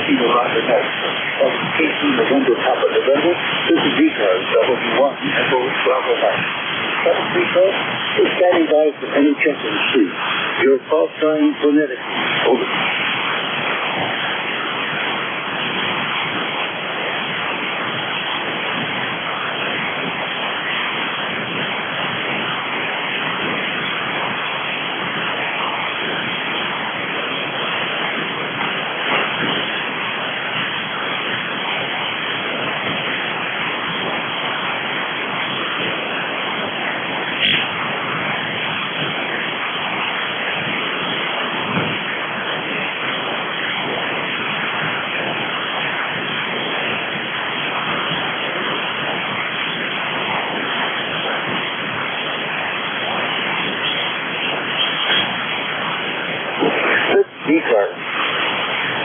A: Kilo Roger Next. K2 November, Papa November. This is ECARS, W1, Echo Bravo Mike. 734, we're standing by for any check in the street. Your call sign phonetically. Over. ECARS.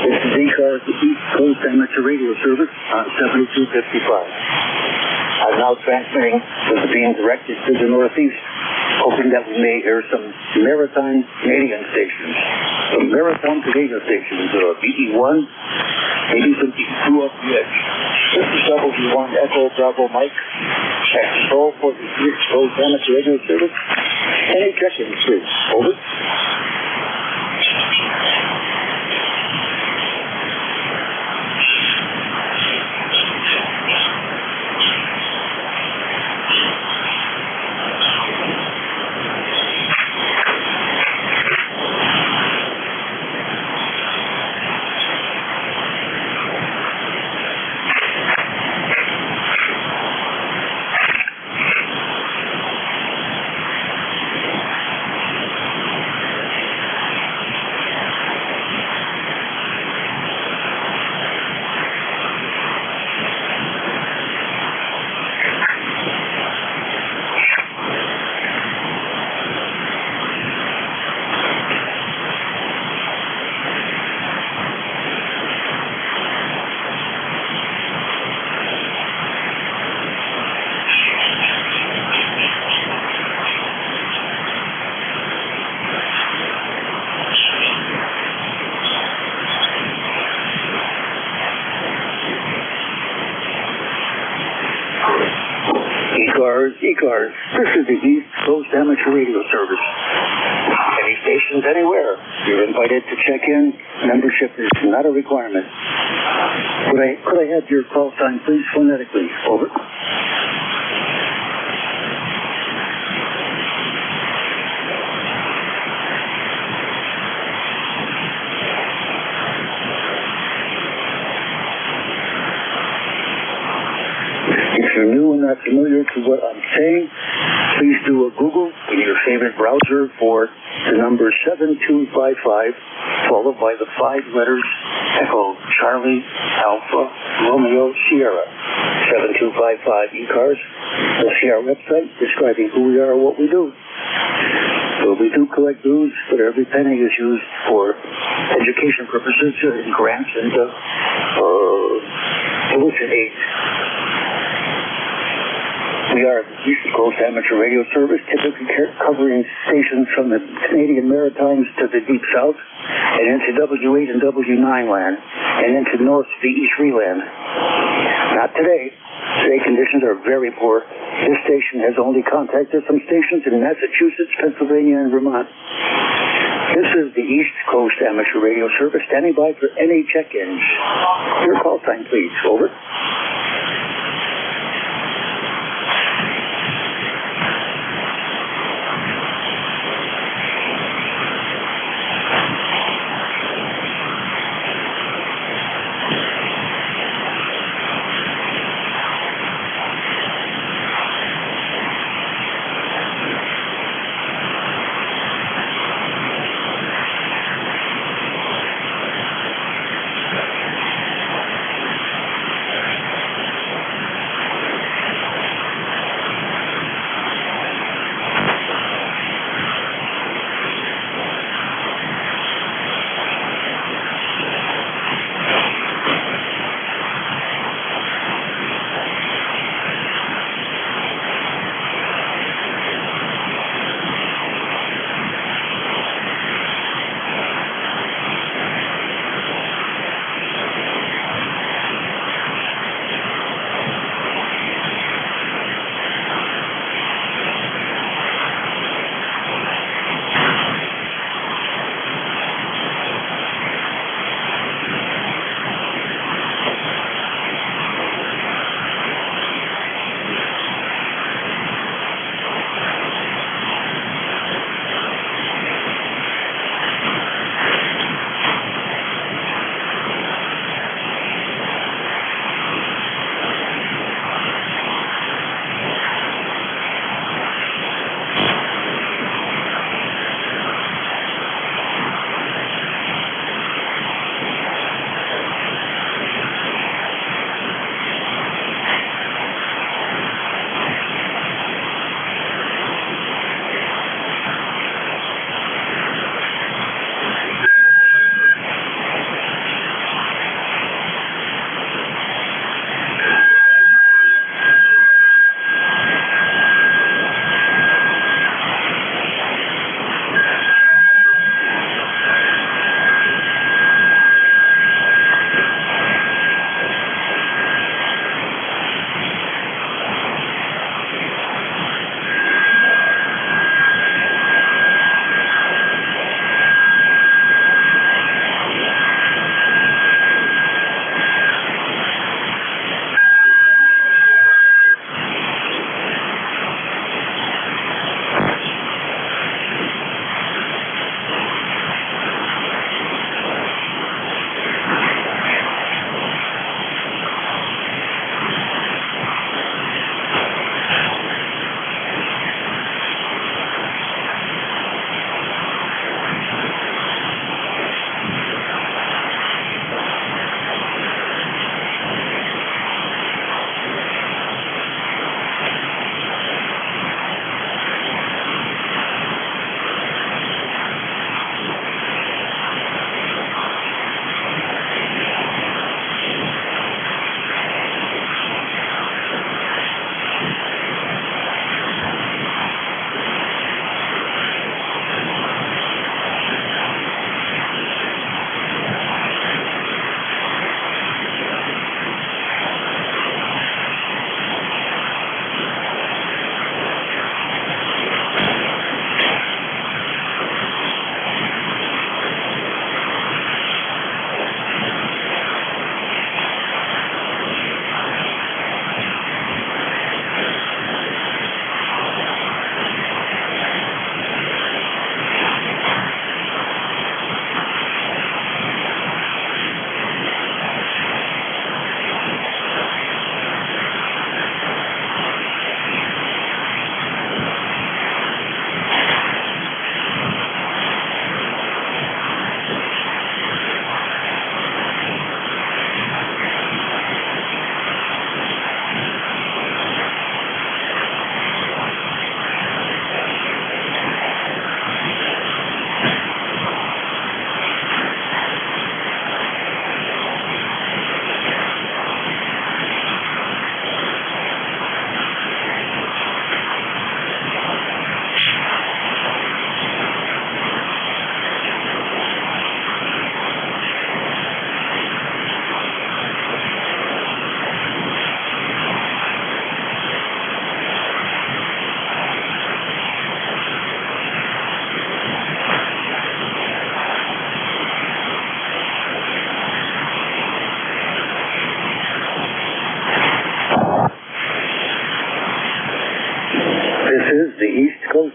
A: This is ECARS, the East Coast Amateur Radio Service on 7255. I'm now transmitting with the beam directed to the northeast, hoping that we may hear some maritime Canadian stations. Some maritime Canadian stations, BE1, maybe some BE2 up the edge. This is W1 Echo Bravo Mike, at control for the East Coast Amateur Radio Service. Any check-ins, please. Over. ECARS. This is the East Coast Amateur Radio Service. Any stations anywhere, you're invited to check in. Membership is not a requirement. Could I have your call sign, please, phonetically? Over. If you're new and not familiar to what I'm saying, please do a Google in your favorite browser for the number 7255, followed by the 5 letters Echo, Charlie, Alpha, Romeo, Sierra. 7255 ECARS. You'll see our website describing who we are and what we do. So we do collect dues, but every penny is used for education purposes and grants and tuition aid. We are the East Coast Amateur Radio Service, typically covering stations from the Canadian Maritimes to the Deep South, and into W8 and W9 land, and into north to the East Freeland. Not today. Today conditions are very poor. This station has only contacted some stations in Massachusetts, Pennsylvania, and Vermont. This is the East Coast Amateur Radio Service, standing by for any check-ins. Your call sign, please. Over.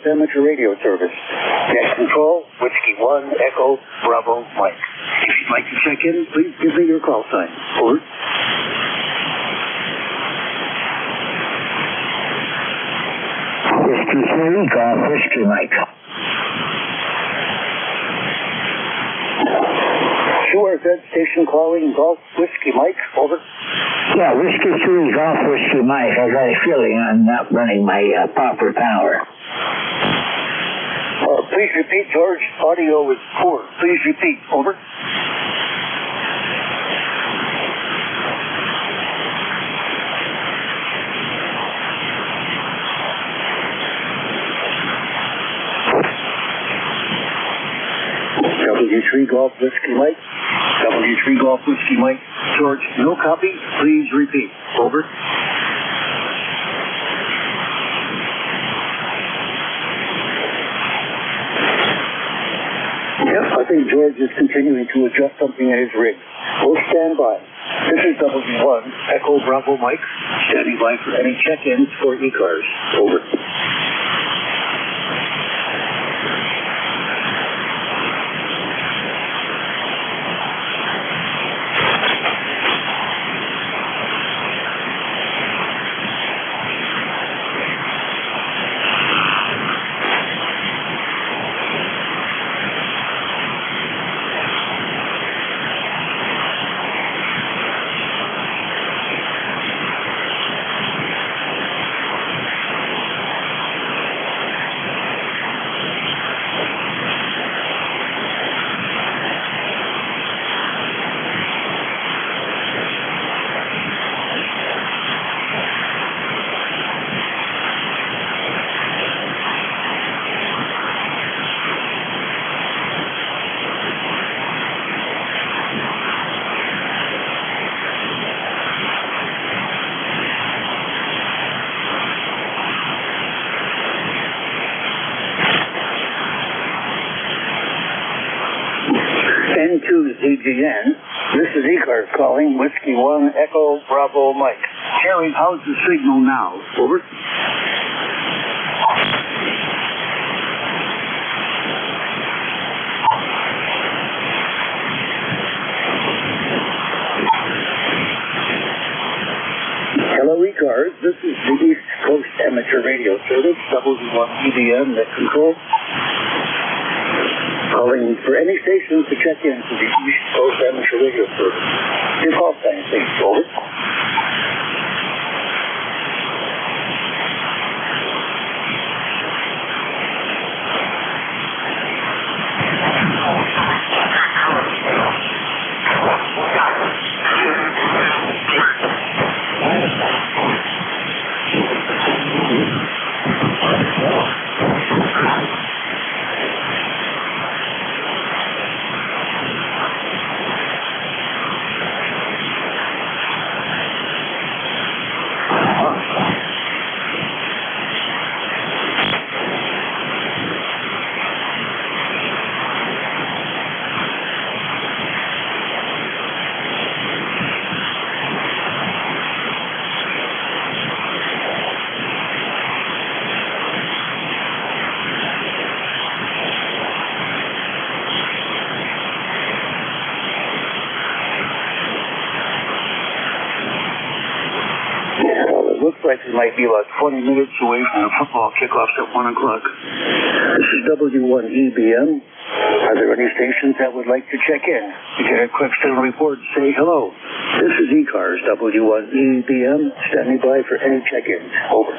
A: Amateur Radio Service. Net Control, Whiskey 1, Echo, Bravo, Mike. If you'd like to check in, please give me your call sign. Over.
K: Whiskey 3, Golf Whiskey Mike.
A: QRZ station calling Golf Whiskey Mike. Over.
K: Yeah, Whiskey 3, Golf Whiskey Mike. I got a feeling I'm not running my proper power.
A: Please repeat, George. Audio is poor. Please repeat. Over. W3 Golf Whiskey Mike. W3 Golf Whiskey Mike. George, no copy. Please repeat. Over. Yes, I think George is continuing to adjust something in his rig. We'll stand by. This is W1, Echo Bravo Mike, standing by for any check-ins for ECARS. Over. N2's EGN. This is ECARS calling Whiskey 1 Echo Bravo Mike. Jerry, how's the signal now? Over. Hello, ECARS. This is the East Coast Amateur Radio Service, W1EDM Net Control. Calling for any stations to check in to the East Coast Amateur Radio Service. Your call sign, please. Over. Looks like we might be about 20 minutes away from the football kickoffs at 1 o'clock. This is W1EBM. Are there any stations that would like to check in to get a quick signal report and say hello? This is ECARS, W1EBM, standing by for any check-ins. Over.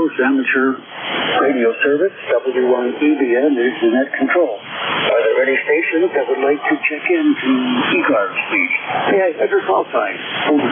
A: Coast Amateur Radio Service, W1EBN is the net control. Are there any stations that would like to check in to ECARS, please? May I have your call sign? Over.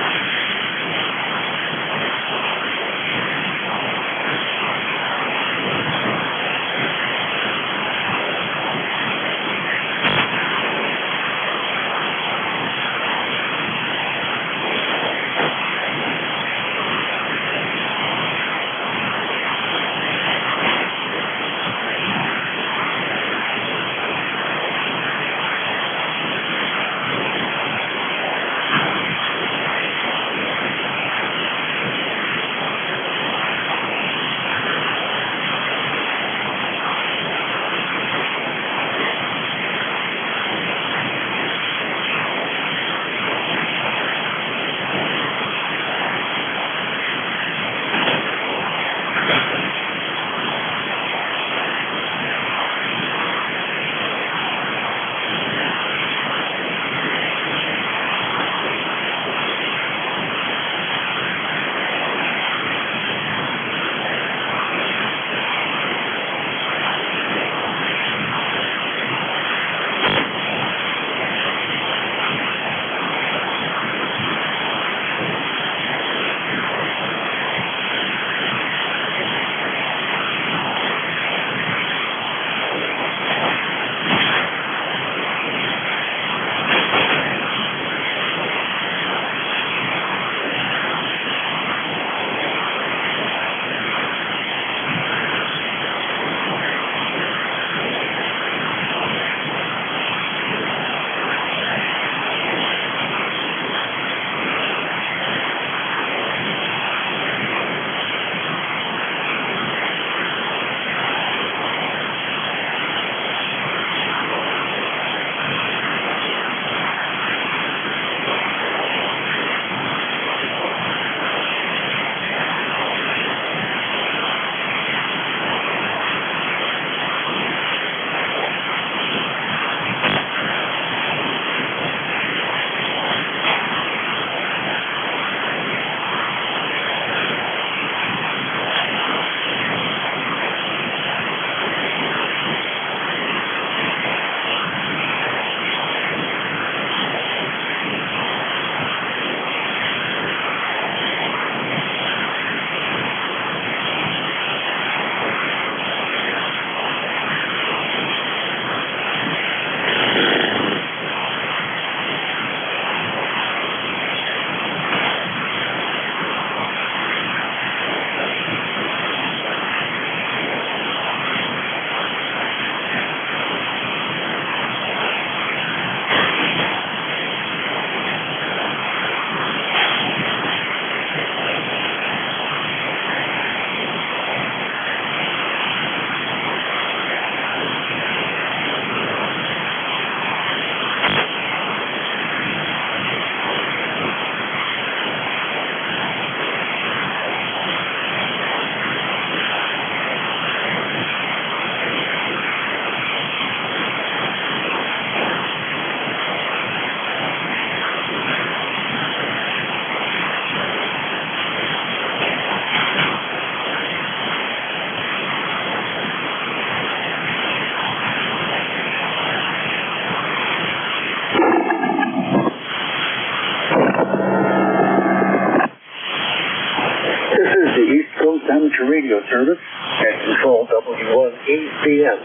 A: Amateur Radio Service at Control W1EBN.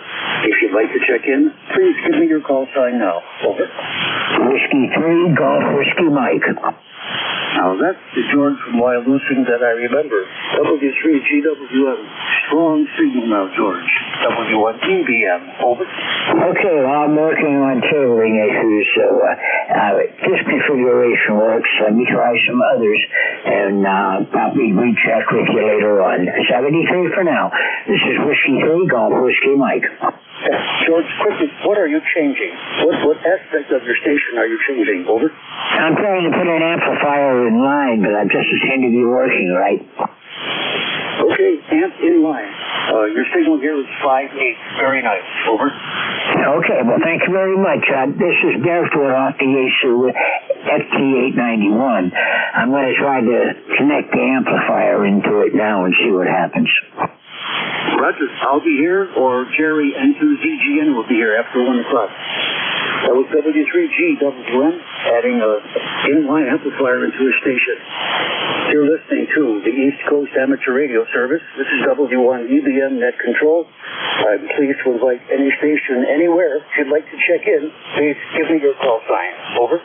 A: If you'd like to check in, please give me your call sign now. Over.
K: Whiskey 3, Golf Whiskey Mike.
A: Now that's the George from Wild Ocean that I remember. W3GWM. Strong signal now, George. W1EBN. Over.
K: Okay, well, I'm working on cabling issues, so this configuration works. Let me try some others, and probably recheck with you later on. 73 for now. This is Whiskey 3, Golf Whiskey Mike.
A: George, quickly, what are you changing? What aspect of your station are you changing? Over.
K: I'm trying to put an amplifier in line, but I just seem to be working right.
A: Okay, amp in line. Your signal here is 5.8. Very nice. Over.
K: Okay, well, thank you very much. This is Barefoot off the issue. FT891. I'm going to try to connect the amplifier into it now and see what happens.
A: Roger. I'll be here, or Jerry N2ZGN will be here after 1 o'clock. That was W3GWN adding an inline amplifier into a station. You're listening to the East Coast Amateur Radio Service. This is W1 EBM Net Control. I'm pleased to invite any station anywhere. If you'd like to check in, please give me your call sign. Over.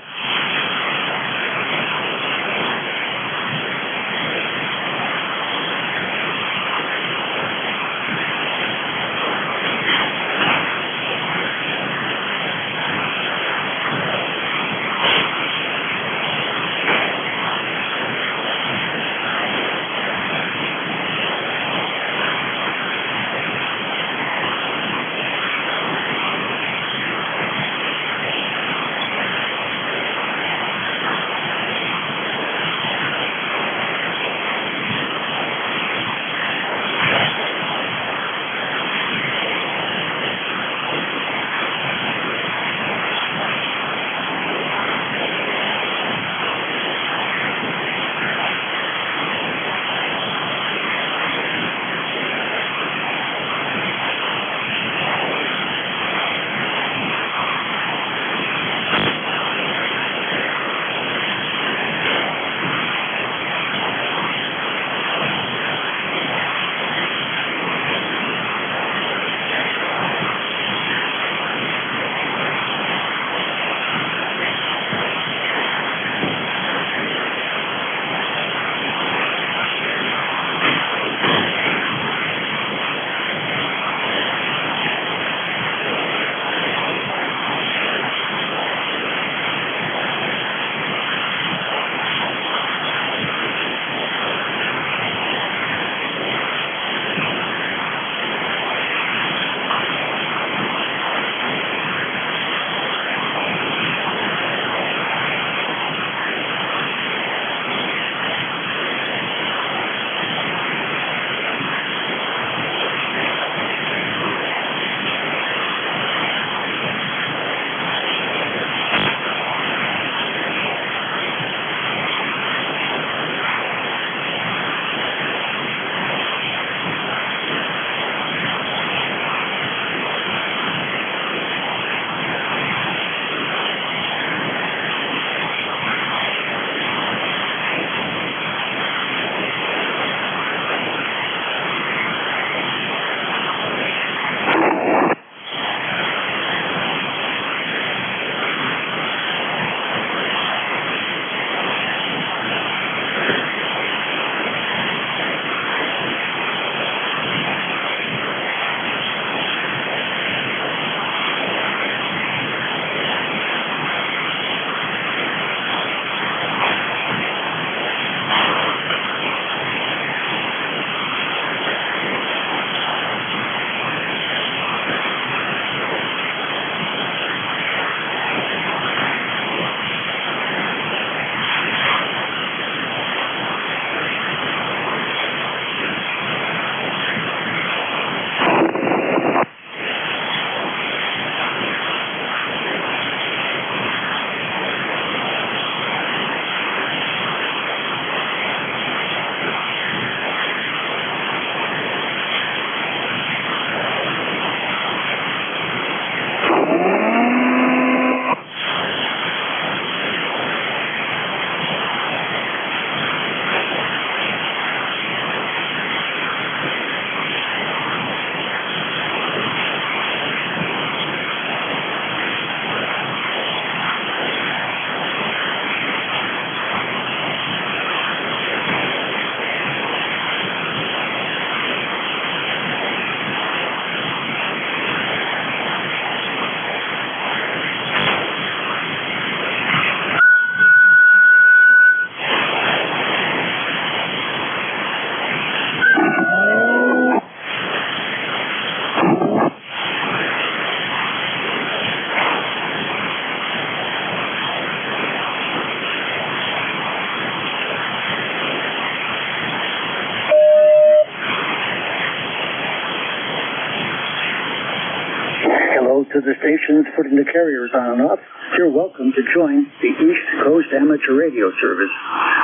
A: to the stations putting the carriers on and off. You're welcome to join the East Coast Amateur Radio Service.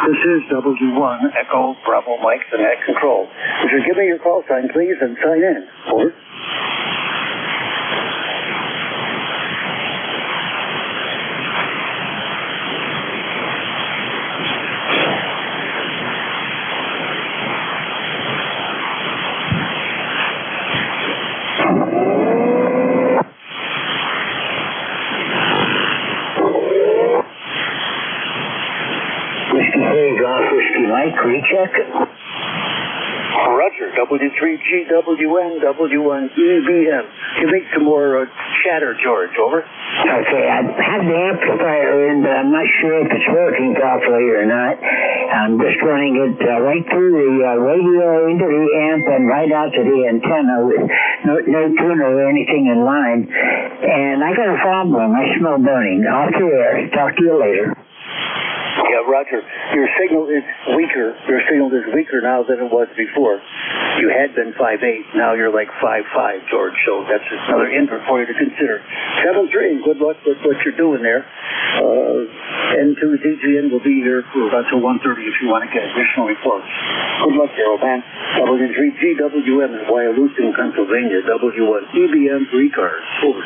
A: This is W1 Echo Bravo Mike, the net control. Would you give me your call sign, please, and sign in? Over.
K: Recheck.
A: Roger, W3GWN, W1EBM. Give me some more chatter, George. Over.
K: Okay, I have the amplifier in, but I'm not sure if it's working properly or not. I'm just running it right through the radio into the amp and right out to the antenna with no tuner or anything in line. And I got a problem. I smell burning. Off the air. Talk to you later.
A: Yeah, Roger, your signal is weaker. Your signal is weaker now than it was before. You had been 5.8, now you're like 5.5, George, so that's another input for you to consider. 7-3, good luck with what you're doing there. N2ZGN will be here for until 1:30 if you want to get additional reports. Good luck there, old man. W3GWM in Wyalusing, Pennsylvania, W1EBM for ECARS. Over.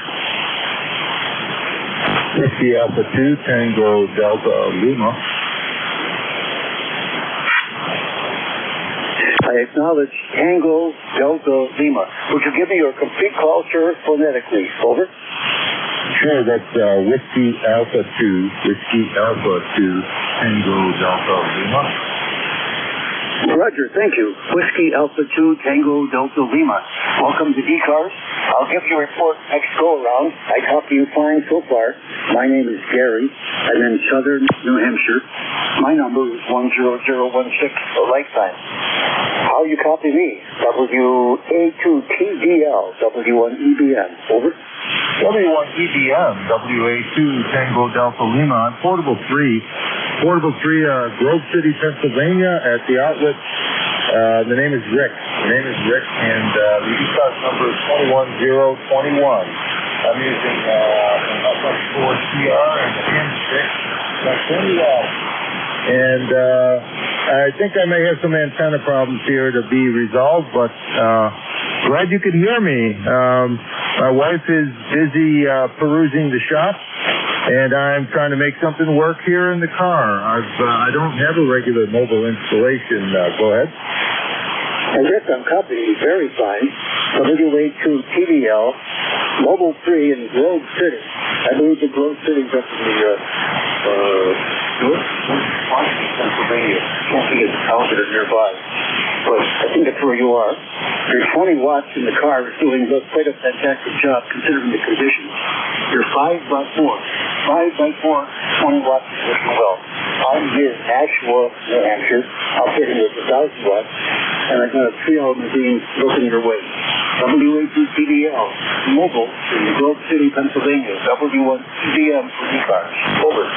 R: Whiskey Alpha 2, Tango Delta Lima.
A: I acknowledge Tango Delta Lima. Would you give me your complete call, sir, phonetically? Over.
R: Sure, that's Whiskey Alpha 2, Whiskey Alpha 2, Tango Delta Lima.
A: Roger, thank you. Whiskey Alpha 2, Tango Delta Lima. Welcome to ECARS. I'll give you a report next go-around. I copy you fine so far. My name is Gary. I'm in southern New Hampshire. My number is 10016 for lifetime. How you copy me? WA2TDL, W1EBM. Over.
R: W1EBM, WA2 Tango Delta Lima. I'm Portable 3. Portable 3, Grove City, Pennsylvania, at the outlet. The name is Rick. And the ECARS number is 21021. I'm using an upright 4CR and N6. That's and I think I may have some antenna problems here to be resolved, but glad you could hear me. My wife is busy perusing the shop, and I'm trying to make something work here in the car. I don't have a regular mobile installation. Go ahead.
A: And Rick, I'm copying very fine. WA2TDL, Mobile 3 in Grove City. I believe the Grove City's up in the Washington, Pennsylvania. Can't see it counted nearby, but I think that's where you are. Your 20 watts in the car is doing quite a fantastic job considering the conditions. Your 5x4, 20 watts is working well. I'm in Nashua, New Hampshire. I'll hit you with 1,000 watts, and I've got a 3-hour machine looking your way. WA2TDL, mobile in Grove City, Pennsylvania. W1EBM for ECARS. Over.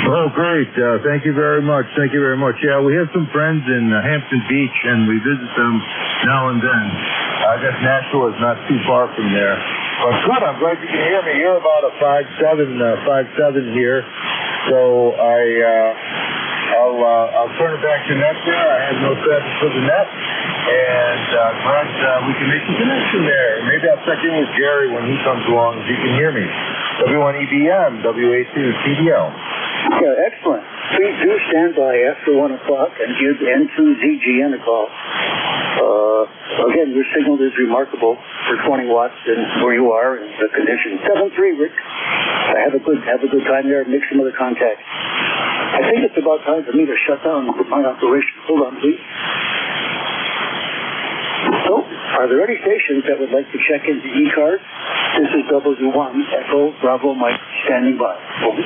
R: Oh, great. Thank you very much. Yeah, we have some friends in Hampton Beach, and we visit them now and then. I guess Nashua is not too far from there. But good, I'm glad you can hear me. You're about a 5.7 here. So I'll turn it back to net there. I have no traffic for the net. And glad we can make a connection there. Maybe I'll check in with Gary when he comes along if he can hear me. W1EBM, WA2TDL.
A: Yeah, excellent. Please do stand by after 1 o'clock and give N2ZGN a call. Again, your signal is remarkable for 20 watts and where you are and the conditions. 7-3, Rick. Have a good time there. Make some other contact. I think it's about time for me to shut down my operation. Hold on, please. So, are there any stations that would like to check into ECARS? This is W1 Echo Bravo Mike standing by. Over.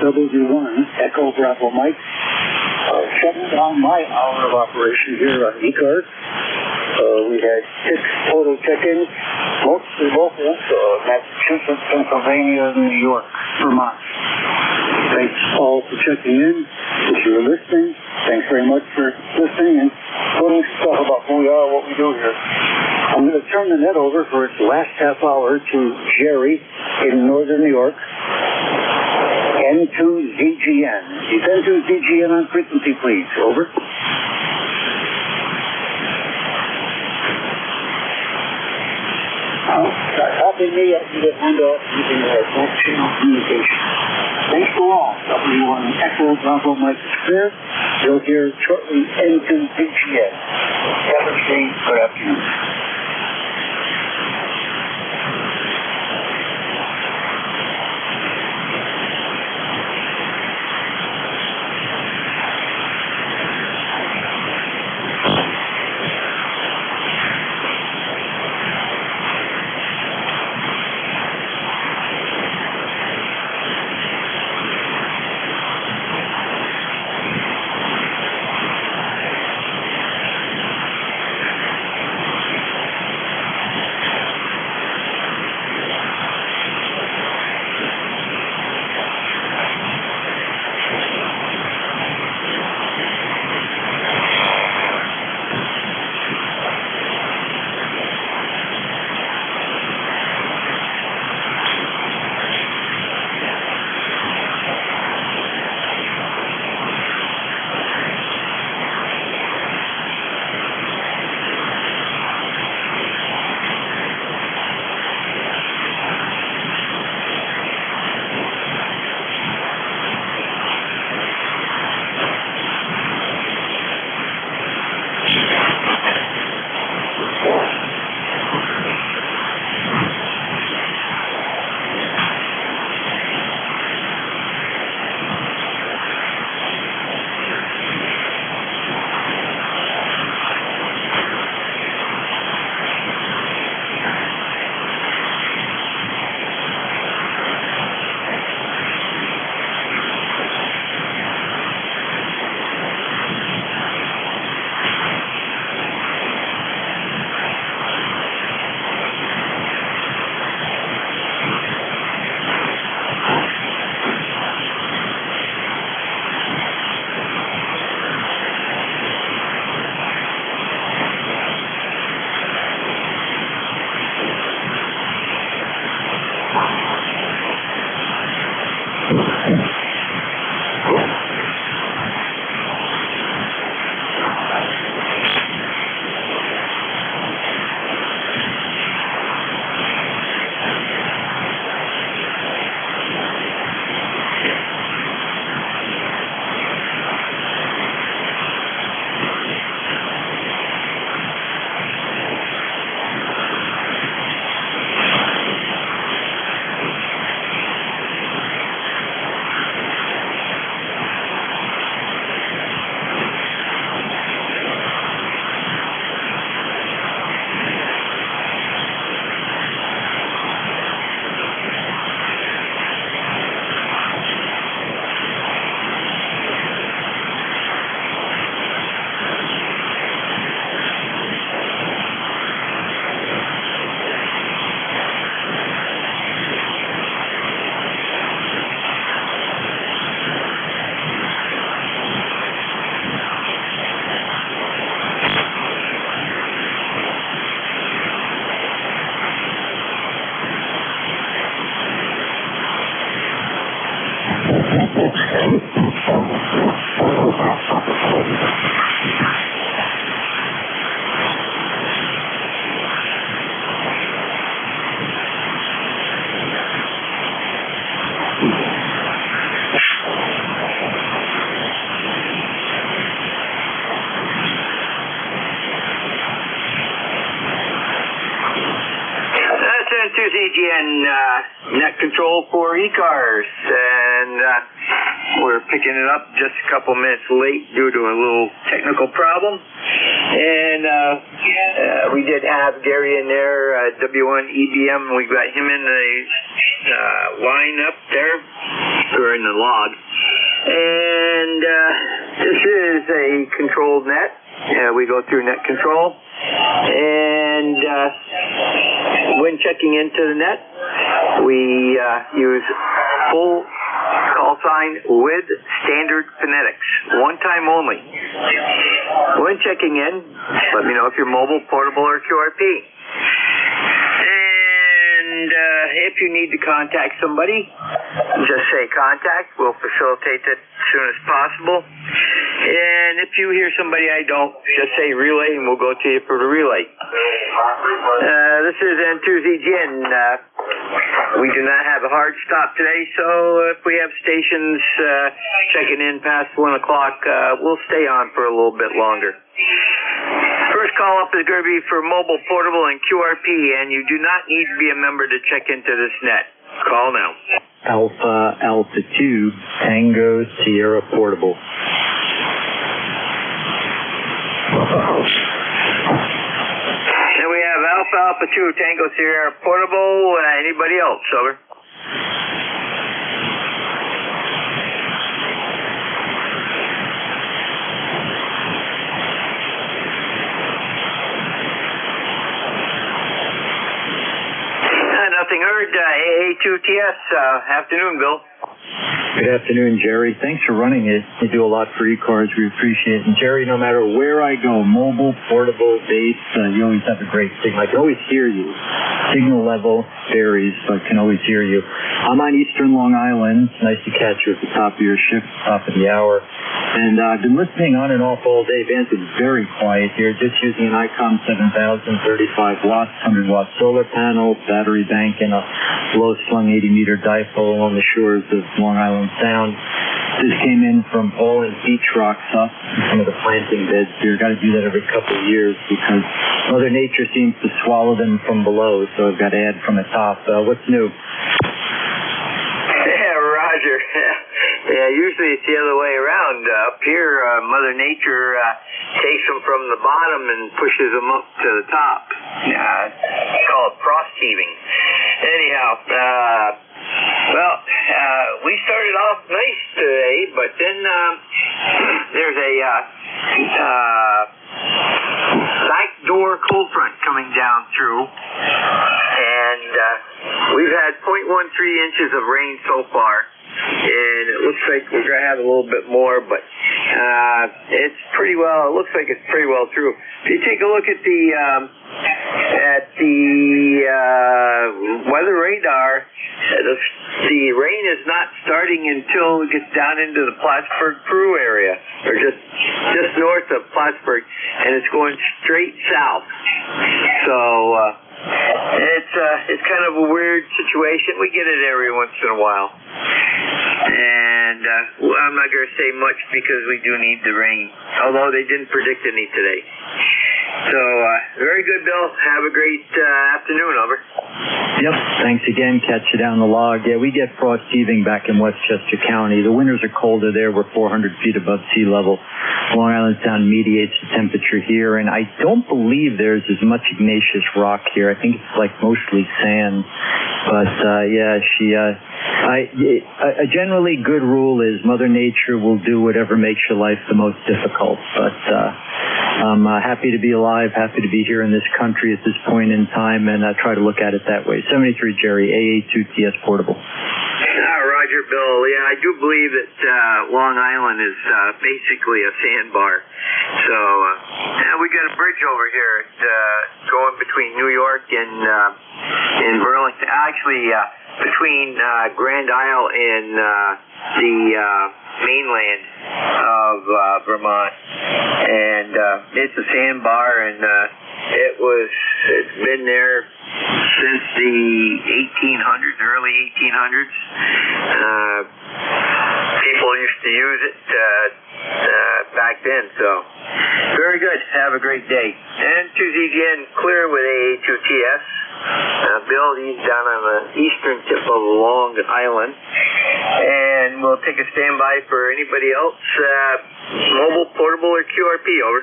A: ESW1, Echo Bravo Mike. Shutting down my hour of operation here on ECARS. We had 6 total check-ins, mostly local, Massachusetts, Pennsylvania, New York, Vermont. Thanks all for checking in. If you're listening, thanks very much for listening and putting stuff about who we are, what we do here. I'm going to turn the net over for its last half hour to Jerry in northern New York. N2ZGN. Is N2ZGN on frequency, please? Over. Copy me up to the window using both channel communication. Thanks to all. W1 Echo Bravo Mike Clear. You'll hear shortly N2ZGN. Have a good afternoon.
U: N2ZGN net control for ECARS, and we're picking it up just a couple minutes late due to a little technical problem. And we did have Gary in there, W1 EBM. We got him in the line up there. or in the log. And this is a controlled net. We go through net control. And when checking into the net, we use full call sign with standard phonetics, one time only. When checking in, let me know if you're mobile, portable, or QRP. And if you need to contact somebody, just say contact. We'll facilitate that as soon as possible. And if you hear somebody I don't, just say relay, and we'll go to you for the relay. This is N2ZGN. We do not have a hard stop today, so if we have stations checking in past 1 o'clock, we'll stay on for a little bit longer. First call up is going to be for mobile, portable, and QRP, and you do not need to be a member to check into this net. Call now.
H: Alpha 2, Tango Sierra Portable.
U: And we have Alpha 2, Tango Sierra Portable. Anybody else? Over. Nothing heard. AA2TS. Afternoon, Bill.
H: Good afternoon, Jerry. Thanks for running it. You do a lot for ECARS. We appreciate it. And Jerry, no matter where I go, mobile, portable, base, you always have a great signal. I can always hear you. Signal level varies, but I can always hear you. I'm on Eastern Long Island. It's nice to catch you at the top of your shift, top of the hour. And I've been listening on and off all day. Van's been very quiet here, just using an ICOM 7000, 35 watts, 100 watt solar panel, battery bank, and a low-slung 80-meter dipole along the shores of Long Island Sound. This came in from Poland beach rocks up some of the planting beds here. Got to do that every couple of years because Mother Nature seems to swallow them from below, so I've got to add from the top. What's new?
U: Yeah, Roger. Yeah, usually it's the other way around. Up here, Mother Nature takes them from the bottom and pushes them up to the top. It's called frost heaving. Anyhow, we started off nice today, but then there's a back door cold front coming down through, and we've had 0.13 inches of rain so far, and it looks like we're going to have a little bit more, but it looks like it's pretty well through. If you take a look at the weather radar, the rain is not starting until it gets down into the Plattsburgh, Peru area, or just north of Plattsburgh, and it's going straight south. So it's kind of a weird situation. We get it every once in a while, and I'm not going to say much because we do need the rain, although they didn't predict any today. So, very good, Bill. Have a great afternoon. Over.
H: Yep. Thanks again. Catch you down the log. Yeah, we get frost heaving back in Westchester County. The winters are colder there. We're 400 feet above sea level. Long Island Sound mediates the temperature here, and I don't believe there's as much igneous rock here. I think it's like mostly sand. But, a generally good rule is Mother Nature will do whatever makes your life the most difficult. But I'm happy to be alive, happy to be here in this country at this point in time, and I try to look at it that way. 73 Jerry, AA2TS Portable.
U: Roger, Bill. Yeah, I do believe that Long Island is basically a sandbar. So, we got a bridge over here going between New York and Burlington. Actually, between Grand Isle and the mainland of Vermont, and it's a sandbar, and it's been there since the 1800s, early 1800s. People used to use it back then, so very good. Have a great day. And N2ZGN clear with AA2TS. Bill, he's down on the eastern tip of Long Island. And we'll take a standby for anybody else. Mobile, portable, or QRP, over.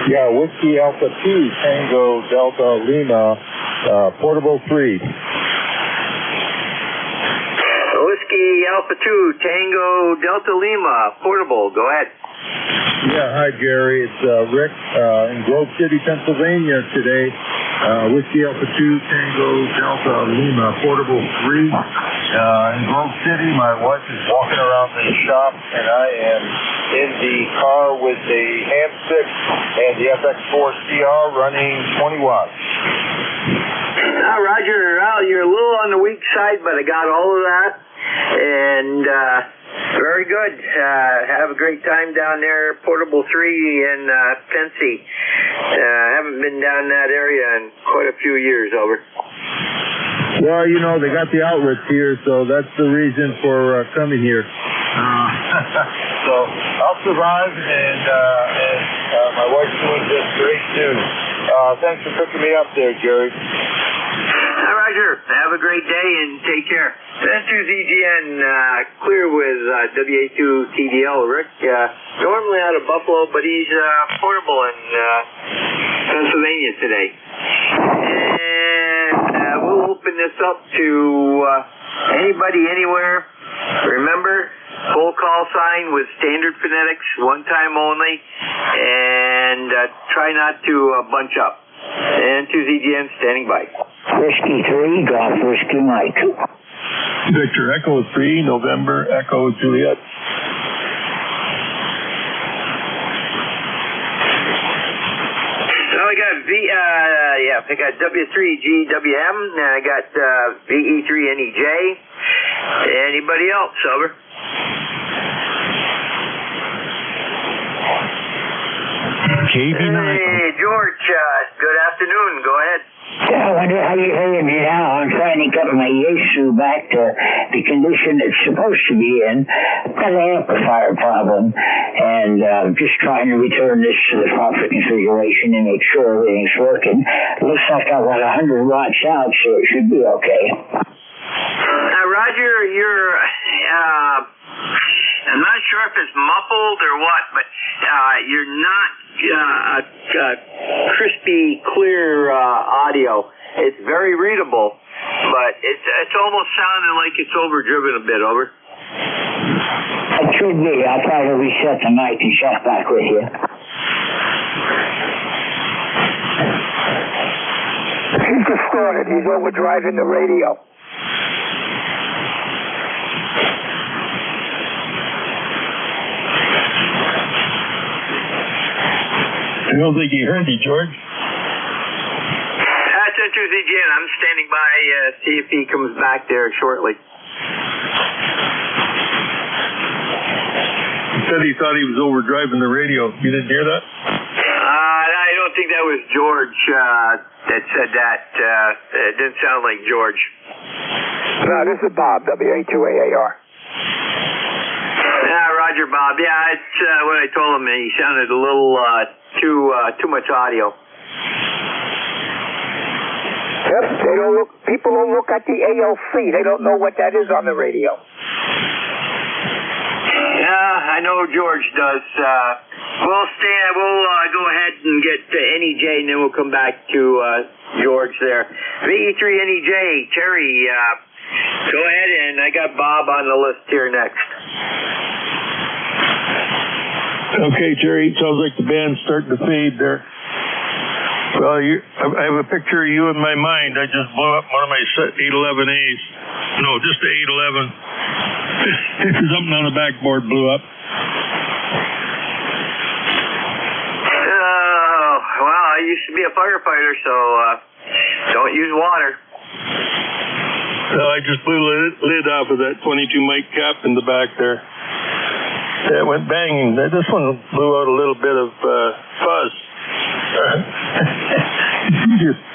R: Yeah, Whiskey Alpha 2, Tango Delta Lima, Portable 3.
L: Whiskey Alpha 2 Tango Delta Lima portable. Go ahead.
R: Yeah, hi Jerry. It's Rick in Grove City, Pennsylvania today. Whiskey Alpha 2 Tango Delta Lima portable 3. In Grove City, my wife is walking around the shop, and I am in the car with the Ham 6 and the FX4 CR running 20 watts.
L: Roger, well, you're a little on the weak side, but I got all of that, and very good. Have a great time down there, Portable 3 in Pensy. Haven't been down that area in quite a few years, over.
R: Well, you know, they got the outlets here, so that's the reason for coming here. So I'll survive, and my wife's doing just great too. Thanks for picking me up there, Jerry.
L: Roger. Have a great day and take care. N2ZGN clear with WA2TDL. Rick, normally out of Buffalo, but he's portable in Pennsylvania today. And we'll open this up to anybody, anywhere. Remember, full call sign with standard phonetics, one time only, and try not to bunch up. N2ZGN standing by.
K: Whiskey 3, Golf Whiskey Mike.
O: Victor Echo 3, November Echo Juliet.
L: I got W3GWM, and I got VE3NEJ. Anybody else, over? Hey, George, good afternoon. Go ahead.
K: I wonder how you're hearing me now. I'm trying to get my Yaesu back to the condition it's supposed to be in. I've got an amplifier problem, and just trying to return this to the proper configuration and make sure everything's working. It looks like I've got 100 watts out, so it should be okay.
L: Roger, you're... I'm not sure if it's muffled or what, but you're not crispy, clear audio. It's very readable, but it's almost sounding like it's overdriven a bit, over.
K: It should be. I'll try to reset the mic and check back with you.
B: He's distorted. He's overdriving the radio.
O: I don't think he heard you, George.
L: That's N2ZGN. I'm standing by, see if he comes back there shortly.
O: He said he thought he was overdriving the radio. You didn't hear that?
L: I don't think that was George that said that. It didn't sound like George.
B: No, this is Bob, WA2AAR.
L: Roger, Bob. Yeah, it's what I told him. He sounded a little too much audio.
B: Yep, people don't look at the ALC. They don't know what that is on the radio.
L: Yeah, I know George does. We'll go ahead and get NEJ, and then we'll come back to George there. VE3NEJ, Terry, go ahead, and I got Bob on the list here next.
O: Okay, Jerry, sounds like the band's starting to fade there. Well, I have a picture of you in my mind. I just blew up one of my 811As. No, just the 811. Something on the backboard blew up.
L: Well, I used to be a firefighter, so don't use water.
O: Well, I just blew the lid off of that 22 mic cap in the back there. It went banging. This one blew out a little bit of fuzz.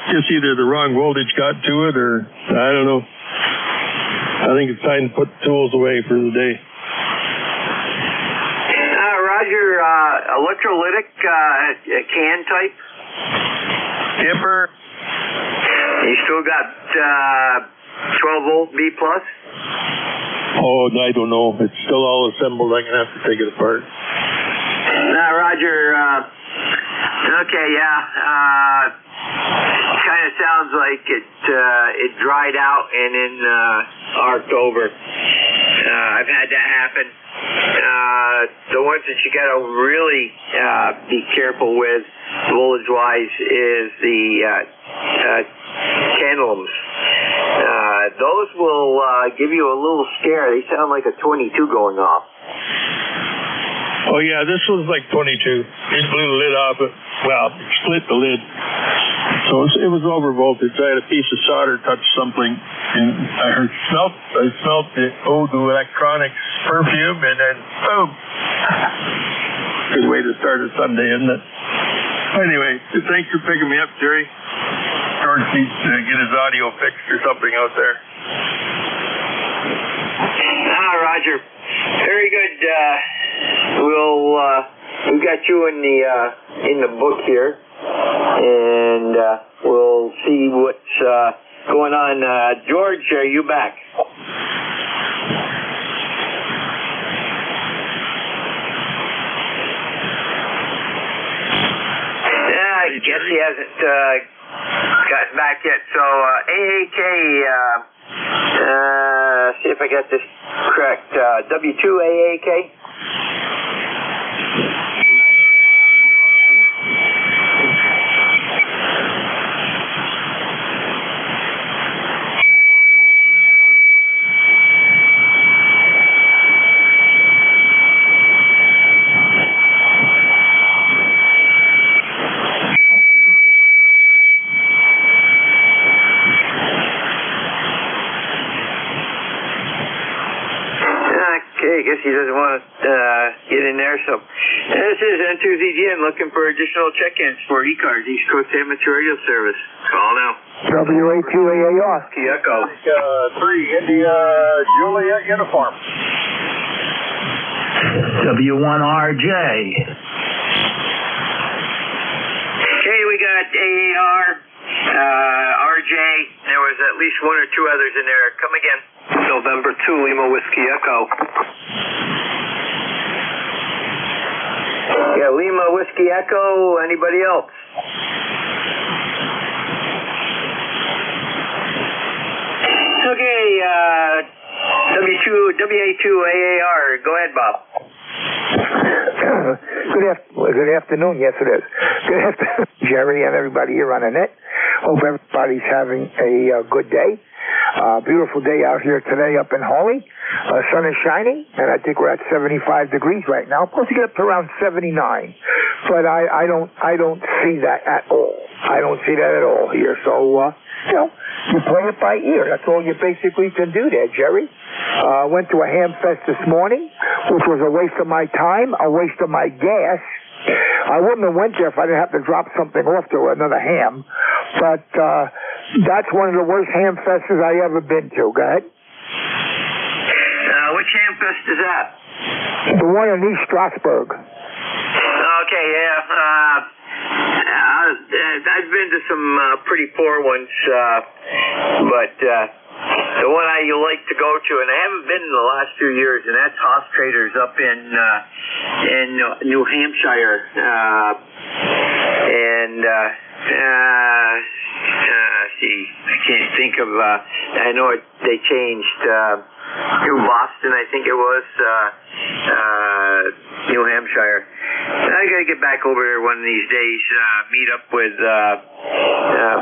O: Just either the wrong voltage got to it, or I don't know. I think it's time to put the tools away for the day.
L: Roger, electrolytic can type?
O: Dipper.
L: You still got 12 volt B plus?
O: Oh, I don't know. It's still all assembled. I'm going to have to take it apart.
L: Roger. Okay, yeah. Kind of sounds like it dried out and then arced over. I've had that happen. The ones that you got to really be careful with, voltage-wise, is the candlums. Those will give you a little scare. They sound like a 22 going off.
O: Oh, yeah, this was like 22. It blew the lid off it. Well, it split the lid. So it was over voltage. I had a piece of solder touch something, and I smelt the old electronics perfume, and then boom. Good way to start a Sunday, isn't it? Anyway, thanks for picking me up, Jerry. George needs to get his audio fixed or something out there.
L: Roger. Very good. We've got you in the book here, and we'll see what's going on. George, are you back? I guess he hasn't gotten back yet. So AAK, see if I got this correct. W2AAK? I guess he doesn't want to get in there. So this is N2ZGN looking for additional check-ins for ECARS, East Coast Amateur Radio Service. Call now.
U: WA2AAR.
L: Echo.
R: 3 India Juliet uniform.
Q: W1RJ.
L: Okay, we got AAR, RJ. There was at least one or two others in there. Come again.
U: November 2 Lima Whiskey Echo.
L: Yeah, Lima Whiskey Echo. Anybody else? Okay, WA2AAR. Go ahead, Bob.
U: Good afternoon. Yes, it is. Good afternoon, Jerry, and everybody here on the net. Hope everybody's having a good day. Beautiful day out here today up in Hawley. Sun is shining, and I think we're at 75 degrees right now. Supposed to get up to around 79, but I don't see that at all. I don't see that at all here. So you play it by ear. That's all you basically can do there, Jerry. Went to a ham fest this morning, which was a waste of my time, a waste of my gas. I wouldn't have went there if I didn't have to drop something off to another ham. But that's one of the worst ham fests I ever been to. Go ahead.
L: Which ham fest is that?
U: The one in East Strasburg.
L: Okay, yeah. I've been to some pretty poor ones, but the one I like to go to, and I haven't been in the last few years, and that's Hoss Traders up in New Hampshire, and see, I can't think of. I know they changed to Boston, I think it was, New Hampshire. I gotta get back over there one of these days, meet up with a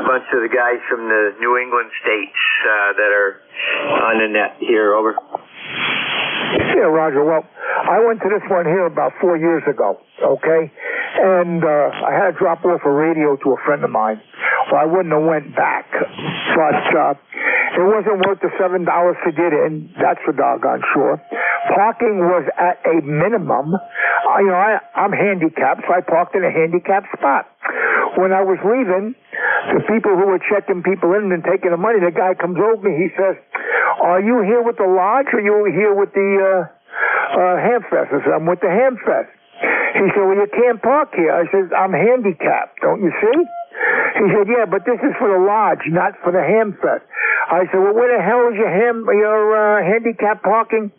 L: bunch of the guys from the New England states that are on the net here. Over.
U: Yeah, Roger. Well, I went to this one here about 4 years ago, okay? And I had to drop off a radio to a friend of mine. Well, I wouldn't have went back. But it wasn't worth the $7 to get in. That's for doggone sure. Parking was at a minimum. I'm handicapped, so I parked in a handicapped spot. When I was leaving, the people who were checking people in and taking the money, the guy comes over me. He says, "Are you here with the lodge or are you here with the Hamfest?" I said, "I'm with the Hamfest." He said, "Well, you can't park here." I said, "I'm handicapped, don't you see?" He said, "Yeah, but this is for the lodge, not for the Hamfest." I said, "Well, where the hell is your handicap parking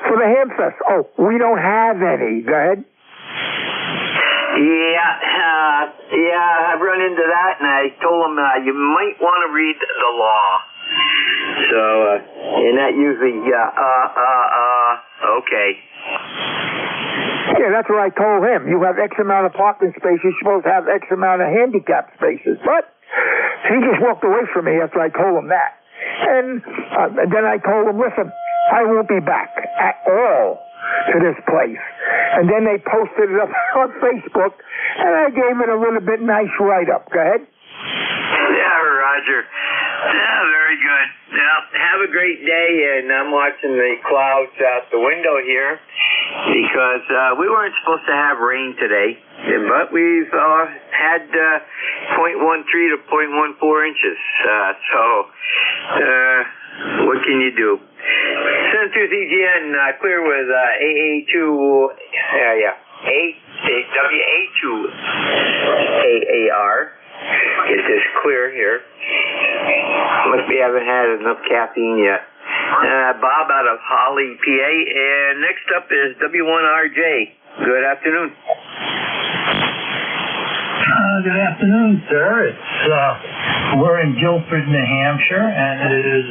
U: for the Hamfest?" "Oh, we don't have any." Go ahead.
L: Yeah, I've run into that, and I told him you might want to read the law. So, and that usually, Okay.
B: Yeah, that's what I told him. You have X amount of parking spaces. You're supposed to have X amount of handicap spaces. But he just walked away from me after I told him that. And then I told him, listen, I won't be back at all to this place. And then they posted it up on Facebook, and I gave it a little bit nice write-up. Go ahead.
L: Yeah, Roger. Yeah, very good. Now, have a great day, and I'm watching the clouds out the window here because we weren't supposed to have rain today, but we've had 0.13 to 0.14 inches. What can you do? 72 CGN, clear with AA2, WA2AAR. Get this clear here. Must be haven't had enough caffeine yet. Bob out of Holly, PA. And next up is W1RJ. Good afternoon.
G: Good afternoon, sir. We're in Guilford, New Hampshire, and it is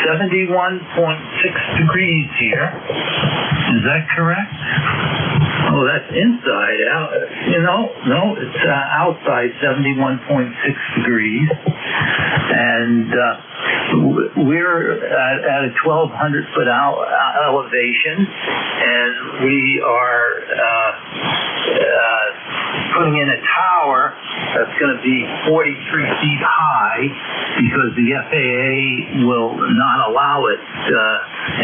G: 71.6 degrees here. Is that correct? Oh, that's inside. No, it's outside, 71.6 degrees. And we're at a 1,200-foot elevation, and we are putting in a tower that's going to be 43 feet high because the FAA will not allow it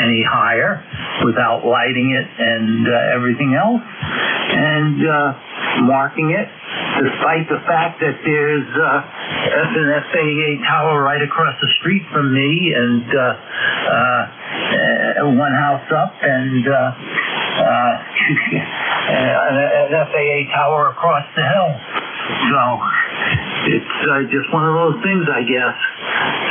G: any higher without lighting it and everything else, and marking it, despite the fact that there's an FAA tower right across the street from me and one house up and an FAA tower across the hill. So it's just one of those things, I guess.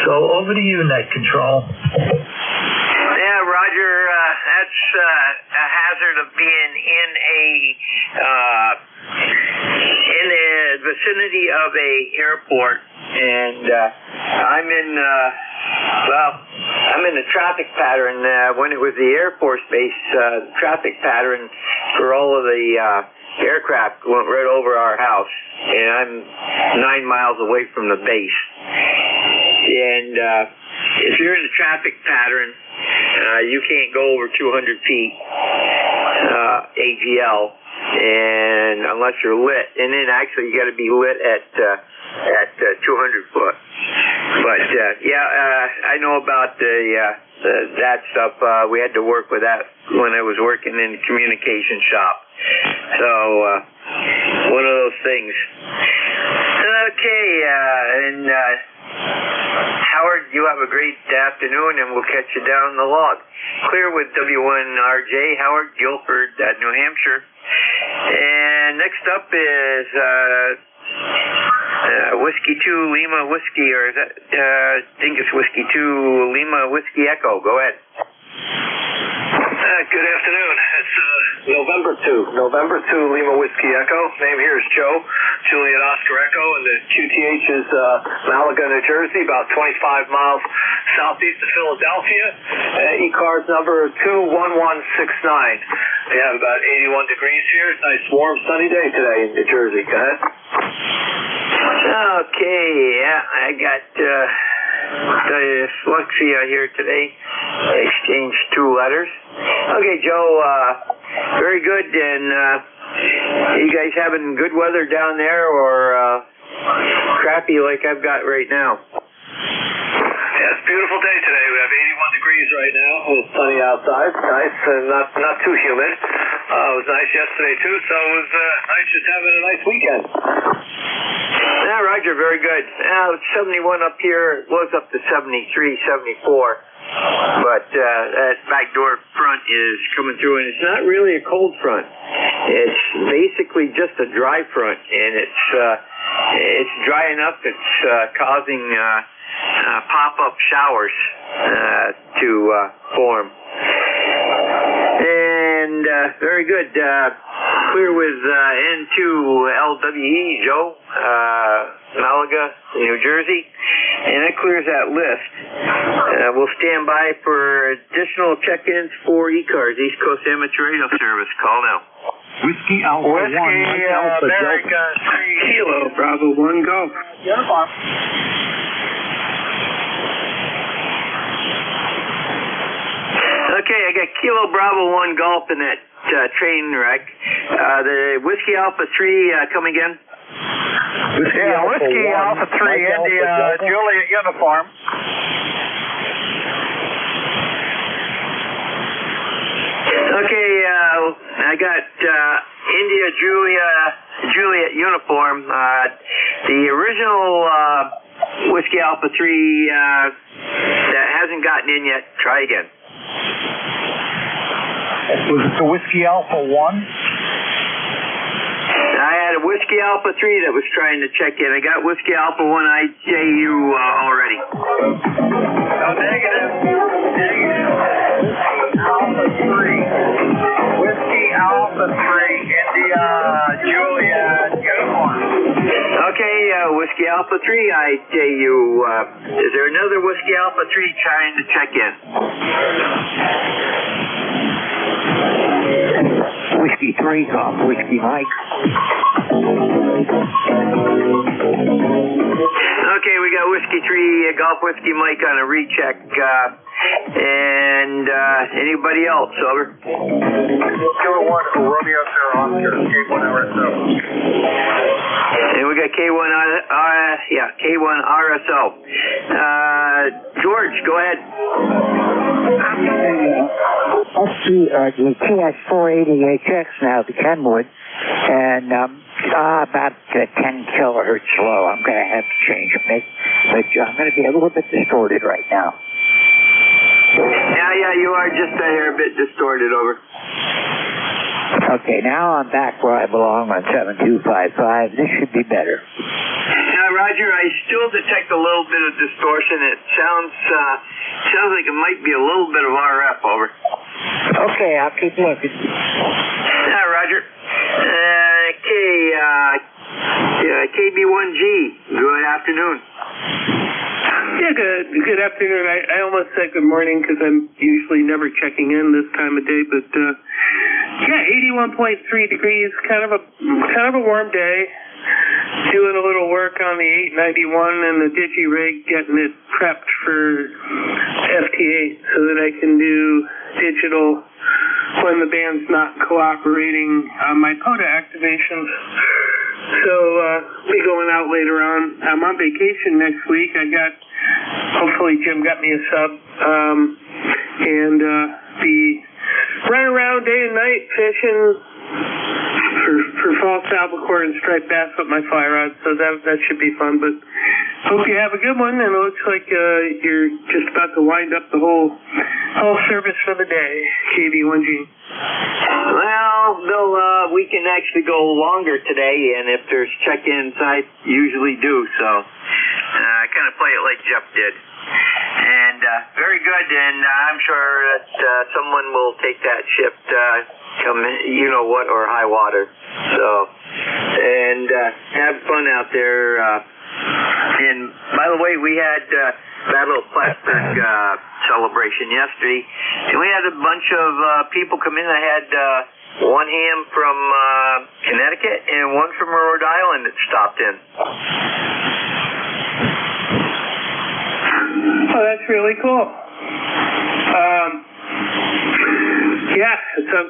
G: So over to you, Net Control.
L: Yeah, Roger, that's a hazard of being in the vicinity of a airport, and I'm in the traffic pattern. When it was the Air Force base, the traffic pattern for all of the aircraft went right over our house, and I'm 9 miles away from the base. And if you're in the traffic pattern, you can't go over 200 feet AGL, and unless you're lit, and then actually you got to be lit at 200 foot. But I know about that stuff. We had to work with that when I was working in the communication shop. So one of those things. Okay, and Howard, you have a great afternoon, and we'll catch you down the log. Clear with W1RJ, Howard, Guilford, New Hampshire. And next up is Whiskey 2 Lima Whiskey, or is that, I think it's Whiskey 2 Lima Whiskey Echo. Go ahead.
P: Good afternoon. It's November 2 Lima Whiskey Echo. Name here is Joe, Juliet Oscar Echo, and the QTH is Malaga, New Jersey, about 25 miles southeast of Philadelphia. ECARS number 21169. We have about 81 degrees here. Nice warm sunny day today in New Jersey. Go ahead.
L: Okay, yeah, I got dyslexia here today. Exchanged 2 letters. Okay, Joe, very good. And you guys having good weather down there, or crappy like I've got right now?
P: Yeah, it's a beautiful day today. We have 81 degrees right now. It's sunny outside. Nice and not too humid. It was nice yesterday too, so it was nice just having a nice weekend.
L: Yeah, Roger, very good. Now, it's 71 up here. It was up to 73, 74. But that backdoor front is coming through, and it's not really a cold front. It's basically just a dry front, and it's dry enough it's causing pop-up showers to form. And very good. Clear with N2LWE, Joe, Malaga, New Jersey. And that clears that list. We'll stand by for additional check-ins for ECARS, East Coast Amateur Radio Service. Call now.
Q: Whiskey Alpha 1, Mike Alpha
B: America 3
T: Kilo Bravo 1 Golf.
B: Uniform.
L: Okay, I got Kilo Bravo 1 Golf in that train wreck. The Whiskey Alpha 3, come again?
U: Whiskey Alpha 3, India, Juliet uniform.
L: Okay, I got India Juliet uniform. The original Whiskey Alpha 3 that hasn't gotten in yet. Try again.
U: Was it the Whiskey Alpha 1?
L: I had a Whiskey Alpha 3 that was trying to check in. I got Whiskey Alpha 1 IJU already.
U: No, negative. Alpha 3. Whiskey Alpha 3, India, Juliet, uniform.
L: Okay, Whiskey Alpha 3 IJU. Is there another Whiskey Alpha 3 trying to check in?
U: Whiskey 3, Golf, Whiskey Mike.
L: Okay, we got Whiskey 3, Golf Whiskey Mike on a recheck. And anybody else, over?
U: Kilo 1 for Romeo Sierra Oscar, K1 RSO.
L: And we got K1 RSO. George, go ahead.
J: The TS480HX now, the Kenwood, and about 10 kilohertz low. I'm going to have to change it, but I'm going to be a little bit distorted right now.
L: Yeah, you are just a hair bit distorted, over.
J: Okay, now I'm back where I belong on 7255. This should be better.
L: Roger, I still detect a little bit of distortion. It sounds like it might be a little bit of RF, over.
J: Okay, I'll keep looking.
L: Yeah, Roger. KB1G, good afternoon.
T: Yeah, good afternoon. I almost said good morning because I'm usually never checking in this time of day, but 81.3 degrees, kind of a warm day. Doing a little work on the 891 and the digi rig, getting it prepped for FTA so that I can do digital when the band's not cooperating on my POTA activations. So be going out later on. I'm on vacation next week. Hopefully Jim got me a sub, and be running around day and night fishing for false albacore and striped bass with my fly rod, so that should be fun. But hope you have a good one, and it looks like you're just about to wind up the whole service for the day, KB1G.
L: Well, Bill, we can actually go longer today, and if there's check-ins, I usually do, so I kind of play it like Jeff did. And very good, and I'm sure that someone will take that shift come you-know-what or high water. So, and have fun out there. And by the way, we had Battle of Plattsburgh celebration yesterday, and we had a bunch of people come in. I had one ham from Connecticut and one from Rhode Island that stopped in.
T: Oh, that's really cool.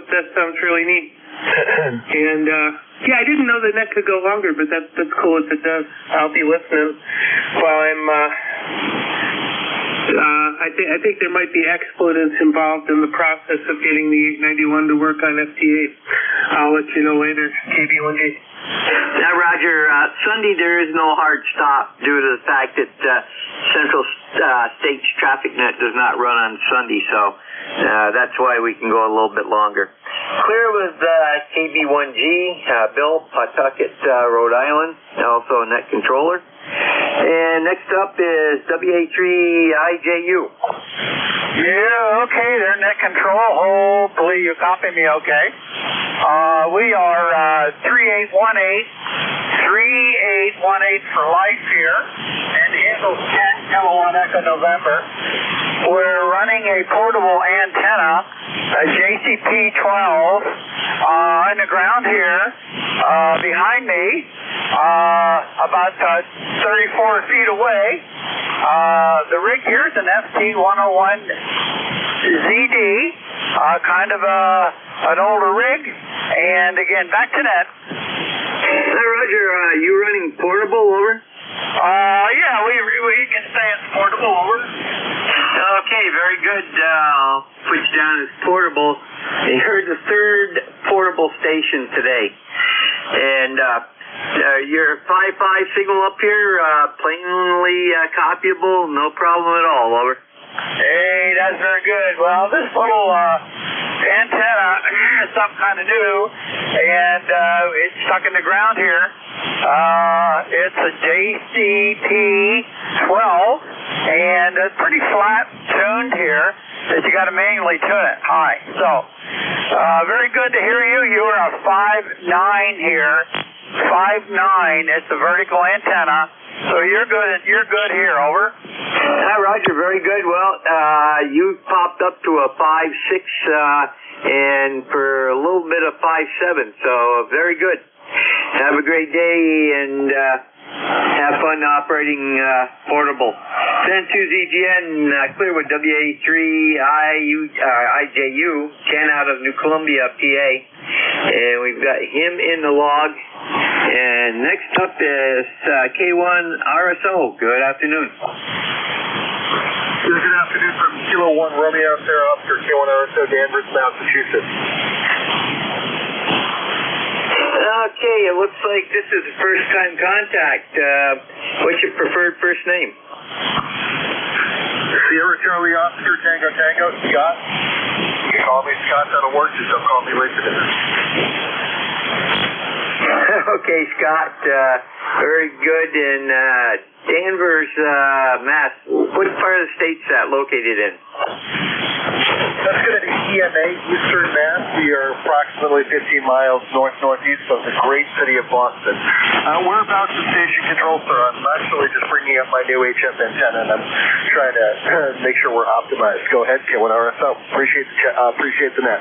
T: That sounds really neat. And I didn't know the net could go longer, but that's cool if it does. I'll be listening while I'm. I think there might be expletives involved in the process of getting the 891 to work on FT8. I'll let you know later, KB1G.
L: Now, Roger, Sunday there is no hard stop due to the fact that Central States Traffic Net does not run on Sunday, so that's why we can go a little bit longer. Clear with KB1G, Bill, Pawtucket, Rhode Island, also a net controller. And next up is WA3IJU.
U: Yeah, okay, they're net control. Hopefully you copy me okay. We are 3818 for life here, and handle 10 on Echo November. We're running a portable antenna, a JCP-12, on the ground here, behind me, about 34 feet away. The rig here is an FT-101ZD, kind of an older rig. And again, back to net.
L: Hi, Roger. You running portable, over?
U: Yeah, we can say it's portable, over.
L: Okay, very good. I'll put you down as portable. You're the third portable station today. And your 5.5 signal up here, plainly copyable, no problem at all, over.
U: Hey, that's very good. Well, this little antenna is something kind of new, and it's stuck in the ground here. It's a JCP-12, and it's pretty flat tuned here that you got to manually tune it high. So, very good to hear you. You are a 5.9 here. 5.9. It's a vertical antenna. So you're good here, over.
L: Hi, Roger. Very good. Well, you popped up to a 5.6 and for a little bit of 5.7. So very good. Have a great day and have fun operating portable. N2ZGN clear with WA3IJU 10 out of New Columbia, PA. And we've got him in the log. And next up is K1RSO. Good afternoon.
R: Good afternoon from Kilo 1 Romeo, Sarah Oscar, K1RSO, Danvers, Massachusetts.
L: Okay, it looks like this is a first-time contact. What's your preferred first name?
R: Sierra Charlie Oscar, Tango Tango, Scott. You can call me Scott, that'll work, just don't call me later.
L: Okay, Scott, very good. And Danvers, Mass, what part of the state's that located in?
R: That's going to be EMA, Eastern Mass. We are approximately 15 miles north-northeast of the great city of Boston. We're about to station control, sir. I'm actually just bringing up my new HF antenna, and I'm trying to make sure we're optimized. Go ahead, K1RSO. Appreciate the net.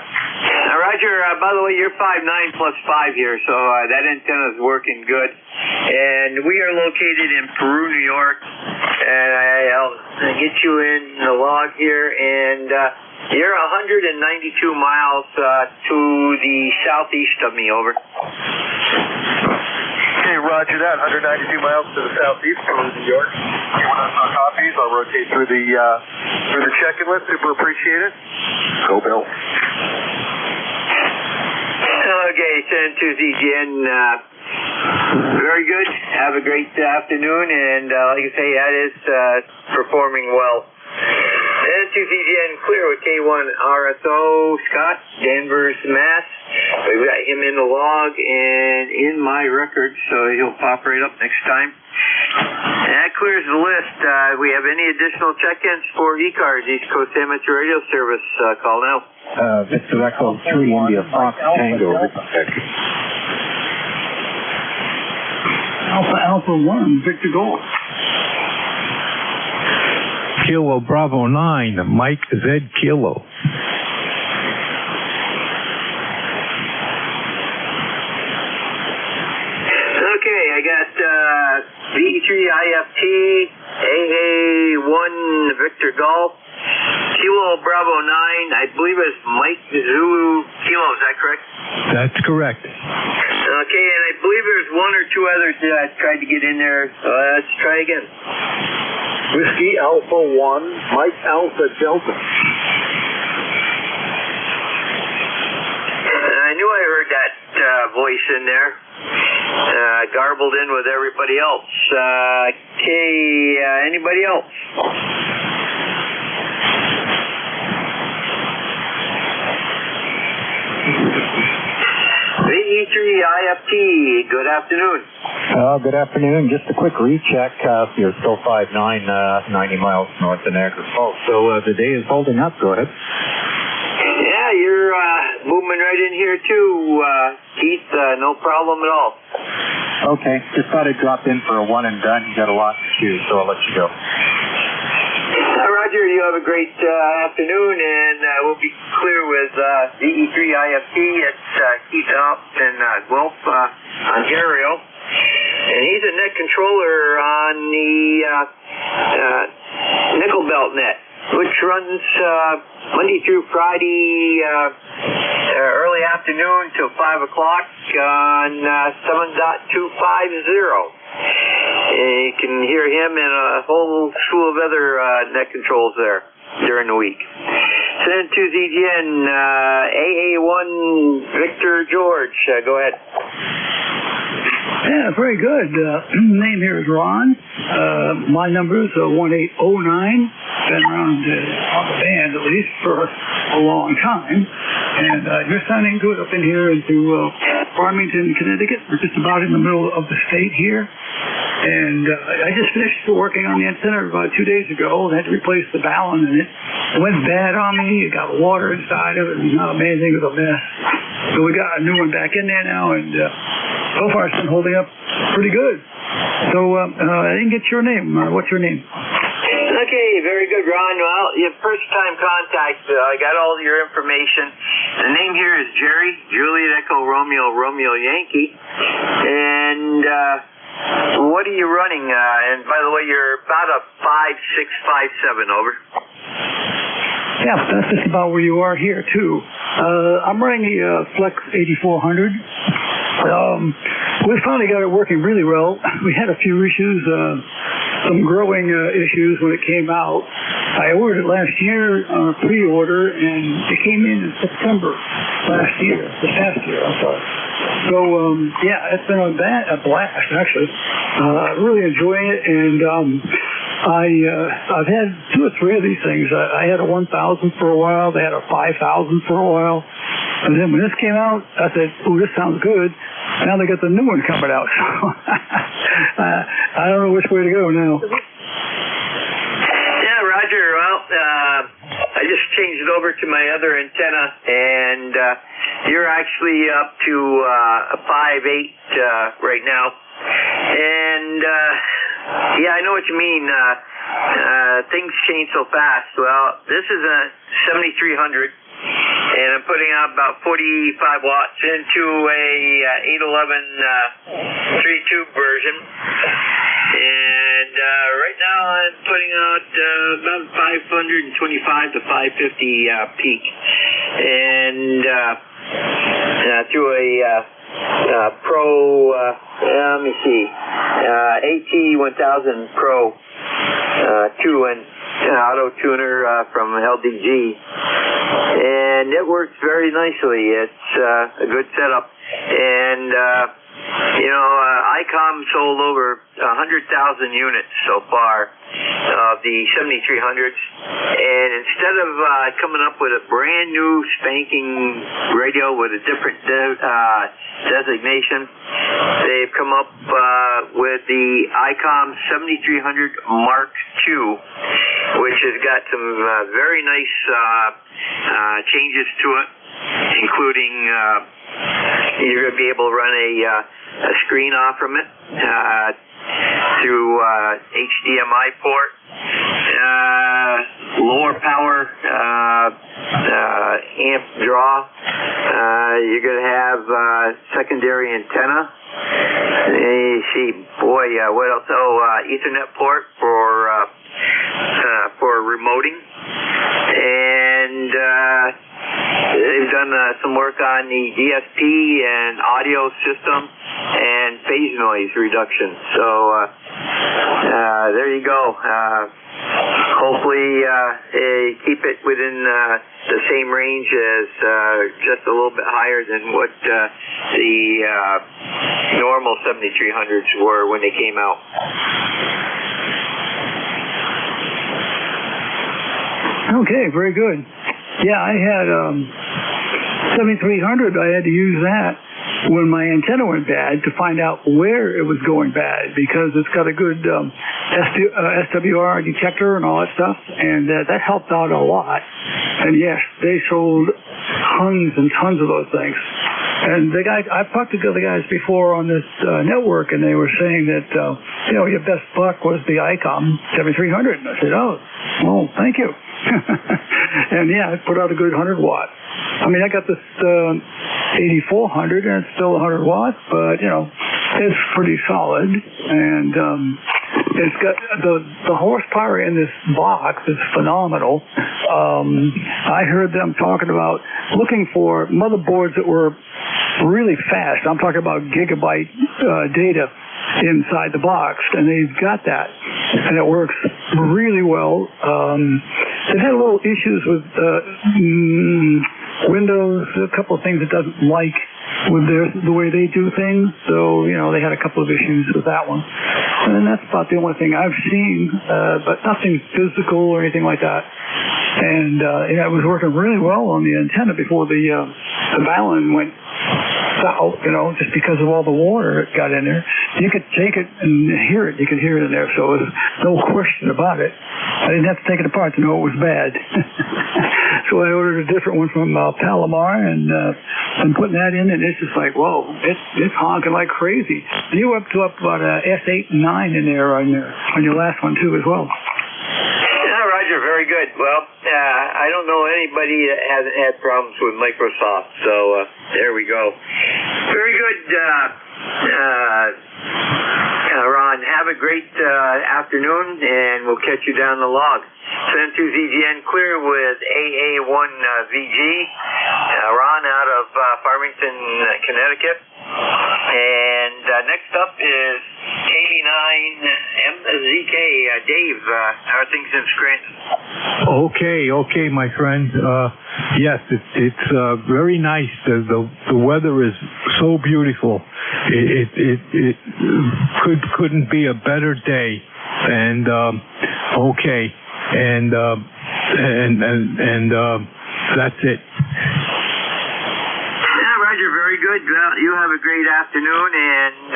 L: Roger, by the way, you're 5.9 plus 5 here, so that antenna is working good. And we are located in Peru, New York. And I'll get you in the log here, and you're 192 miles to the southeast of me, over.
R: Okay, roger that. 192 miles to the southeast from New York. K1RSO copies. I'll rotate through the check-in list. Super appreciate it. Go, Bill.
L: Okay, N2ZGN. Very good. Have a great afternoon, and like I say, that is performing well. N2ZGN clear with K1RSO, Scott, Danvers, Mass. We've got him in the log and in my record, so he'll pop right up next time. And that clears the list. We have any additional check-ins for ECARS, East Coast Amateur Radio Service? Call now.
H: Victor Echo 3 India Fox Tango.
K: Alpha 1, Victor Gold.
M: Kilo Bravo 9, Mike Z Kilo.
L: Okay, I got V3IFT, AA1 Victor Golf, Kilo Bravo 9, I believe it's Mike Zulu Kilo, is that correct?
M: That's correct.
L: Okay, and I believe there's one or two others that tried to get in there, so let's try again.
R: Whiskey Alpha 1, Mike Alpha Delta.
L: I knew I heard that voice in there, garbled in with everybody else. Okay, anybody else? VE3IFT, good afternoon.
H: Good afternoon. Just a quick recheck. You're still 5.9, 90 miles north of Niagara Falls. So the day is holding up. Go ahead.
L: Yeah, you're moving right in here too, Keith. No problem at all.
H: Okay. Just thought I'd drop in for a one and done. You got a lot to choose, so I'll let you go.
L: Roger. You have a great afternoon, and we'll be clear with VE3 IFT at Keith Alps in Guelph, Ontario. And he's a net controller on the Nickel Belt net, which runs Monday through Friday early afternoon till 5 o'clock on 7.250. You can hear him and a whole slew of other net controls there during the week. Send to ZGN AA1 Victor George. Go ahead.
D: Yeah, very good. Name here is Ron. My number is 1809. Been around on the band at least for a long time. And you're sounding good up in here into Farmington, Connecticut. We're just about in the middle of the state here. And I just finished working on the antenna about 2 days ago. I had to replace the balun in it. It went bad on me. It got water inside of it. It was not amazing. It was a mess. So we got a new one back in there now, and so far it's been holding up pretty good. So I didn't get your name. What's your name?
L: Okay, very good, Ron. Well, your first-time contact, I got all your information. The name here is Jerry, Juliet Echo Romeo, Romeo Yankee. And what are you running? And by the way, you're about a 5.657, over.
D: Yeah, that's just about where you are here, too. I'm running the Flex 8400. We finally got it working really well. We had a few issues, some growing issues when it came out. I ordered it last year on a pre-order, and it came in September this past year, I'm sorry. So, yeah, it's been a blast, actually. Really enjoying it, and I've had 2 or 3 of these things. I had a 1000 for a while. They had a 5000 for a while. And then when this came out, I said, "Ooh, this sounds good." Now they got the new one coming out. So I don't know which way to go now.
L: Yeah, Roger. Well, I just changed it over to my other antenna, and you're actually up to a 5.8 right now. And yeah, I know what you mean. Things change so fast. Well, this is a 7300. And I'm putting out about 45 watts into a 811 3-tube version. And right now I'm putting out about 525 to 550 peak. And through a Pro, let me see, AT1000 Pro 2 and auto tuner from LDG, and it works very nicely. It's a good setup, and you know, ICOM sold over 100,000 units so far of the 7300s, and instead of coming up with a brand new spanking radio with a different designation, they've come up with the ICOM 7300 Mark II, which has got some very nice changes to it, including you're going to be able to run a screen off from it through HDMI port, lower power amp draw. You're going to have secondary antenna. You see, boy, what else? Oh, Ethernet port for remoting, and they've done some work on the DSP and audio system and phase noise reduction. So there you go. Hopefully keep it within the same range as just a little bit higher than what the normal 7300s were when they came out.
D: Okay, very good. Yeah, I had 7300. I had to use that when my antenna went bad to find out where it was going bad, because it's got a good SWR detector and all that stuff, and that helped out a lot. And yes, they sold tons and tons of those things. And I've talked to the other guys before on this network, and they were saying that, your best buck was the ICOM 7300. And I said, oh, well, thank you. And yeah, it put out a good 100 watt. I mean, I got this 8400, and it's still 100 watts, but, it's pretty solid. And it's got the horsepower in this box is phenomenal. I heard them talking about looking for motherboards that were really fast. I'm talking about gigabyte data inside the box, and they've got that, and it works really well. They've had little issues with Windows, a couple of things it doesn't like with the way they do things, so they had a couple of issues with that one, and that's about the only thing I've seen, but nothing physical or anything like that. And it was working really well on the antenna before the balun went south, just because of all the water it got in there. You could take it and hear it. You could hear it in there, so there's no question about it. I didn't have to take it apart to know it was bad. So I ordered a different one from Palomar, and I'm putting that in, and it's just like, whoa, it's honking like crazy. And you were up to about S8 and 9 in there on your last one too as well.
L: Roger, very good. Well, I don't know anybody that hasn't had problems with Microsoft, so there we go. Very good, Ron. Have a great afternoon, and we'll catch you down the log. Send to ZGN Clear with AA1VG. Ron out of Farmington, Connecticut. And next up is KD9MZK. Dave, how are things in Scranton?
M: Okay, my friend. Yes, it's very nice. The weather is so beautiful. It couldn't be a better day. And okay, and that's it.
L: Roger, very good. Well, you have a great afternoon, and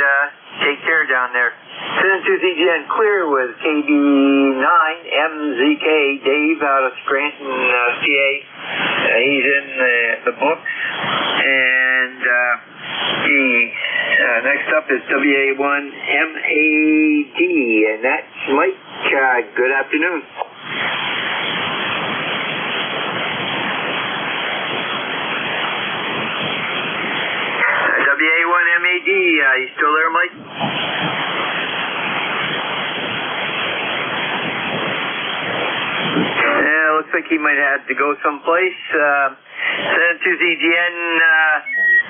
L: take care down there. Send to ZGN Clear with KD9MZK. Dave out of Scranton, PA. He's in the books. And next up is WA1MAD, and that's Mike. Good afternoon. WA1MAD, you still there, Mike? Looks like he might have to go someplace. Send to ZGN,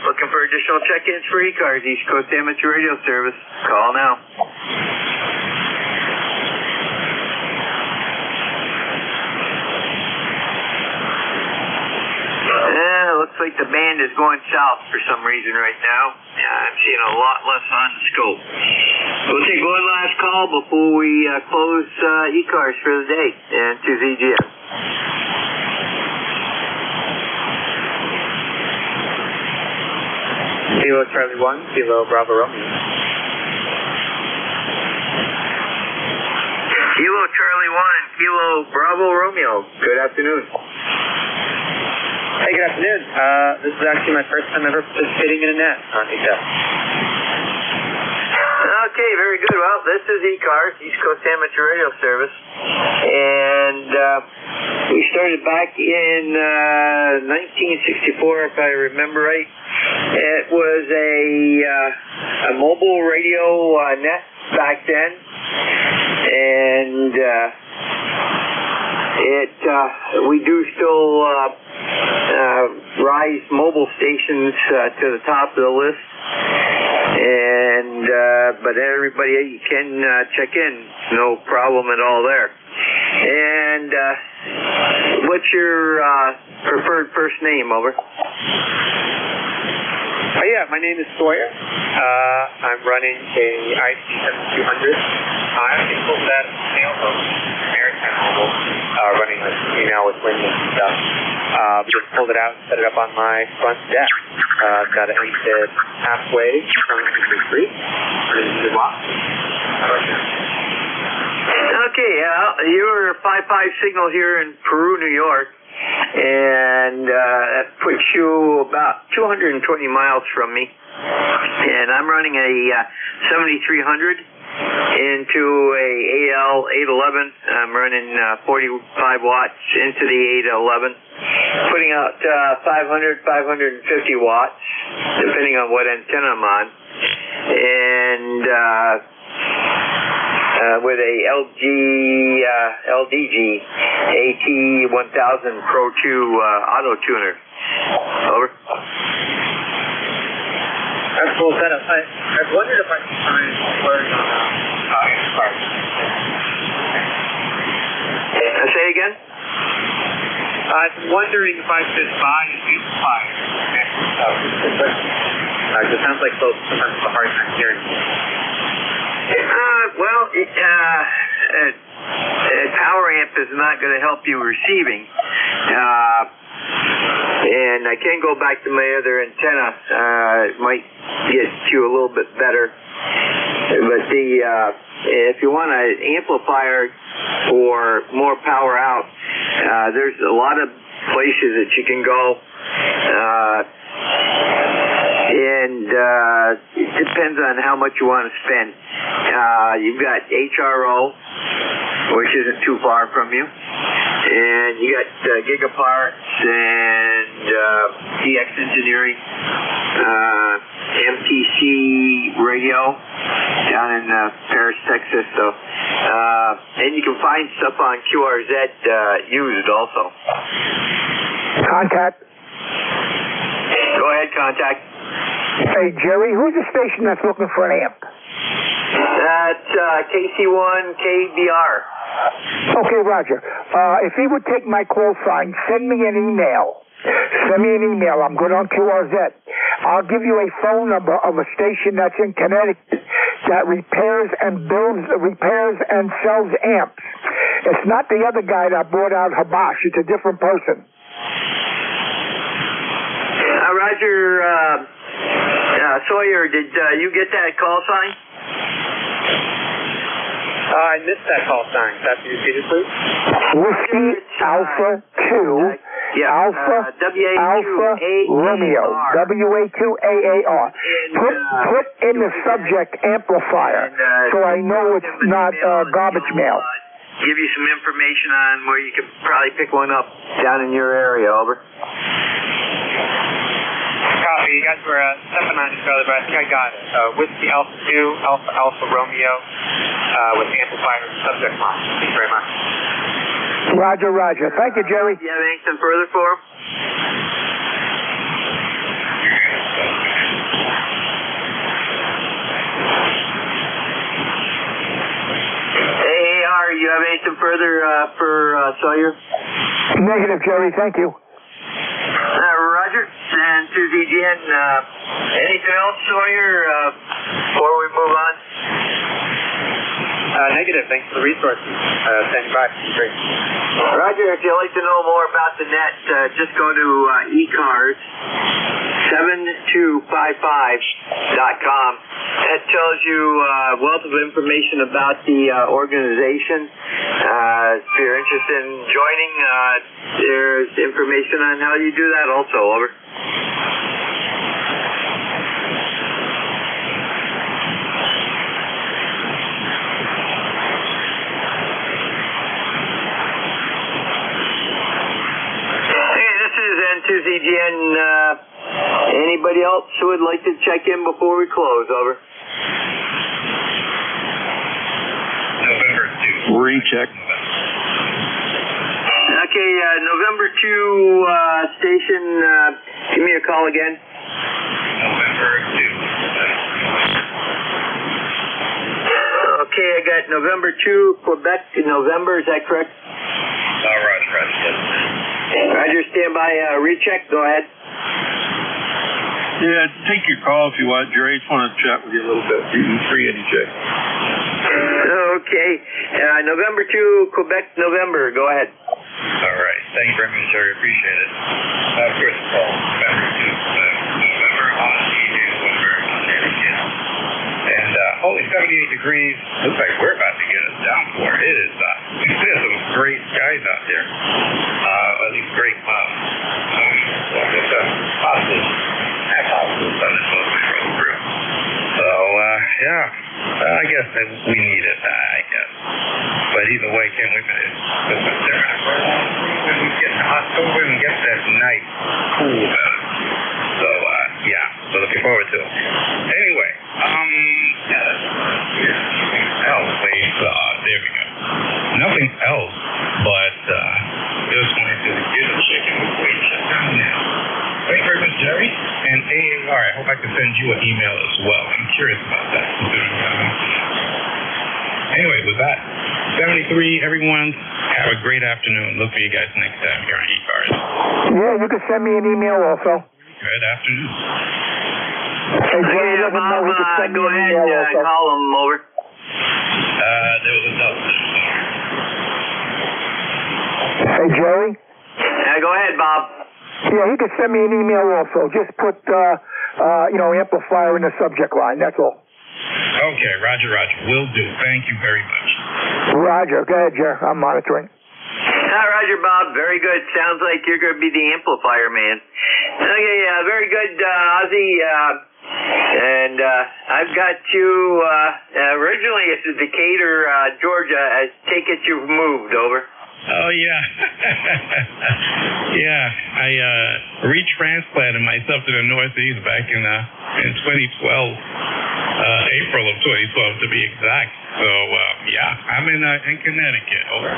L: looking for additional check-ins for ECARS, East Coast Amateur Radio Service. Call now. Looks like the band is going south for some reason right now. I'm seeing a lot less on the scope. We'll take one last call before we close ECARS for the day and to ZGN.
E: Kilo Charlie 1, Kilo Bravo Romeo.
L: Kilo Charlie 1, Kilo Bravo Romeo. Good afternoon.
E: Hey, good afternoon. This is actually my first time ever participating in a net on ECARS.
L: Okay, very good. Well, this is ECARS, East Coast Amateur Radio Service, and we started back in 1964, if I remember right. It was a mobile radio net back then, and we do still rise mobile stations to the top of the list, and but everybody can check in, no problem at all there. And what's your preferred first name? Over.
E: Oh yeah, my name is Sawyer. I'm running a IC7200. I'm a full set mailboat, maritime mobile, running an email with Windows and stuff. Just pulled it out and set it up on my front deck. Got it ended halfway from the street.
L: Okay, you're a 5-5 signal here in Peru, New York. and that puts you about 220 miles from me. And I'm running a 7300 into a AL811. I'm running 45 watts into the 811, putting out 500, 550 watts, depending on what antenna I'm on. And with a LDG AT1000 Pro 2 auto tuner. Over.
E: That's full setup. I've wondered if I can find word on ECARS.
L: Say again?
E: I'm wondering if I should buy a new fire. It sounds like both sometimes it's a hard time hearing.
L: Well, power amp is not going to help you receiving. And I can go back to my other antenna. It might get you a little bit better. But if you want an amplifier for more power out, there's a lot of places that you can go. And it depends on how much you want to spend. You've got HRO, which isn't too far from you. And you got Gigaparts and DX Engineering, MTC Radio down in Paris, Texas. So, and you can find stuff on QRZ used also.
C: Contact.
L: Go ahead, contact.
C: Hey, Jerry, who's the station that's looking for an amp?
L: That's KC1 KBR.
C: Okay, Roger. If he would take my call sign, send me an email. I'm good on QRZ. I'll give you a phone number of a station that's in Connecticut that repairs and sells amps. It's not the other guy that bought out Habash. It's a different person.
L: Roger, Sawyer, did you get that call sign?
E: I missed that call sign. Can you repeat it, please?
C: Whiskey Alpha 2. Alpha Romeo. WA2AAR. Put in the subject amplifier so I know it's not garbage mail.
L: Give you some information on where you could probably pick one up down in your area. Over.
E: Copy. You guys were stepping on each other, but I think I got it. Whiskey Alpha 2, Alpha Romeo, with amplifier subject line. Thank you very much.
C: Roger. Thank you, Jerry.
L: You have anything further for him? AAR, you have anything further for Sawyer?
C: Negative, Jerry. Thank you.
L: Roger. And to ZGN, anything else, Sawyer, before we move on?
E: Negative. Thanks for the resources. Standing by. Great.
L: Roger, if you'd like to know more about the net, just go to ECARS 7255.com. That tells you a wealth of information about the organization. If you're interested in joining, there's information on how you do that also. Over. N2ZGN, anybody else who would like to check in before we close? Over.
S: November 2.
O: Recheck.
L: Okay, November 2 station, give me a call again.
S: November 2.
L: Okay, I got November 2, Quebec in November, is that correct?
S: Roger, yes.
L: Roger, stand by, recheck, go ahead.
O: Yeah, take your call if you want, Jerry. I just want to chat with you a little bit. You can free any check.
L: Okay, November 2, Quebec, November, go ahead.
S: All right, thank you very much, Jerry. Appreciate it. First of all, November 2, November on November, Connecticut. And holy 78 degrees. Looks like we're about to get a downpour. It is, there's some great skies out there. At least great clouds. I guess that we need it, I guess. But either way, can't wait for this. When we get to October and get that nice cool weather. So, yeah, so looking forward to it. Anyway, there we go. Nothing else, but just wanted to get a chicken with weight shut down now. Thank you very much, Jerry. And AAR, I hope I can send you an email as well. I'm curious about that. Anyway, with that, 73, everyone, have a great afternoon. Look for you guys next time here on ECARS.
C: Yeah, you can send me an email also.
S: Good afternoon.
C: Hey, Jerry, let him know he can send me an email also.
L: Call him over.
S: There was a doubt.
C: Hey, Jerry?
L: Go ahead, Bob.
C: Yeah, he can send me an email also. Just put, amplifier in the subject line. That's all.
S: Okay, Roger. Will do. Thank you very much.
C: Roger. Go ahead, Jerry. I'm monitoring.
L: Roger, Bob. Very good. Sounds like you're going to be the amplifier man. Okay, very good, Ozzy. And I've got you, originally it's Decatur, Georgia. I take it you've moved, over.
S: Oh, yeah. Yeah, I retransplanted myself to the Northeast back in 2012, April of 2012 to be exact. So, yeah, I'm in Connecticut, over.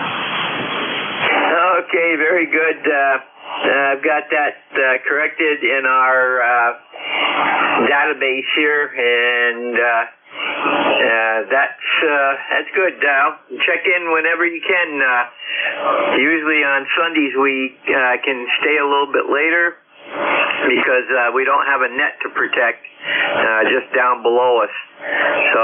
L: Okay, very good. I've got that corrected in our database here, and that's good. Check in whenever you can. Usually on Sundays we can stay a little bit later because we don't have a net to protect just down below us, so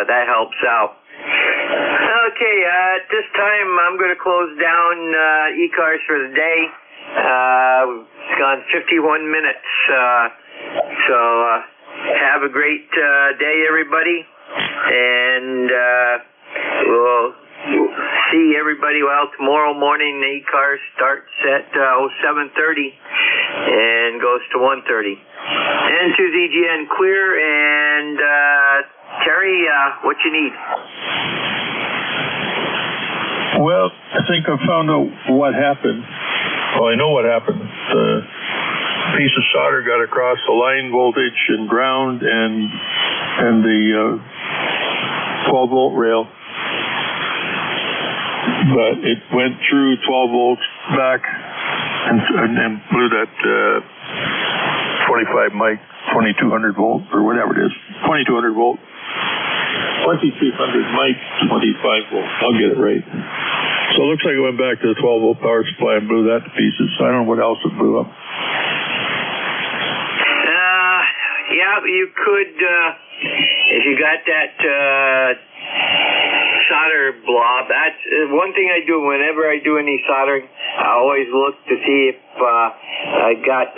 L: that helps out. Okay, at this time I'm going to close down ECARS for the day. It's gone 51 minutes, so have a great day, everybody, and we'll see everybody. Well, tomorrow morning the ECARS starts at 7:30 and goes to 1:30. N2ZGN clear, and Terry, what you need?
O: Well, I think I found out what happened. Well, I know what happened. The piece of solder got across the line voltage and ground and the 12-volt rail. But it went through 12 volts back and blew that 25 mic, 2200 volt, or whatever it is, 2200 volt. 2200 mic, 25 volt. I'll get it right. So it looks like it went back to the 12-volt power supply and blew that to pieces. So I don't know what else it blew up.
L: Yeah, you could, if you got that solder blob. That's one thing I do whenever I do any soldering. I always look to see if I got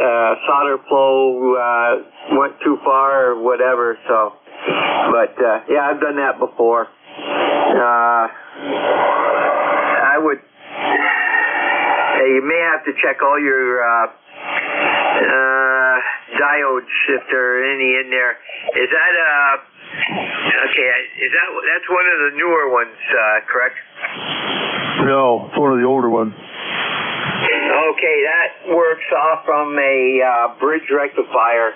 L: solder flow went too far or whatever. So, but yeah, I've done that before. I would. You may have to check all your diodes if there are any in there. Is that okay? Is that's one of the newer ones, correct?
O: No, it's one of the older ones.
L: Okay, that works off from a bridge rectifier.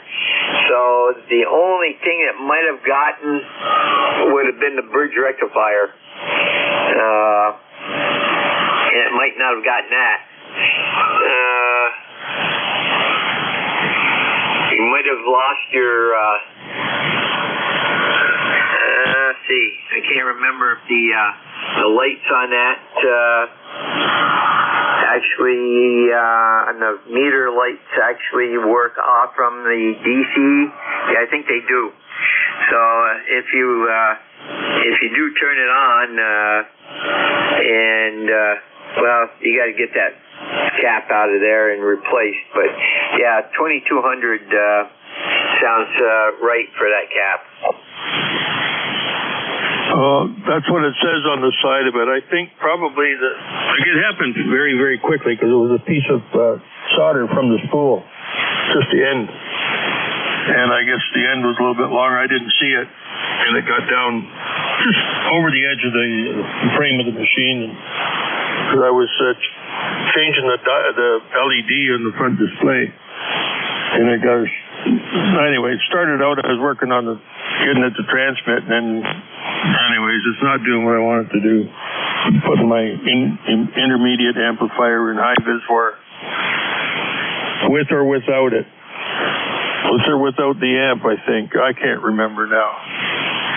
L: So the only thing it might have gotten would have been the bridge rectifier. And it might not have gotten that. You might have lost your, let's see, I can't remember if the lights on that, actually, on the meter lights actually work off from the DC. Yeah, I think they do. So if you do turn it on, well, you got to get that cap out of there and replaced. But yeah, 2200 sounds right for that cap.
O: That's what it says on the side of it. I think probably it happened very, very quickly because it was a piece of solder from the spool, just the end. And I guess the end was a little bit longer. I didn't see it, and it got down just over the edge of the frame of the machine, because I was changing the LED on the front display, and it got. Anyway, it started out. I was working on getting it to transmit, and then, anyways, it's not doing what I want it to do. I'm putting my intermediate amplifier in high vis for with or without it. With or without the amp, I think. I can't remember now.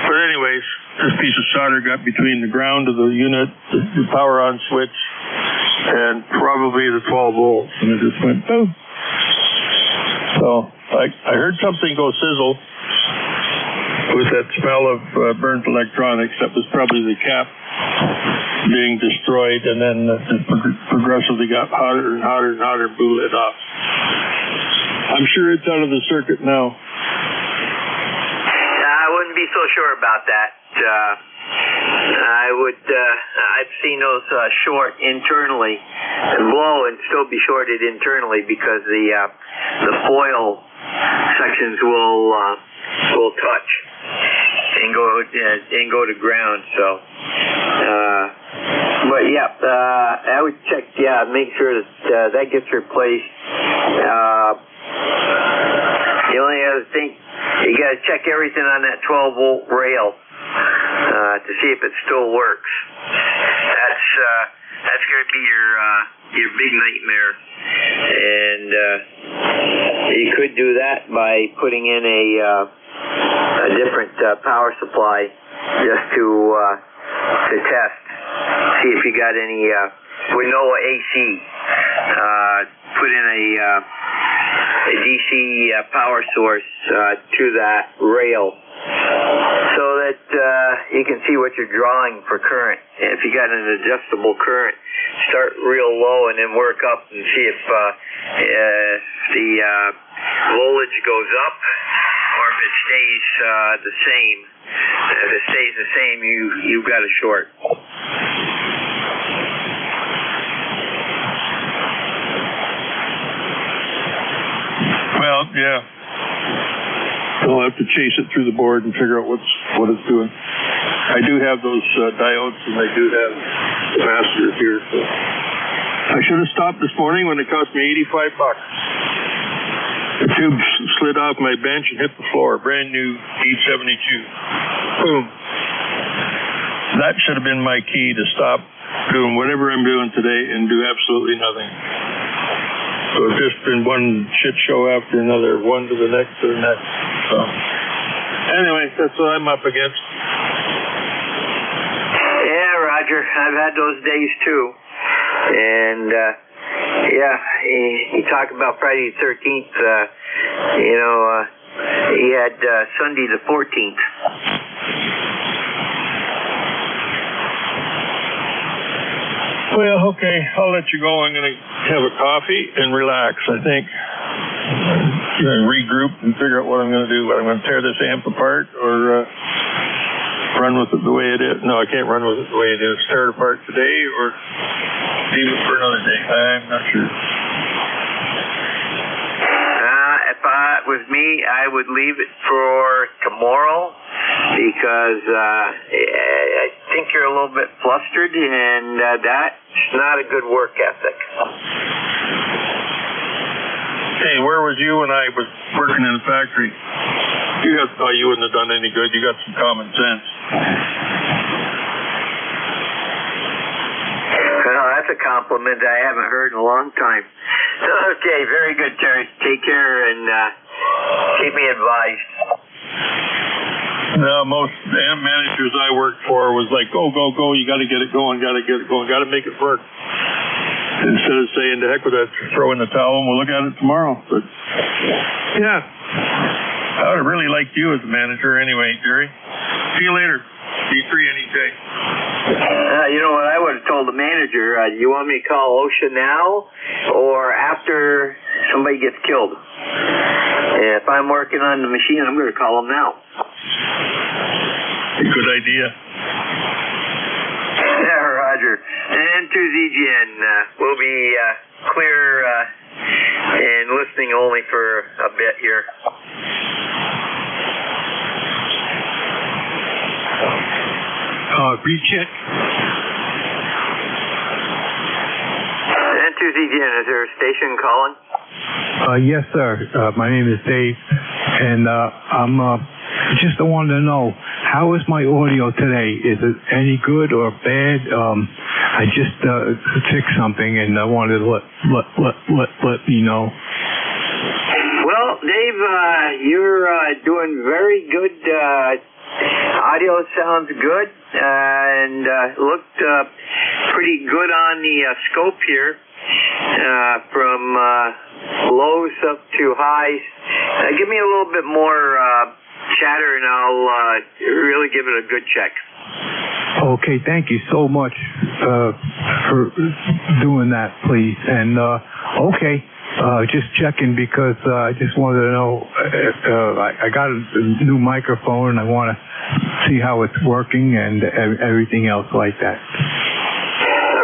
O: But anyways, this piece of solder got between the ground of the unit, the power on switch, and probably the 12 volts, and it just went boom. So I heard something go sizzle with that smell of burnt electronics. That was probably the cap being destroyed, and then it progressively got hotter and hotter and hotter, blew it off. I'm sure it's out of the circuit now.
L: I wouldn't be so sure about that. I've seen those short internally and blow and still be shorted internally because the foil sections will touch and go to ground. So, but yeah, I would check. Yeah, make sure that that gets replaced. The only other thing, you got to check everything on that 12 volt rail to see if it still works. That's going to be your big nightmare, and you could do that by putting in a different power supply just to test, see if you got any with no AC. Put in a DC power source to that rail, so that you can see what you're drawing for current. And if you got an adjustable current, start real low and then work up and see if the voltage goes up or if it stays the same. If it stays the same, you've got a short.
O: Well, yeah. I'll have to chase it through the board and figure out what it's doing. I do have those diodes, and I do have capacitors here. So I should have stopped this morning when it cost me $85. The tube slid off my bench and hit the floor. Brand new D72. Boom. That should have been my key to stop doing whatever I'm doing today and do absolutely nothing. So it's just been one shit show after another, one to the next to the next. So anyway, that's what I'm up against.
L: Yeah, Roger. I've had those days too. And yeah, you talk about Friday the 13th. He had Sunday the 14th.
O: Well, okay, I'll let you go. I'm going to have a coffee and relax, I think. Regroup and figure out what I'm going to do. Whether I'm going to tear this amp apart or run with it the way it is. No, I can't run with it the way it is. Tear it apart today or leave it for another day. I'm not sure.
L: If it was me, I would leave it for tomorrow because I think you're a little bit flustered, and that's not a good work ethic.
O: Hey, where was you when I was working in the factory? You wouldn't have done any good. You got some common sense.
L: Well, that's a compliment I haven't heard in a long time. Okay, very good, Terry. Take care and keep me advised.
O: No, most amp managers I worked for was like, go, go, go. You got to get it going. Got to get it going. Got to make it work. Instead of saying, to heck with that, throw in the towel and we'll look at it tomorrow. But yeah, I would have really liked you as a manager anyway, Jerry. See you later. D3 any day.
L: You know what I would have told the manager? You want me to call OSHA now or after somebody gets killed? If I'm working on the machine, I'm going to call them now.
O: Good idea.
L: Yeah, Roger. And to ZGN, we'll be clear and listening only for a bit here.
M: recheck.
L: N2CGN, is there a station calling?
M: Yes, sir. My name is Dave, and I'm just wanted to know, how is my audio today? Is it any good or bad? I just fixed something, and I wanted to let me know.
L: Well, Dave, you're doing very good. Audio sounds good, and looked pretty good on the scope here, from lows up to highs. Give me a little bit more chatter, and I'll really give it a good check.
M: Okay, thank you so much for doing that, please. And okay, just checking because I just wanted to know. I got a new microphone, and I want to see how it's working and everything else like that.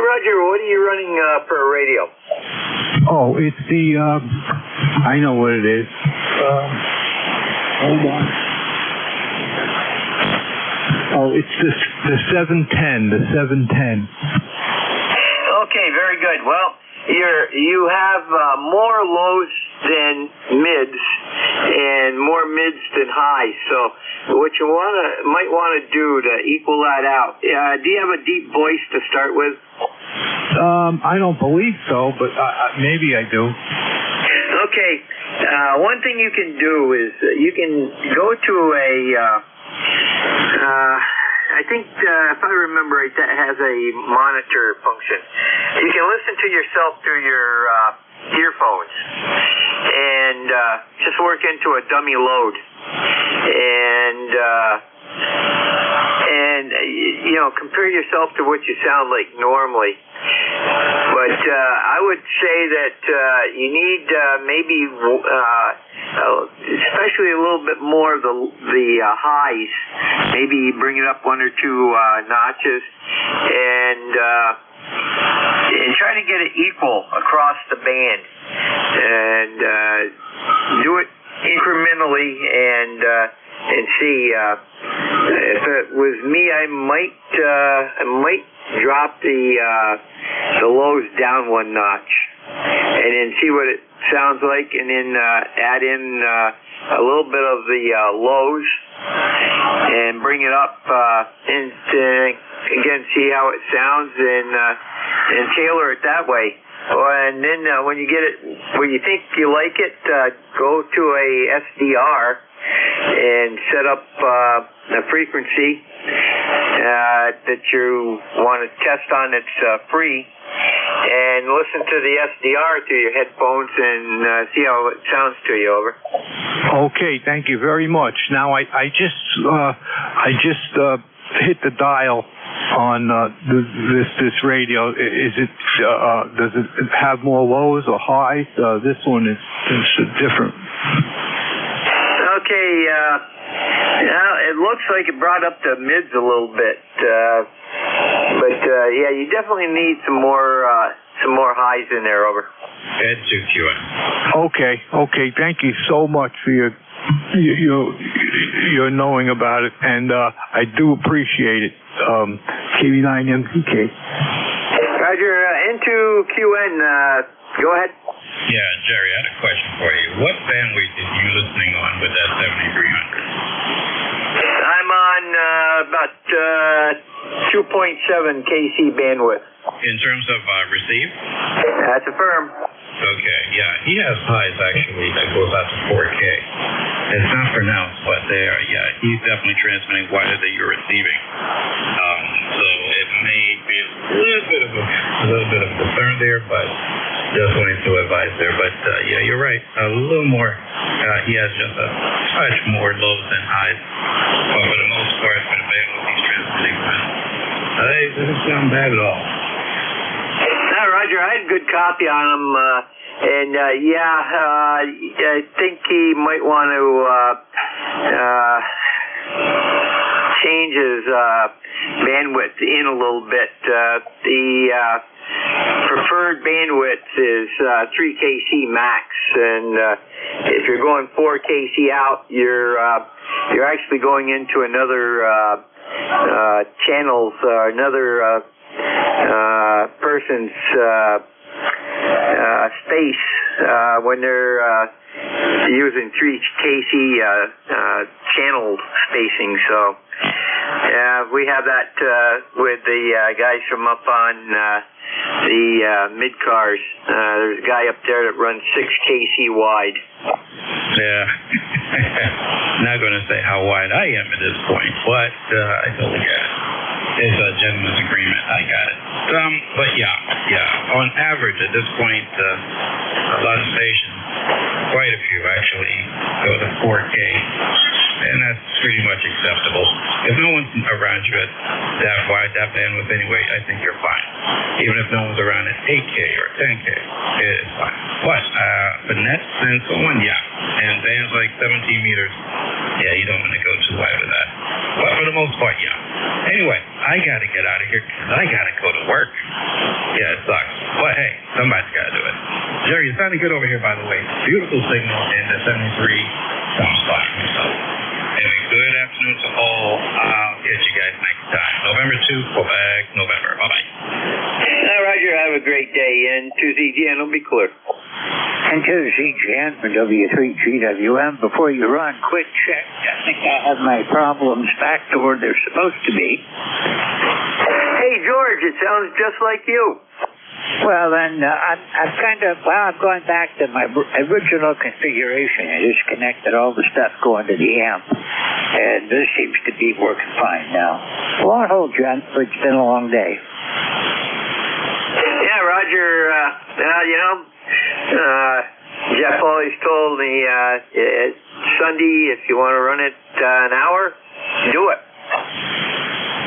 L: Roger, what are you running for a radio?
M: Oh, it's the. I know what it is. Hold on. Oh, it's the 710. The 710.
L: Okay, very good. Well, you have more lows than mids and more mids than highs. So what you might want to do to equal that out. Do you have a deep voice to start with?
M: I don't believe so, but maybe I do.
L: Okay. One thing you can do is you can go to a. I think, if I remember right, that has a monitor function. You can listen to yourself through your earphones and just work into a dummy load. And you know, compare yourself to what you sound like normally. But I would say that you need maybe, especially a little bit more of the highs. Maybe bring it up 1 or 2 notches, and try to get it equal across the band, and do it incrementally, and see. If it was me, I might drop the lows down 1 notch, and then see what it sounds like, and then add in a little bit of the lows, and bring it up, and again see how it sounds, and tailor it that way. And then when you get it, when you think you like it, go to a SDR and set up a frequency that you want to test on that's free, and listen to the SDR through your headphones and see how it sounds to you. Over.
M: Okay, thank you very much. Now I just hit the dial on this radio. Is it does it have more lows or highs? This one is different.
L: Okay, it looks like it brought up the mids a little bit, but yeah, you definitely need some more highs in there. Over.
M: N2QS. Okay. Thank you so much for your knowing about it, and I do appreciate it. KV9MCK.
L: Roger. N2QN. Go ahead.
F: Yeah, Jerry, I had a question for you. What bandwidth is you listening on with that 7300?
L: I'm on about 2.7 KC bandwidth.
F: In terms of receive?
L: That's affirm.
F: Okay, yeah. He has highs, actually, that goes out to 4K. It's not pronounced, but they are, yeah, he's definitely transmitting wider than you're receiving. So it may be a little bit of concern there, but just wanted to advise there. But yeah, you're right. A little more. He has just a touch more lows than highs, but for the most part, for the bandwidth he's transmitting, it doesn't sound bad at all.
L: No, Roger, I had good copy on him, and I think he might want to change his bandwidth in a little bit. The preferred bandwidth is 3 kc max, and if you're going 4 kc out, you're actually going into another channels another person's space when they're using 3 kc channel spacing. So we have that with the guys from up on the mid-cars. There's a guy up there that runs 6 kc wide.
F: Yeah. Not going to say how wide I am at this point, but I totally get it. It's a gentleman's agreement. I got it. But yeah. On average, at this point, a lot of stations, quite a few actually, go to 4K, and that's pretty much acceptable. If no one's around you at that wide, that bandwidth anyway, I think you're fine. Even if no one's around at 8K or 10K, it is fine. But for nets and so on, yeah. And bands like 17 meters, yeah, you don't want to go too wide with that. But for the most part, yeah. Anyway, I got to get out of here because I got to go to work. Yeah, it sucks. But hey, somebody's got to do it. Jerry, you're sounding good over here, by the way. Beautiful signal in the 73 sounds fine. So, anyway, good afternoon to all. I'll catch you guys next time. November 2, Quebec, November. Bye-bye.
L: Roger, have a great day, and to ZGN will be clear.
J: And to ZGN for W3GWM, before you run, quick check. I think I have my problems back to where they're supposed to be.
L: Hey, George, it sounds just like you.
J: Well, then, I'm going back to my original configuration. I just connected all the stuff going to the amp, and this seems to be working fine now. Long hold, John, but it's been a long day.
L: Yeah, Roger, Jeff always told me, Sunday, if you want to run it an hour, do it.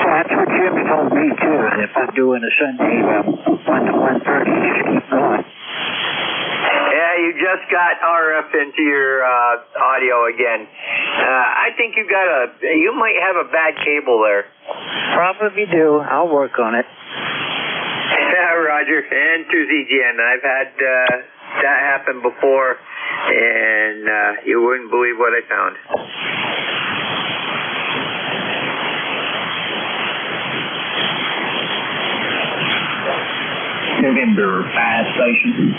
J: That's what Jim told me, too. If I'm doing a Sunday 1 to 1:30, just keep going.
L: Yeah, you just got RF into your audio again. I think you might have a bad cable there.
J: Probably do. I'll work on it.
L: Yeah, Roger. And to ZGN, I've had that happen before, and you wouldn't believe what I found.
G: November 5 station.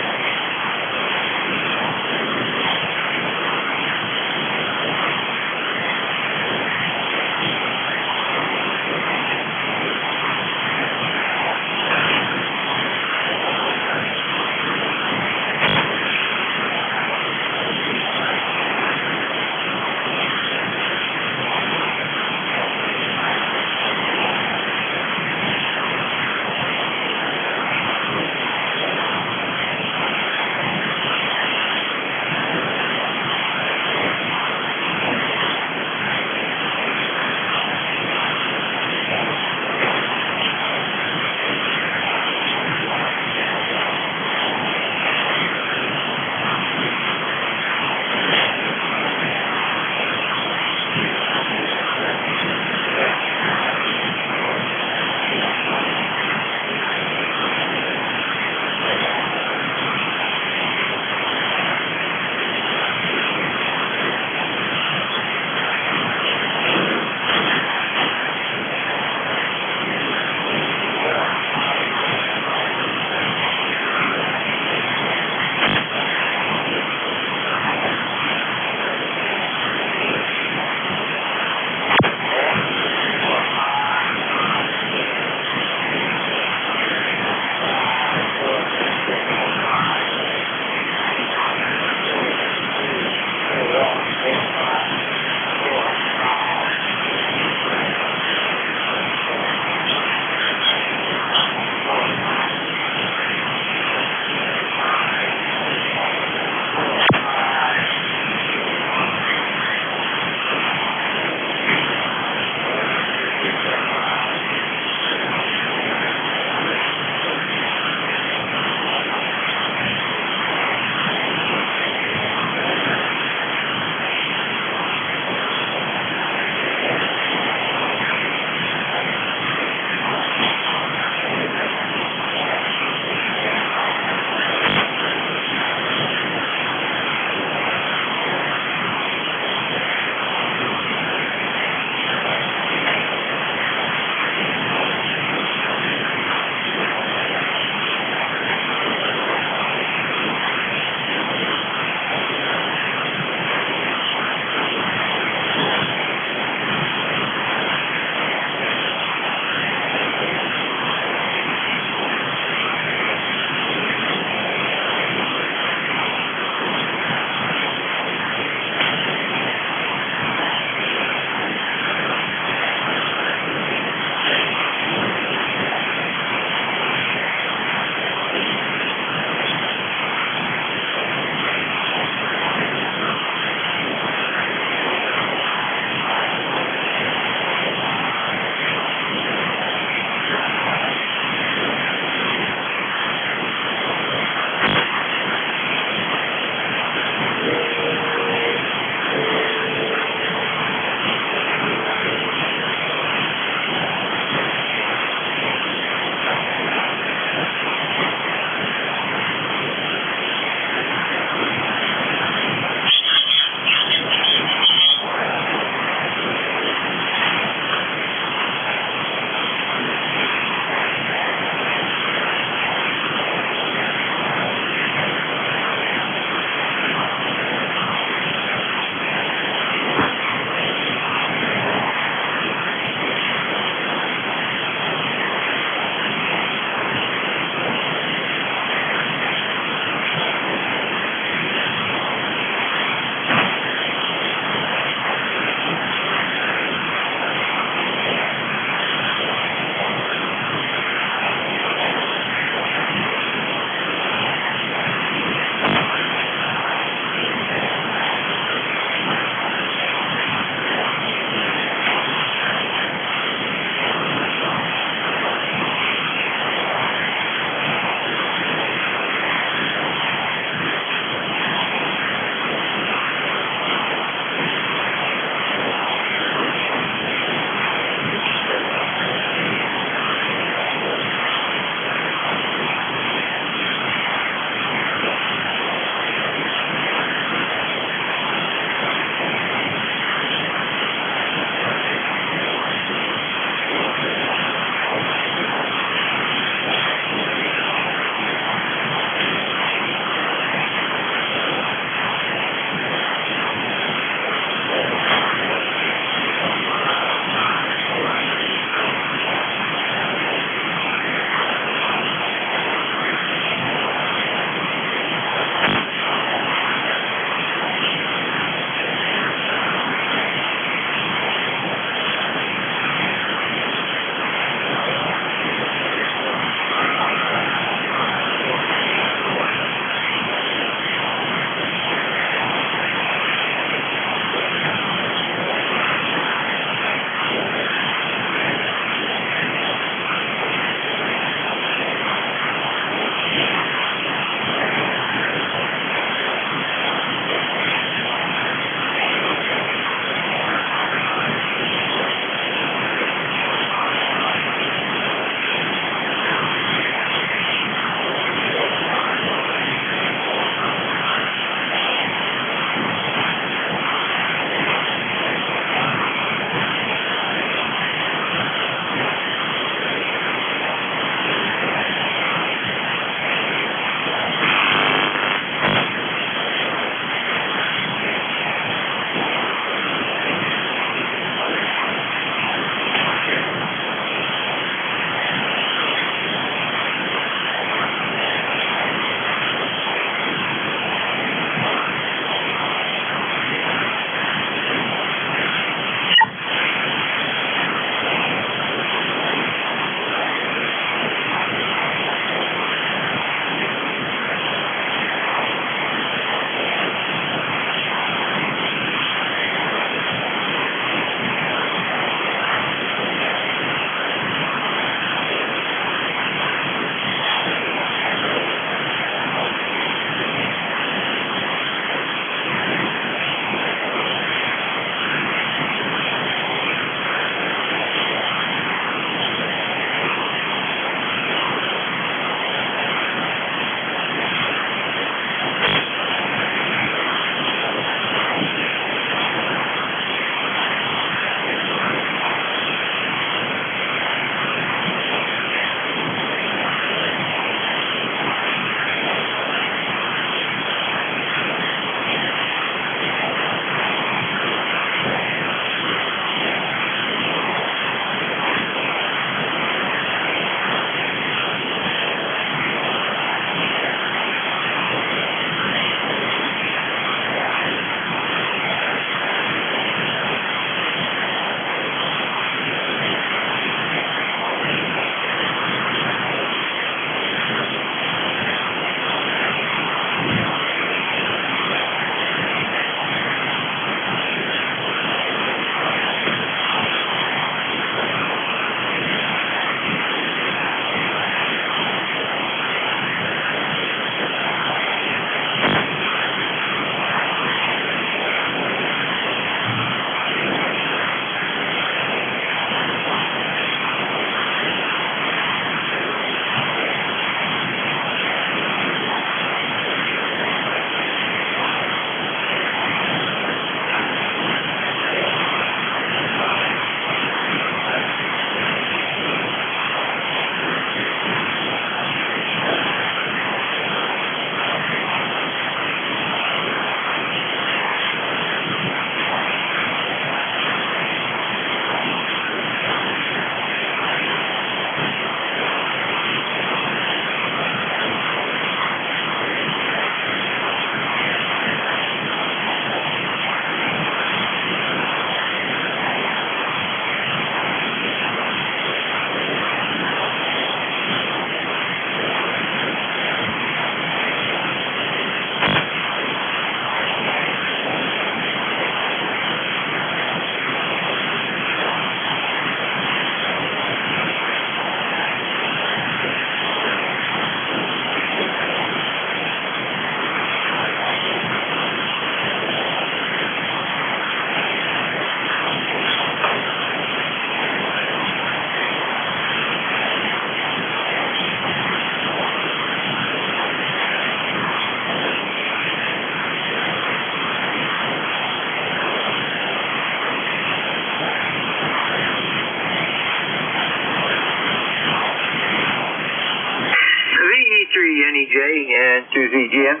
L: WZGN.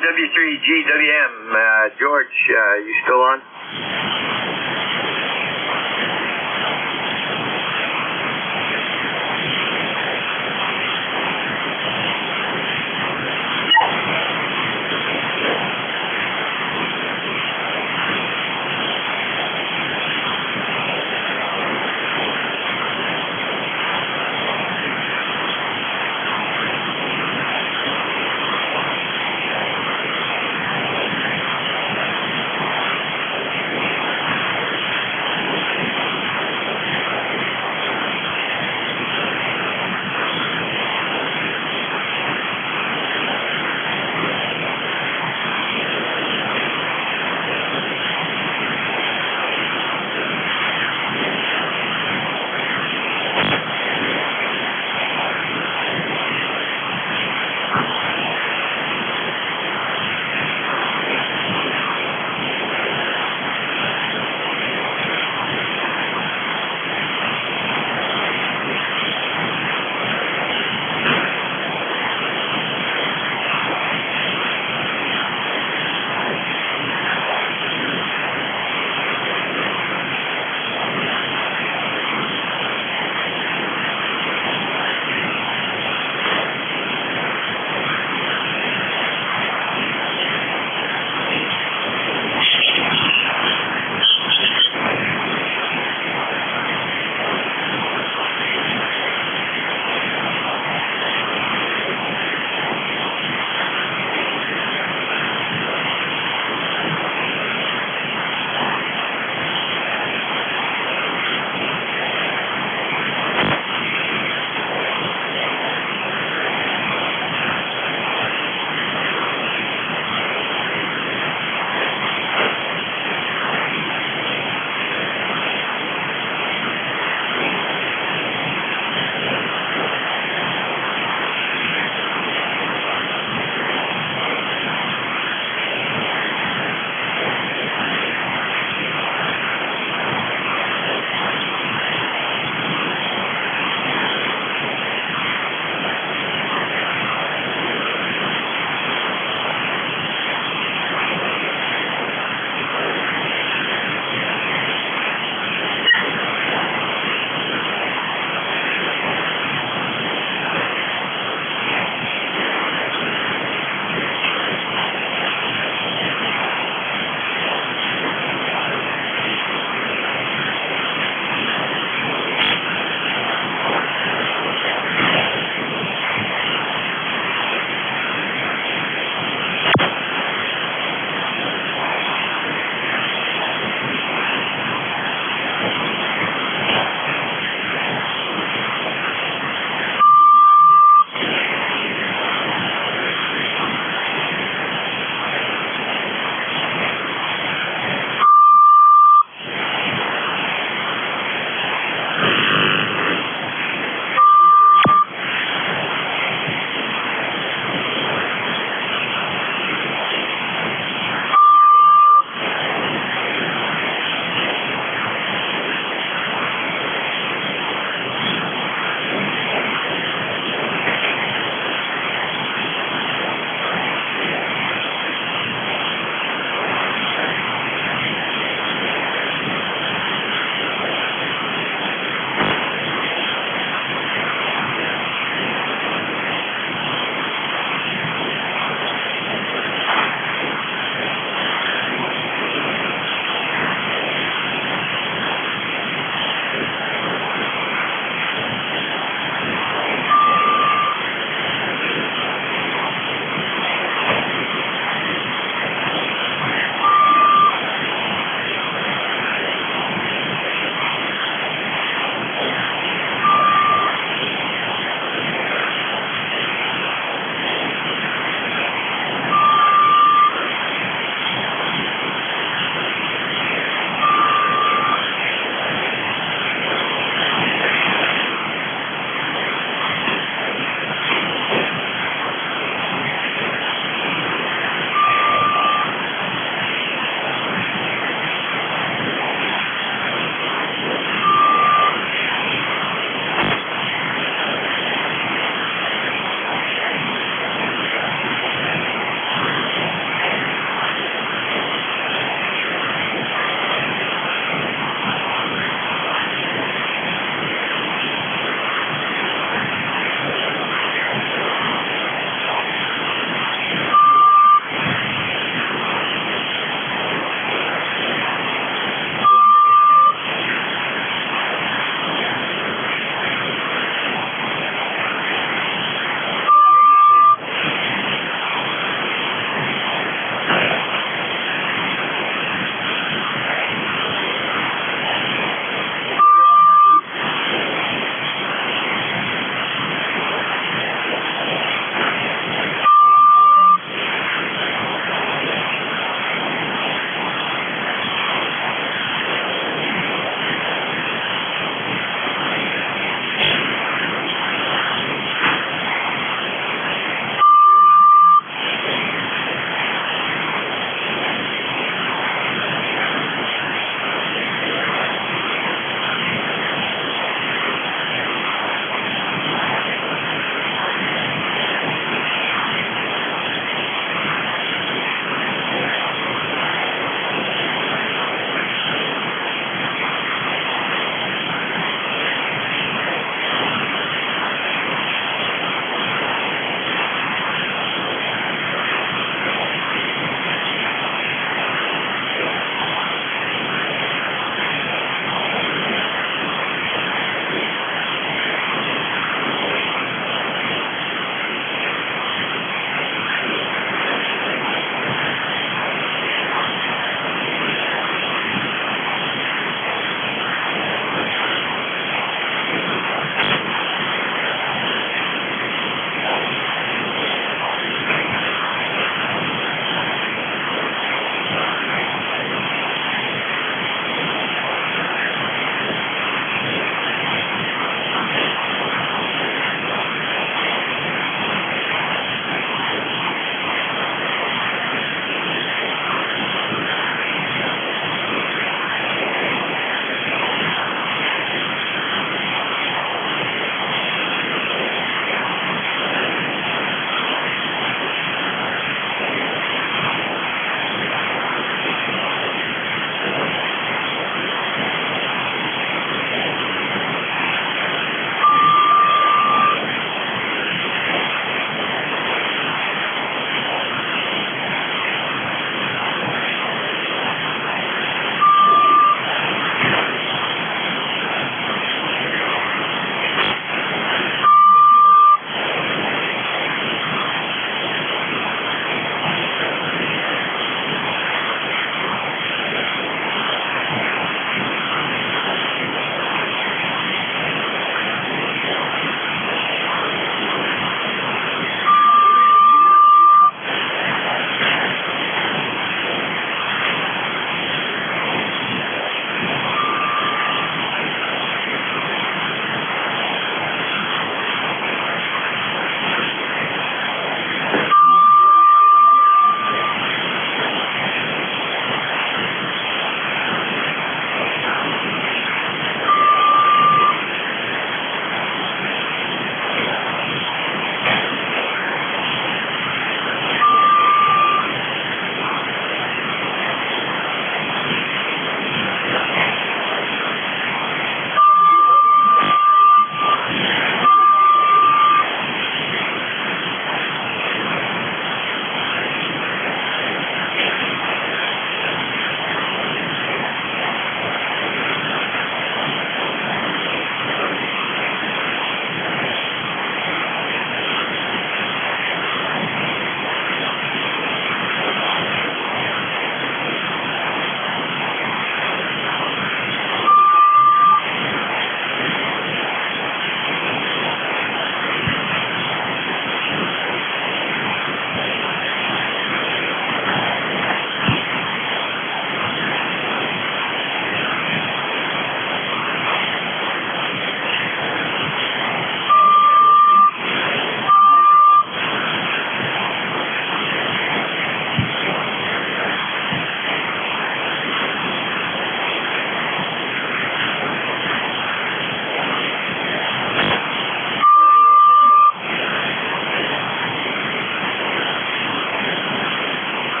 L: W3GWM, George, you still on?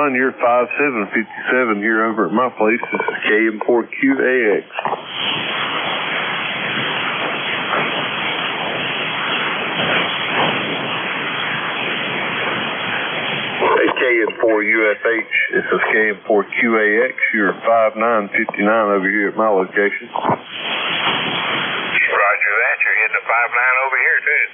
O: John, you're 5757 here over at my place. This is KM4QAX. Hey, KM4UFH, this is KM4QAX. You're 5959 over here at my location.
I: Roger that. You're hitting a 59 over here, too.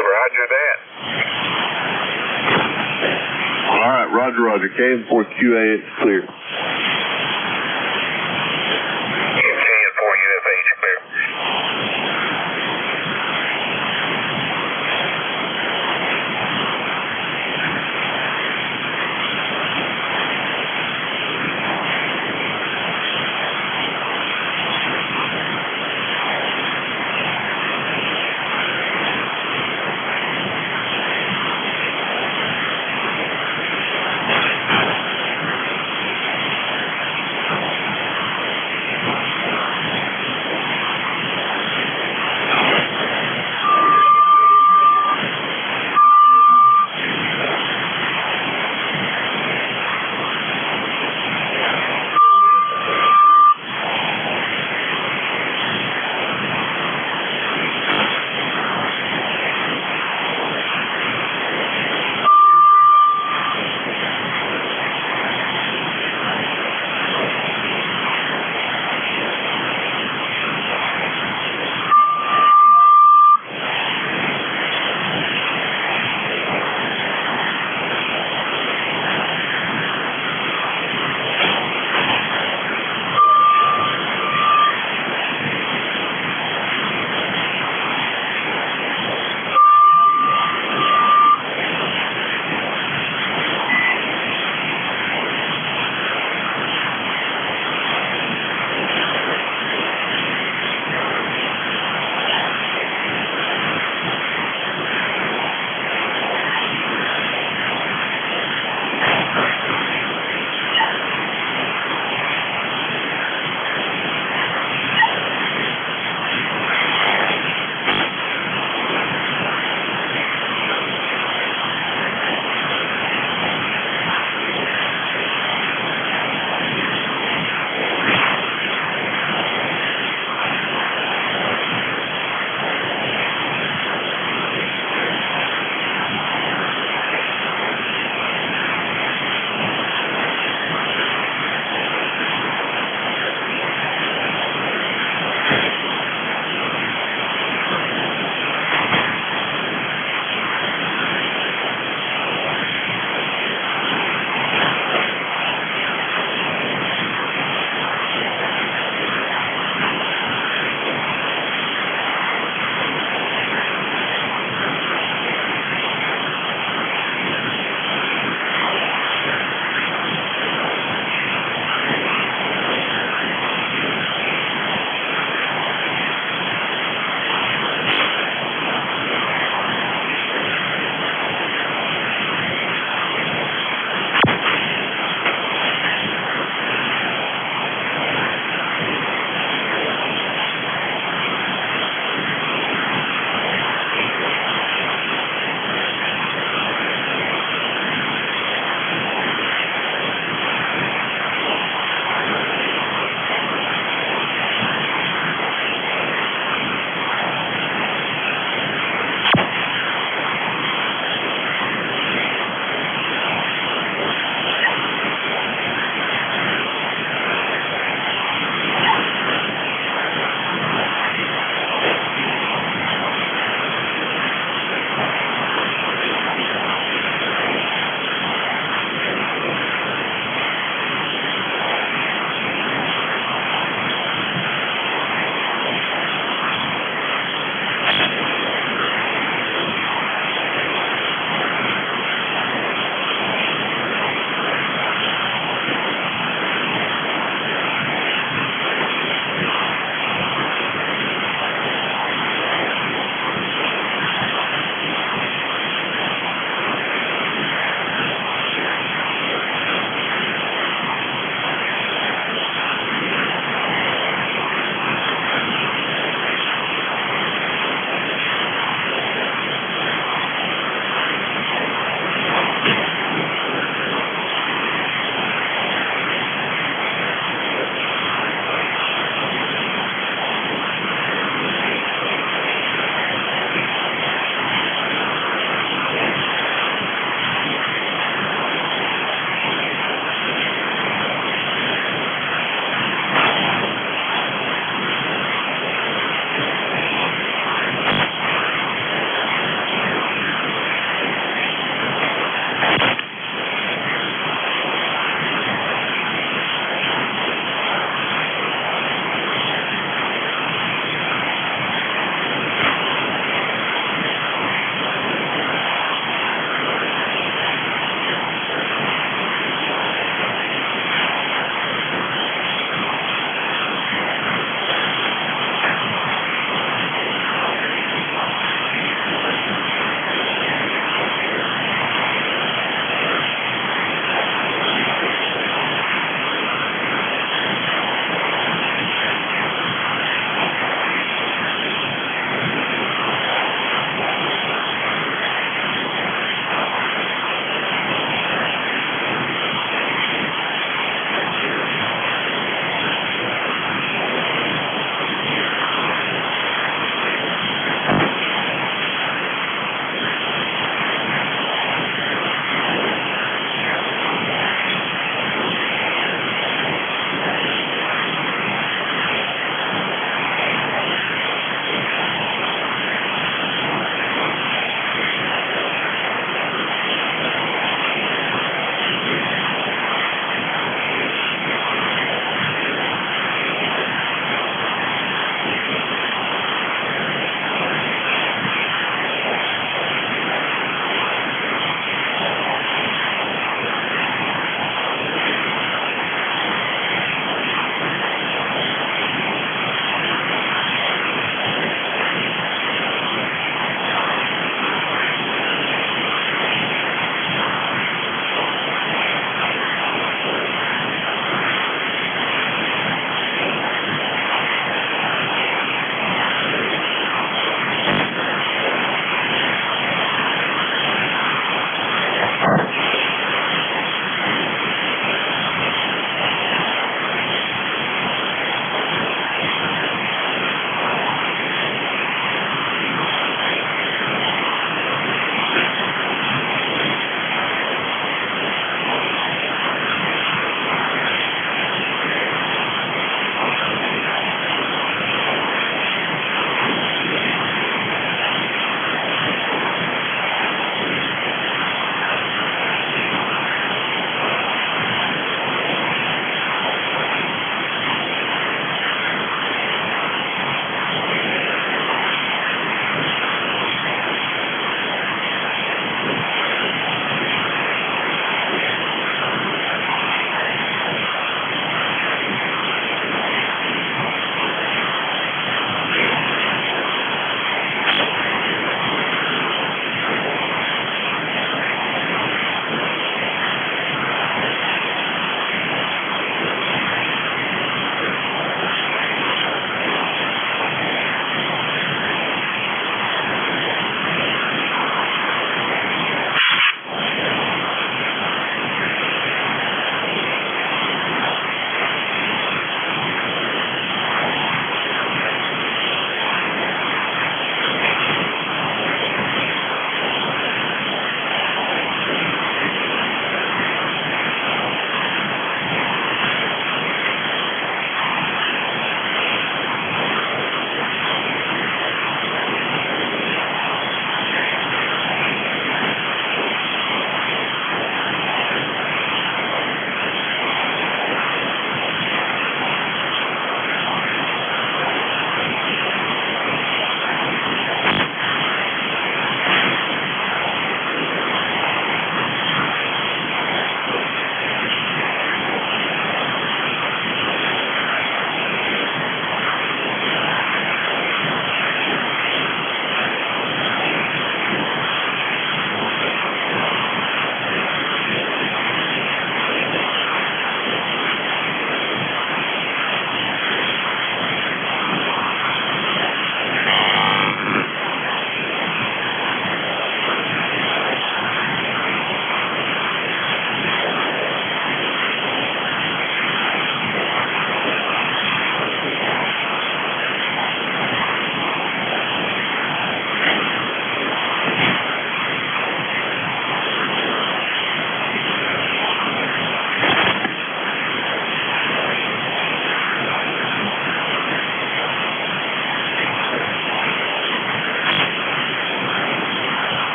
I: Roger that.
O: All right, roger, roger. KM4QA, it's clear.
I: KM4UFH, clear.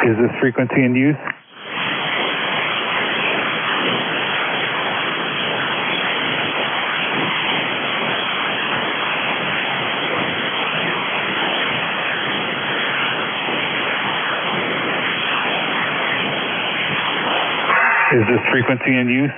M: Is this frequency in use? Is this frequency in use?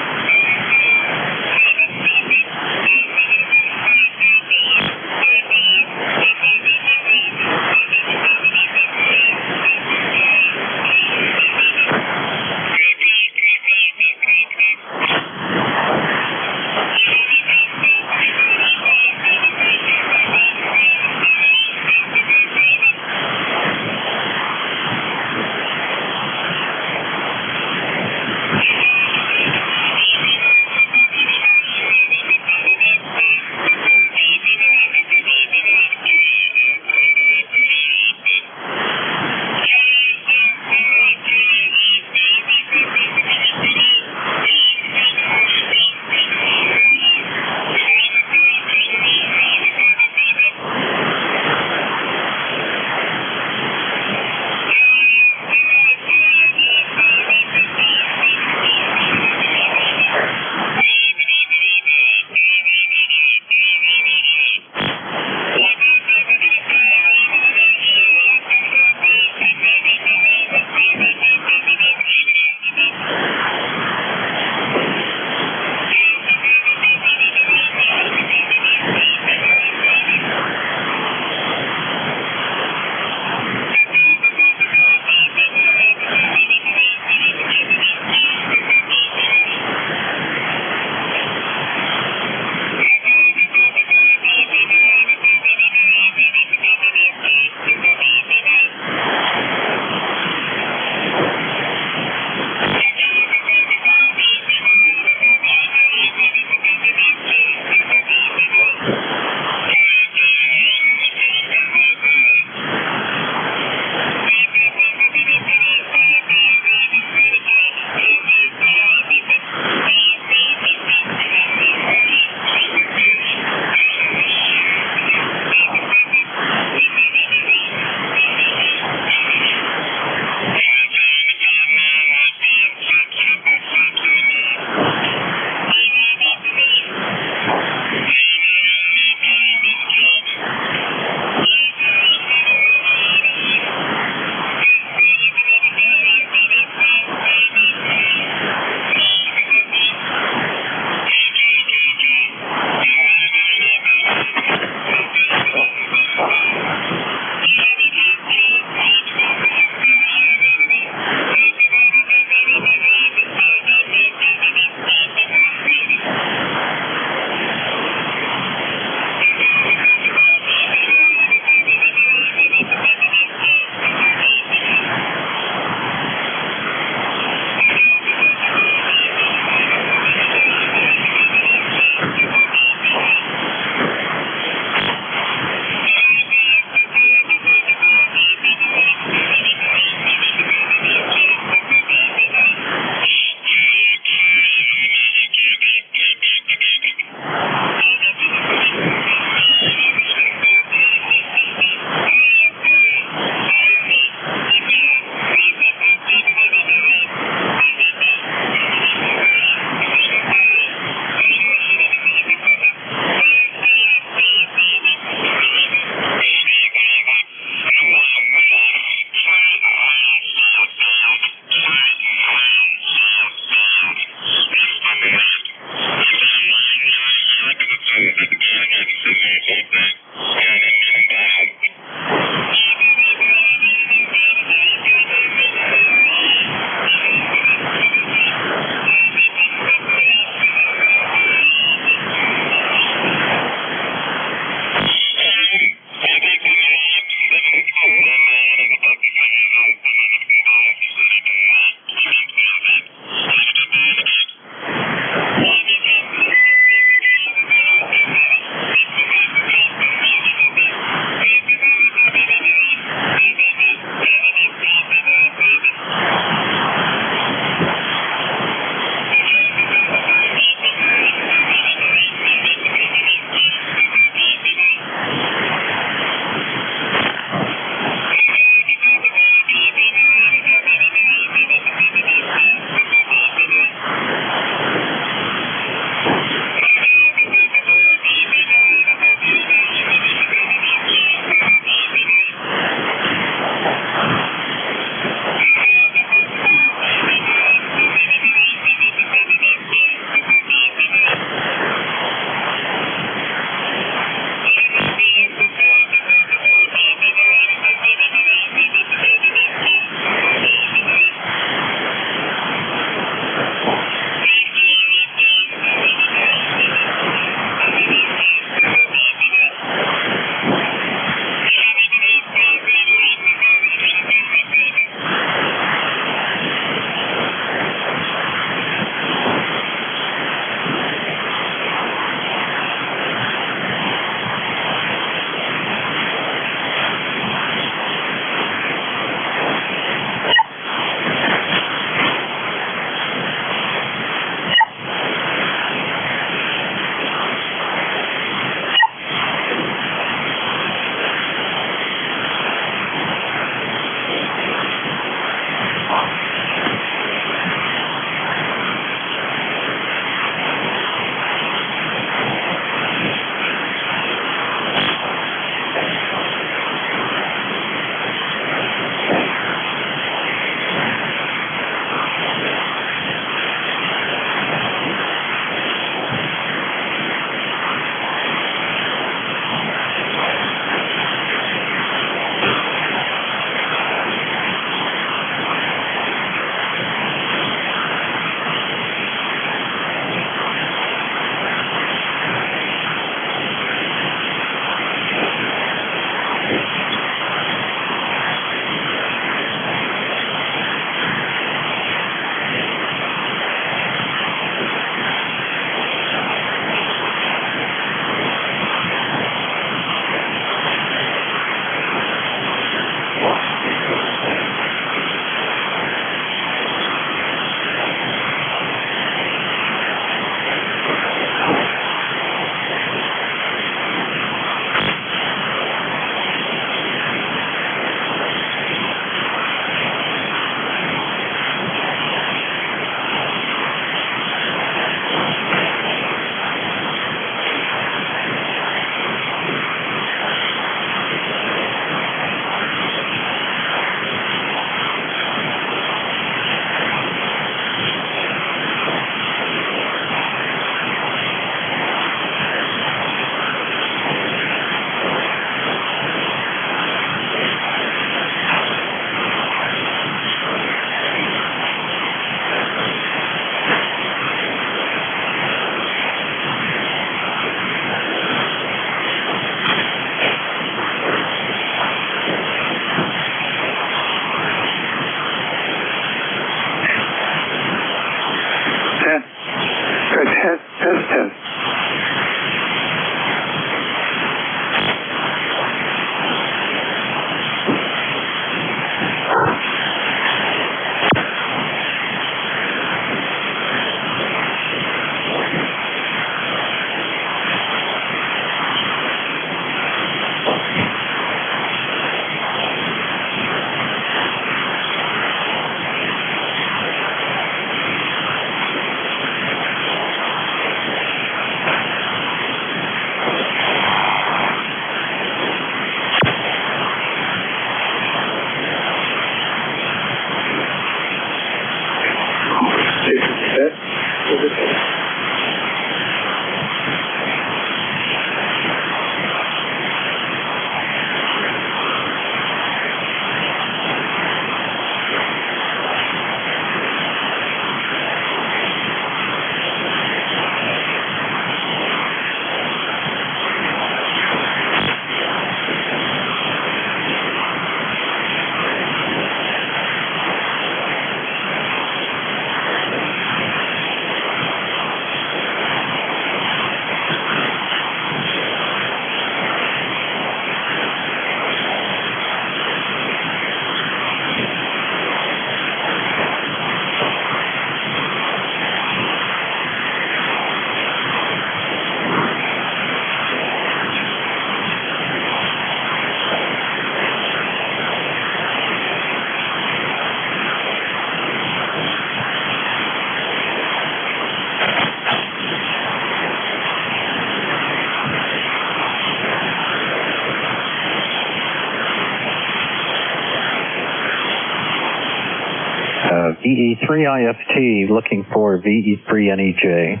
H: VE3IFT looking for VE3NEJ.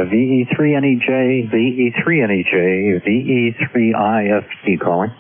H: VE3NEJ, VE3NEJ, VE3IFT calling.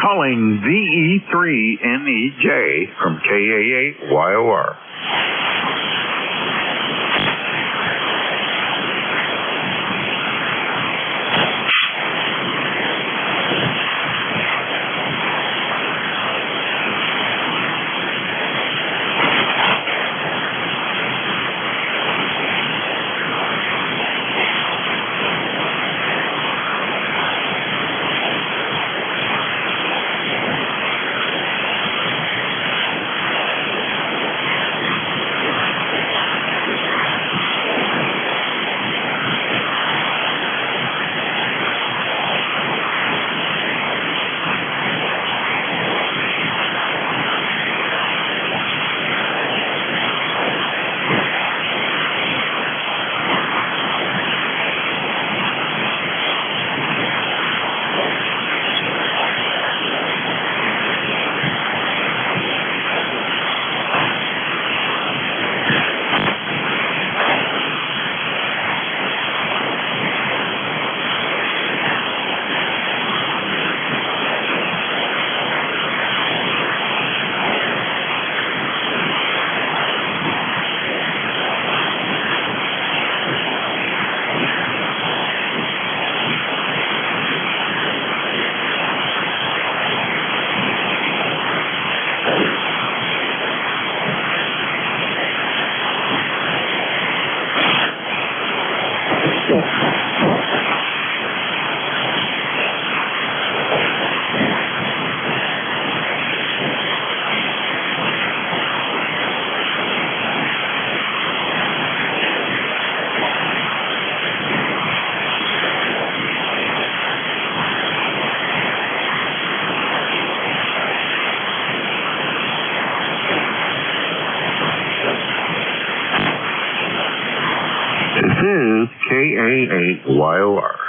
I: calling VE3NEJ from KA8YOR. This is KA8YOR.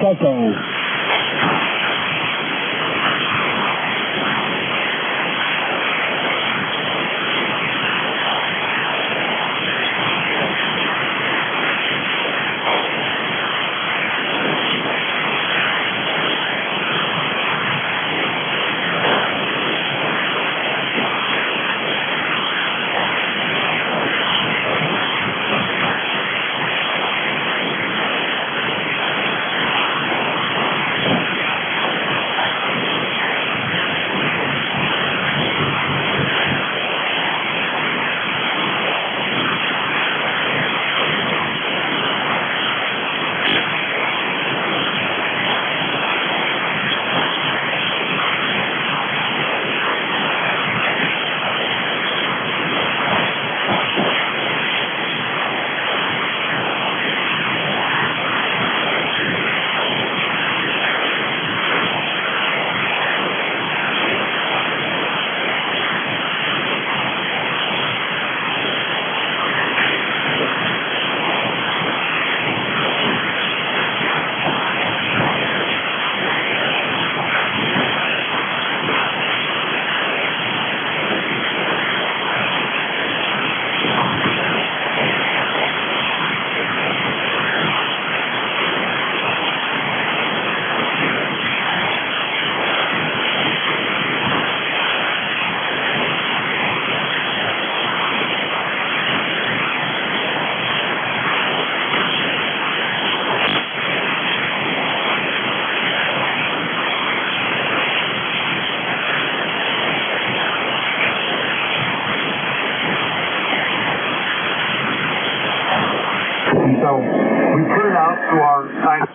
K: Mike Echo. So we put it out to our site.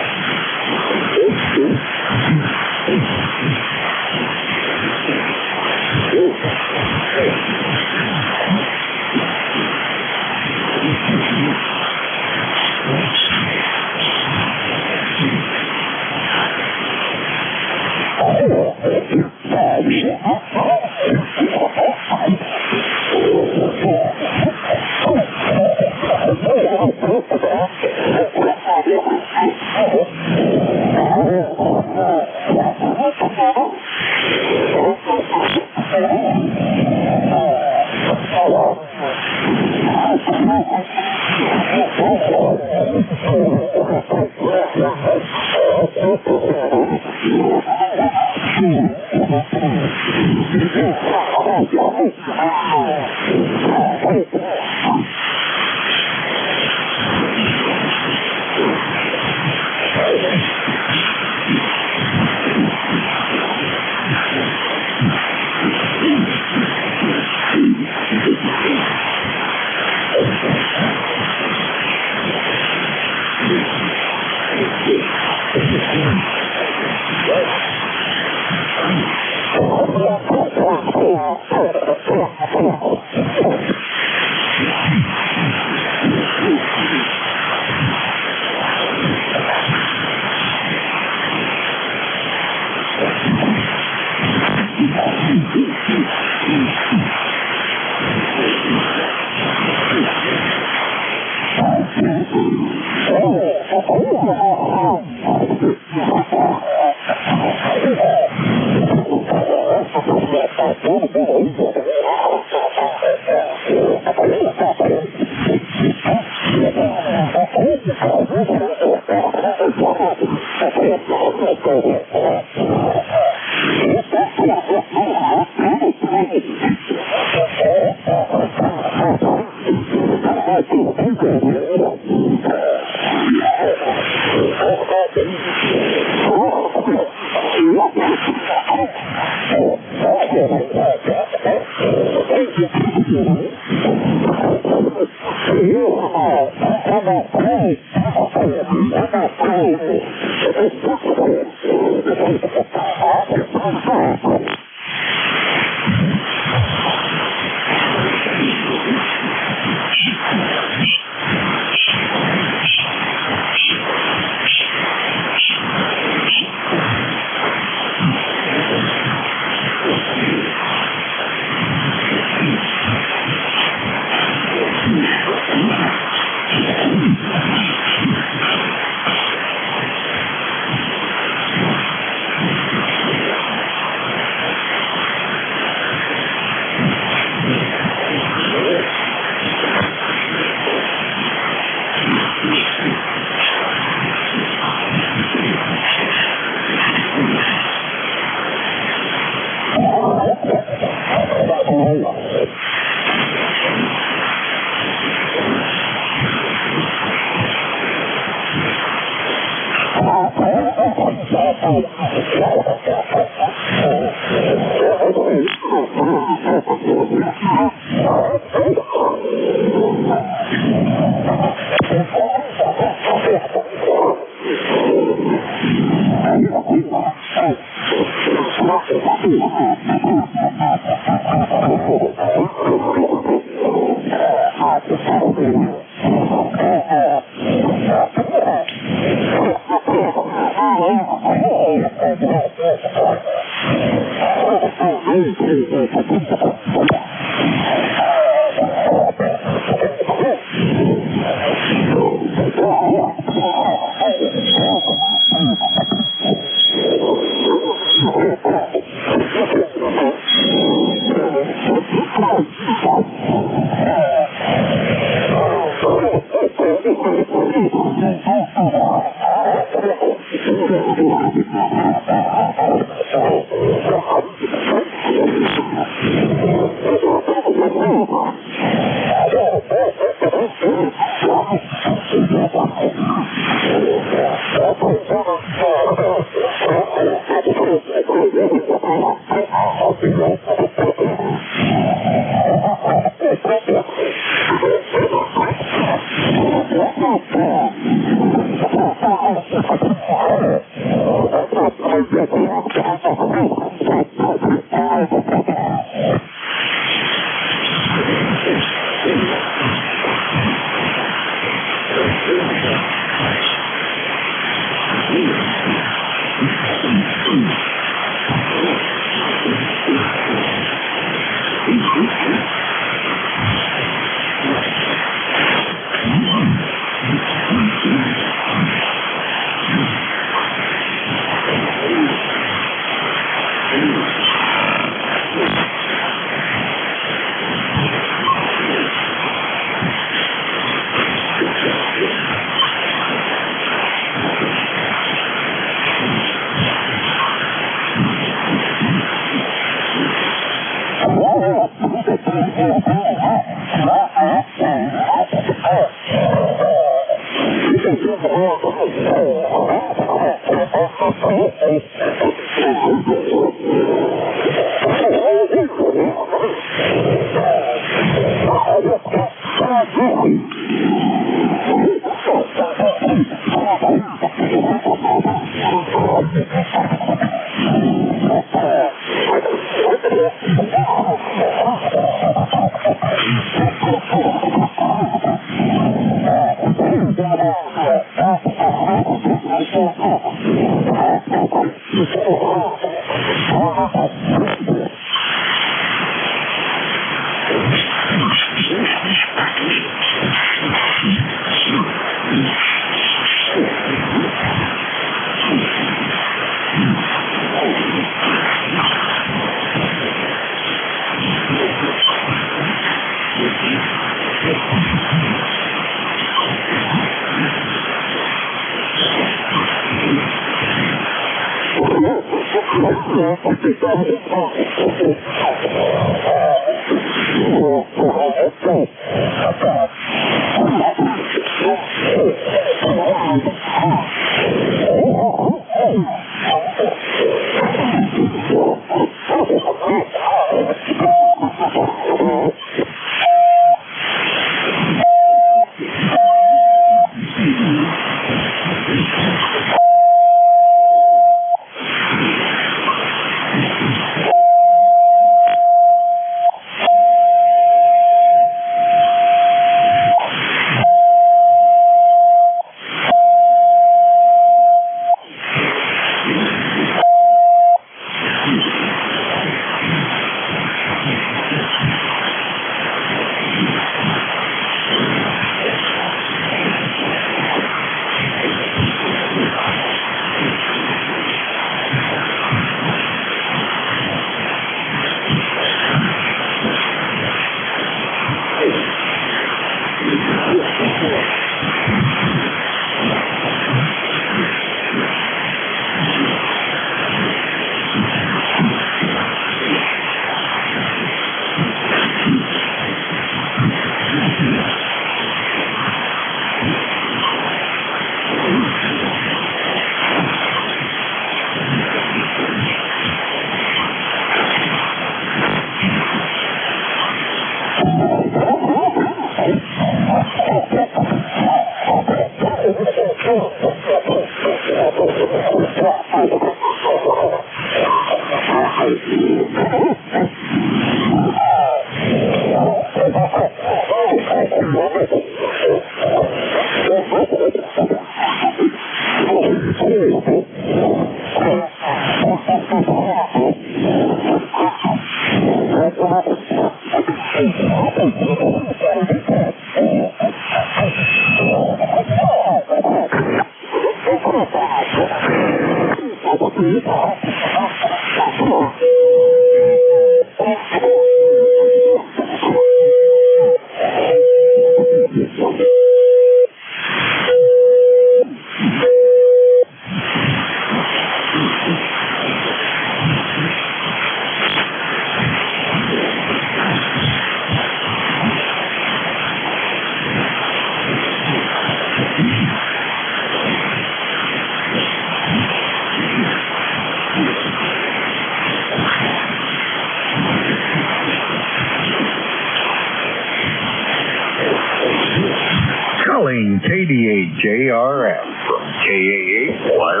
Q: Calling KDA-JRF from KDA-JRF,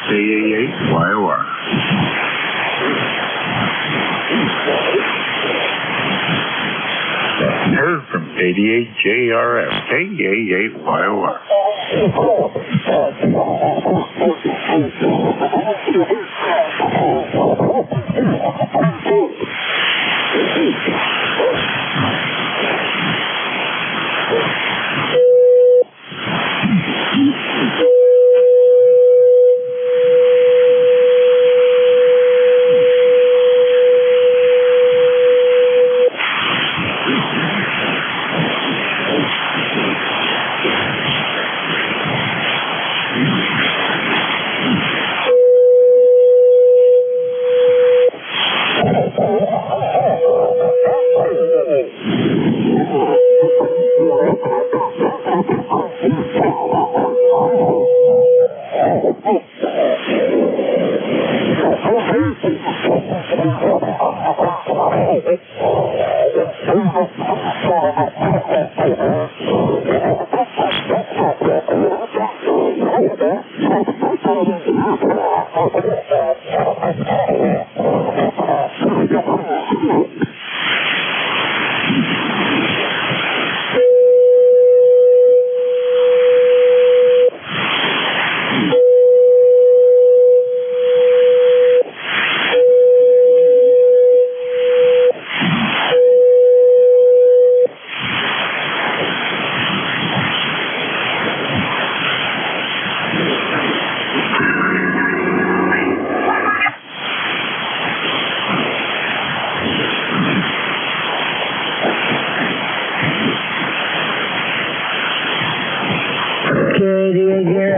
Q: KA8YOR. Heard from KDA-JRF, KA8YOR.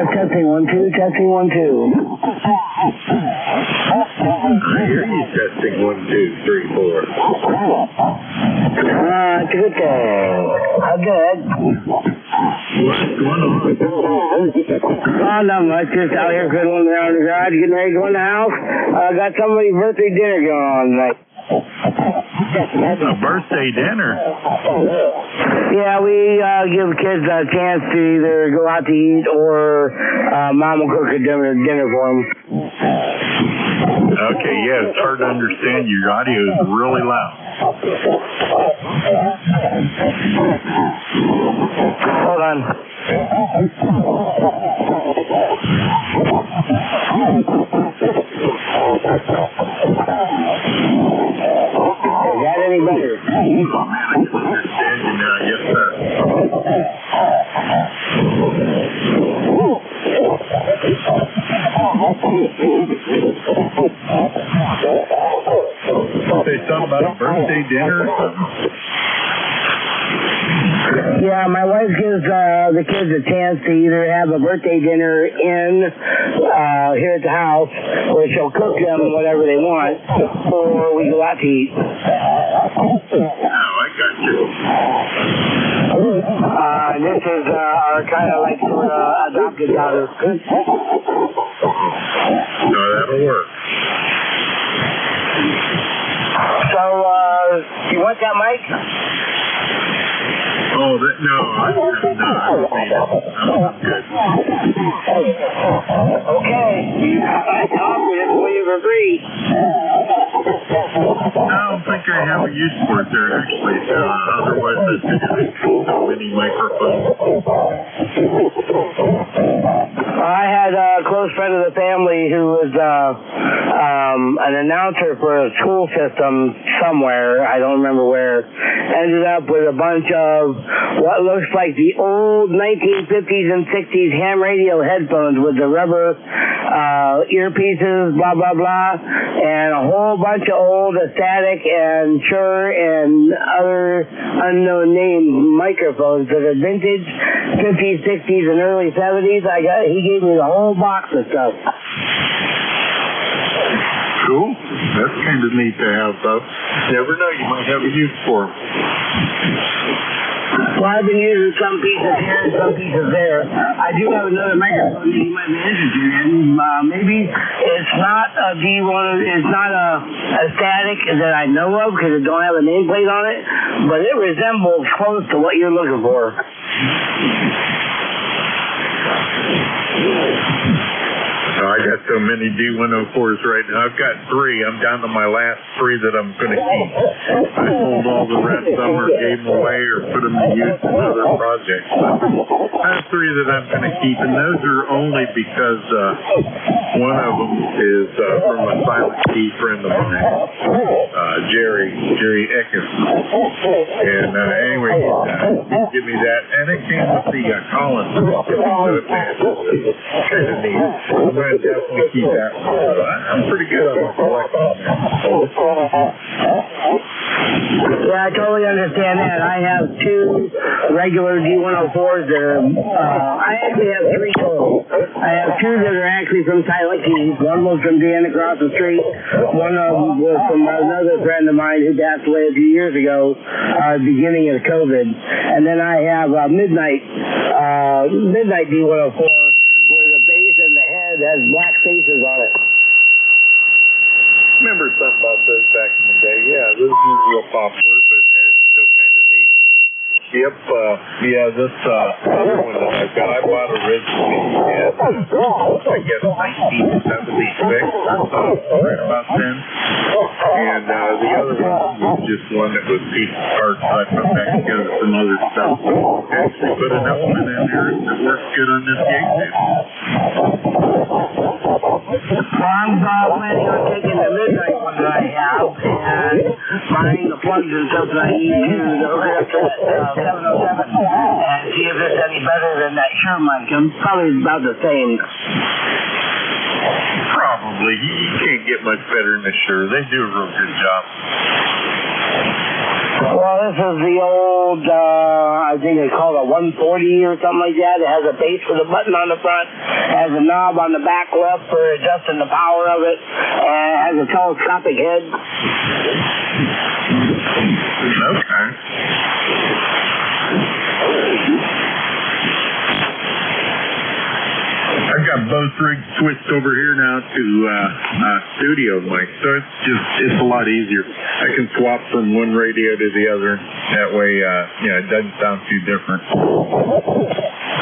K: Testing 1 2, testing 1 2.
I: I hear you testing 1 2 3 4.
K: It's a good day. How good?
I: What's going on?
K: Oh, not much. Just out here fiddling around the garage, getting ready to go in the house. Got somebody's birthday dinner going on tonight.
I: A birthday dinner?
K: Yeah, we give kids a chance to either go out to eat or Mom will cook a dinner for them.
I: Okay, yeah, it's hard to understand. Your audio is really loud.
K: Hold on. Is that any better?
I: I can understand you now, yes sir. Say something about a birthday dinner or something?
K: Yeah, my wife gives the kids a chance to either have a birthday dinner in here at the house, where she'll cook them whatever they want, or we go out to eat.
I: Oh, I got you.
K: This is our kind of like sort of adopted daughter.
I: No, that'll work.
K: So, you want that mic?
I: Oh, no, I'm good.
K: Okay. I offered it for you for free.
I: I don't think I have a use for it there, actually. Otherwise, I'd be doing a mini microphone.
K: I had a close friend of the family who was an announcer for a school system somewhere, I don't remember where, ended up with a bunch of what looks like the old 1950s and 60s ham radio headphones with the rubber earpieces, blah, blah, blah, and a whole bunch of old Static and Shure and other unknown name microphones that are vintage 50s, 60s, and early 70s. He gave me the whole box of stuff.
I: Cool. That's kind of neat to have, though. Never know, you might have a use for them.
K: Well, I've been using some pieces here and some pieces there. I do have another microphone that you might be interested in. Maybe it's not a D1, it's not a Static that I know of because it don't have a nameplate on it, but it resembles close to what you're looking for.
I: I got so many D104s right now. I've got 3. I'm down to my last 3 that I'm going to keep. I sold all the rest of them or gave them away or put them to use in other projects. But I have 3 that I'm going to keep, and those are only because one of them is from a Silent Key friend of mine, Jerry Eckes. And anyway, he gave me that, and it came with the Collins. So it's kind of neat. I'm going to definitely keep that one. I'm pretty good on my collection there.
K: Yeah, I totally understand that. I have 2 regular D104s that are, I actually have 3 total. I have 2 that are actually from Silent Keys. One was from Dan across the street. One of them was from another friend of mine who passed away a few years ago, beginning of COVID. And then I have Midnight D104, where the base and the head has black faces on it.
I: Remember something about those back in the day. Yeah, those were real popular, but it's still kind of neat. Yep. Yeah, this other one that I've got, I bought originally at, I guess, 1976. Right about then. And the other one was just one that was piece of parts. I put back together some other stuff. Actually put an element in there that works good on this gig too.
K: I'm planning on taking the midnight one that I have and buying the plugs and stuff that I need to hook it up to that 707 and see if it's any better than that Shure mic. I'm probably about the same.
I: Probably. You can't get much better than the Shure. They do a real good job.
K: Well, this is the old, I think they call it a 140 or something like that. It has a base with a button on the front, has a knob on the back left for adjusting the power of it, and it has a telescopic head.
I: Okay. I've got both rigs switched over here now to studio mic, so it's a lot easier. I can swap from one radio to the other. That way, it doesn't sound too different.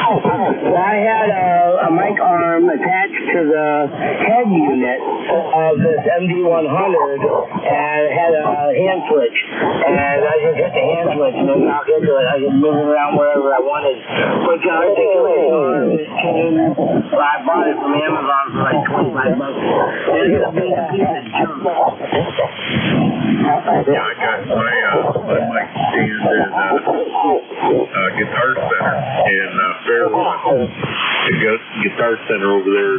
K: I had a mic arm attached to the head unit of this MD100, and it had a hand switch, and I just hit the hand switch and then knock into it. I could move it around wherever I wanted. Which I bought it from Amazon for like $25. It ended up being a piece of junk.
I: Yeah, I got my mic stand at Guitar Center in Fairlawn. The Guitar Center over there,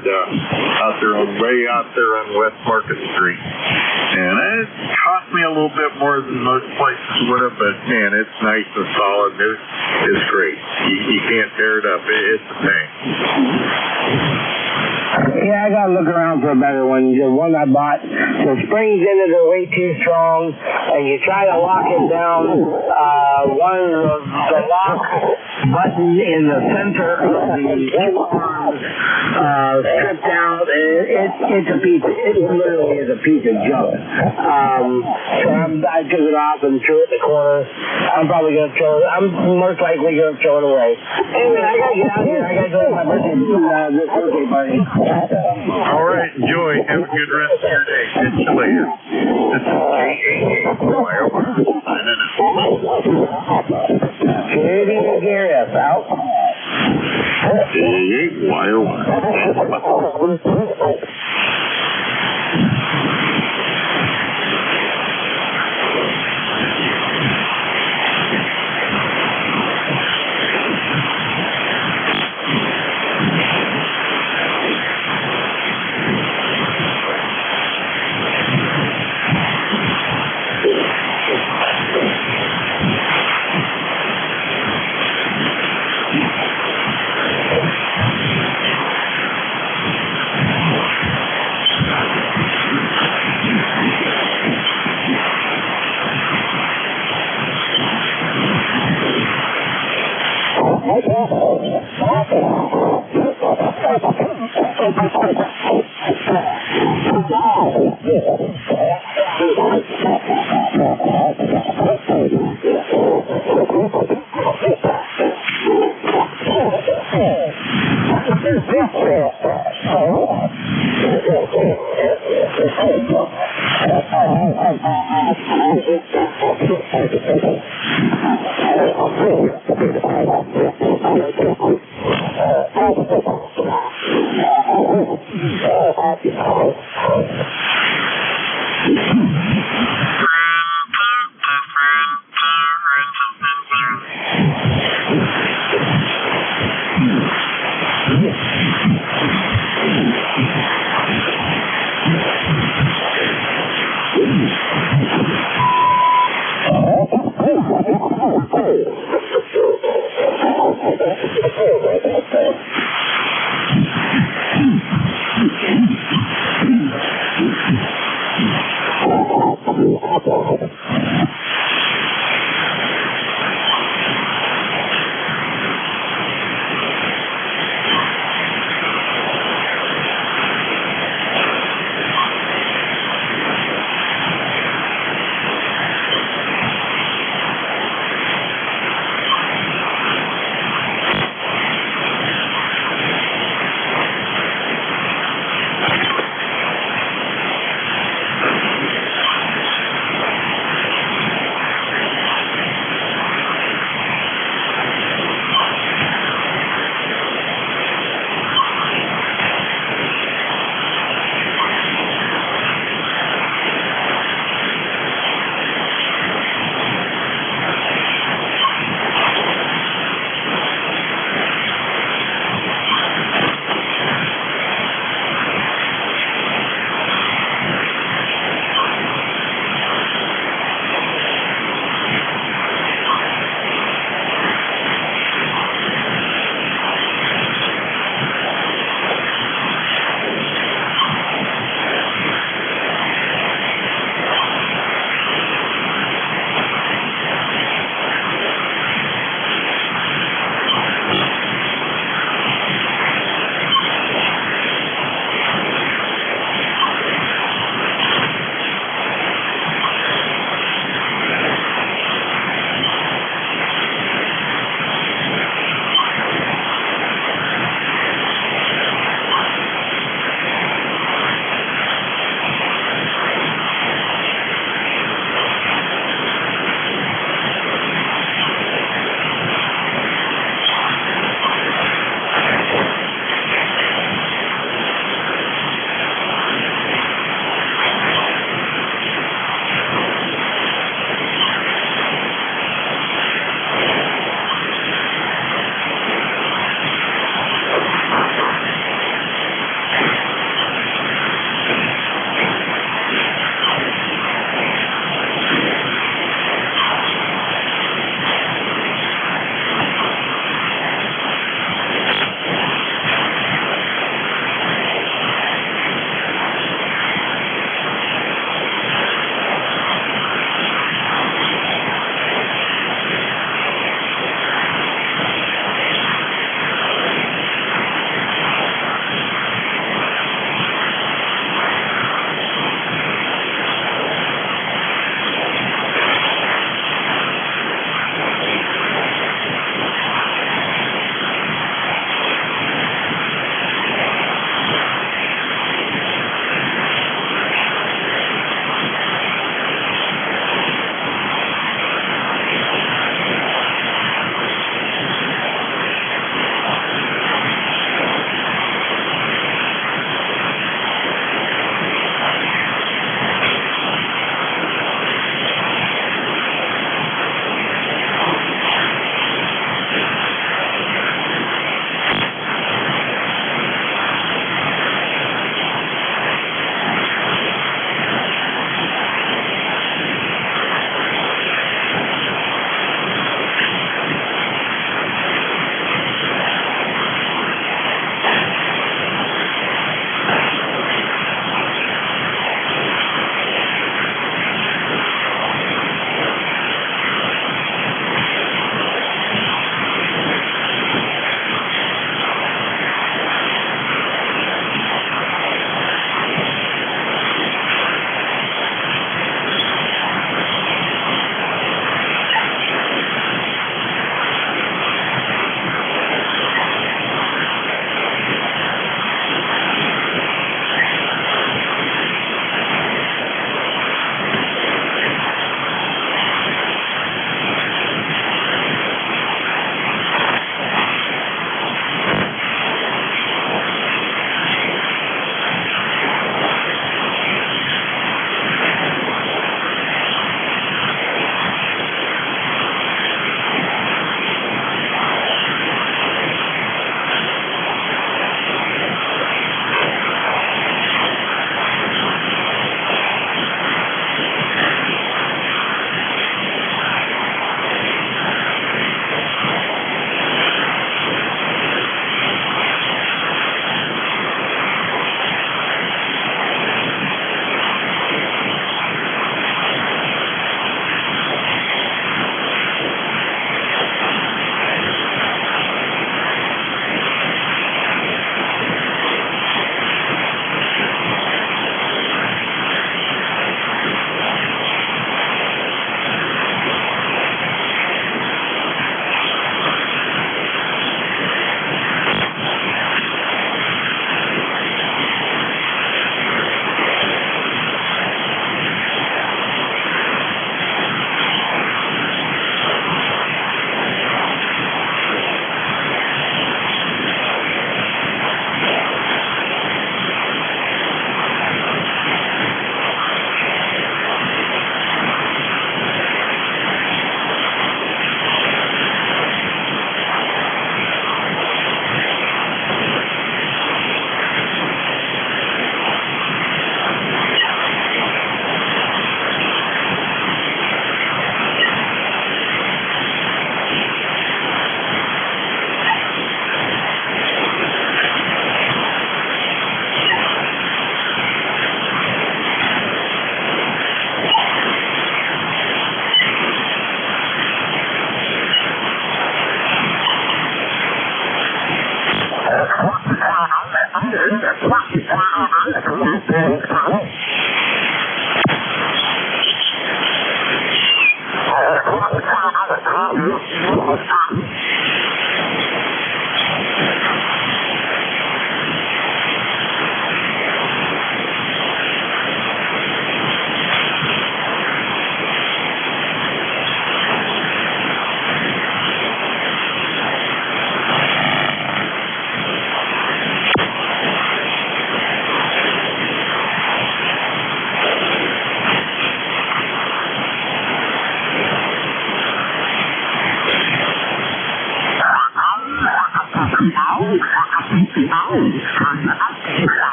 I: way out there on West Market Street. And it cost me a little bit more than most places would have, but man, it's nice and solid. It's great. You can't tear it up. It's a thing.
K: Yeah, I gotta look around for a better one. The one I bought, the springs in it are way too strong, and you try to lock it down. One of the lock button in the center of the arm stripped out. It's a piece. It literally is a piece of junk. So I took it off and threw it in the corner. I'm probably gonna throw it. I'm most likely gonna throw it away. Anyway, I gotta get out of here. I gotta go to my this birthday party.
I: All right, enjoy. Have a good rest of your day. Catch you later. This is JAA.
K: Canadian Gear F out.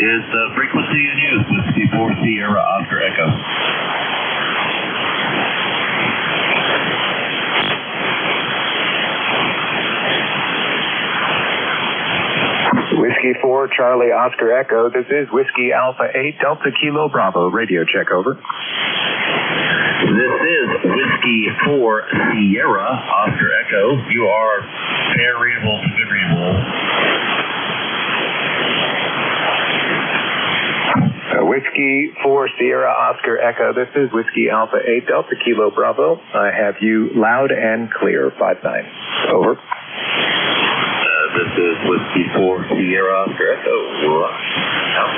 Q: is the frequency in use, Whiskey 4 Sierra Oscar Echo.
N: Whiskey 4 Charlie Oscar Echo. This is Whiskey Alpha 8 Delta Kilo Bravo. Radio check over.
Q: This is Whiskey 4 Sierra Oscar Echo. You are fair readable to good readable.
N: Whiskey 4 Sierra Oscar Echo. This is Whiskey Alpha 8 Delta Kilo Bravo. I have you loud and clear. 5-9. Over.
Q: This is Whiskey 4 Sierra Oscar Echo. Out.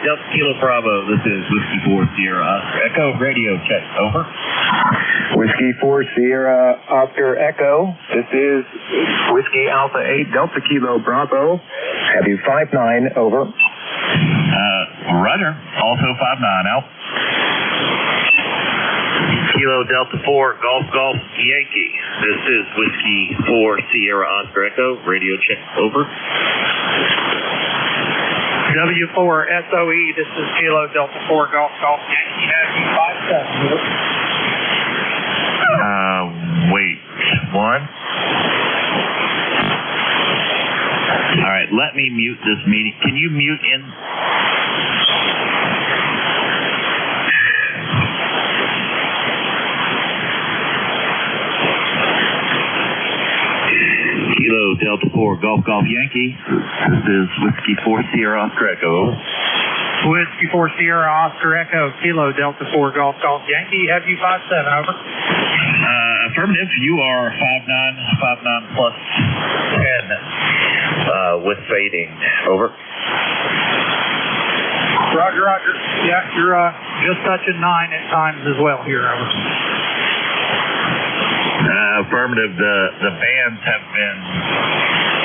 Q: Delta Kilo Bravo, this is Whiskey 4 Sierra Oscar Echo. Radio check, over.
N: Whiskey 4 Sierra Oscar Echo. This is Whiskey Alpha 8 Delta Kilo Bravo. Have you 5-9, over.
Q: Roger, also 5-9, out. Kilo Delta 4 Golf Yankee. This is Whiskey 4 Sierra Oscar Echo. Radio check, over.
B: W4 SOE, this is Kilo Delta 4 Golf Yankee. Have you 5-7.
Q: Wait, one. All right, let me mute this meeting. Can you mute in? Kilo Delta 4 Golf Yankee. This is Whiskey 4 Sierra Oscar Echo.
B: Whiskey 4 Sierra Oscar Echo, Kilo Delta 4 Golf Yankee. Have you 5-7, over.
Q: Affirmative. You are 5-9 plus 10 with fading. Over.
B: Roger. Yeah, you're just touching 9 at times as well here, over.
Q: Affirmative. The bands have been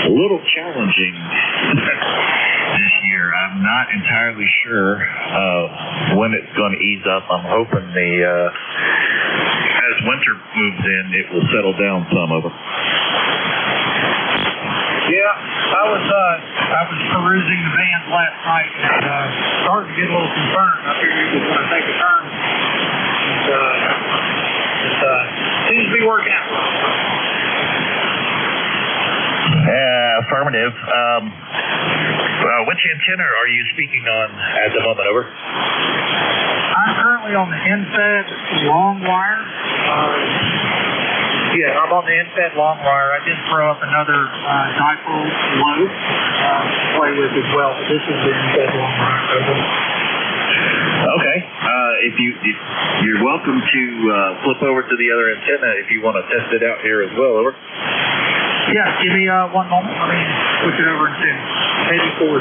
Q: a little challenging this year. I'm not entirely sure when it's going to ease up. I'm hoping as winter moves in, it will settle down some of them.
B: Yeah, I was perusing the bands last night and started to get a little concerned. I figured it was going to take a turn. It seems to be working out.
Q: Affirmative. Which antenna are you speaking on at the moment, over?
B: I'm currently on the NFED long wire. I'm on the NFED long wire. I did throw up another dipole low to play with as well, but this is the NFED long wire.
Q: Okay. If you're welcome to flip over to the other antenna if you want to test it out here as well, over.
B: Yeah, give me 1 moment. Let me switch it over to 84.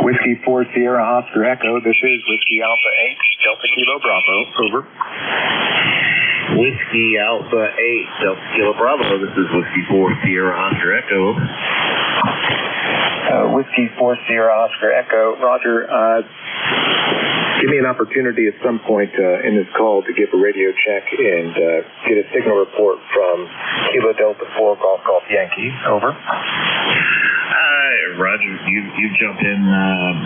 N: Whiskey 4 Sierra Oscar Echo, this is Whiskey Alpha 8, Delta Kilo Bravo, over.
H: Whiskey Alpha 8, Delta Kilo Bravo, this is Whiskey 4 Sierra Oscar Echo.
N: Whiskey 4 Sierra Oscar Echo, Roger. Give me an opportunity at some point in this call to give a radio check and get a signal report from Kilo Delta 4 Golf Golf Yankee, over.
H: Roger, you jump in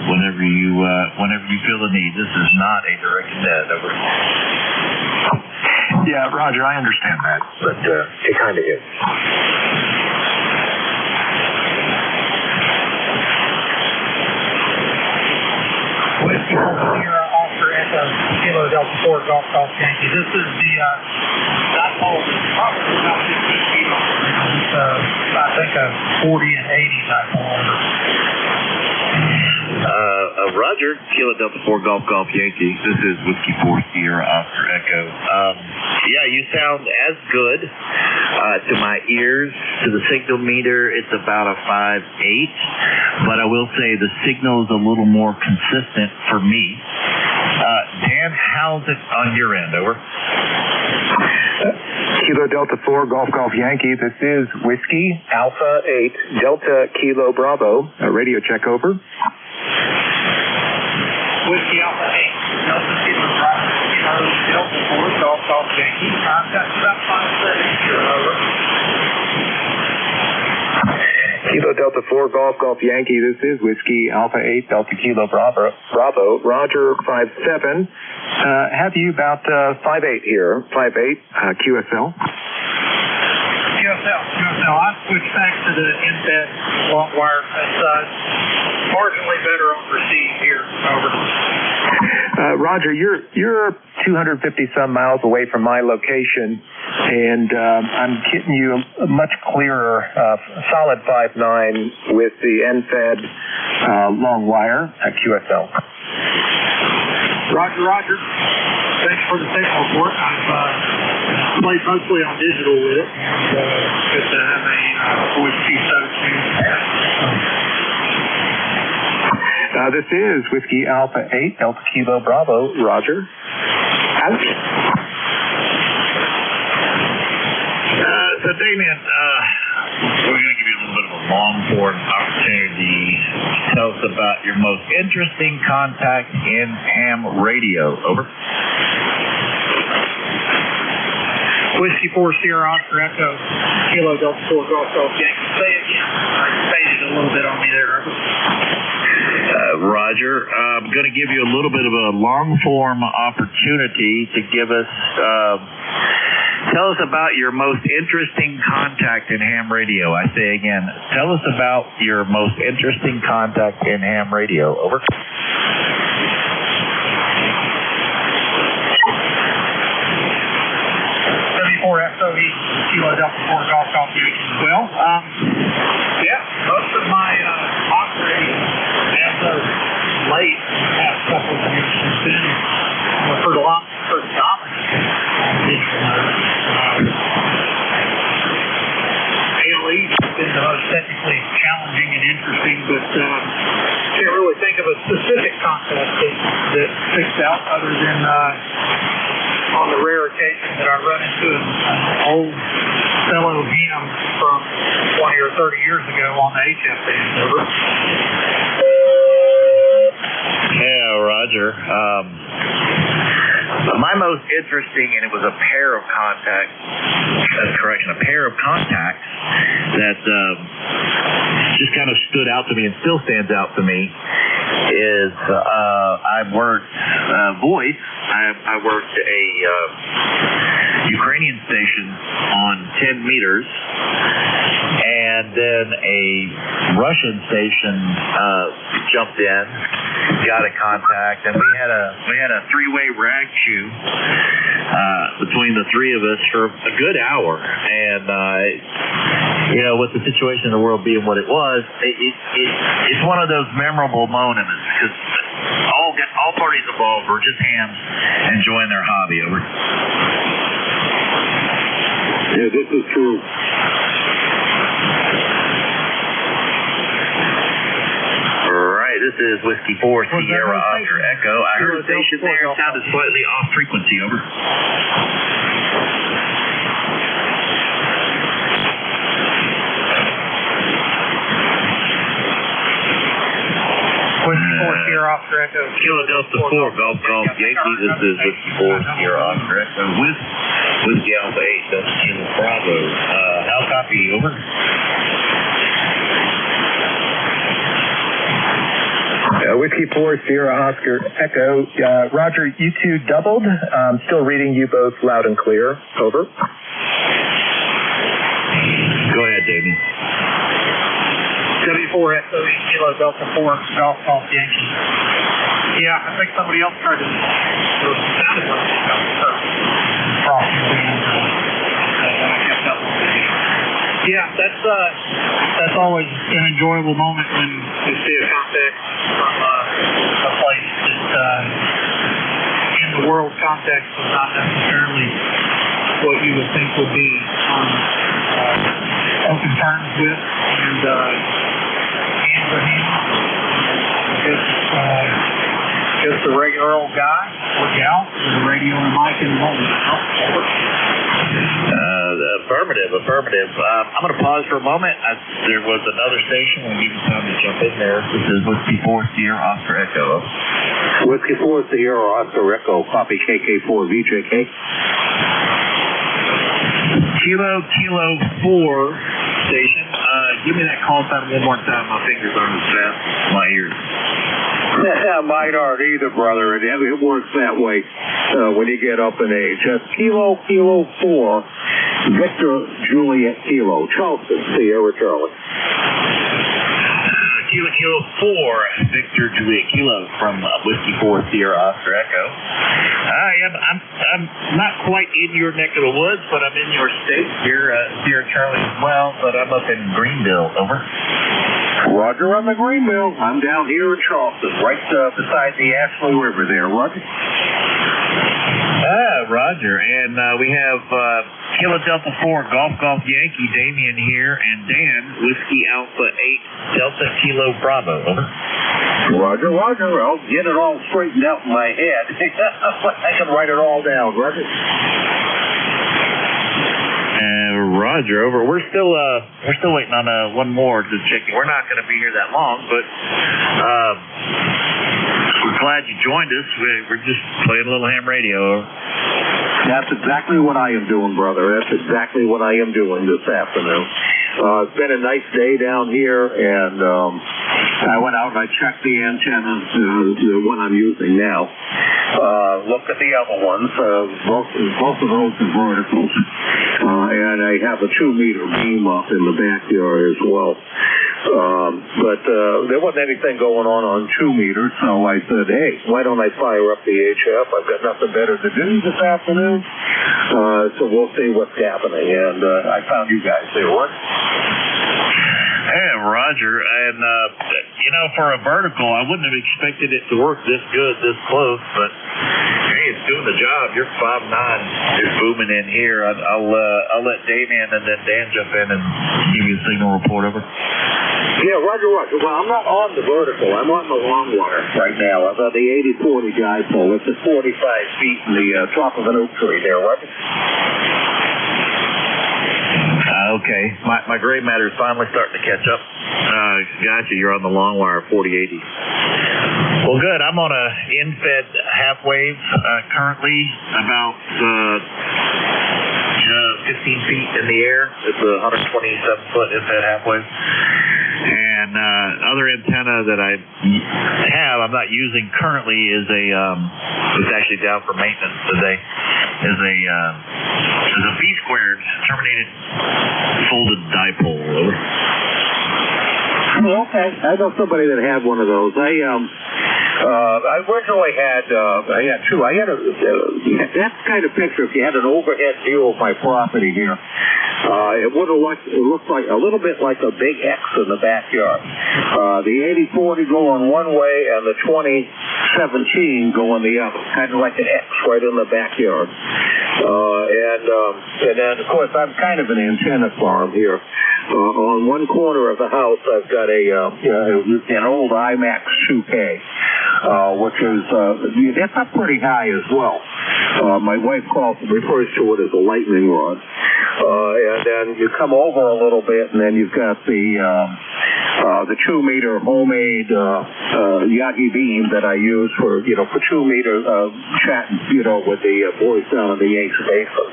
H: whenever you feel the need. This is not a direct net, over.
N: Yeah, Roger, I understand that, but it kind of is.
B: Whiskey Sierra Oscar Echo, Kilo Delta 4 Golf Golf Yankee. This is the dipole is probably about 15 feet long. It's I think a 40 and 80 dipole.
H: Roger, Kilo Delta 4 Golf Golf Yankee. This is Whiskey 4 Sierra Oscar Echo. Yeah, you sound as good to my ears. To the signal meter, it's about a 5.8, but I will say the signal is a little more consistent for me. Dan, how's it on your end, over?
N: Kilo Delta 4 Golf Golf Yankee, this is Whiskey Alpha 8 Delta Kilo Bravo, radio check, over.
B: Whiskey Alpha 8 Delta Kilo Bravo, Delta 4 Golf Golf Yankee. Contact about 5.7 here, over.
N: Kilo Delta 4 Golf Golf Yankee, this is Whiskey Alpha 8 Delta Kilo Bravo, Roger 5.7. Have you about 5.8 here, 5.8 QSL.
B: QSL. I switched back to the NZ long wire. It's marginally better on receive here, over.
N: Roger, you're 250 some miles away from my location, and I'm getting you a much clearer, solid 5.9 with the NFED long wire at QSL.
B: Roger. Thanks for the signal report. I've played mostly on digital with it, and good to have a Whiskey 17.
N: This is Whiskey Alpha 8 Delta Kilo Bravo, Roger. Out.
H: So, Damien, we're going to give you a little bit of a long-form opportunity to tell us about your most interesting contact in ham radio, over.
B: Whiskey 4 Sierra Oscar Echo, Kilo Delta 4 Golf Golf Yankee. Say it again. I faded a little bit on me there, over.
H: Roger. I'm going to give you a little bit of a long-form opportunity to give us, tell us about your most interesting contact in ham radio. I say again, tell us about your most interesting contact in ham radio, over.
B: 74 SOE, Kilo Delta 4 Golf Golf Yankee. Well, yeah, most of my operating as of late past couple of years has been for dominant ALE has been the most technically challenging and interesting, but can't really think of a specific concept that sticks out other than on the rare occasion that I run into an old fellow ham from 20 or 30 years ago on the HF band, over.
H: Yeah, Roger. My most interesting, and it was a pair of contacts, that's correct, a pair of contacts that just kind of stood out to me and still stands out to me is I worked voice. I worked a Ukrainian station on 10 meters, and then a Russian station jumped in, got a contact, and we had a three-way rag chew between the three of us for a good hour. And with the situation in the world being what it was, it's one of those memorable moments because all parties involved were just hams enjoying their hobby, over.
R: Yeah, this is true.
H: Right, this this is Whiskey 4 Sierra Oscar Echo. I heard a station there sounded slightly off frequency. Over.
B: Whiskey 4 Sierra Oscar Echo.
H: Kilo Delta 4 Golf Yankee. This is Whiskey 4 Sierra Oscar Echo with Whiskey Alpha 8 Delta Kilo Bravo. How copy? Over.
N: Whiskey 4 Sierra Oscar Echo. Roger, you two doubled. Still reading you both loud and clear. Over.
H: Go ahead, David.
B: W4 Echo Kilo Delta 4 Golf Yankee. Yeah, I think somebody else tried to sounded like yeah, that's always an enjoyable moment when you see a contact from a place that in the world context is not necessarily what you would think would be on open terms with, and for him, just a regular old guy or gal with a radio and a mic in the moment.
H: Affirmative. I'm going to pause for a moment. There was another station. We'll give you time to jump in there. This is Whiskey 4 Sierra Oscar Echo.
Q: Whiskey 4 Sierra Oscar Echo. Copy KK4 VJK.
H: Kilo 4 station. Give me that call sign one more time. My fingers aren't as fast as my ears.
Q: Mine aren't either, brother. It works that way when you get up in age. Kilo 4, Victor Juliet Kilo, Charleston, Sierra Charlie.
H: Kilo 4, Victor Juliet Kilo from Whiskey 4 Sierra Oscar Echo. I'm not quite in your neck of the woods, but I'm in your state here, Sierra Charlie as well, but I'm up in Greenville. Over.
Q: Roger, I'm in Greenville. I'm down here in Charleston, right beside the Ashley River there, Roger.
H: Roger. And we have Kilo Delta 4 Golf Yankee, Damien here, and Dan, Whiskey Alpha 8 Delta Kilo Bravo. Over.
Q: Roger. I'll get it all straightened out in my head. I can write it all down, Roger.
H: Roger, over. We're still waiting on one more to check in. We're not going to be here that long, but we're glad you joined us. We're just playing a little ham radio.
Q: That's exactly what I am doing, brother. That's exactly what I am doing this afternoon. It's been a nice day down here, and I went out and I checked the antennas, the one I'm using now. Looked at the other ones. Both of those are verticals. And I have a 2-meter beam up in the backyard as well. But there wasn't anything going on 2 meters, so I said, hey, why don't I fire up the HF? I've got nothing better to do this afternoon. So we'll see what's happening. And I found you guys there. What?
H: Hey, Roger. And, for a vertical, I wouldn't have expected it to work this good, this close, but hey, it's doing the job. You're 5'9", it's booming in here. I'll let Damien and then Dan jump in and give you a signal report. Over.
Q: Yeah, Roger. Well, I'm not on the vertical. I'm on the long wire right now. I've got the 80-40 dipole. It's at 45 feet in the top of an oak tree there, Roger.
H: Okay. My gray matter is finally starting to catch up. Gotcha. You're on the long wire, 4080. Well, good. I'm on a in-fed half wave currently, about 15 feet in the air. It's a 127-foot in-fed half wave. And other antenna that I have, I'm not using currently, is it's actually down for maintenance today, is a V-squared terminated folded dipole. Over.
Q: Oh, okay. I know somebody that had one of those. I originally had two. I had that kind of picture. If you had an overhead view of my property here, it would have looked like a little bit like a big X in the backyard. The 80-40 going one way and the 2017 going the other, kind of like an X right in the backyard. And then of course I'm kind of an antenna farm here.
R: On one corner of the house, I've got an old IMAX 2K, which is it's up pretty high as well. My wife refers to it as a lightning rod. And then you come over a little bit, and then you've got the 2-meter homemade Yagi beam that I use for 2-meter chatting, with the boys down in the Yanks basement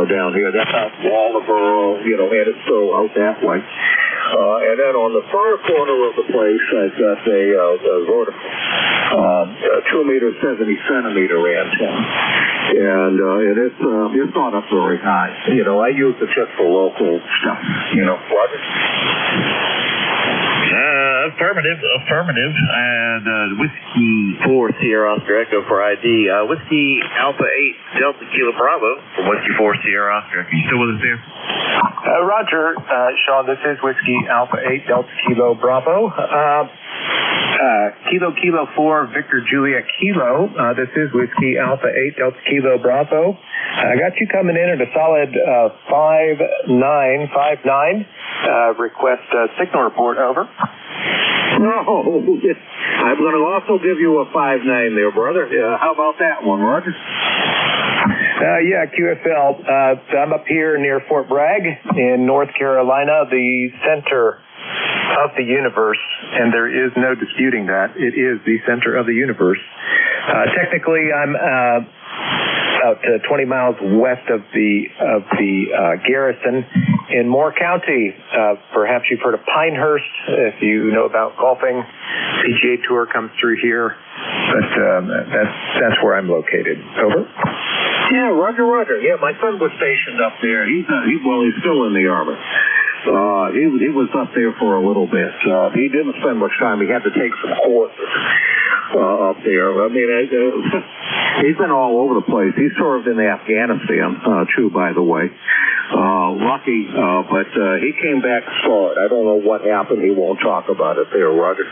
R: down here. That's out Waldoboro, and it's still out that way. And then on the far corner of the place, I've got a vertical 2-meter, 70-centimeter antenna, and it's not up very high. I use it just for local stuff. What?
F: Affirmative. And Whiskey 4 Sierra Oscar Echo for ID. Whiskey Alpha 8 Delta Kilo Bravo from Whiskey 4 Sierra Oscar Echo. You still with us there?
N: Roger, Sean, this is Whiskey Alpha 8 Delta Kilo Bravo. Kilo 4 Victor Juliet Kilo. This is Whiskey Alpha 8 Delta Kilo Bravo. I got you coming in at a solid 5959. Request signal report, over.
R: No, I'm going to also give you a 5.9 there, brother. How about that one, Roger?
N: Yeah, QSL. I'm up here near Fort Bragg in North Carolina, the center of the universe, and there is no disputing that. It is the center of the universe. Technically, I'm about 20 miles west of the garrison in Moore County. Perhaps you've heard of Pinehurst. If you know about golfing, PGA Tour comes through here, but that's where I'm located. Over.
R: Yeah, Roger. Yeah, my son was stationed up there. He's still in the Army. He was up there for a little bit. He didn't spend much time. He had to take some courses up there. I mean, he's been all over the place. He served in Afghanistan, too, by the way. Lucky, but he came back scarred. I don't know what happened. He won't talk about it there, Roger.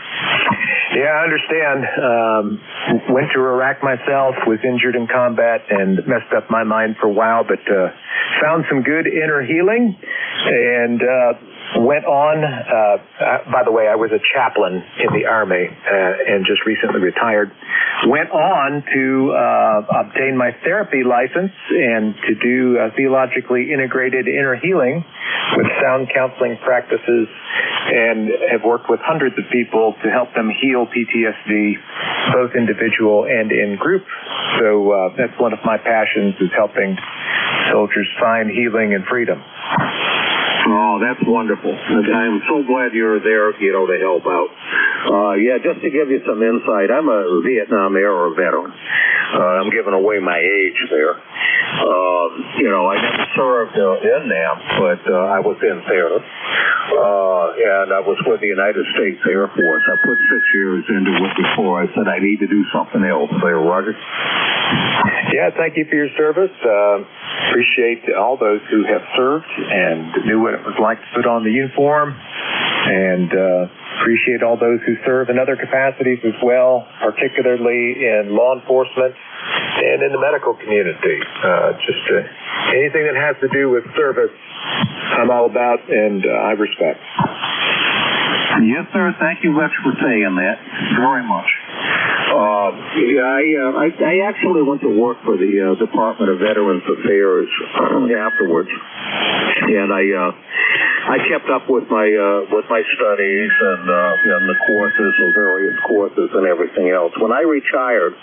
N: Yeah, I understand. Went to Iraq myself, was injured in combat, and messed up my mind for a while, but found some good inner healing, and went on. By the way, I was a chaplain in the Army and just recently retired. Went on to obtain my therapy license and to do theologically integrated inner healing with sound counseling practices, and have worked with hundreds of people to help them heal PTSD, both individual and in group. So that's one of my passions, is helping soldiers find healing and freedom.
R: Oh, that's wonderful. I'm so glad you're there, to help out. Yeah, just to give you some insight, I'm a Vietnam era veteran. I'm giving away my age there. I never served in NAM, but I was in theater. And I was with the United States Air Force. I put 6 years into it before I said I need to do something else there, Roger.
N: Yeah, thank you for your service. Appreciate all those who have served and knew what it was like to put on the uniform, and appreciate all those who serve in other capacities as well, particularly in law enforcement and in the medical community. Just anything that has to do with service, I'm all about, and I respect.
R: Yes, sir. Thank you much for saying that. Very much. I actually went to work for the Department of Veterans Affairs afterwards, and I kept up with my studies and the courses, the various courses, and everything else. When I retired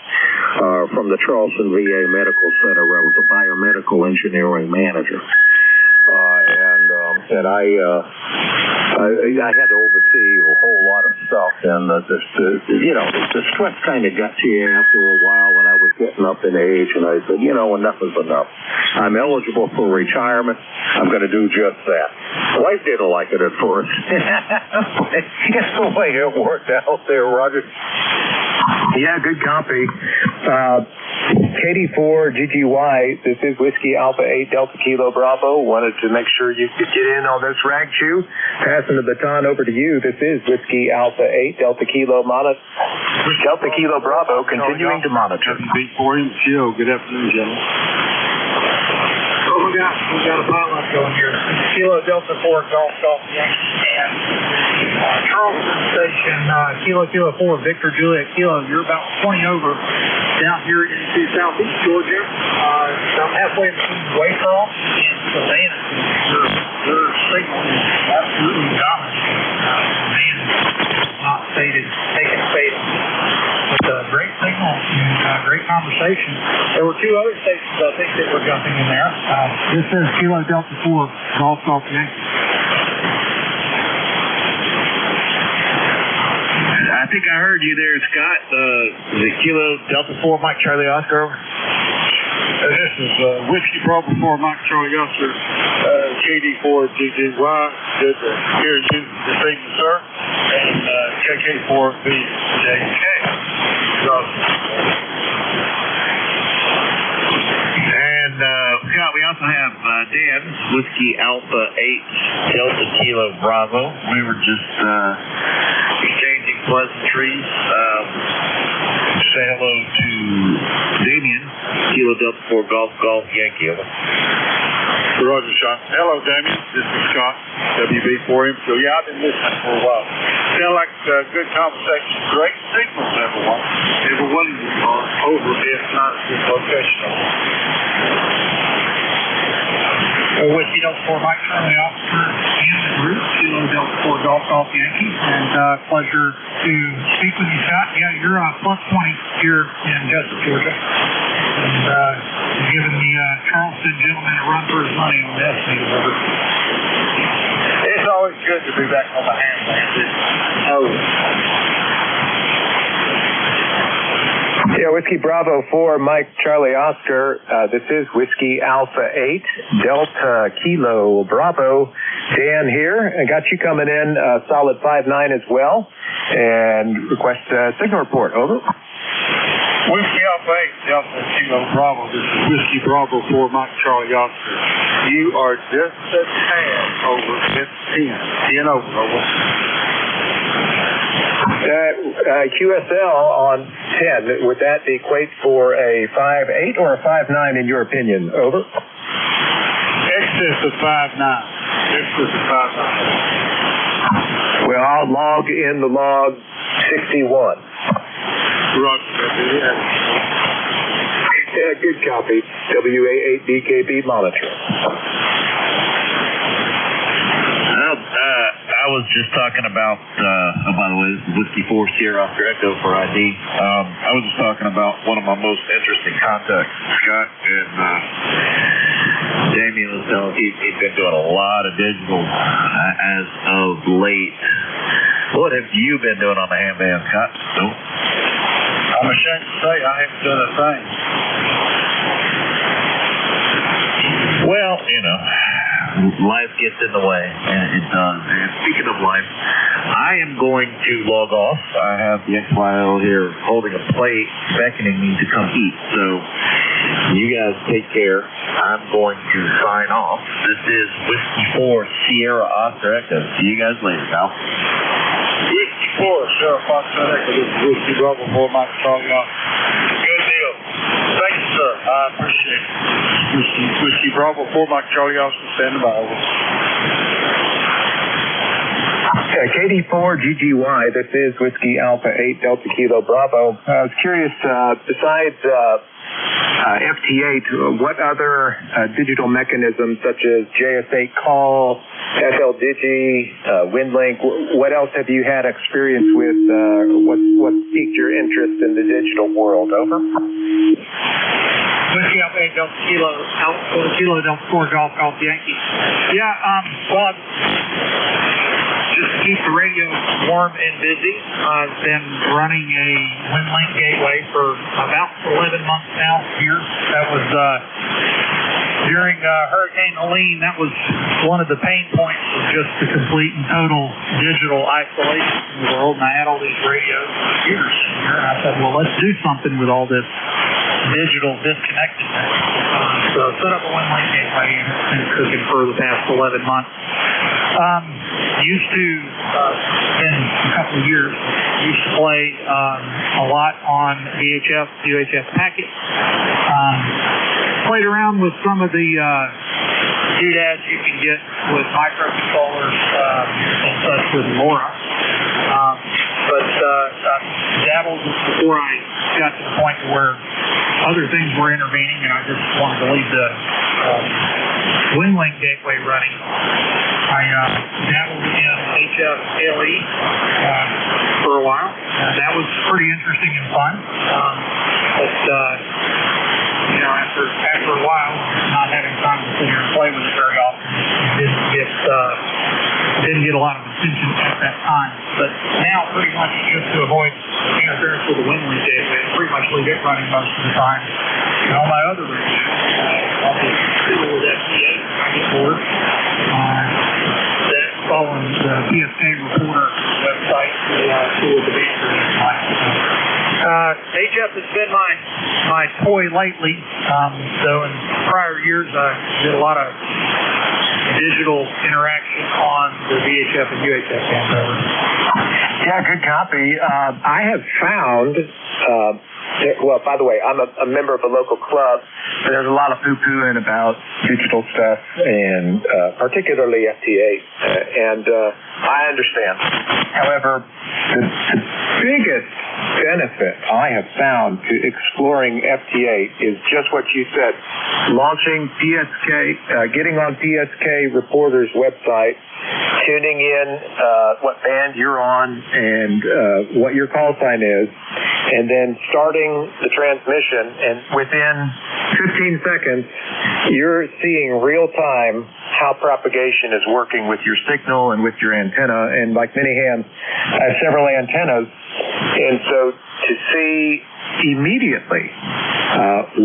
R: from the Charleston VA Medical Center, I was a biomedical engineering manager. And I had to oversee a whole lot of stuff, and the stress kind of got to you after a while when I was getting up in age, and I said, enough is enough. I'm eligible for retirement. I'm going to do just that. Wife didn't like it at first. It's the way it worked out there, Roger.
N: Yeah, good copy. KD4 GGY, this is Whiskey Alpha 8 Delta Kilo Bravo. Wanted to make sure you could get in on this rag chew. Passing the baton over to you. This is Whiskey Alpha 8 Delta Kilo Delta Kilo Bravo, continuing to monitor.
A: Joe, good afternoon, gentlemen.
B: got a pilot going here. Kilo Delta 4 Golf Yankee and Charleston Station, Kilo 4 Victor Juliet Kilo. You're about 20 over down here into southeast Georgia. About halfway between Waycross and Savannah. Your signal is absolutely dominant. Man, not faded, taking a fade. But great signal and great conversation. There were two other stations, I think, that were jumping in there. This is Kilo Delta 4 Golf Yankee.
A: I think I heard you there, Scott. The Kilo Delta 4 Mike Charlie Oscar.
B: This is Whiskey Bravo 4 Mike Charlie Oscar. KD4 GGY. Good to hear you this evening, sir. And KK4 BJK.
A: And Scott, we also have Dan, Whiskey Alpha 8 Delta Kilo Bravo. We were just exchanging pleasantries. Say hello to Damien, Kilo Delta 4 Golf Yankee.
I: Roger, Sean. Hello, Damien. This is Scott, WB4M. So, yeah, I've been listening for a while. Sound like good conversation. Great signals, everyone. Everyone over if not this location.
B: Whiskey Delta 4 Mike Charlie Oscar and the group, Kilo Delta 4 Golf Yankee. And pleasure to speak with you, Scott. Yeah, you're plus 20 here in Jessup, Georgia. And giving the Charleston gentleman a run for his money on the estimated over.
I: It's always good to be back on the handstand.
N: Yeah, Whiskey Bravo 4, Mike Charlie Oscar. This is Whiskey Alpha 8, Delta Kilo Bravo. Dan here. I got you coming in solid 5-9 as well. And request signal report. Over.
I: Whiskey Alpha 8, Delta Kilo Bravo. This is Whiskey Bravo 4, Mike Charlie Oscar. You are just a tad over 10 over. Over.
N: QSL on 10, would that equate for a 5-8 or a 5-9 in your opinion? Over.
I: Excess of 5-9. Excess of 5-9.
N: Well, I'll log in the log 61.
I: Roger.
N: Yeah, good copy. WA8DKB monitor.
A: I was just talking about, by the way, this is Whiskey 4 Sierra Oscar Echo for ID. I was just talking about one of my most interesting contacts, Scott, and Damien was telling me he's been doing a lot of digital as of late. What have you been doing on the handband, Scott? No?
I: I'm ashamed to say I haven't done a thing.
A: Well, you know, life gets in the way, and it does. And speaking of life, I am going to log off. I have the XYL here holding a plate, beckoning me to come eat. So you guys take care. I'm going to sign off. This is Whiskey 4 Sierra Oscar Echo. See you guys later, pal.
I: Whiskey 4 Sierra Oscar Echo. This is Whiskey Bravo 4 Mike Charlie Oscar. Good deal. Thank you, sir. I appreciate it. Whiskey Bravo 4 Mike Charlie Oscar, standing by. Over.
N: KD4 GGY, this is Whiskey Alpha 8 Delta Kilo Bravo. I was curious, besides FT8, what other digital mechanisms such as JS8 call, FL Digi, WinLink, what else have you had experience with? What piqued your interest in the digital world? Over.
B: Whiskey Alpha 8 Delta Kilo Delta 4 Golf Yankee. Yeah, well, just to keep the radio warm and busy. I've been running a WinLink gateway for about 11 months now here. That was during Hurricane Helene. That was one of the pain points, was just the complete and total digital isolation in the world. And I had all these radios and computers here, and I said, well, let's do something with all this digital disconnectedness. So set up a WinLink gateway, and it's been cooking for the past 11 months. Used to, in a couple of years, used to play a lot on VHF, UHF packet. Played around with some of the doodads you can get with microcontrollers and such with LoRa. But I dabbled before I got to the point where other things were intervening, and I just wanted to leave the WinLink gateway running. I dabbled in HF-LE for a while. That was pretty interesting and fun. But after a while, not having time to sit here and play with it very often, didn't get a lot of attention at that time. But now, pretty much, just to avoid interference with the WinLink gateway, I pretty much leave it running most of the time. And all my other rigs, I'll just fiddle with FT8 when I get bored. That's following the PSK Reporter website to the advances. HF has been my toy lately. So in prior years, I did a lot of digital interaction on the VHF and UHF camcorder.
N: Yeah, good copy. I have found, well, by the way, I'm a member of a local club, and there's a lot of poo-pooing about digital stuff, and particularly FT8, and I understand. However, the biggest benefit I have found to exploring FT8 is just what you said, launching PSK, getting on PSK Reporter's website, tuning in what band you're on and what your call sign is, and then starting the transmission, and within 15 seconds, you're seeing real time how propagation is working with your signal and with your antenna. And like many hams, I have several antennas, and so to see immediately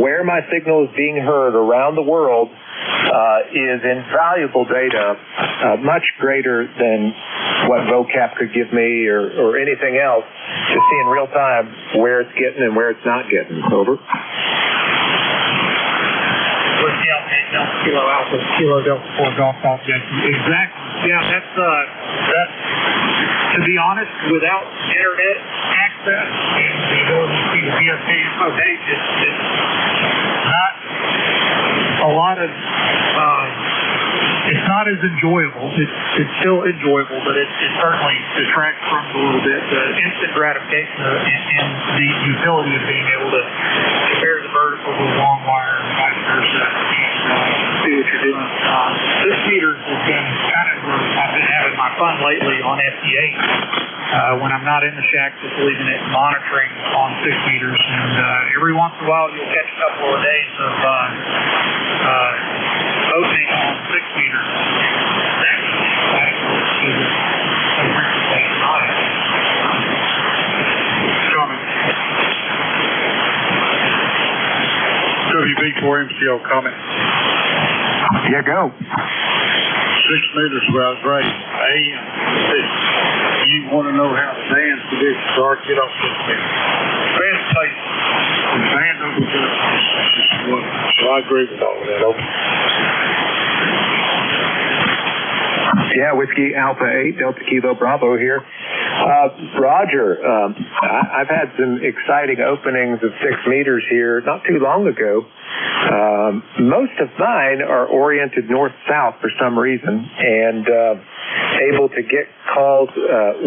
N: where my signal is being heard around the world is invaluable data, much greater than what vocap could give me or anything else, to see in real time where it's getting and where it's not getting. Over.
B: Kilo Alpha, Kilo Delta 4 Golf Golf Yankee. Exactly. Yeah, that's to be honest, without internet access and the ability to see the PSK info page, it's not a lot of, it's not as enjoyable. It's still enjoyable, but it certainly detracts from it a little bit. The instant gratification and the utility of being able to compare the vertical with long wire and vice versa, see what you're doing. 6 meters has been kind of where I've been having my fun lately on FT8. When I'm not in the shack, just leaving it monitoring on 6 meters, and every once in a while you'll catch a couple of days of opening on 6 meters. That's
P: WB4MCO comment.
N: Yeah, go.
P: 6 meters about right. AM. You want to know how the band's conditions are, get off 6 meters. Band place. The band over there. So I agree with all of that.
N: Yeah, Whiskey Alpha 8, Delta Kilo Bravo here. Roger, I've had some exciting openings of 6 meters here not too long ago. Most of mine are oriented north-south for some reason, and able to get calls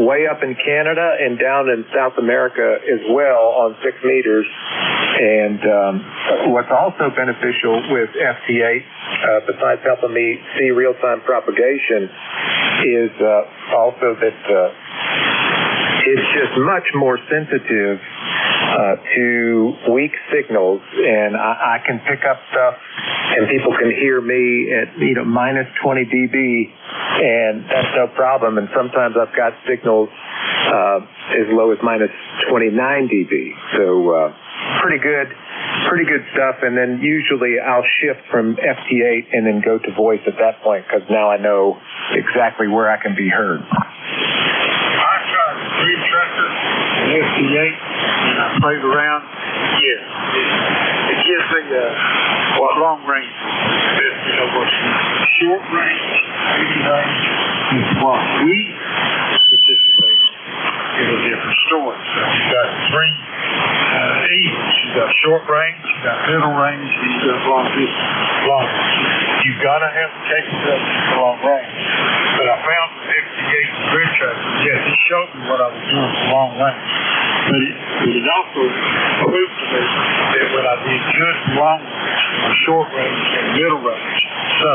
N: way up in Canada and down in South America as well on 6 meters. And what's also beneficial with FT8, besides helping me see real-time propagation, is also that it's just much more sensitive to weak signals, and I can pick up stuff, and people can hear me at minus 20 dB, and that's no problem. And sometimes I've got signals as low as minus 29 dB. So pretty good stuff. And then usually I'll shift from FT8 and then go to voice at that point, because now I know exactly where I can be heard.
P: I tried the 3 tracker and FT8, and I played around. Yeah, it gives me long range. What's short range, medium range, and what we participate in a different story. So we've got 3 even. She's got short range, she's got middle range, she's got long distance, long range. You've got to have the capability for long range. But I found the FT8 grid tracker, yes, it showed me what I was doing for long range. But it also proved to me that when I did good long range, or short range, and middle range, so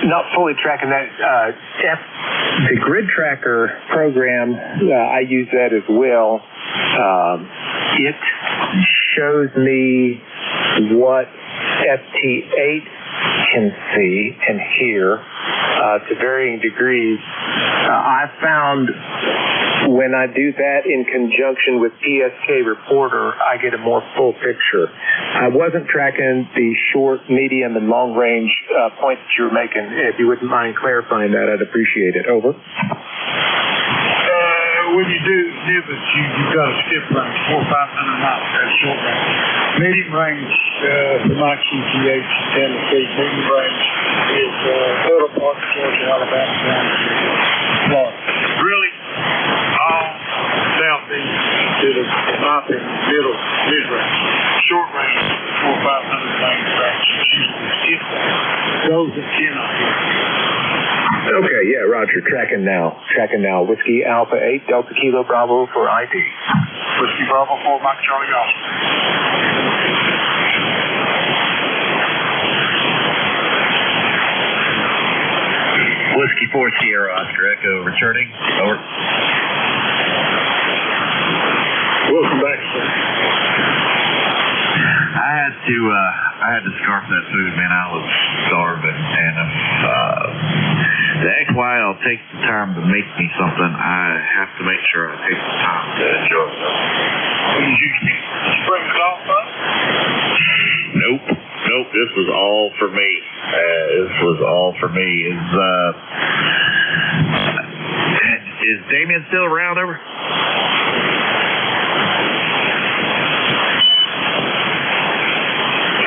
N: not fully tracking that. The grid tracker program, I use that as well. It shows me what FT8 can see and hear to varying degrees. I found when I do that in conjunction with PSK Reporter, I get a more full picture. I wasn't tracking the short, medium, and long range points that you were making. If you wouldn't mind clarifying that, I'd appreciate it. Over.
P: When you do NIBUS, you've got a skip range, 400 or 500 miles. That's short range. Medium range for my QTH in Tennessee, medium range is middle part of Georgia, Alabama, down to Florida. Really, all southeast to the, in my opinion, mid-range. Short range, 400 or 500 range range. Skip range. Those that cannot hear.
N: Okay, yeah, Roger. Tracking now. Whiskey Alpha 8, Delta Kilo Bravo for ID.
P: Whiskey Bravo 4, Mike Charlie Oscar.
A: Whiskey 4, Sierra Oscar Echo, returning. Over.
P: Welcome back, sir.
A: I had to scarf that food, man. I was starving, and the XYL takes the time to make me something. I have to make sure I take the time to enjoy it.
P: Did you bring it off, huh?
A: Nope. This was all for me. Is Damien still around? Over.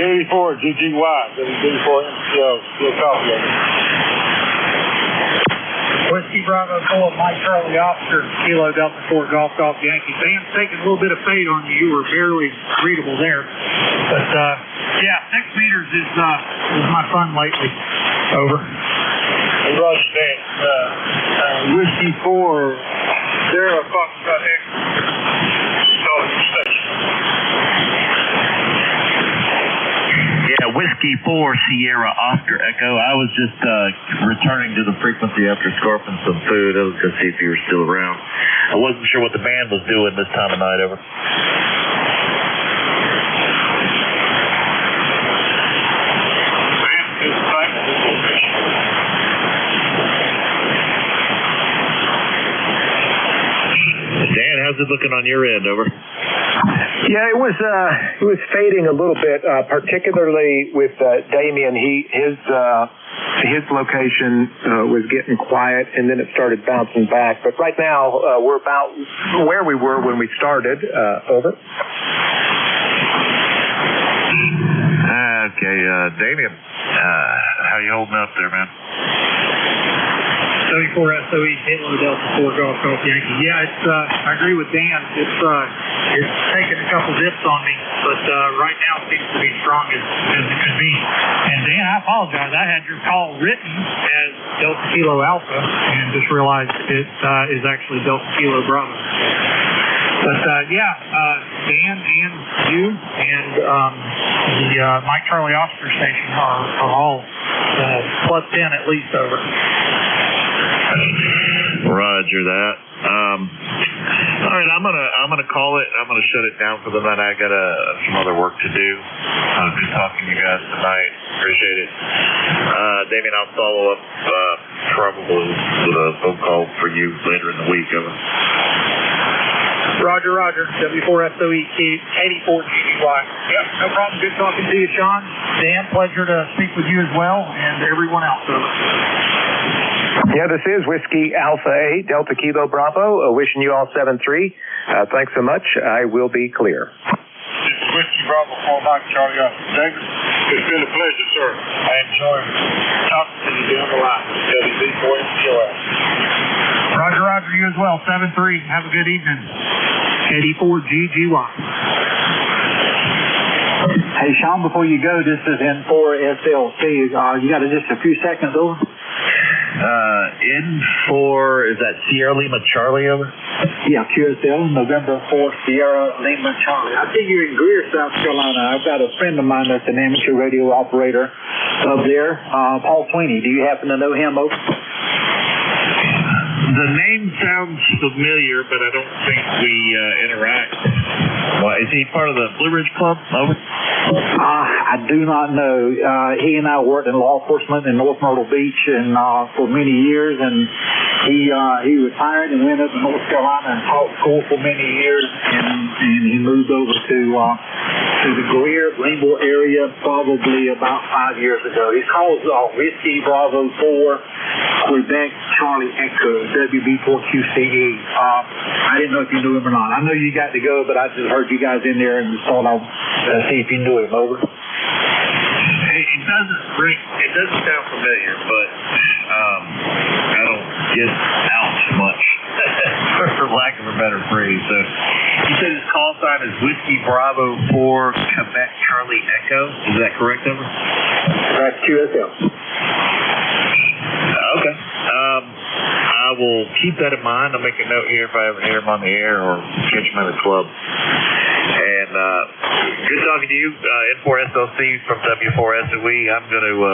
P: J4 GGY, W4 MCO, still copy of it. Whiskey Bravo 4, Mike Charlie Oscar, Kilo Delta 4, Golf Yankee. Dan's taking a little bit of fade on you. You were barely readable there. But, 6 meters is my fun lately. Over. Hey, Roger, Dan. Whiskey 4, Sarah Foxtrot X. Call your station.
A: Yeah, Whiskey 4, Sierra Oscar Echo. I was just returning to the frequency after scarfing some food. I was going to see if you were still around. I wasn't sure what the band was doing this time of night. Over. Dan, how's it looking on your end? Over.
N: Yeah, it was fading a little bit, particularly with Damien. His location was getting quiet, and then it started bouncing back. But right now, we're about where we were when we started. Over.
A: Okay, Damien, how you holding up there, man?
B: 74 SOE, Kilo Delta 4, Golf Yankee. Yeah, I agree with Dan. It's taking a couple dips on me, but right now it seems to be strong as it could be. And Dan, I apologize. I had your call written as Delta Kilo Alpha and just realized it is actually Delta Kilo Bravo. But Dan and you and the Mike Charlie Oscar station are all plus 10 at least. Over.
A: Roger that. All right, I'm gonna call it. I'm gonna shut it down for the night. I got some other work to do. Good talking to you guys tonight. Appreciate it. Damien, I'll follow up probably with a phone call for you later in the week. Over.
B: Roger. W4 SOE, 84 GGY. Yep, no problem. Good talking to you, Sean. Dan, pleasure to speak with you as well, and everyone else.
N: Yeah, this is Whiskey Alpha 8, Delta Kilo Bravo. Wishing you all 7-3. Thanks so much. I will be clear.
P: This is Whiskey Bravo 4, Mike Charlie Oscar. David, it's been a pleasure, sir. I enjoyed talking to you down the line. WZ4 MCO.
T: as well. 7-3. Have a good evening. Eddie 4GGY.
H: Hey, Sean, before you go, this is N4SLC. You got just a few seconds over?
A: N4, is that Sierra Lima Charlie over?
H: Yeah, QSL, November 4th, Sierra Lima Charlie. I think you're in Greer, South Carolina. I've got a friend of mine that's an amateur radio operator up there, Paul Sweeney. Do you happen to know him over?
A: The name sounds familiar, but I don't think we interact. Well, is he part of the Blue Ridge Club? Over?
H: I do not know. He and I worked in law enforcement in North Myrtle Beach and for many years, and he retired and went up to North Carolina and taught school for many years, and he moved over to the Greer, Greenville area probably about 5 years ago. He's called Whiskey Bravo 4 Quebec Charlie Echo, WB4QCE. I didn't know if you knew him or not. I know you got to go, but I just heard you guys in there and thought I'd see if you knew him. Over.
A: It doesn't sound familiar, but I don't get out much, for lack of a better phrase. So you said his call sign is Whiskey Bravo 4 Quebec Charlie Echo. Is that correct, over?
H: That's QSL.
A: Okay. I will keep that in mind. I'll make a note here if I ever hear him on the air or catch him at the club. And good talking to you, N4SLC from W4SOE. I'm going to